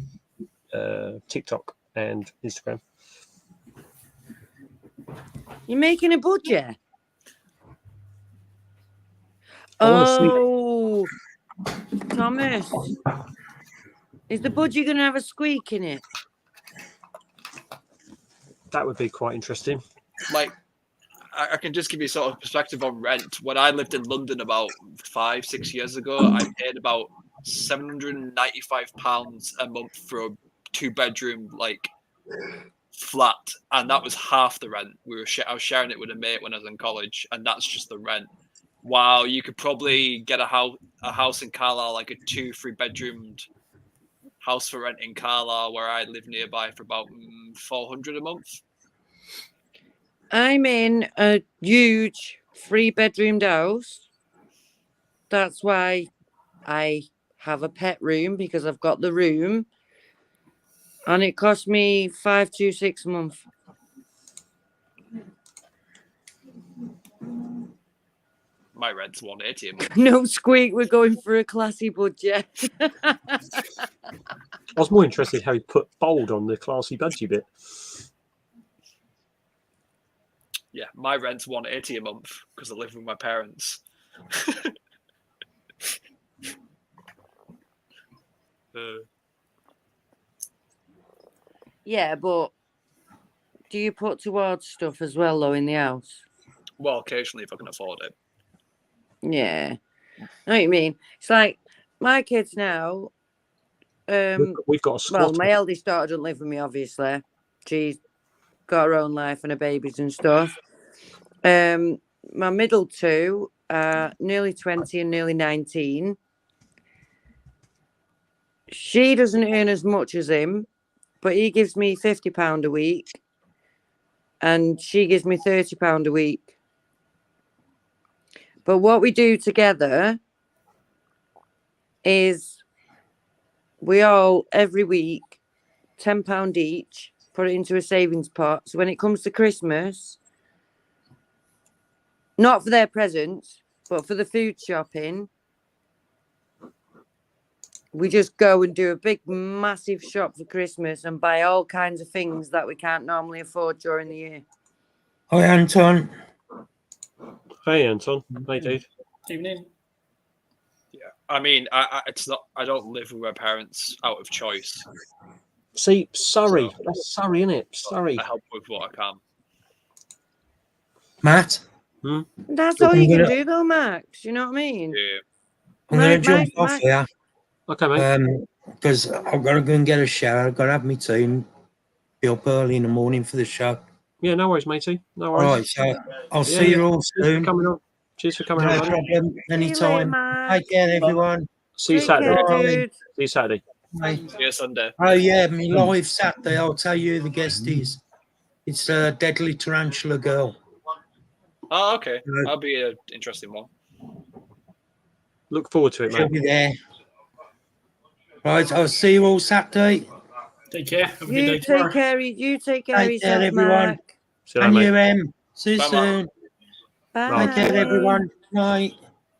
TikTok and Instagram. You're making a budget? Oh, Thomas. Is the budgie going to have a squeak in it? That would be quite interesting. Like, I can just give you sort of perspective on rent. When I lived in London about 5-6 years ago, I paid about £795 a month for a 2-bedroom flat, and that was half the rent. I was sharing it with a mate when I was in college, and that's just the rent. Wow, you could probably get a house in Carlisle, like a 2-3 bedroomed house for rent in Carlisle, where I live nearby, for about $400 a month. I'm in a huge 3-bedroomed house. That's why I have a pet room, because I've got the room, and it cost me $526 a month. My rent's 180 a month. No squeak, we're going for a classy budget. I was more interested how he put bold on the classy budgie bit. Yeah, my rent's 180 a month because I live with my parents. Yeah, but do you put towards stuff as well, though, in the house? Well, occasionally if I can afford it. Yeah. I know what you mean. It's like my kids now. We've got a squat. Well, my eldest daughter doesn't live with me, obviously. She's got her own life and her babies and stuff. My middle two are nearly 20 and nearly 19. She doesn't earn as much as him, but he gives me £50 a week. And she gives me £30 a week. But what we do together is we all, every week, £10 each, put it into a savings pot. So when it comes to Christmas, not for their presents, but for the food shopping, we just go and do a big, massive shop for Christmas and buy all kinds of things that we can't normally afford during the year. Hi, Anton. Hey, Anton. Hey, Dave. Evening. Yeah, I mean, it's not. I don't live with my parents out of choice. See, Surrey. That's Surrey, isn't it? Surrey. I help with what I can. Matt? That's all you can do, though, Max. You know what I mean? Yeah. I'm going to jump off here. Okay, mate. Because I've got to go and get a shower. I've got to have my tea and be up early in the morning for the show. Yeah, no worries, matey. No All worries. right, so I'll see you all Cheers soon. for coming on. Cheers for coming No on, buddy. problem. Anytime. Take care, everyone. See you Take Saturday. care, dude. See you Saturday. Bye. See you Sunday. Oh, yeah, me live Saturday. I'll tell you who the guest is. It's a Deadly Tarantula Girl. Oh, okay. That'll be an interesting one. Look forward to it, She'll mate. be there. Right, I'll see you all Saturday. Take care. Have a good You day tomorrow. take care. You take care of Take care, yourself, everyone. Mark. See you And later, you, mate. See you Bye, soon. Bye. Take care, everyone. Night.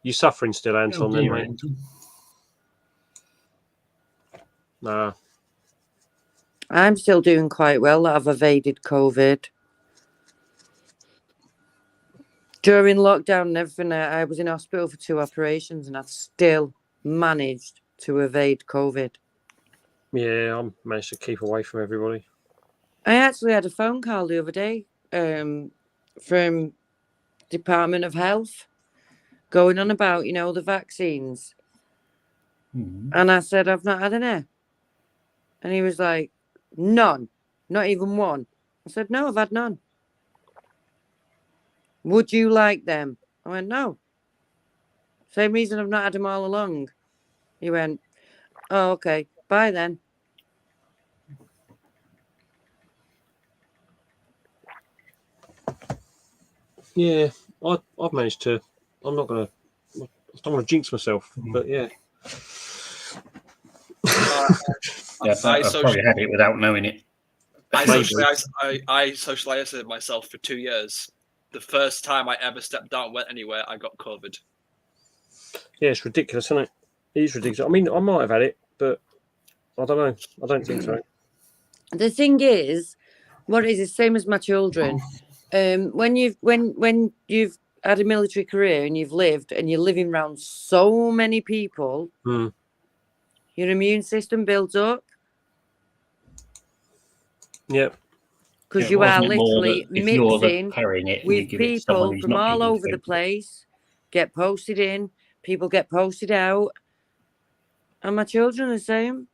You suffering still, Anton, then, dear, mate? Anton. Nah. I'm still doing quite well. I've evaded COVID. During lockdown and everything, I was in hospital for 2 operations and I've still managed to evade COVID. Yeah, I managed to keep away from everybody. I actually had a phone call the other day from Department of Health going on about, the vaccines. And I said, I've not had any. And he was like, none, not even one. I said, no, I've had none. Would you like them? I went, no. Same reason I've not had them all along. He went, oh, okay, bye then. Yeah, I've managed to. I'm not going to. I don't want to jinx myself, but yeah. Yeah, I've probably had it without knowing it. I socially isolated myself for 2 years. The first time I ever stepped out and went anywhere, I got COVID. Yeah, it's ridiculous, isn't it? It is ridiculous. I mean, I might have had it, but I don't know. I don't think so. The thing is, what it is the same as my children. When you've had a military career and you've lived and you're living around so many people, your immune system builds up. Yep. Because you are literally mixing with people from all over the place, get posted in, people get posted out. And my children are the same.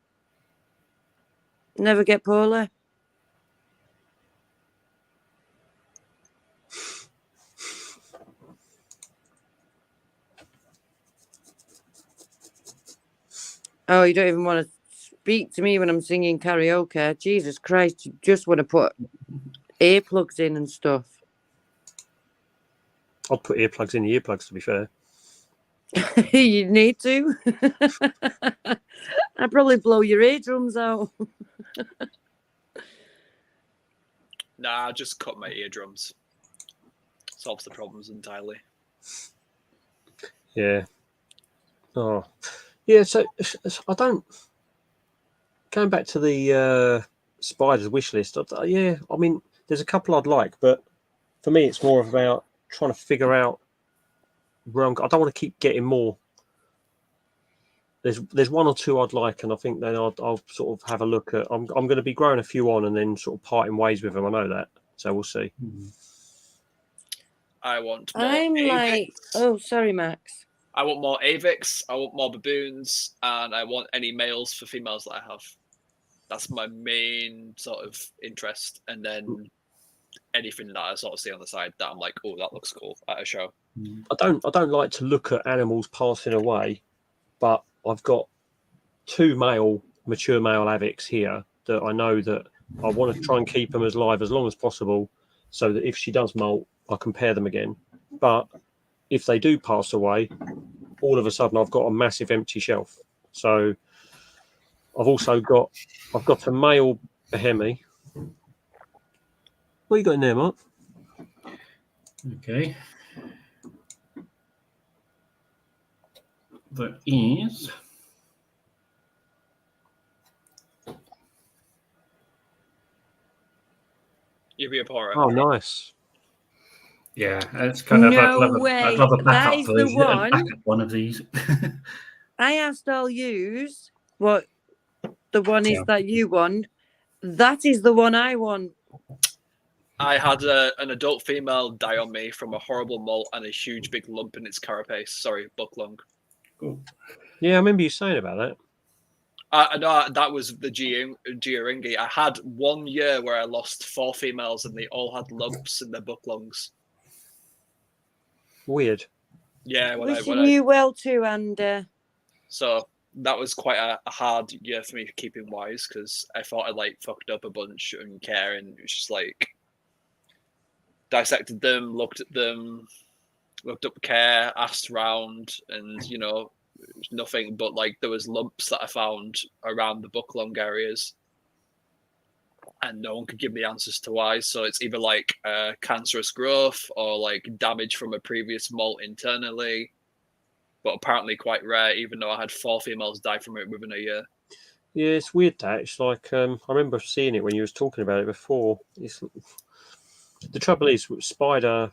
Never get poorly. Oh, you don't even want to speak to me when I'm singing karaoke. Jesus Christ, you just want to put earplugs in and stuff. I'd put earplugs in the earplugs, to be fair. You need to. I'd probably blow your eardrums out. Nah, just cut my eardrums. Solves the problems entirely. Yeah. Oh, yeah. So I don't. Going back to the spiders wish list. Yeah, I mean, there's a couple I'd like, but for me, it's more about trying to figure out where I don't want to keep getting more. There's one or two I'd like, and I think then I'll sort of have a look at. I'm going to be growing a few on and then sort of parting ways with them. I know that, so we'll see. I want more I'm Avix. like, oh, sorry, Max. I want more Avix. I want more baboons, and I want any males for females that I have. That's my main sort of interest, and then anything that I sort of see on the side that I'm like, oh, that looks cool at a show. I don't like to look at animals passing away, but I've got two mature male Avix here that I know that I want to try and keep them as live as long as possible, so that if she does molt, I can pair them again. But if they do pass away, all of a sudden I've got a massive empty shelf. So I've got a male Behemi. What you got in there, Mark? Okay. That is Yubia. Oh, nice. Yeah, it's kind of. No way. I'd love a That backup is the version, one. backup one of these. I asked I'll use what the one is Yeah. that you want. That is the one I want. I had an adult female die on me from a horrible molt and a huge big lump in its carapace. Sorry, buck lung. Cool. Yeah, I remember you saying about that. No, that was the Georingi. I had 1 year where I lost 4 females and they all had lumps in their buck lungs. Weird. Yeah, Wishing you well too, and so that was quite a hard year for me keeping wise because I thought I like fucked up a bunch and care, and it was just like dissected them, looked at them, looked up care, asked around, and it was nothing but like there was lumps that I found around the buck lung areas, and no one could give me answers to why. So it's either like cancerous growth or like damage from a previous molt internally, but apparently quite rare, even though I had 4 females die from it within a year. Yeah, it's weird that. It's like I remember seeing it when you was talking about it before. The trouble is with spider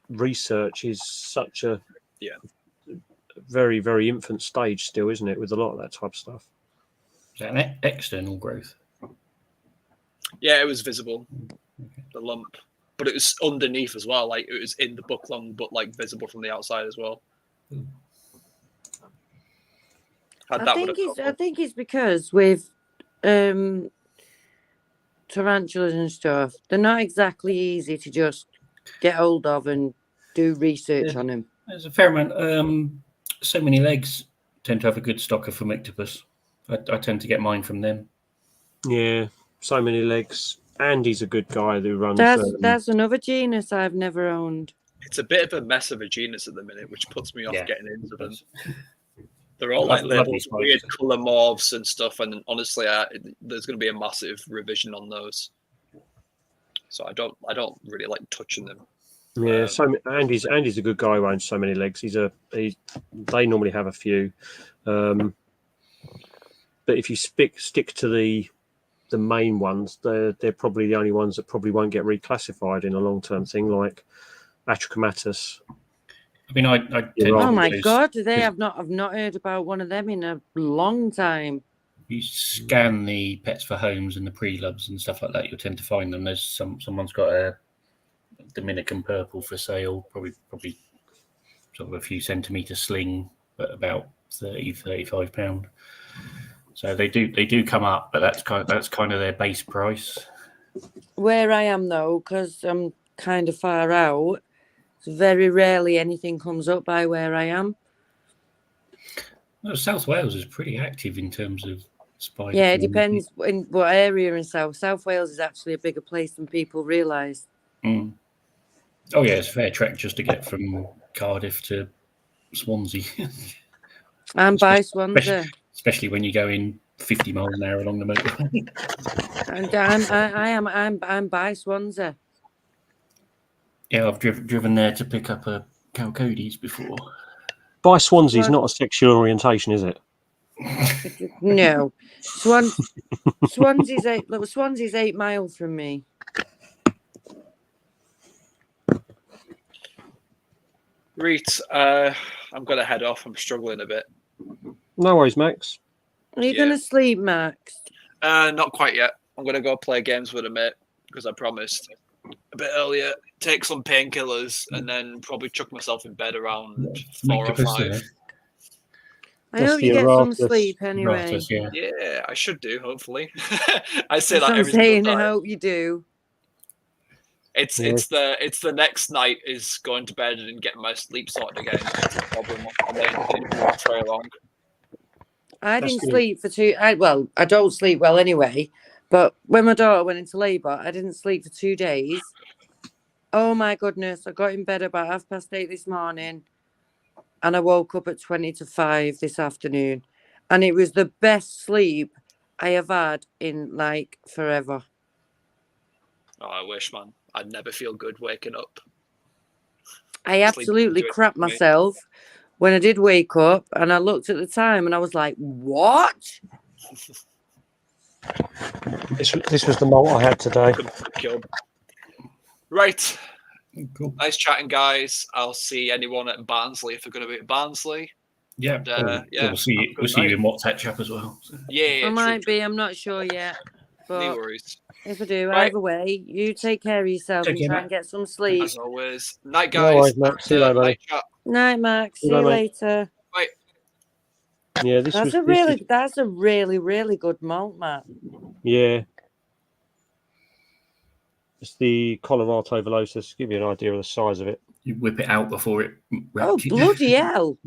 research is such a very, very infant stage still, isn't it, with a lot of that type of stuff. Is that an external growth? Yeah, it was visible, the lump, but it was underneath as well. Like it was in the buck lung, but like visible from the outside as well. I think it's because with tarantulas and stuff, they're not exactly easy to just get hold of and do research on them. There's a fair amount. So Many Legs tend to have a good stock of Phomictopus. I tend to get mine from them. Yeah, So Many Legs. Andy's a good guy who runs. That's another genus I've never owned. It's a bit of a mess of a genus at the minute, which puts me off getting into them. They're all Like like labeled weird colour morphs and stuff, and honestly, there's going to be a massive revision on those. So I don't really like touching them. Yeah, so Andy's a good guy who owns So Many Legs. They normally have a few, but if you stick to the main ones, they're probably the only ones that probably won't get reclassified in a long-term thing, like Atrachomatus. I mean, oh my god, I've not heard about one of them in a long time. You scan the Pets for Homes and the pre-lubs and stuff like that, you'll tend to find them. There's someone's got a Dominican purple for sale, probably sort of a few centimetre sling, but about 30-35 £. So they do come up, but that's kind of their base price. Where I am though, because I'm kind of far out, very rarely anything comes up by where I am. Well, South Wales is pretty active in terms of spiders. Yeah, it depends in what area in South Wales is actually a bigger place than people realise. Mm. Oh yeah, it's a fair trek just to get from Cardiff to Swansea. I'm by Swansea. Especially when you go in 50 miles an hour along the motorway. And I'm by Swansea. Yeah, I've driven there to pick up a Cody's before. By Swansea's not a sexual orientation, is it? No. Swansea's 8 miles from me. Reet, I'm going to head off. I'm struggling a bit. No worries, Max. Are you going to sleep, Max? Not quite yet. I'm going to go play games with a mate because I promised a bit earlier. Take some painkillers and then probably chuck myself in bed around 4 or 5. I hope you get some sleep anyway. Yeah, I should do, hopefully. I say That's that what every I'm saying. single I time. hope you do. It's the next night is going to bed and getting my sleep sorted again. That's the problem. And then it won't very long. I didn't sleep for I don't sleep well anyway. But when my daughter went into labour, I didn't sleep for 2 days. Oh my goodness! I got in bed about 8:30 this morning, and I woke up at 5:20 this afternoon, and it was the best sleep I have had in like forever. Oh, I wish, man. I'd never feel good waking up. I absolutely crapped myself when I did wake up, and I looked at the time, and I was like, "What?" This was the malt I had today. Right. Cool. Nice chatting, guys. I'll see anyone at Barnsley if they're going to be at Barnsley. Yeah. And, We'll see you in WhatsApp chat as well. So. Yeah. I might be. I'm not sure yet. But no worries. If I do, Right. either way, you take care of yourself and try and get some sleep. As always. Night, guys. No worries, Max. See you later, buddy. Night, Max. See you later. Bye. Yeah, That's a really, really good malt, Matt. Yeah. It's the Colorado Velocis. Give you an idea of the size of it. You whip it out before it. Oh, bloody hell.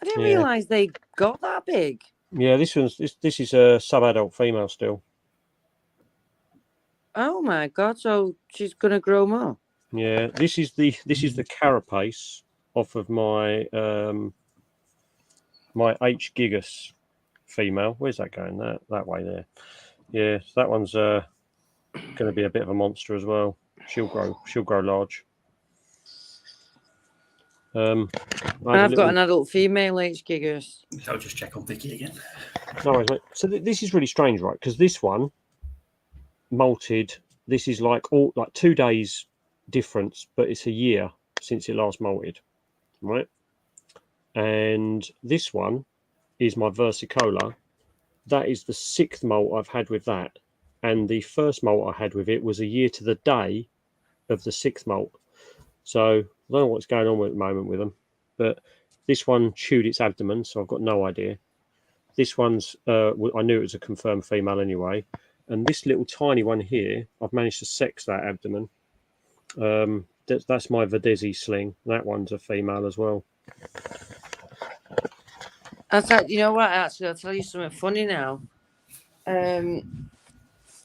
I didn't realise they got that big. Yeah, this is a sub-adult female still. Oh my god! So she's gonna grow more. Yeah, this is the carapace off of my my H. gigas female. Where's that going? That way there. Yeah, so that one's going to be a bit of a monster as well. She'll grow large. I've got an adult female H. gigas. I'll just check on Vicky again. No worries, mate. So this is really strange, right? Because this one malted. This is like 2 days difference, but it's a year since it last malted, right? And this one is my Versicola. That is the 6th malt I've had with that, and the first malt I had with it was a year to the day of the 6th malt. So I don't know what's going on at the moment with them, but this one chewed its abdomen, so I've got no idea. This one's I knew it was a confirmed female anyway, and this little tiny one here, I've managed to sex that abdomen. That's my Verdesi sling. That one's a female as well. You know what? Actually, I'll tell you something funny now. On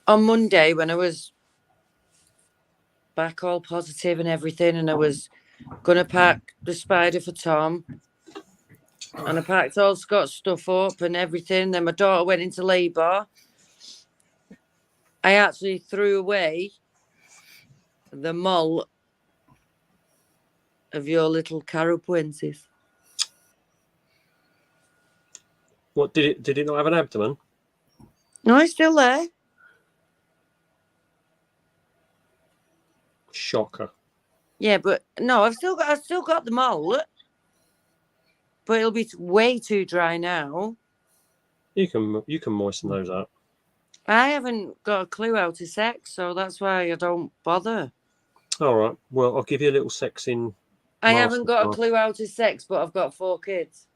Monday, when I was back all positive and everything, and I was going to pack the spider for Tom, and I packed all Scott's stuff up and everything. Then my daughter went into labour. I actually threw away the malt of your little carapuensis. What did it not have an abdomen? No, it's still there. Shocker. Yeah, but no, I've still got the malt, but it'll be way too dry now. You can moisten those up. I haven't got a clue how to sex, so that's why I don't bother. All right. Well, I'll give you a little sex in. I haven't got a clue how to sex, but I've got 4 kids.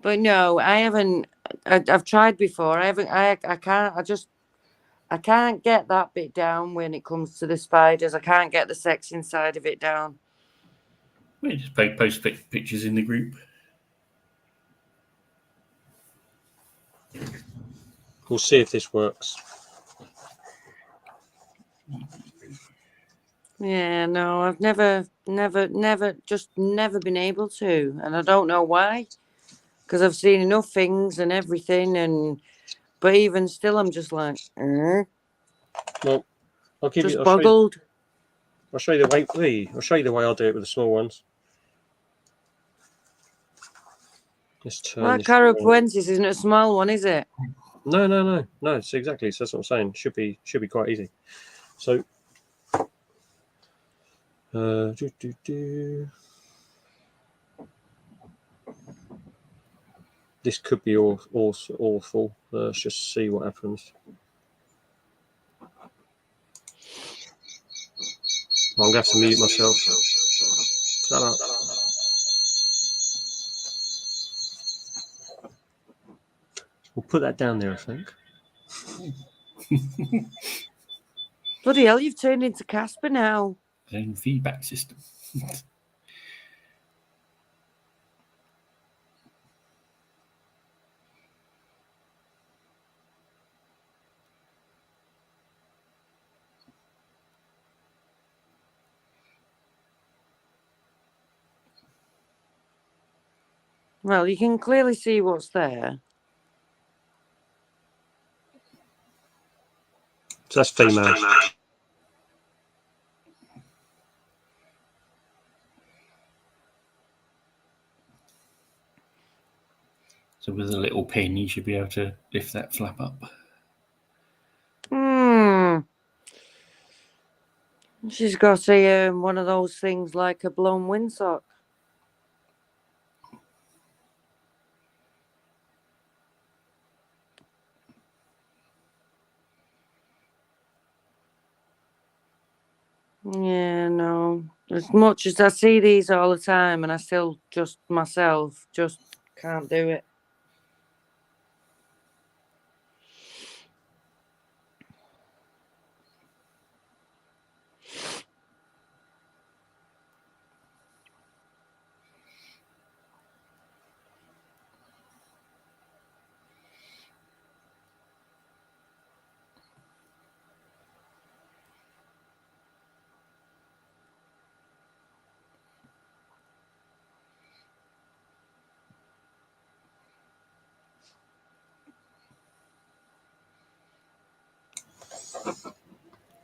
But no, I haven't. I've tried before. I haven't. I can't. I can't get that bit down when it comes to the spiders. I can't get the sex inside of it down. We just post pictures in the group. We'll see if this works. Yeah, no, I've never been able to, and I don't know why. Because I've seen enough things and everything, but even still, I'm just like, Well, I'll give Just you. boggled. I'll show you the way. I'll show you the way I'll do it with the small ones. Let's turn. Well, Carapuensis isn't a small one, is it? No. It's exactly. So that's what I'm saying. Should be quite easy. So. This could be awful. Let's just see what happens. I'm going to have to mute myself. Shut up. We'll put that down there, I think. Bloody hell, you've turned into Casper now. And feedback system. Well, you can clearly see what's there. So that's female. So with a little pin, you should be able to lift that flap up. She's got one of those things like a blown windsock. Yeah, no. As much as I see these all the time, and I still just myself just can't do it.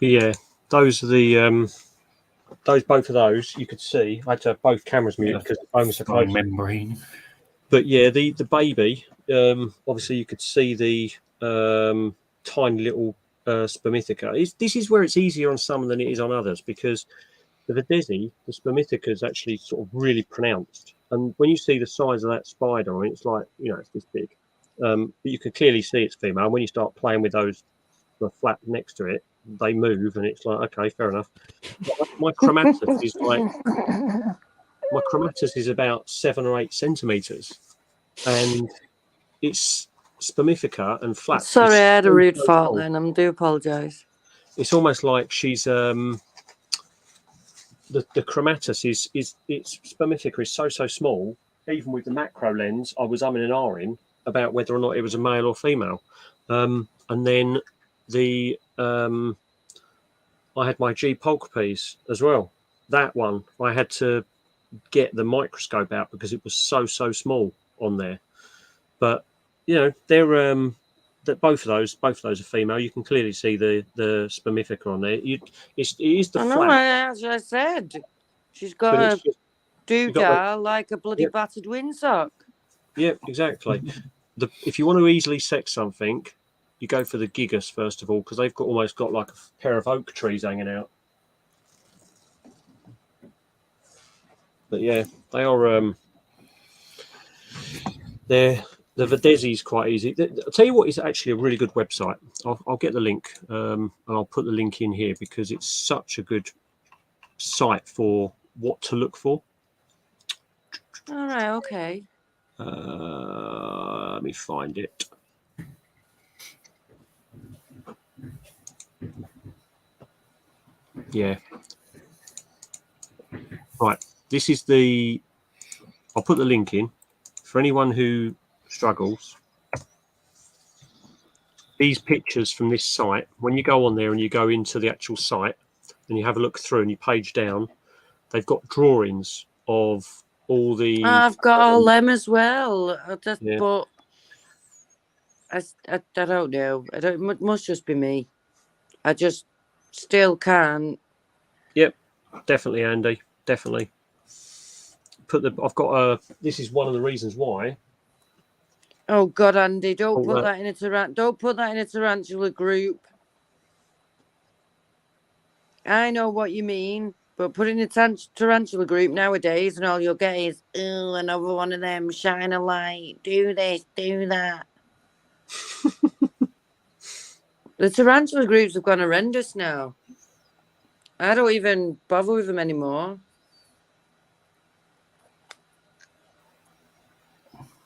But yeah, those are the both of those you could see. I had to have both cameras muted because the phone was so close. Membrane. But yeah, the baby, obviously you could see the tiny little spermitheca. This is where it's easier on some than it is on others, because the Videsi, the spermitheca is actually sort of really pronounced. And when you see the size of that spider, I mean, it's like, it's this big. But you can clearly see it's female. And when you start playing with those, the flap next to it, they move, and it's like, okay, fair enough. My chromatus is about 7 or 8 centimeters, and it's spermifica and flaps. Sorry, I had a rude fault then. I do apologise. It's almost like she's the chromatus is its spermifica is so small. Even with the macro lens, I was umming and ahhing about whether or not it was a male or female. And then the I had my G Polkapes as well. That one I had to get the microscope out because it was so small on there. But they're that both of those are female. You can clearly see the spermifica on there. It is the I know, as I said, she's got a doodah like a bloody battered windsock. Yeah, exactly. If you want to easily sex something, you go for the gigas first of all, because they've almost got like a pair of oak trees hanging out. But yeah, they are. The Videsi is quite easy. I'll tell you what is actually a really good website. I'll get the link and I'll put the link in here because it's such a good site for what to look for. All right, okay. Let me find it. Yeah. Right. This is I'll put the link in for anyone who struggles. These pictures from this site, when you go on there and you go into the actual site and you have a look through and you page down, they've got drawings of all the. I've got all them as well. But I don't know. It must just be me. I just still can't. Yep, definitely, Andy. Definitely. I've got a. This is one of the reasons why. Oh God, Andy, don't put that in a tarantula group. I know what you mean, but put it in a tarantula group nowadays, and all you'll get is, "Oh, another one of them. Shine a light. Do this. Do that." The tarantula groups have gone horrendous now. I don't even bother with them anymore.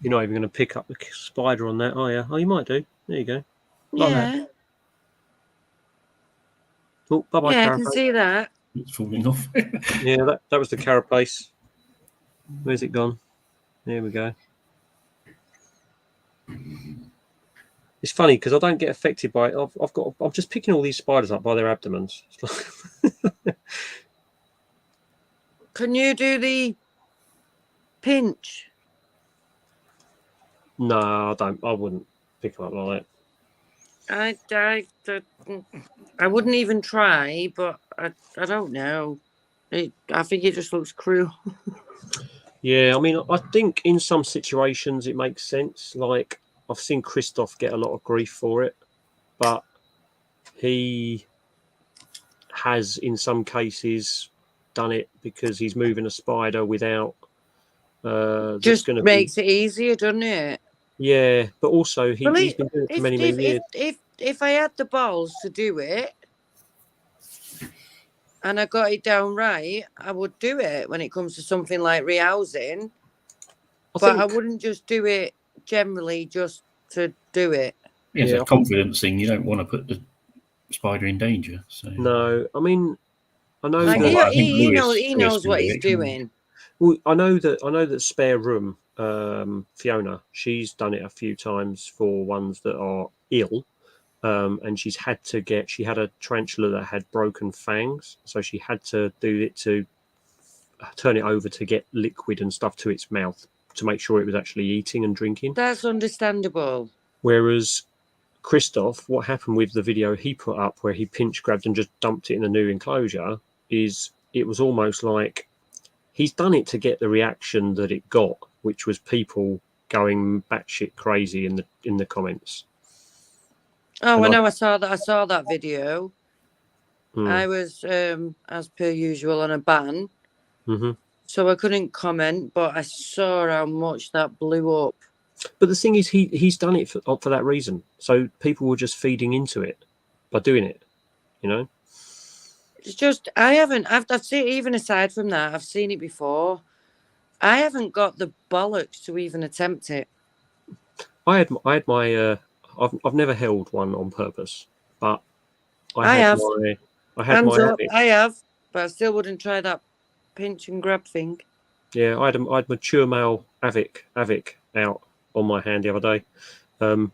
You're not even going to pick up the spider on that, are you? Oh, you might do. There you go. Like that. Oh, bye-bye, yeah, carapace. I can see that. It's falling off. Yeah, that was the carapace. Where's it gone? There we go. It's funny because I don't get affected by it. I'm just picking all these spiders up by their abdomens. Can you do the pinch? No, I don't. I wouldn't pick them up like that. I wouldn't even try, but I don't know. I think it just looks cruel. Yeah, I mean, I think in some situations it makes sense. Like, I've seen Christoph get a lot of grief for it, but he has, in some cases, done it because he's moving a spider without. Just makes it easier, doesn't it? Yeah, but also he's been doing it for many years. If I had the balls to do it and I got it down right, I would do it when it comes to something like rehousing. But I wouldn't just do it generally just to do it. Yeah, it's a confidence thing. You don't want to put the spider in danger. So no, I mean, I know like that he knows what he's doing. Well, I know that Spare Room, Fiona, she's done it a few times for ones that are ill, and she had a tarantula that had broken fangs, so she had to do it to turn it over to get liquid and stuff to its mouth to make sure it was actually eating and drinking. That's understandable. Whereas Christoph, what happened with the video he put up where he pinch grabbed and just dumped it in a new enclosure is it was almost like he's done it to get the reaction that it got, which was people going batshit crazy in the comments. Oh, I know. I saw that video. Mm. I was, as per usual, on a ban, so I couldn't comment. But I saw how much that blew up. But the thing is, he's done it for that reason. So people were just feeding into it by doing it. You know. It's just I've seen, even aside from that, I've seen it before. I haven't got the bollocks to even attempt it. I had my I've never held one on purpose, but I have. I have, but I still wouldn't try that pinch and grab thing. Yeah, I had mature male Avic out on my hand the other day.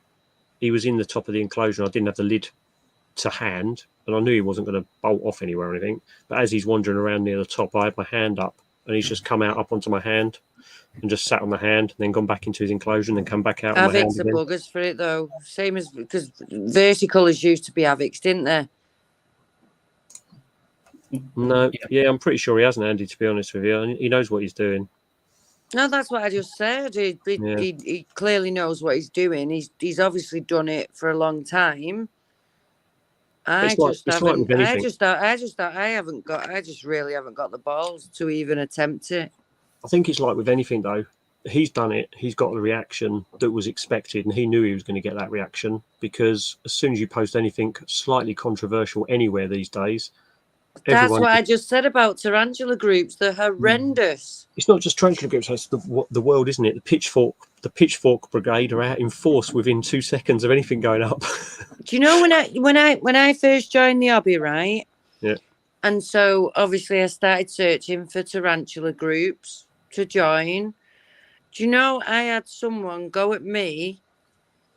He was in the top of the enclosure. I didn't have the lid to hand, and I knew he wasn't going to bolt off anywhere or anything. But as he's wandering around near the top, I had my hand up, and he's just come out up onto my hand and just sat on my hand, and then gone back into his enclosure, and then come back out. Avics are buggers for it though. Same as because verticolours used to be Avics, didn't they? No, yeah, I'm pretty sure he hasn't, Andy. To be honest with you, he knows what he's doing. No, that's what I just said. He clearly knows what he's doing. He's obviously done it for a long time. I just really haven't got the balls to even attempt it. I think it's like with anything though. He's done it. He's got the reaction that was expected, and he knew he was going to get that reaction because as soon as you post anything slightly controversial anywhere these days, that's what I just said about tarantula groups. They're horrendous. It's not just tarantula groups; it's the world, isn't it? The pitchfork brigade are out in force within 2 seconds of anything going up. Do you know when I first joined the hobby, right? Yeah. And so obviously I started searching for tarantula groups to join. Do you know I had someone go at me,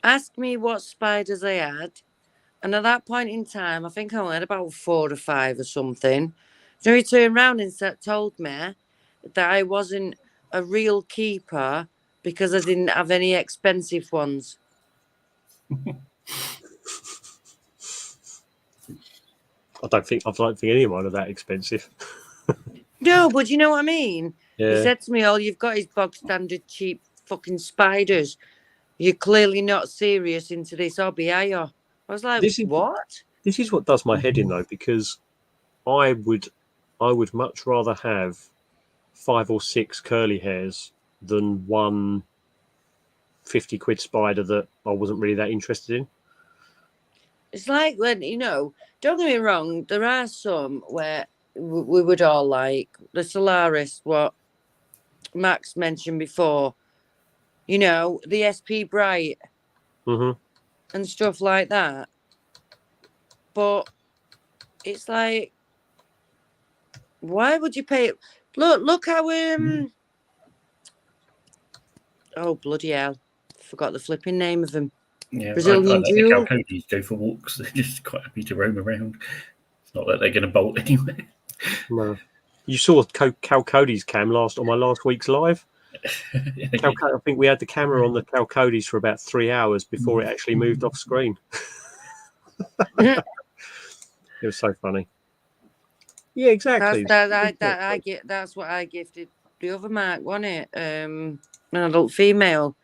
ask me what spiders I had, and at that point in time, I think I only had about 4 or 5 or something. So he turned around and told me that I wasn't a real keeper because I didn't have any expensive ones. I don't think anyone are that expensive. No, but you know what I mean? Yeah. He said to me, all you've got is bog standard cheap fucking spiders. You're clearly not serious into this hobby, are you? I was like, what? This is what does my head in, though, because I would much rather have 5 or 6 curly hairs than one 50 quid spider that I wasn't really that interested in. It's like when, don't get me wrong, there are some where we would all like the Solaris, what Max mentioned before, the SP Bright and stuff like that. But it's like, why would you pay? Look how oh bloody hell, forgot the flipping name of them. Yeah, Brazilian I let the Jewel. Calcodies go for walks. They're just quite happy to roam around. It's not that they're going to bolt anywhere. No. You saw Calcody's cam on my last week's live. I think we had the camera on the Calcodies for about 3 hours before it actually moved off screen. It was so funny. Yeah, exactly. That's what I gifted the other Mark, wasn't it? An adult female.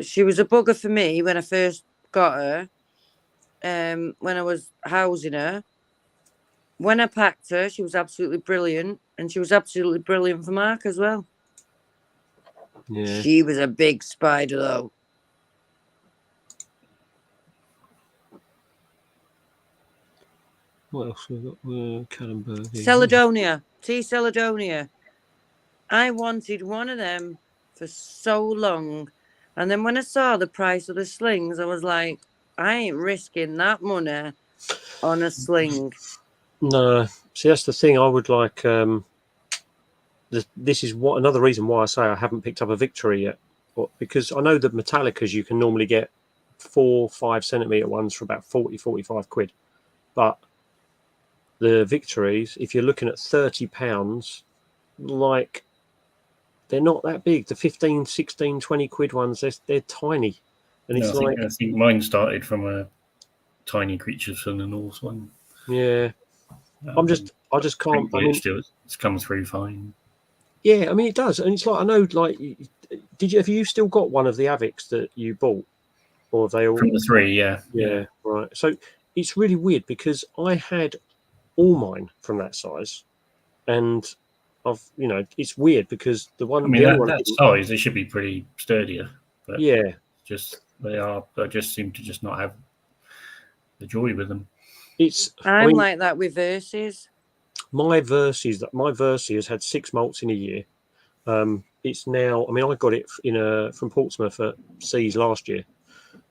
She was a bugger for me when I first got her. When I was housing her. When I packed her, she was absolutely brilliant, and she was absolutely brilliant for Mark as well. Yeah. She was a big spider, though. What else we got? Kallenberg. Celedonia. T. Celedonia. I wanted one of them for so long. And then when I saw the price of the slings, I was like, I ain't risking that money on a sling. No. See, that's the thing. I would like... this is another reason why I say I haven't picked up a Victory yet. Because I know that Metallicas you can normally get 4-5 centimetre ones for about 40-45 quid. But the Victories, if you're looking at £30, like, they're not that big. The 15, 16, 20 quid ones, they're tiny. And it's I think mine started from a tiny Creatures from the North one. Yeah. I just can't. I mean, it's come through fine. Yeah, I mean, it does. And it's like, I know, like, have you still got one of the Avics that you bought? Or have they all? From the 3, yeah. Yeah, right. So it's really weird because I had all mine from that size. And it's weird because the one. I mean, that size, they should be pretty sturdier. But yeah. They just seem to just not have the joy with them. I'm like that with Verses. My Versi has had 6 molts in a year. It's now, I mean, I got it from Portsmouth at Seas last year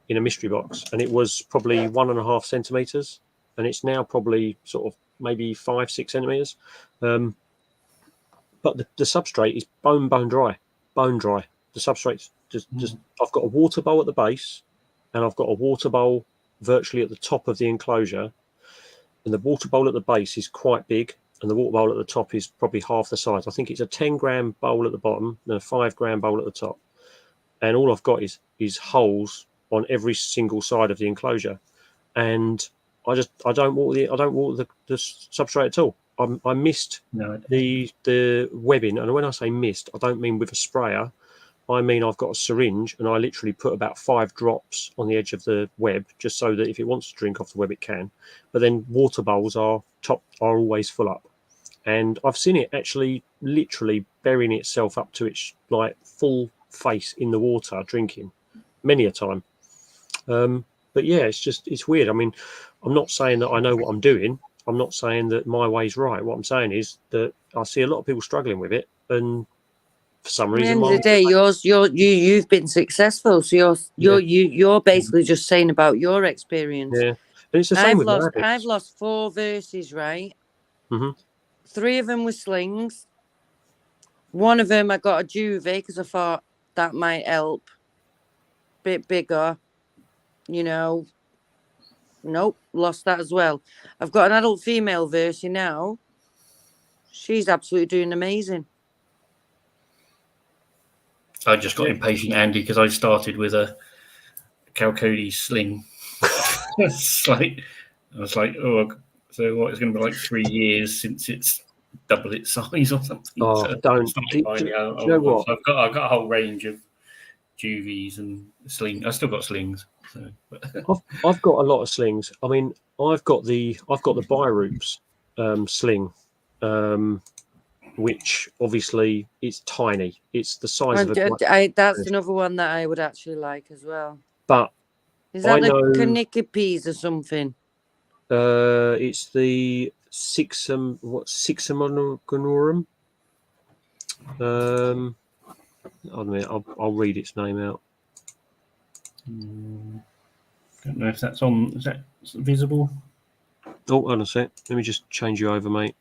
in a mystery box, and it was probably 1.5 centimeters, and it's now probably sort of maybe 5-6 centimeters. But the substrate is bone dry. The substrate's just I've got a water bowl at the base, and I've got a water bowl virtually at the top of the enclosure, and the water bowl at the base is quite big, and the water bowl at the top is probably half the size. I think it's a 10-gram bowl at the bottom and a 5-gram bowl at the top, and all I've got is holes on every single side of the enclosure, and I don't water the substrate at all. I missed the webbing, and when I say missed, I don't mean with a sprayer. I mean I've got a syringe, and I literally put about 5 drops on the edge of the web, just so that if it wants to drink off the web, it can. But then water bowls are always full up, and I've seen it actually literally burying itself up to its like full face in the water, drinking many a time. But yeah, it's weird. I mean, I'm not saying that I know what I'm doing. I'm not saying that my way's right. What I'm saying is that I see a lot of people struggling with it, and for some reason, at the end of the day, you've been successful. So you're basically just saying about your experience. Yeah, and it's the same with rabbits. I've lost 4 Verses, right? Mm-hmm. 3 of them were slings. One of them I got a Juve because I thought that might help. Bit bigger, Nope, lost that as well. I've got an adult female Versi now. She's absolutely doing amazing. I just got impatient, Andy, because I started with a Calcody sling. It's like, I was like, oh, so what? It's going to be like 3 years since it's double its size or something. Oh, so don't. do Do you know what? I've got a whole range of juvies and slings. I've still got slings. So. I've got a lot of slings. I mean, I've got the Biroops sling, which obviously is tiny. It's the size of a. That's another one that I would actually like as well. But is that the Canicipes or something? It's the Sixamonogonorum. Hold on a minute, I'll read its name out. Don't know if that's on. Is that visible? Oh, hold on a sec. Let me just change you over, mate.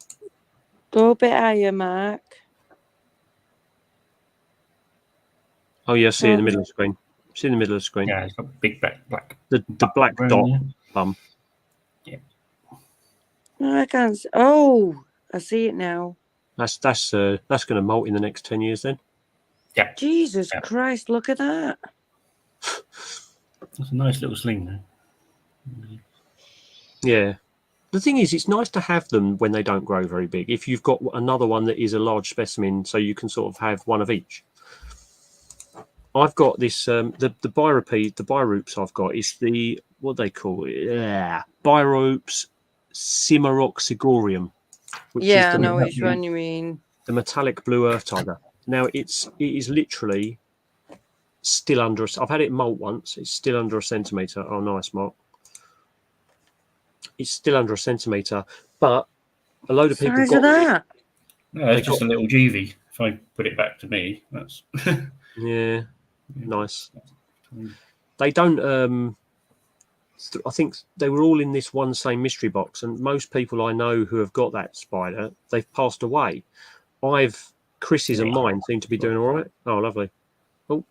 Go a bit higher, Mark. Oh yeah, see in the middle of the screen. See in the middle of the screen. Yeah, it's got big black. The black dot bum. Yeah. No, I can't. Oh, I see it now. That's going to molt in the next 10 years then. Yeah. Jesus Christ! Look at that. That's a nice little sling, though. Yeah. The thing is, it's nice to have them when they don't grow very big. If you've got another one that is a large specimen, so you can sort of have one of each. I've got this the Biroops I've got is the what they call it, Biroops Cimaroxygorium. Yeah, I know which one you mean. The metallic blue earth tiger. Now it is literally still under. I've had it molt once. It's still under a centimetre. Oh, nice, Mark. It's still under a centimetre, but a load of people got that. No, it's just a little juvie. If I put it back to me, that's yeah, nice. They don't. I think they were all in this one same mystery box, and most people I know who have got that spider, they've passed away. Chris's and mine seem to be doing all right. Oh, lovely. Oh,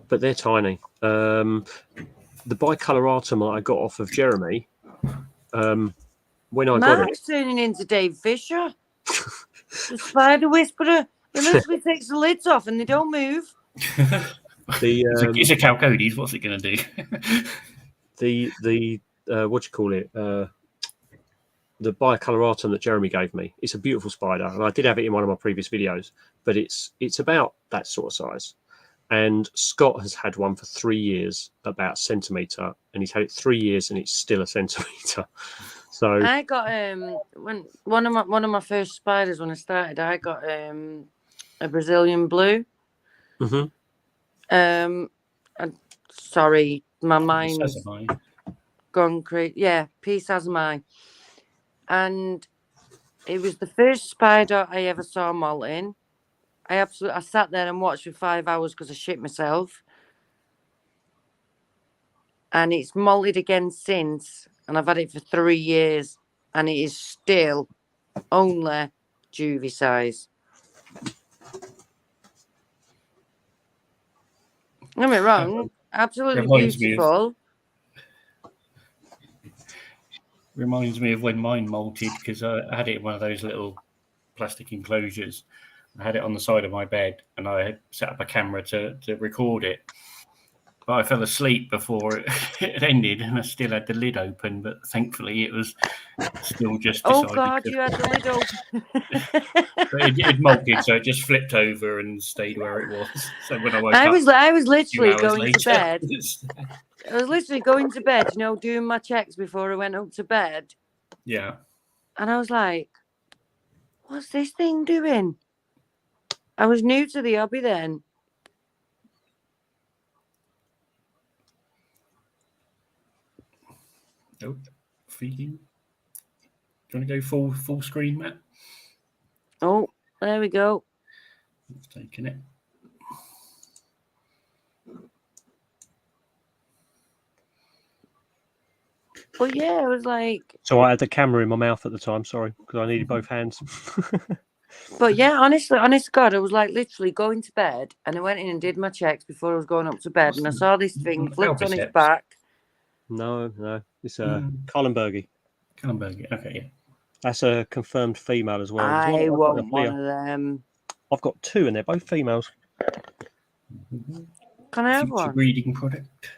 but they're tiny. The bicolораtum I got off of Jeremy, when I got it. Mark's turning into Dave Fisher, the spider whisperer. He literally takes the lids off and they don't move. It's a Chalcodes. What's it going to do? the what do you call it? The bicolораtum that Jeremy gave me. It's a beautiful spider, and I did have it in one of my previous videos. But it's about that sort of size. And Scott has had one for 3 years, about a centimetre, and he's had it 3 years, and it's still a centimetre. So I got when one of my first spiders when I started, I got a Brazilian blue. Mm-hmm. Sorry, my mind's gone crazy. Yeah, peace as mine. And it was the first spider I ever saw molting. I sat there and watched for 5 hours because I shit myself. And it's molted again since, and I've had it for 3 years, and it is still only juvie size. Don't get me wrong, absolutely beautiful. Reminds me of when mine molted because I had it in one of those little plastic enclosures. I had it on the side of my bed, and I had set up a camera to record it. But I fell asleep before it ended, and I still had the lid open. But thankfully, it was still just. Oh God, you had the lid open. it molted, so it just flipped over and stayed where it was. So when I woke up, I was literally going later, to bed. I was literally going to bed, doing my checks before I went up to bed. Yeah. And I was like, "What's this thing doing?" I was new to the hobby then. Nope. Feeding. Do you want to go full screen, Matt? Oh, there we go. It's taking it. Well, yeah, it was like. So I had the camera in my mouth at the time. Sorry, because I needed both hands. But yeah, honest to God, I was like literally going to bed, and I went in and did my checks before I was going up to bed, and I saw this thing flipped on his back. No, it's a Cullenbergie. Cullenbergie, okay, yeah. That's a confirmed female as well. I want one of them. I've got 2, and they're both females. Can I have one? Breeding product.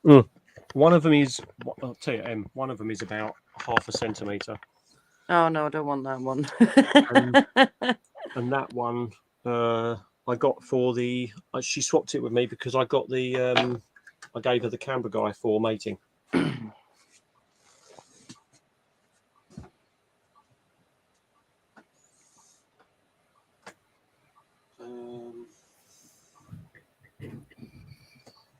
One of them is, I'll tell you, one of them is about 0.5 centimetre. Oh, no, I don't want that one. And that one I got for she swapped it with me because I got I gave her the camera guy for mating.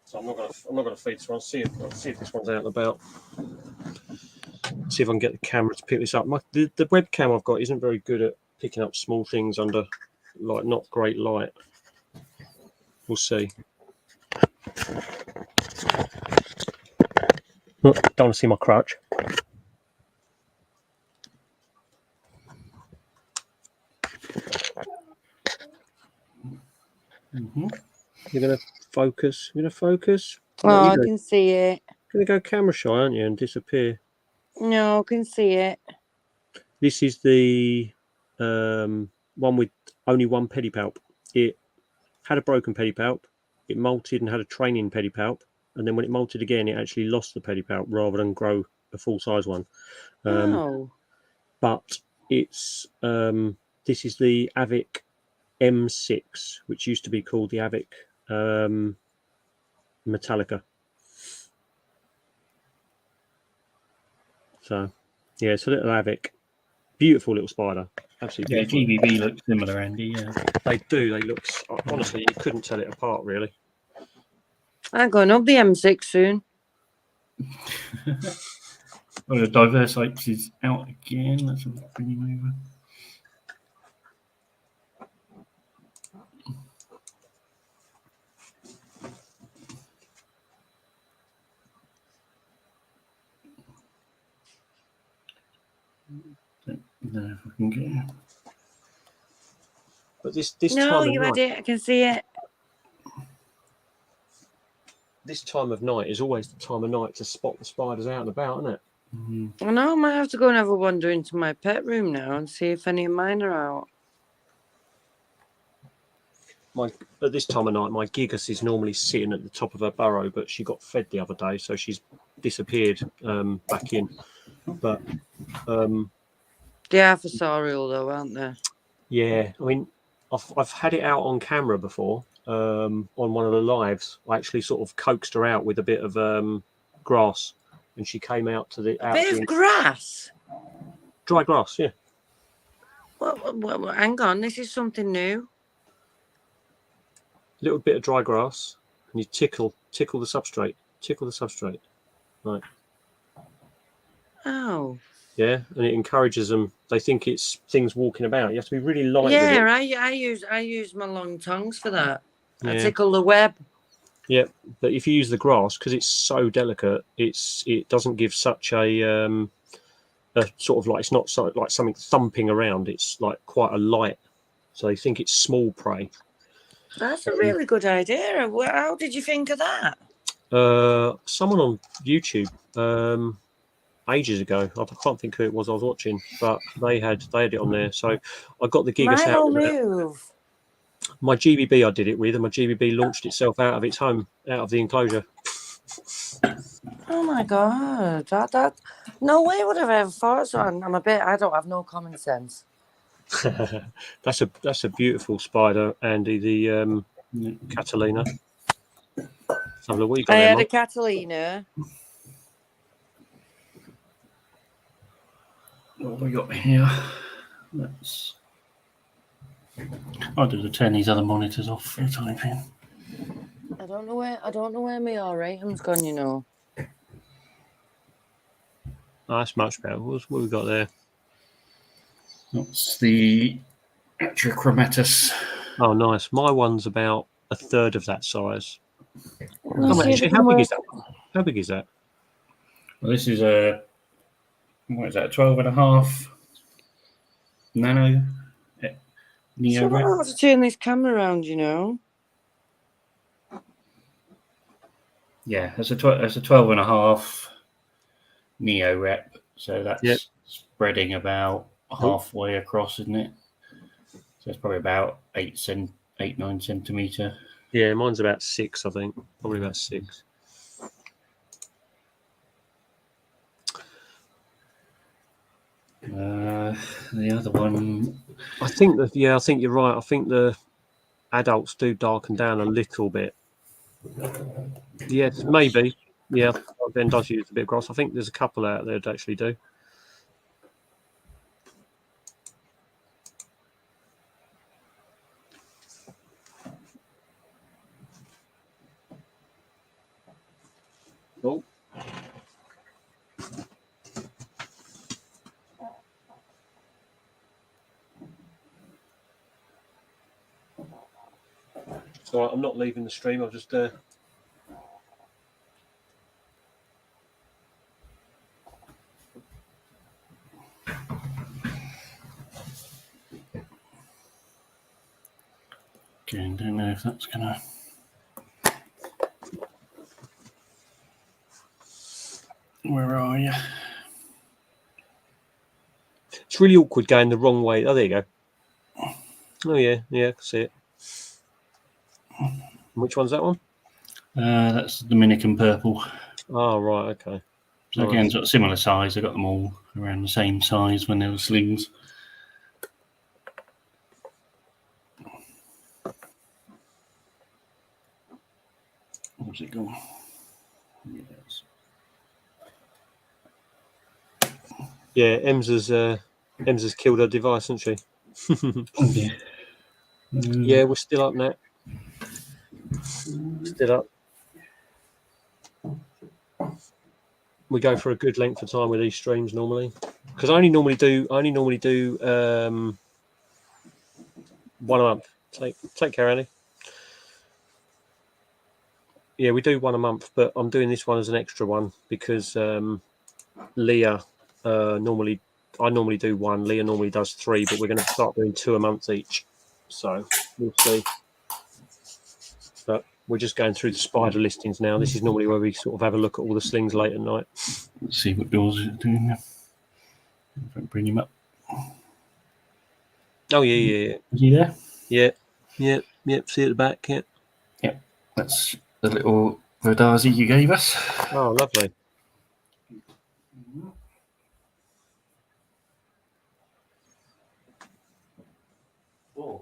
So I'm not gonna feed this one. I'll see if this one's out and about. See if I can get the camera to pick this up. The webcam I've got isn't very good at picking up small things under not great light. We'll see. Oh, don't want to see my crutch. You're gonna focus. You're gonna focus. No, I can see it. You're gonna go camera shy, aren't you, and disappear? No, I can see it. This is the one with only one pedipalp. It had a broken pedipalp. It molted and had a training pedipalp, and then when it molted again, it actually lost the pedipalp rather than grow a full size one. But it's this is the Avic M6, which used to be called the Avic Metallica. So, yeah, it's a little Avic. Beautiful little spider. Absolutely beautiful. Yeah, GBB looks similar, Andy. Yeah, they do. They look, honestly, you couldn't tell it apart, really. I'm going up the M6 soon. Well, the diverse sites is out again. Let's bring him over. No, if I can get it. But this no, time you of had night, it. I can see it. this time of night is always the time of night to spot the spiders out and about, isn't it? I know I might have to go and have a wander into my pet room now and see if any of mine are out. At this time of night, my Gigas is normally sitting at the top of her burrow, but she got fed the other day, so she's disappeared back in. But they are fossorial, though, aren't they? Yeah, I mean, I've had it out on camera before. On one of the lives, I actually sort of coaxed her out with a bit of grass, and she came out to the bit of grass. Dry grass, yeah. Well, hang on, this is something new. A little bit of dry grass, and you tickle the substrate, right? Oh. Yeah, and it encourages them. They think it's things walking about. You have to be really light. Yeah, with it. I use my long tongs for that. Yeah. I tickle the web. Yeah, but if you use the grass, because it's so delicate, it doesn't give such a sort of like, it's not so like something thumping around. It's like quite a light, so they think it's small prey. That's a really good idea. How did you think of that? Someone on YouTube ages ago. I can't think who it was I was watching, but they had it on there. So I got the Gigas out. Move. My GBB I did it with, and my GBB launched itself out of its home, out of the enclosure. Oh my god! That no way would have ever thought so. I don't have no common sense. That's a beautiful spider, Andy. The Catalina. I had a Catalina. What have we got here? I'll do the turn these other monitors off for a time being. I don't know where my R8's gone. You know. Oh, that's much better. What have we got there? That's the Atrachromatus. Oh, nice. My one's about a third of that size. How big is that? How big is that? Well, this is a 12.5 nano neo. So I don't have to turn this camera around, you know. Yeah, it's a 12.5 neo rep. So that's spreading about halfway across, isn't it? So it's probably about 8-9 centimeter. Yeah, mine's about 6, I think. Probably about 6. The other one, I think that I think you're right. I think the adults do darken down a little bit. Yes, maybe. Yeah, Ben does use a bit of grass. I think there's a couple out there that actually do. Oh. So I'm not leaving the stream. I'll just okay, I don't know if that's gonna. Where are you? It's really awkward going the wrong way. Oh, there you go. Oh yeah, I can see it. Which one's that one? That's Dominican purple. Oh right, okay. So again, sort of similar size. I got them all around the same size when they were slings. Where's it gone? Yes. Yeah, Ems has killed her device, hasn't she? Yeah. Yeah, we're still up now. Still up. We go for a good length of time with these streams normally, because I only normally do 1 a month. Take care, Annie. Yeah, we do 1 a month, but I'm doing this one as an extra one because Leah I normally do 1. Leah normally does 3, but we're going to start doing 2 a month each. So we'll see. But we're just going through the spider listings now. This is normally where we sort of have a look at all the slings late at night. Let's see what yours is doing now. If I bring him up. Oh yeah. Is he there? Yeah. See at the back. Yeah. Yep. That's the little Verdazi you gave us. Oh, lovely. Oh.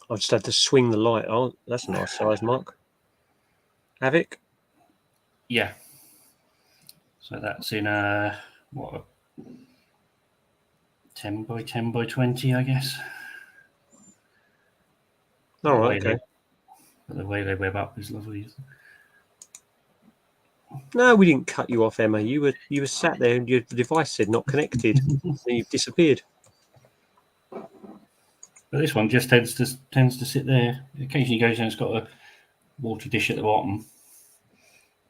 I just had to swing the light. Oh, that's a nice size, Mark. Havoc? Yeah. So that's in what, 10 by 10 by 20, I guess. All right, okay. The way they web up is lovely. No, we didn't cut you off, Emma. You were sat there and your device said not connected. And you've disappeared. But this one just tends to sit there. Occasionally goes and it's got a water dish at the bottom.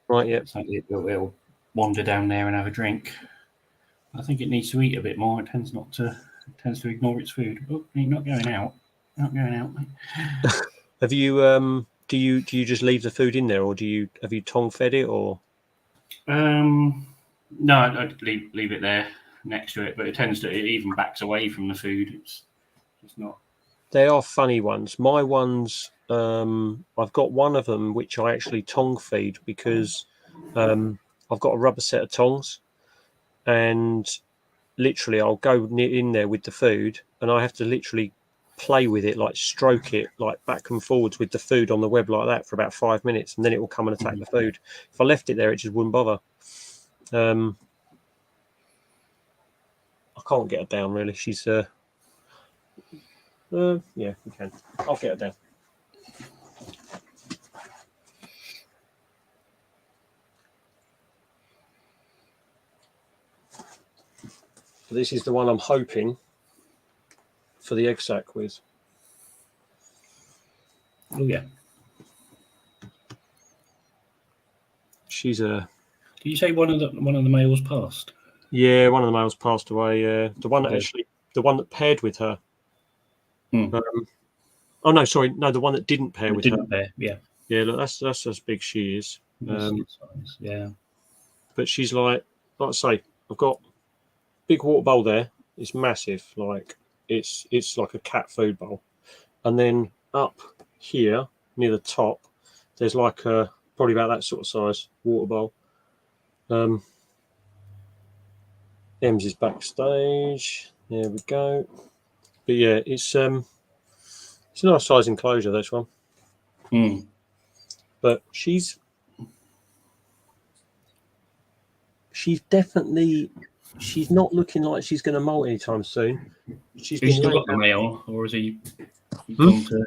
Right, yeah. So it'll wander down there and have a drink. I think it needs to eat a bit more. It tends to ignore its food. Oh, you're not going out. Not going out, mate. Have you do you just leave the food in there, or have you tongue fed it, or? No, I'd leave it there next to it, but it even backs away from the food. It's just not. They are funny ones. My ones, I've got one of them which I actually tongue feed because I've got a rubber set of tongs, and literally I'll go in there with the food, and I have to literally play with it, like stroke it, like back and forwards with the food on the web like that for about 5 minutes, and then it will come and attack the food. If I left it there, it just wouldn't bother. I can't get her down really. She's yeah, we can. I'll get her down. So this is the one I'm hoping for the egg sac with. Oh yeah. She's a. Did you say one of the males passed? Yeah, one of the males passed away. The one that paired with her. Oh no, sorry, no, the one that didn't pair with her. Yeah. Yeah, look, that's as big she is. Yeah. But she's like I say, I've got big water bowl there, It's massive. Like it's like a cat food bowl. And then up here near the top, there's like a probably about that sort of size water bowl. Ems is backstage. There we go. But yeah, it's a nice size enclosure, this one. But she's not looking like she's going to molt anytime soon. She's He's still got the male, or has he gone to?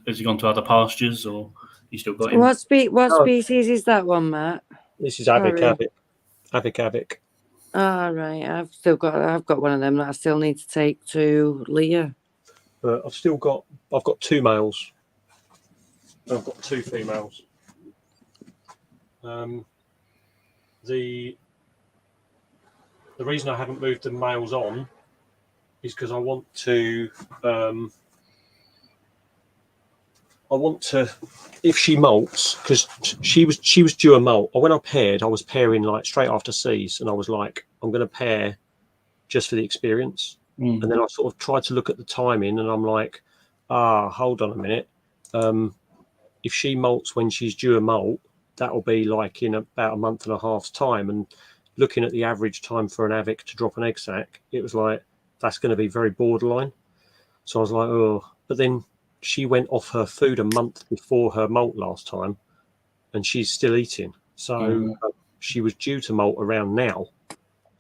Has he gone to other pastures, or you still got him? What species is that one, Matt? This is Avic. Oh, right. I've got one of them that I still need to take to Leah. But I've got 2 males. I've got 2 females. The reason I haven't moved the males on is because I want to if she molts, because she was due a molt. When I paired, I was pairing like straight after C's, and I was like, I'm going to pair just for the experience. And then I sort of tried to look at the timing, and I'm like, hold on a minute. If she molts when she's due a molt, that'll be like in about a month and a half's time. And looking at the average time for an Avic to drop an egg sac, it was like, that's going to be very borderline. So I was like, oh, but then she went off her food a month before her molt last time, and she's still eating. So she was due to molt around now.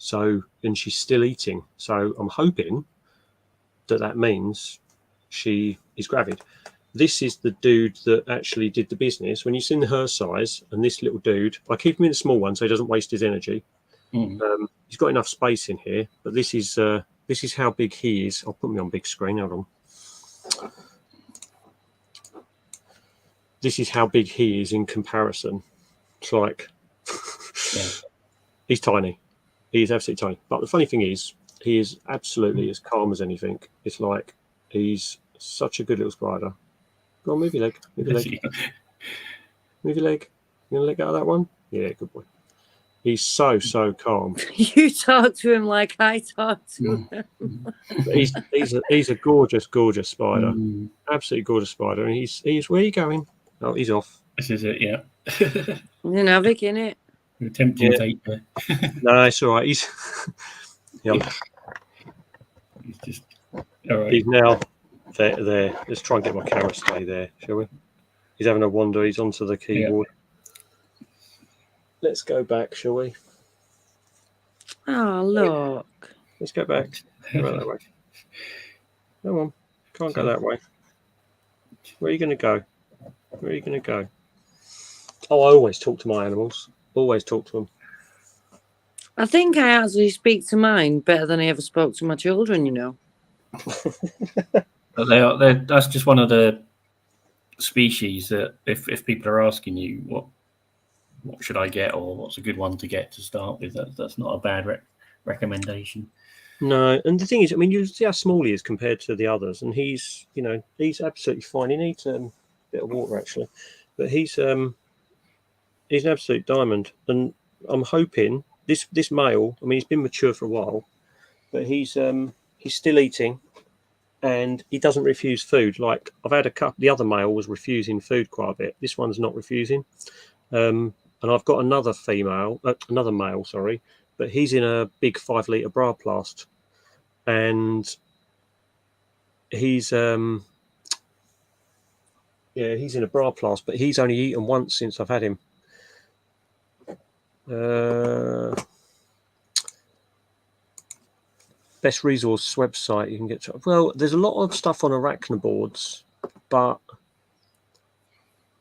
So, and she's still eating. So I'm hoping that means she is gravid. This is the dude that actually did the business. When you've seen her size and this little dude, I keep him in a small one so he doesn't waste his energy. He's got enough space in here, but this is how big he is. I'll put me on big screen. Hold on. This is how big he is in comparison. It's like he's tiny. He's absolutely tiny. But the funny thing is, he is absolutely as calm as anything. It's like he's such a good little spider. Go on, move your leg. Move your leg. Move your leg. You gonna let go of that one? Yeah, good boy. He's so calm. You talk to him like I talk to him. He's a gorgeous spider. Absolutely gorgeous spider. And he's where are you going? Oh, he's off. This is it, yeah. An Avic, innit? Tempting fate there. No, it's all right. He's He's just all right. He's now there. Let's try and get my camera to stay there, shall we? He's having a wander. He's onto the keyboard. Let's go back, shall we? Oh, look. Let's go back. Go that way. Come on. Can't go that way. Where are you going to go? Where are you going to go? Oh, I always talk to my animals. Always talk to them. I think I actually speak to mine better than I ever spoke to my children, you know. But that's just one of the species that if people are asking you what should I get or what's a good one to get to start with, that's not a bad recommendation. No, and the thing is, I mean, you see how small he is compared to the others, and he's absolutely fine. He needs a bit of water actually, but he's an absolute diamond, and I'm hoping this male. I mean, he's been mature for a while, but he's still eating, and he doesn't refuse food. Like I've had a couple. The other male was refusing food quite a bit. This one's not refusing, and I've got another male, sorry, but he's in a big 5-litre bra plast, and he's in a bra plast, but he's only eaten once since I've had him. Best resource website you can get to. Well, there's a lot of stuff on arachnoboards, but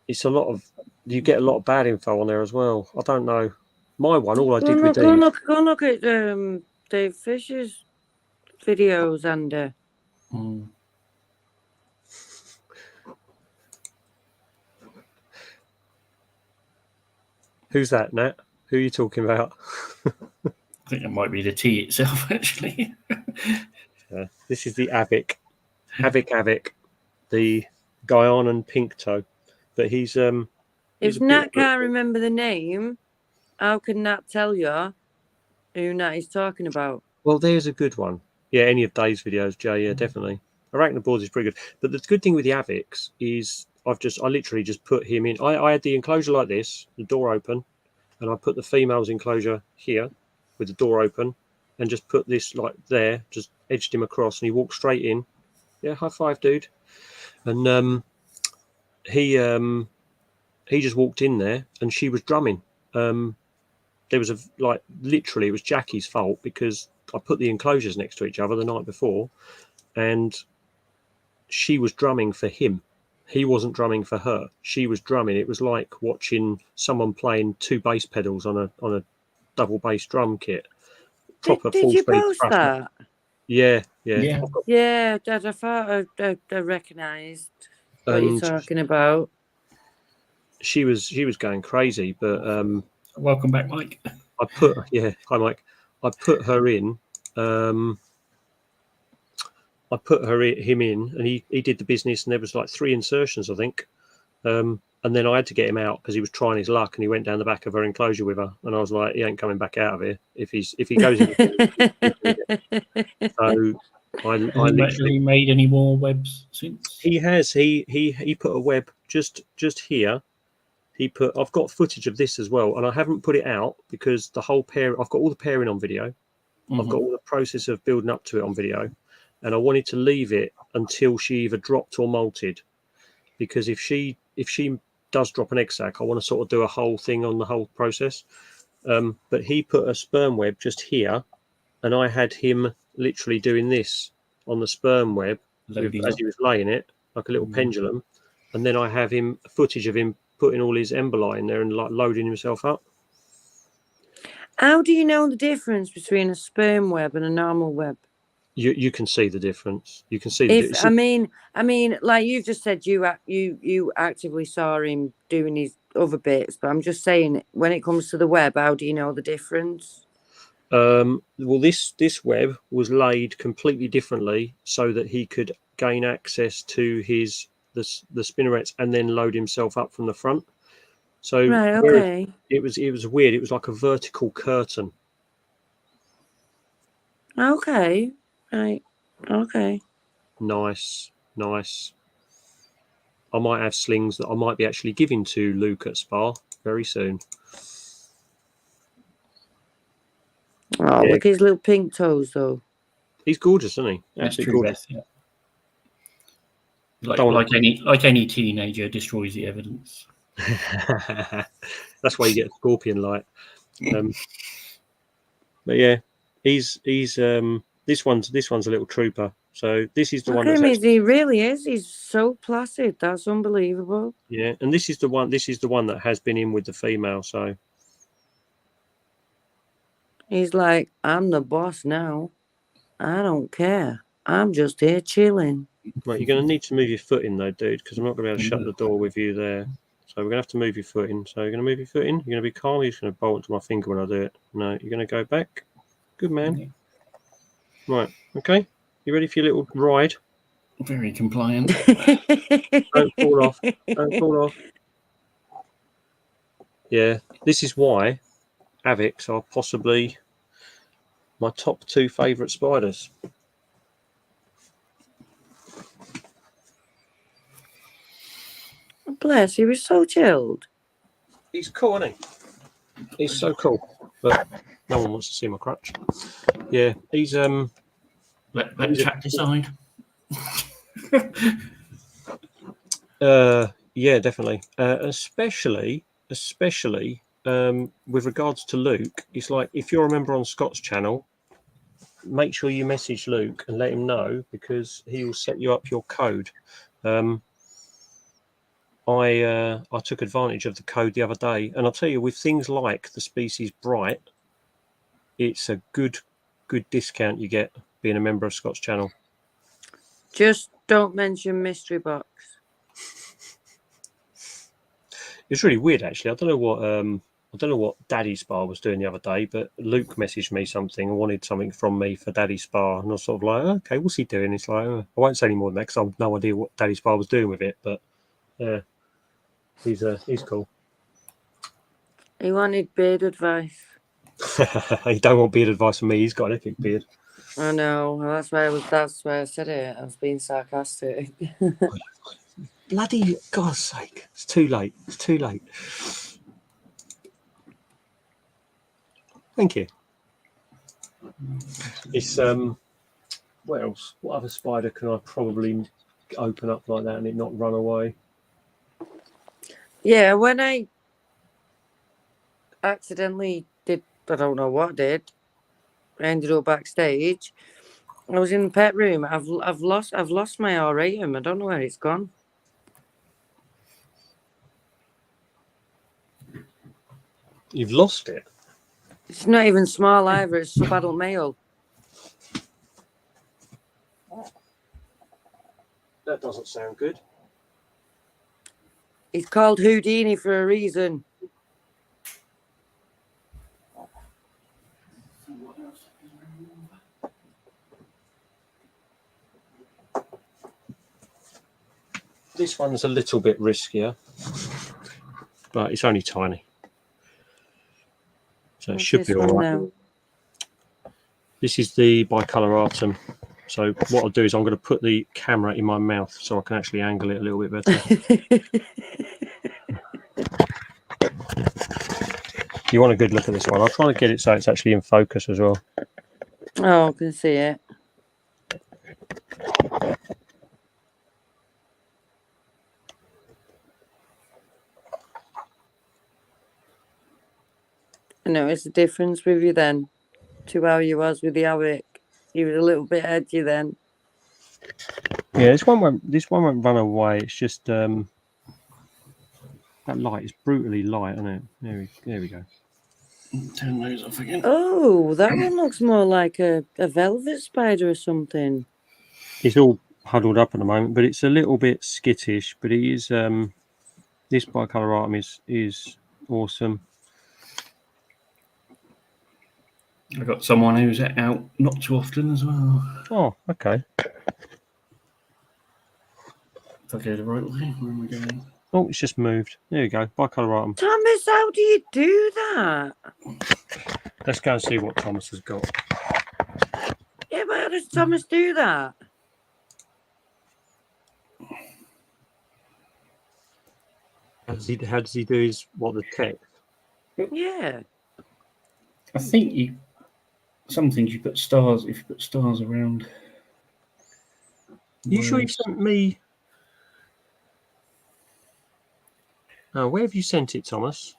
it's you get a lot of bad info on there as well. I don't know. My one, all I did with Go look at Dave Fisher's videos, Andy. Who's that, Nat? Who are you talking about? I think it might be the tea itself, actually. This is the Avic, the Guyanan pink toe. But he's if Nat can't remember the name, how can Nat tell you who Nat is talking about? Well, there's a good one. Yeah, any of Dave's videos, Jay. Yeah, definitely. Arachnoid boards is pretty good. But the good thing with the Avix is I literally just put him in. I had the enclosure like this, the door open, and I put the female's enclosure here with the door open, and just put this like there, just edged him across, and he walked straight in. Yeah, high five, dude. And he just walked in there, and she was drumming. There was literally it was Jackie's fault because I put the enclosures next to each other the night before, and she was drumming for him. He wasn't drumming for her. She was drumming. It was like watching someone playing two bass pedals on a double bass drum kit. Proper Did you post that? Yeah. Yeah, Dad, I thought I recognised what you're talking about. She was going crazy, but welcome back, Mike. Hi, Mike. I put her in. I put him in, and he did the business, and there was like 3 insertions, I think. And then I had to get him out because he was trying his luck, and he went down the back of her enclosure with her, and I was like, he ain't coming back out of here if he goes in. So Has he made any more webs since? He has. He put a web just here. I've got footage of this as well, and I haven't put it out because the whole pair. I've got all the pairing on video. I've got all the process of building up to it on video, and I wanted to leave it until she either dropped or molted, because if she does drop an egg sac, I want to sort of do a whole thing on the whole process. But he put a sperm web just here, and I had him literally doing this on the sperm web as he was laying it like a little pendulum, and then I have footage of him putting all his emboli in there and like loading himself up. How do you know the difference between a sperm web and a normal web? You can see the difference. You can see. I mean, like you've just said, you actively saw him doing his other bits, but I'm just saying, when it comes to the web, how do you know the difference? Well, this web was laid completely differently so that he could gain access to the spinnerets and then load himself up from the front. So right, okay. It was weird. It was like a vertical curtain. Okay. Right. Okay. Nice. I might have slings that I might be actually giving to Luke at Spa very soon. Oh, look at his little pink toes, though. He's gorgeous, isn't he? Absolutely gorgeous. Yeah. Like any teenager, destroys the evidence. That's why you get a scorpion light. But yeah, he's this one's a little trooper. So this is the one. He really is. He's so placid. That's unbelievable. Yeah, and this is the one. This is the one that has been in with the female. So he's like, I'm the boss now. I don't care. I'm just here chilling. Right, you're going to need to move your foot in though, dude, because I'm not going to be able to shut the door with you there. So we're going to have to move your foot in. So you're going to move your foot in. You're going to be calm. You're just going to bolt to my finger when I do it. No, you're going to go back. Good man. Right. Okay. You ready for your little ride? Very compliant. Don't fall off. Don't fall off. Yeah. This is why Avix are possibly my top 2 favourite spiders. Bless, he was so chilled. He's cool, isn't he? He's so cool. But no one wants to see my crutch. Yeah, he's let the chat decide. Yeah, definitely. Especially with regards to Luke, it's like if you're a member on Scott's channel, make sure you message Luke and let him know, because he will set you up your code. I took advantage of the code the other day, and I'll tell you, with things like the species Bright, it's a good discount you get being a member of Scott's channel. Just don't mention mystery box. It's really weird, actually. I don't know what Daddy Spa was doing the other day, but Luke messaged me something and wanted something from me for Daddy Spa, and I was sort of like, okay, what's he doing? It's like, I won't say any more than that because I've no idea what Daddy Spa was doing with it, but yeah, he's cool. He wanted beard advice. He don't want beard advice from me. He's got an epic beard. I know. That's why I said it. I was being sarcastic. Bloody God's sake! It's too late. It's too late. Thank you. It's what else? What other spider can I probably open up like that and it not run away? Yeah, when I accidentally did, I don't know what I did. I ended up backstage. I was in the pet room. I've lost my auratum. I don't know where it's gone. You've lost it. It's not even small either. It's sub-adult male. That doesn't sound good. It's called Houdini for a reason. This one's a little bit riskier, but it's only tiny. So it should be all right. Now? This is the bicolor. So what I'll do is I'm going to put the camera in my mouth so I can actually angle it a little bit better. You want a good look at this one. I'll try to get it so it's actually in focus as well. Oh, I can see it. I noticed a difference with you then to how you was with the Avic. You were a little bit edgy then. Yeah, this one won't run away. It's just that light is brutally light, isn't it? There we go. Turn those off again. Oh, that one looks more like a velvet spider or something. It's all huddled up at the moment, but it's a little bit skittish. But it is this bicolor is awesome. I've got someone who's out not too often as well. Oh, okay. If I go the right way, where am I going? Oh, it's just moved. There you go. Bicolor. Thomas, how do you do that? Let's go and see what Thomas has got. Yeah, but how does Thomas do that? How does he do his the text? Yeah. I think some things you put stars if you put stars around. You sure you sent me? Oh, where have you sent it, Thomas?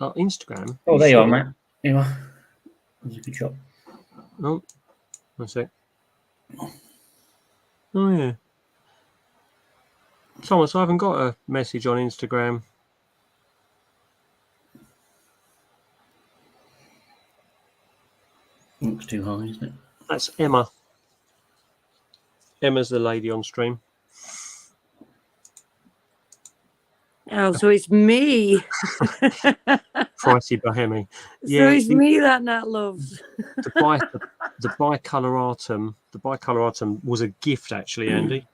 Oh, Instagram. Oh, there you are, Matt. There you are. That's a good shot. Oh, one sec. Oh, yeah. Thomas, I haven't got a message on Instagram. Looks too high, isn't it? That's Emma. Emma's the lady on stream. Oh, so it's me. Pricey Bohemi. Yeah, so it's me that Nat loves. The bicolor was a gift, actually, Andy.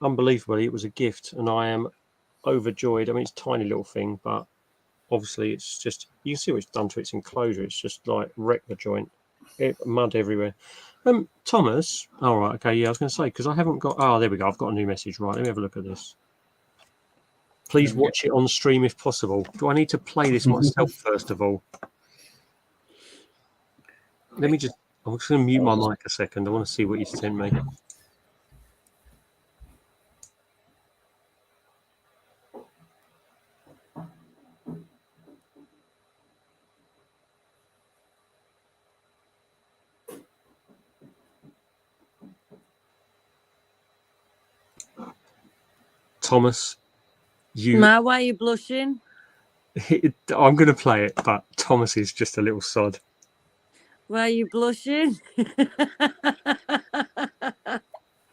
Unbelievably, it was a gift, and I am overjoyed. I mean, it's a tiny little thing, but obviously it's just, you can see what it's done to its enclosure. It's just like wrecked the joint. Mud everywhere. Thomas, all right, okay, yeah, I was going to say, because I haven't got, there we go, I've got a new message. Right, let me have a look at this. Please watch it on stream if possible. Do I need to play this myself first of all? I'm just going to mute my mic a second. I want to see what you sent me. Thomas, Matt, why are you blushing? I'm going to play it, but Thomas is just a little sod. Why are you blushing?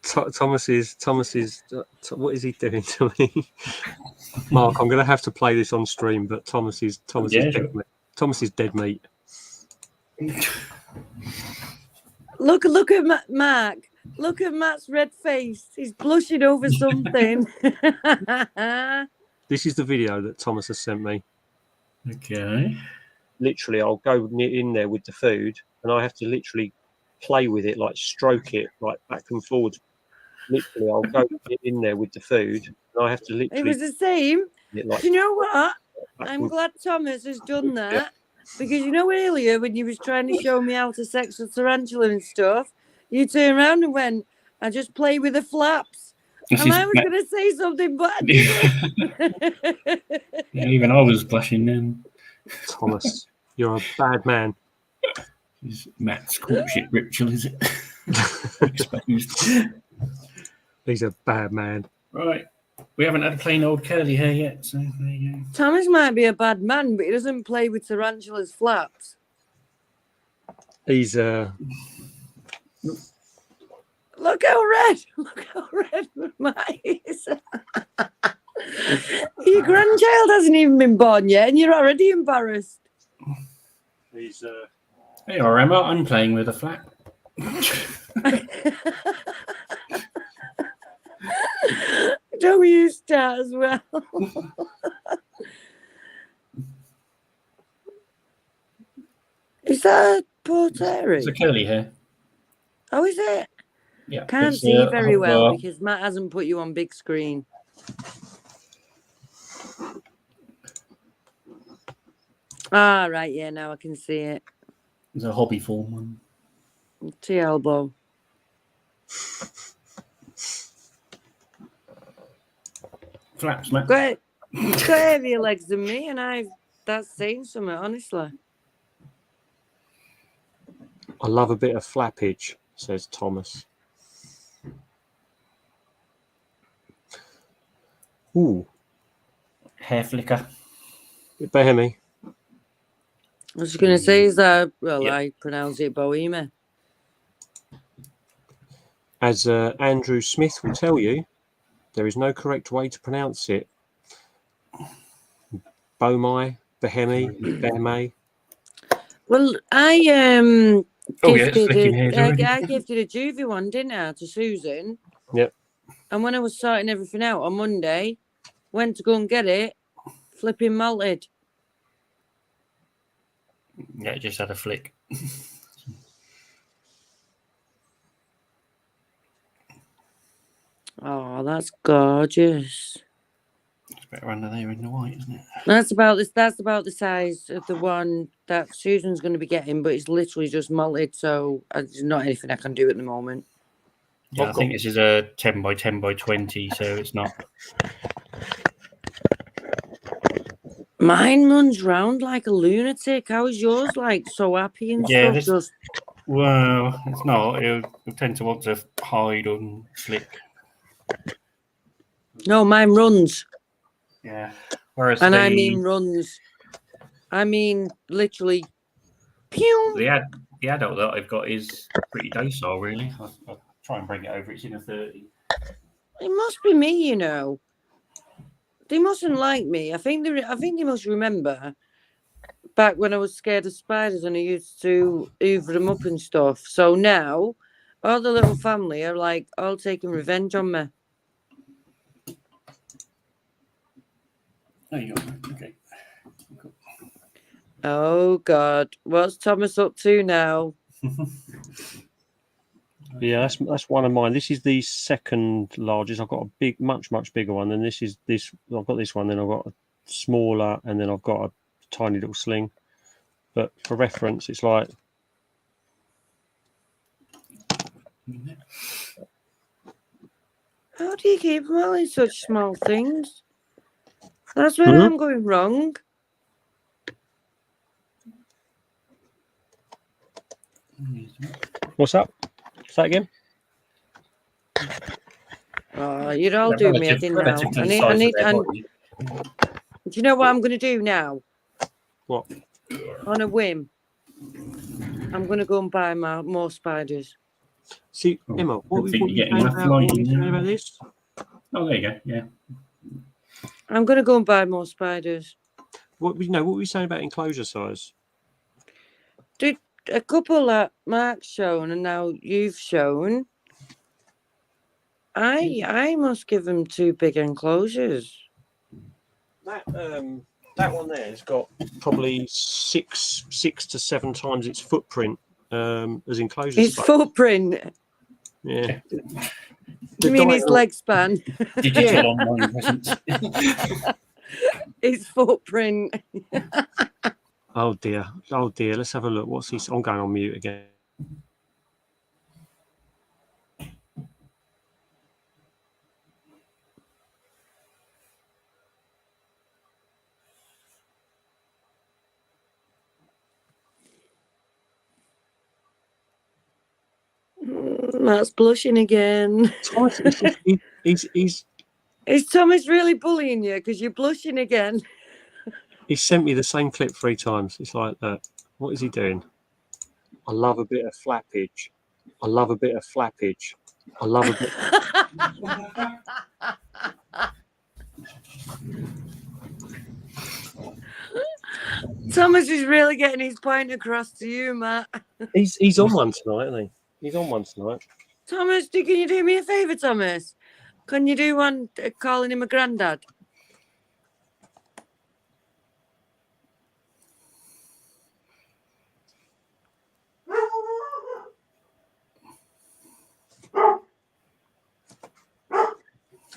Thomas is. What is he doing to me? Mark, I'm going to have to play this on stream, but Thomas is dead meat. Thomas is dead meat. Look at Mark. Look at Matt's red face. He's blushing over something. This is the video that Thomas has sent me. Okay. Literally, I'll go in there with the food, and I have to literally play with it, like stroke it, like back and forwards. Literally, I'll go in there with the food, and I have to literally. It was the same. Like, Do you know what? I'm glad Thomas has done that because you know earlier when you was trying to show me how to sex a tarantula and stuff, you turned around and went, "I just play with the flaps." And I was going to say something, but I didn't. Yeah, even I was blushing then. Thomas, you're a bad man. It's Matt's courtship ritual, is it? Exposed. He's a bad man. Right. We haven't had a plain old curly hair yet, so there you go. Thomas might be a bad man, but he doesn't play with tarantulas' flaps. He's Look how red! Look how red my eyes. Your grandchild hasn't even been born yet, and you're already embarrassed. He's Hey, or Emma, I'm playing with a flap. Don't you start as well? Is that a portrait? It's a curly hair. Oh, is it? Yeah. Can't see very well because Matt hasn't put you on big screen. Ah, right, yeah, now I can see it. It's a hobby form one. T elbow. Flaps, Matt. Got heavier legs than me, and that's saying something, honestly. I love a bit of flappage, says Thomas. Ooh. Hair flicker. Bit behemy. I was going to say, is that, well, I pronounce it Bohemia. As Andrew Smith will tell you, there is no correct way to pronounce it. Bomai, Behemi, Beheme. Well, I gifted I gifted a juvie one, didn't I, to Susan? Yep. And when I was sorting everything out on Monday, went to go and get it, flipping malted. Yeah, it just had a flick. Oh, that's gorgeous. It's better under there in the white, isn't it? That's about this. That's about the size of the one that Susan's going to be getting, but it's literally just malted, so there's not anything I can do at the moment. Yeah, I think this is a 10 by 10 by 20, so it's not. Mine runs round like a lunatic. How is yours like so happy and stuff? Well, it's not. It'll tend to want to hide and flick. No, mine runs. Yeah. Whereas I mean runs. I mean literally. Pew! The adult that I've got is pretty docile, really. I'll try and bring it over. It's in a 30. It must be me, you know. They mustn't like me. I think they must remember back when I was scared of spiders and I used to hoover them up and stuff. So now all the little family are like all taking revenge on me. There you go. Okay. Oh God, what's Thomas up to now? Yeah, that's one of mine. This is the second largest. I've got a big, much bigger one. Then this. I've got this one. Then I've got a smaller, and then I've got a tiny little sling. But for reference, it's like. How do you keep them all in such small things? That's where I'm going wrong. What's up? Say that again. Oh, you're all doing me. I didn't know. Do you know what I'm going to do now? What? On a whim, I'm going to go and buy more spiders. See, Emma, what were you saying about this? Oh, there you go. Yeah. I'm going to go and buy more spiders. What were you saying about enclosure size? Did a couple that Mark's shown and now you've shown, I must give them 2 big enclosures. That one there has got probably 6 to 7 times its footprint as enclosures. His footprint. Yeah. You mean his leg span? Digital online presence. His footprint. Oh dear. Let's have a look. What's he? I'm going on mute again. Matt's blushing again. Thomas, he's Is Thomas really bullying you because you're blushing again? He sent me the same clip 3 times. It's like that. What is he doing? I love a bit of flappage. I love a bit of flappage. I love a bit. Thomas is really getting his point across to you, Matt. He's on one tonight, isn't he? He's on one tonight. Thomas, can you do me a favour, Thomas? Can you do one calling him a granddad?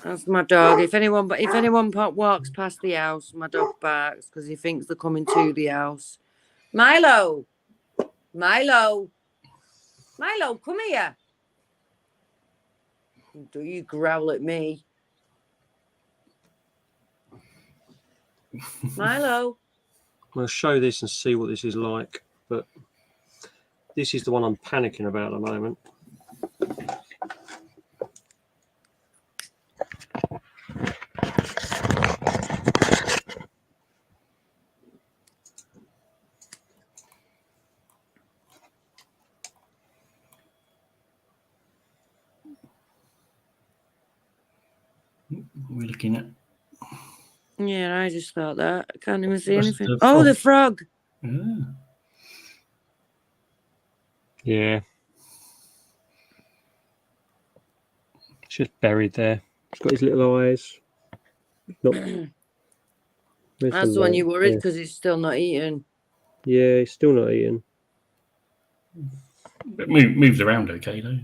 That's my dog. If anyone walks past the house, my dog barks because he thinks they're coming to the house. Milo, come here. Do you growl at me? Milo. I'm going to show this and see what this is like, but this is the one I'm panicking about at the moment. We're looking at. Yeah, I just thought that. I can't even see That's anything. the Oh, frog. the frog. Yeah. It's just buried there. He's got his little eyes. That's the one you worried because he's still not eating. Yeah, he's still not eating. It moves around okay, though.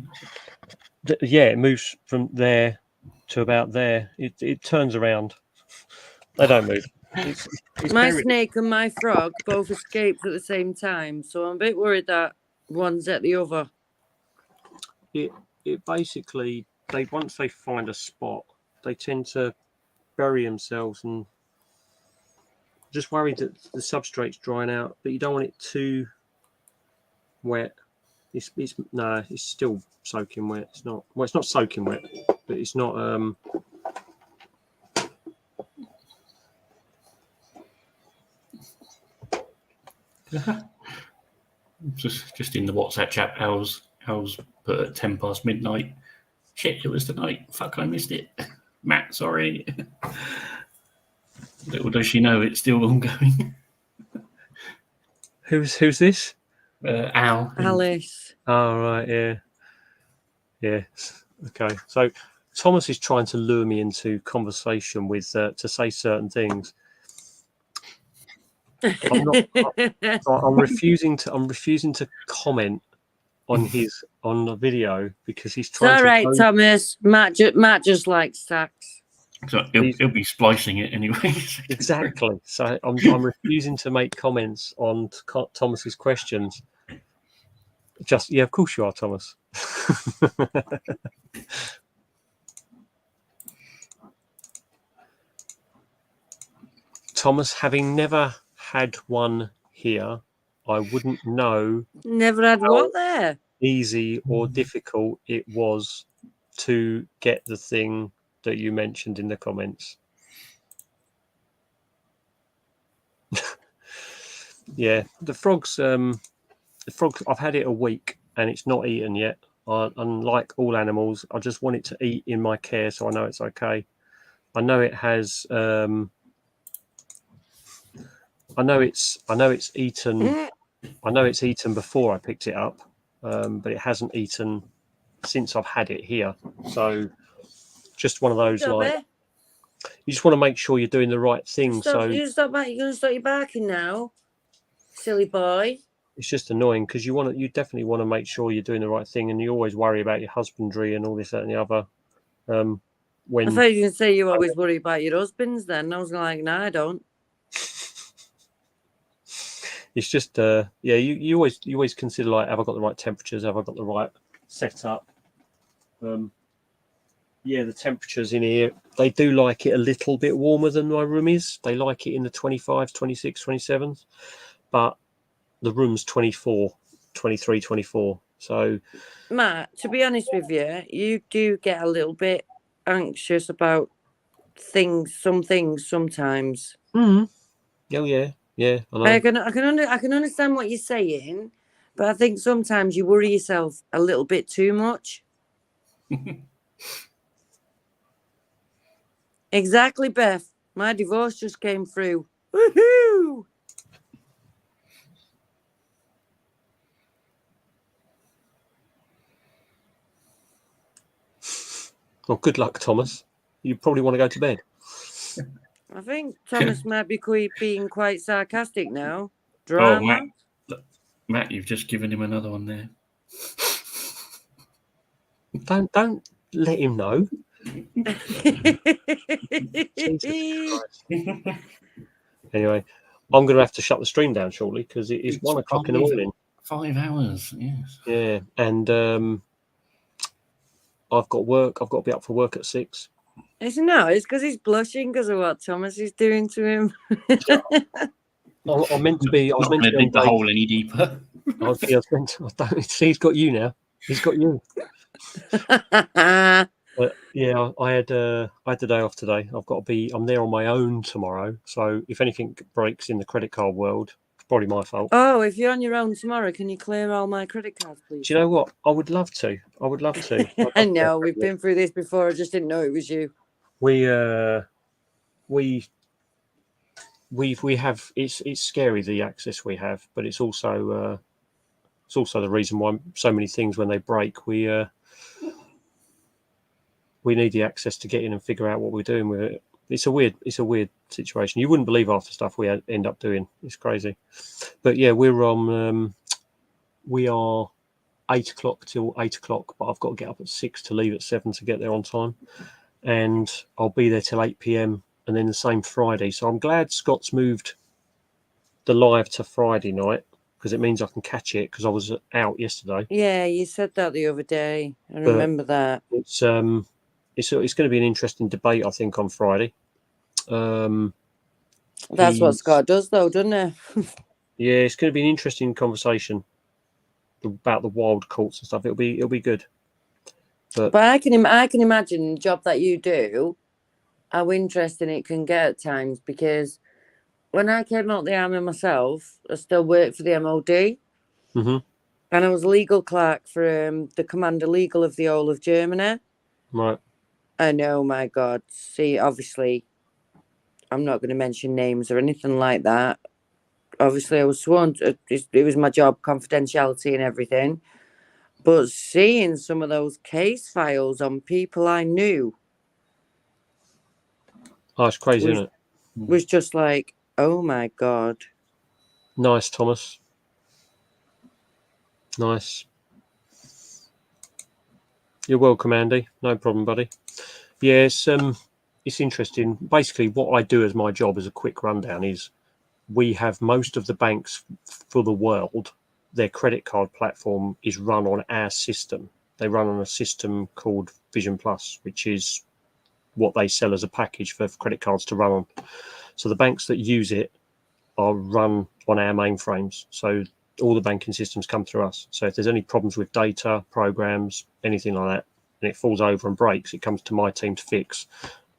Yeah, it moves from there to about there. It turns around. They don't move. It's My buried. snake and my frog both escaped at the same time, so I'm a bit worried that one's at the other. It basically, once they find a spot, they tend to bury themselves, and just worried that the substrate's drying out, but you don't want it too wet. It's still soaking wet. It's not soaking wet, but it's not just in the WhatsApp chat, Al's put at 10 past midnight. Shit, it was tonight. Fuck, I missed it. Matt, sorry. Little does she know it's still ongoing. Who's this? Al. Alice. Oh right, yeah. Okay, so Thomas is trying to lure me into conversation with to say certain things. I'm refusing to comment on the video because he's trying. It's all right, Thomas. Matt just likes sacks. So he'll be splicing it anyway. Exactly. So I'm refusing to make comments on Thomas's questions. Of course you are, Thomas. Thomas, having never had one here, I wouldn't know. Never had what there? Easy or difficult it was to get the thing that you mentioned in the comments. Yeah, the frogs. I've had it a week and it's not eaten yet. Unlike all animals, I just want it to eat in my care, so I know it's okay. I know it has. I know it's eaten. I know it's eaten before I picked it up, but it hasn't eaten since I've had it here. So, just one of those you just want to make sure you're doing the right thing. You're going to stop your barking now, silly boy. It's just annoying because you definitely want to make sure you're doing the right thing, and you always worry about your husbandry and all this, that, and the other. I thought you were going to say you always worry about your husbands. Then I was like, no, I don't. It's just you always consider, like, have I got the right temperatures? Have I got the right setup? The temperatures in here, they do like it a little bit warmer than my room is. They like it in the 25s, 26, 27s, but the room's 24, 23, 24. So, Matt, to be honest with you, you do get a little bit anxious about some things sometimes. Oh yeah, I know. I can understand what you're saying, but I think sometimes you worry yourself a little bit too much. Exactly, Beth. My divorce just came through. Woohoo! Well, good luck, Thomas. You probably want to go to bed. I think Thomas might be being quite sarcastic now. Drama. Oh, Matt, you've just given him another one there. Don't let him know. Anyway, I'm going to have to shut the stream down shortly because it is 1 o'clock in the morning. 5 hours, yes. Yeah, and I've got work. I've got to be up for work at 6. It's because he's blushing because of what Thomas is doing to him. I'm meant to be. I was meant to dig the hole any deeper. He's got you now. He's got you. But yeah, I had the day off today. I'm there on my own tomorrow. So if anything breaks in the credit card world, it's probably my fault. Oh, if you're on your own tomorrow, can you clear all my credit cards, please? Do you know what? I would love to. I know we've been through this before. I just didn't know it was you. We have. It's scary, the access we have, but it's also the reason why so many things, when they break, we need the access to get in and figure out what we're doing with it. It's a weird situation. You wouldn't believe half the stuff we end up doing. It's crazy. But yeah, we are 8 o'clock till 8 o'clock, but I've got to get up at 6 to leave at 7 to get there on time. And I'll be there till 8 p.m. and then the same Friday. So I'm glad Scott's moved the live to Friday night, because it means I can catch it, because I was out yesterday. Yeah, you said that the other day. I remember that. It's going to be an interesting debate, I think, on Friday. That's what Scott does, though, doesn't it? Yeah, it's going to be an interesting conversation about the wild courts and stuff. It'll be good. But I can imagine the job that you do, how interesting it can get at times, because when I came out the army myself, I still worked for the MOD. Mm-hmm. And I was legal clerk for the Commander Legal of the whole of Germany. Right. And oh my God. See, obviously, I'm not going to mention names or anything like that. Obviously, I was sworn to, it was my job, confidentiality and everything. But seeing some of those case files on people I knew. Oh, it's crazy, isn't it? Was just like, oh my God. Nice, Thomas. Nice. You're welcome, Andy. No problem, buddy. Yeah, it's interesting. Basically, what I do as my job, as a quick rundown, is we have most of the banks for the world. Their credit card platform is run on our system. They run on a system called Vision Plus, which is what they sell as a package for credit cards to run on. So the banks that use it are run on our mainframes. So all the banking systems come through us. So if there's any problems with data, programs, anything like that, and it falls over and breaks, it comes to my team to fix.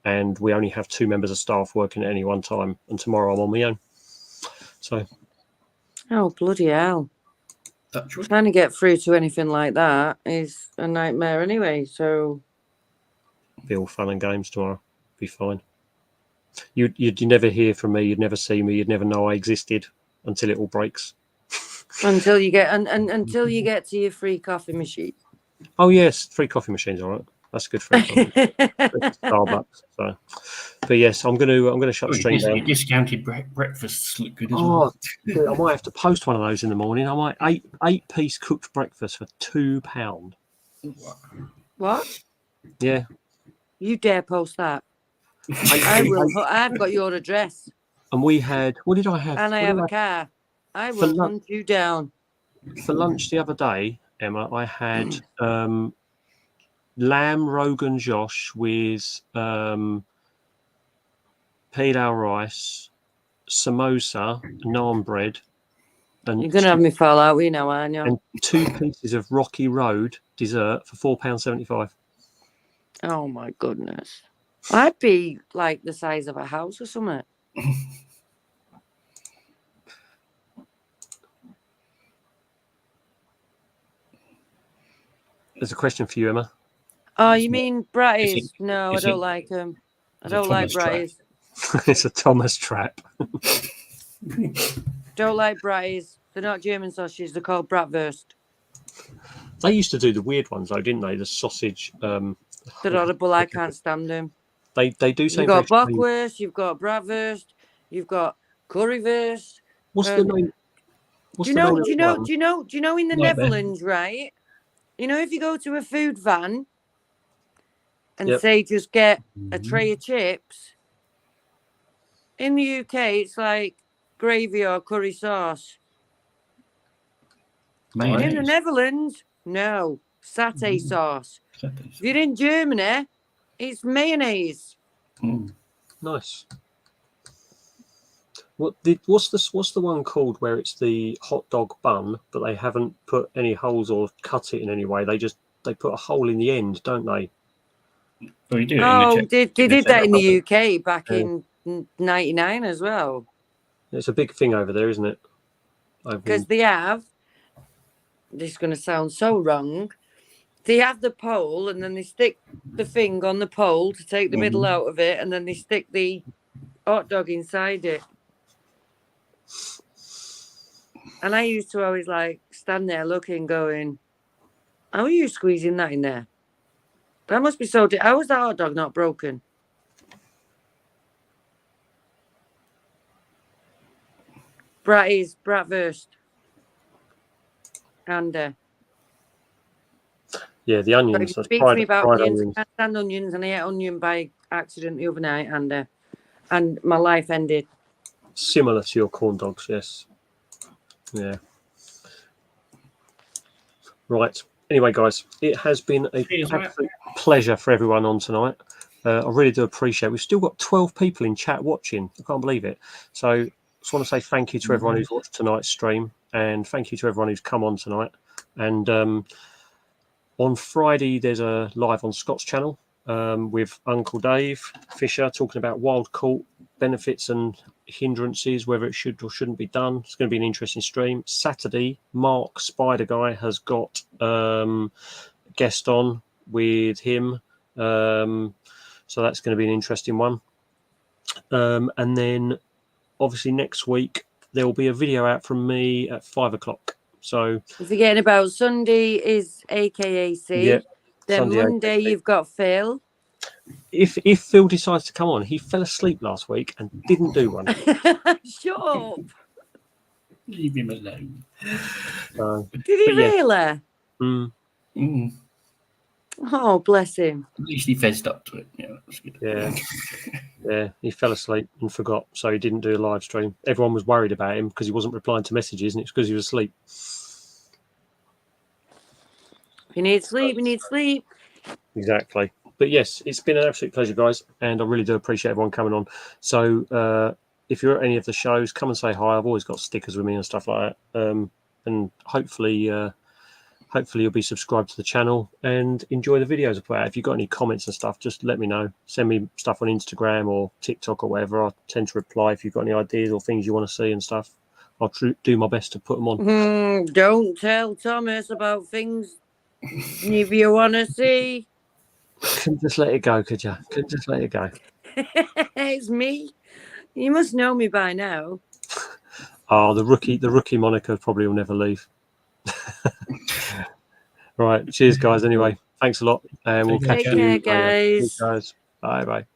And we only have 2 members of staff working at any one time. And tomorrow I'm on my own. So. Oh, bloody hell. Trying to get through to anything like that is a nightmare anyway. So. Be all fun and games tomorrow. Be fine. You'd never hear from me. You'd never see me. You'd never know I existed until it all breaks. Until you get until you get to your free coffee machine. Oh yes, free coffee machines, all right. That's good for everyone. Starbucks. So, but yes, I'm gonna shut the stream down. Discounted breakfasts look good as well. well. I might have to post one of those in the morning. I might 8-piece cooked breakfast for £2. What? Yeah. You dare post that? I will. I've got your address. And we had. What did I have? And I have a car. I will hunt you down. For lunch the other day, Emma, I had lamb Rogan Josh with pilau rice, samosa, naan bread. And you're gonna have me fall out, we know, aren't you? And 2 pieces of Rocky Road dessert for £4.75. Oh my goodness! I'd be like the size of a house or something. There's a question for you, Emma. Oh, you mean Bratties? No, I don't like them. I don't like Bratties. It's a Thomas trap. Don't like Bratties. They're not German sausages. They're called bratwurst. They used to do the weird ones, though, didn't they? The sausage. They're horrible. I can't stand them. They do say. You've got bockwurst. You've got bratwurst. You've got currywurst. What's the name? Do you know? In the Netherlands, right? You know, if you go to a food van and say just get a tray of chips, in the UK it's like gravy or curry sauce. Mayonnaise. And in the Netherlands, no, satay sauce. If you're in Germany, it's mayonnaise. Nice. What's the one called where it's the hot dog bun, but they haven't put any holes or cut it in any way? They put a hole in the end, don't they? Well, you do they did that in the UK back in '99 as well. It's a big thing over there, isn't it? Because they have. This is going to sound so wrong. They have the pole, and then they stick the thing on the pole to take the middle out of it, and then they stick the hot dog inside it. And I used to always stand there looking, going, how are you squeezing that in there? That must be so... How is that hot dog not broken? Bratwurst. And... yeah, the onions. So speak to me about onions. I can't stand onions, and I ate onion by accident the other night, and my life ended. Similar to your corn dogs, yes. Yeah. Right. Anyway, guys, it has been an absolute pleasure for everyone on tonight. I really do appreciate it. We've still got 12 people in chat watching. I can't believe it. So I just want to say thank you to everyone who's watched tonight's stream, and thank you to everyone who's come on tonight. And on Friday, there's a live on Scott's channel with Uncle Dave Fisher talking about wild caught benefits and hindrances, whether it should or shouldn't be done. It's going to be an interesting stream. Saturday, Mark Spider Guy has got guest on with him, so that's going to be an interesting one. And then obviously next week there will be a video out from me at 5 o'clock. So forgetting about Sunday is AKAC. Yeah, then Sunday Monday AKAC. You've got Phil. If Phil decides to come on, he fell asleep last week and didn't do one. Shut up. Leave him alone. Did he really? Oh, bless him. At least he fezzed up to it. Yeah, that's good. Yeah, he fell asleep and forgot, so he didn't do a live stream. Everyone was worried about him because he wasn't replying to messages, and it's because he was asleep. You need sleep. You need sleep. Exactly. But yes, it's been an absolute pleasure, guys, and I really do appreciate everyone coming on. So if you're at any of the shows, come and say hi. I've always got stickers with me and stuff like that. And hopefully you'll be subscribed to the channel and enjoy the videos I put out. If you've got any comments and stuff, just let me know. Send me stuff on Instagram or TikTok or whatever. I tend to reply if you've got any ideas or things you want to see and stuff. I'll do my best to put them on. Don't tell Thomas about things if you want to see. Couldn't just let it go, could you? Couldn't just let it go. It's me. You must know me by now. Oh, the rookie moniker probably will never leave. Right. Cheers, guys. Anyway. Thanks a lot, and we'll Take catch care, you later. guys. Cheers, guys. Bye bye.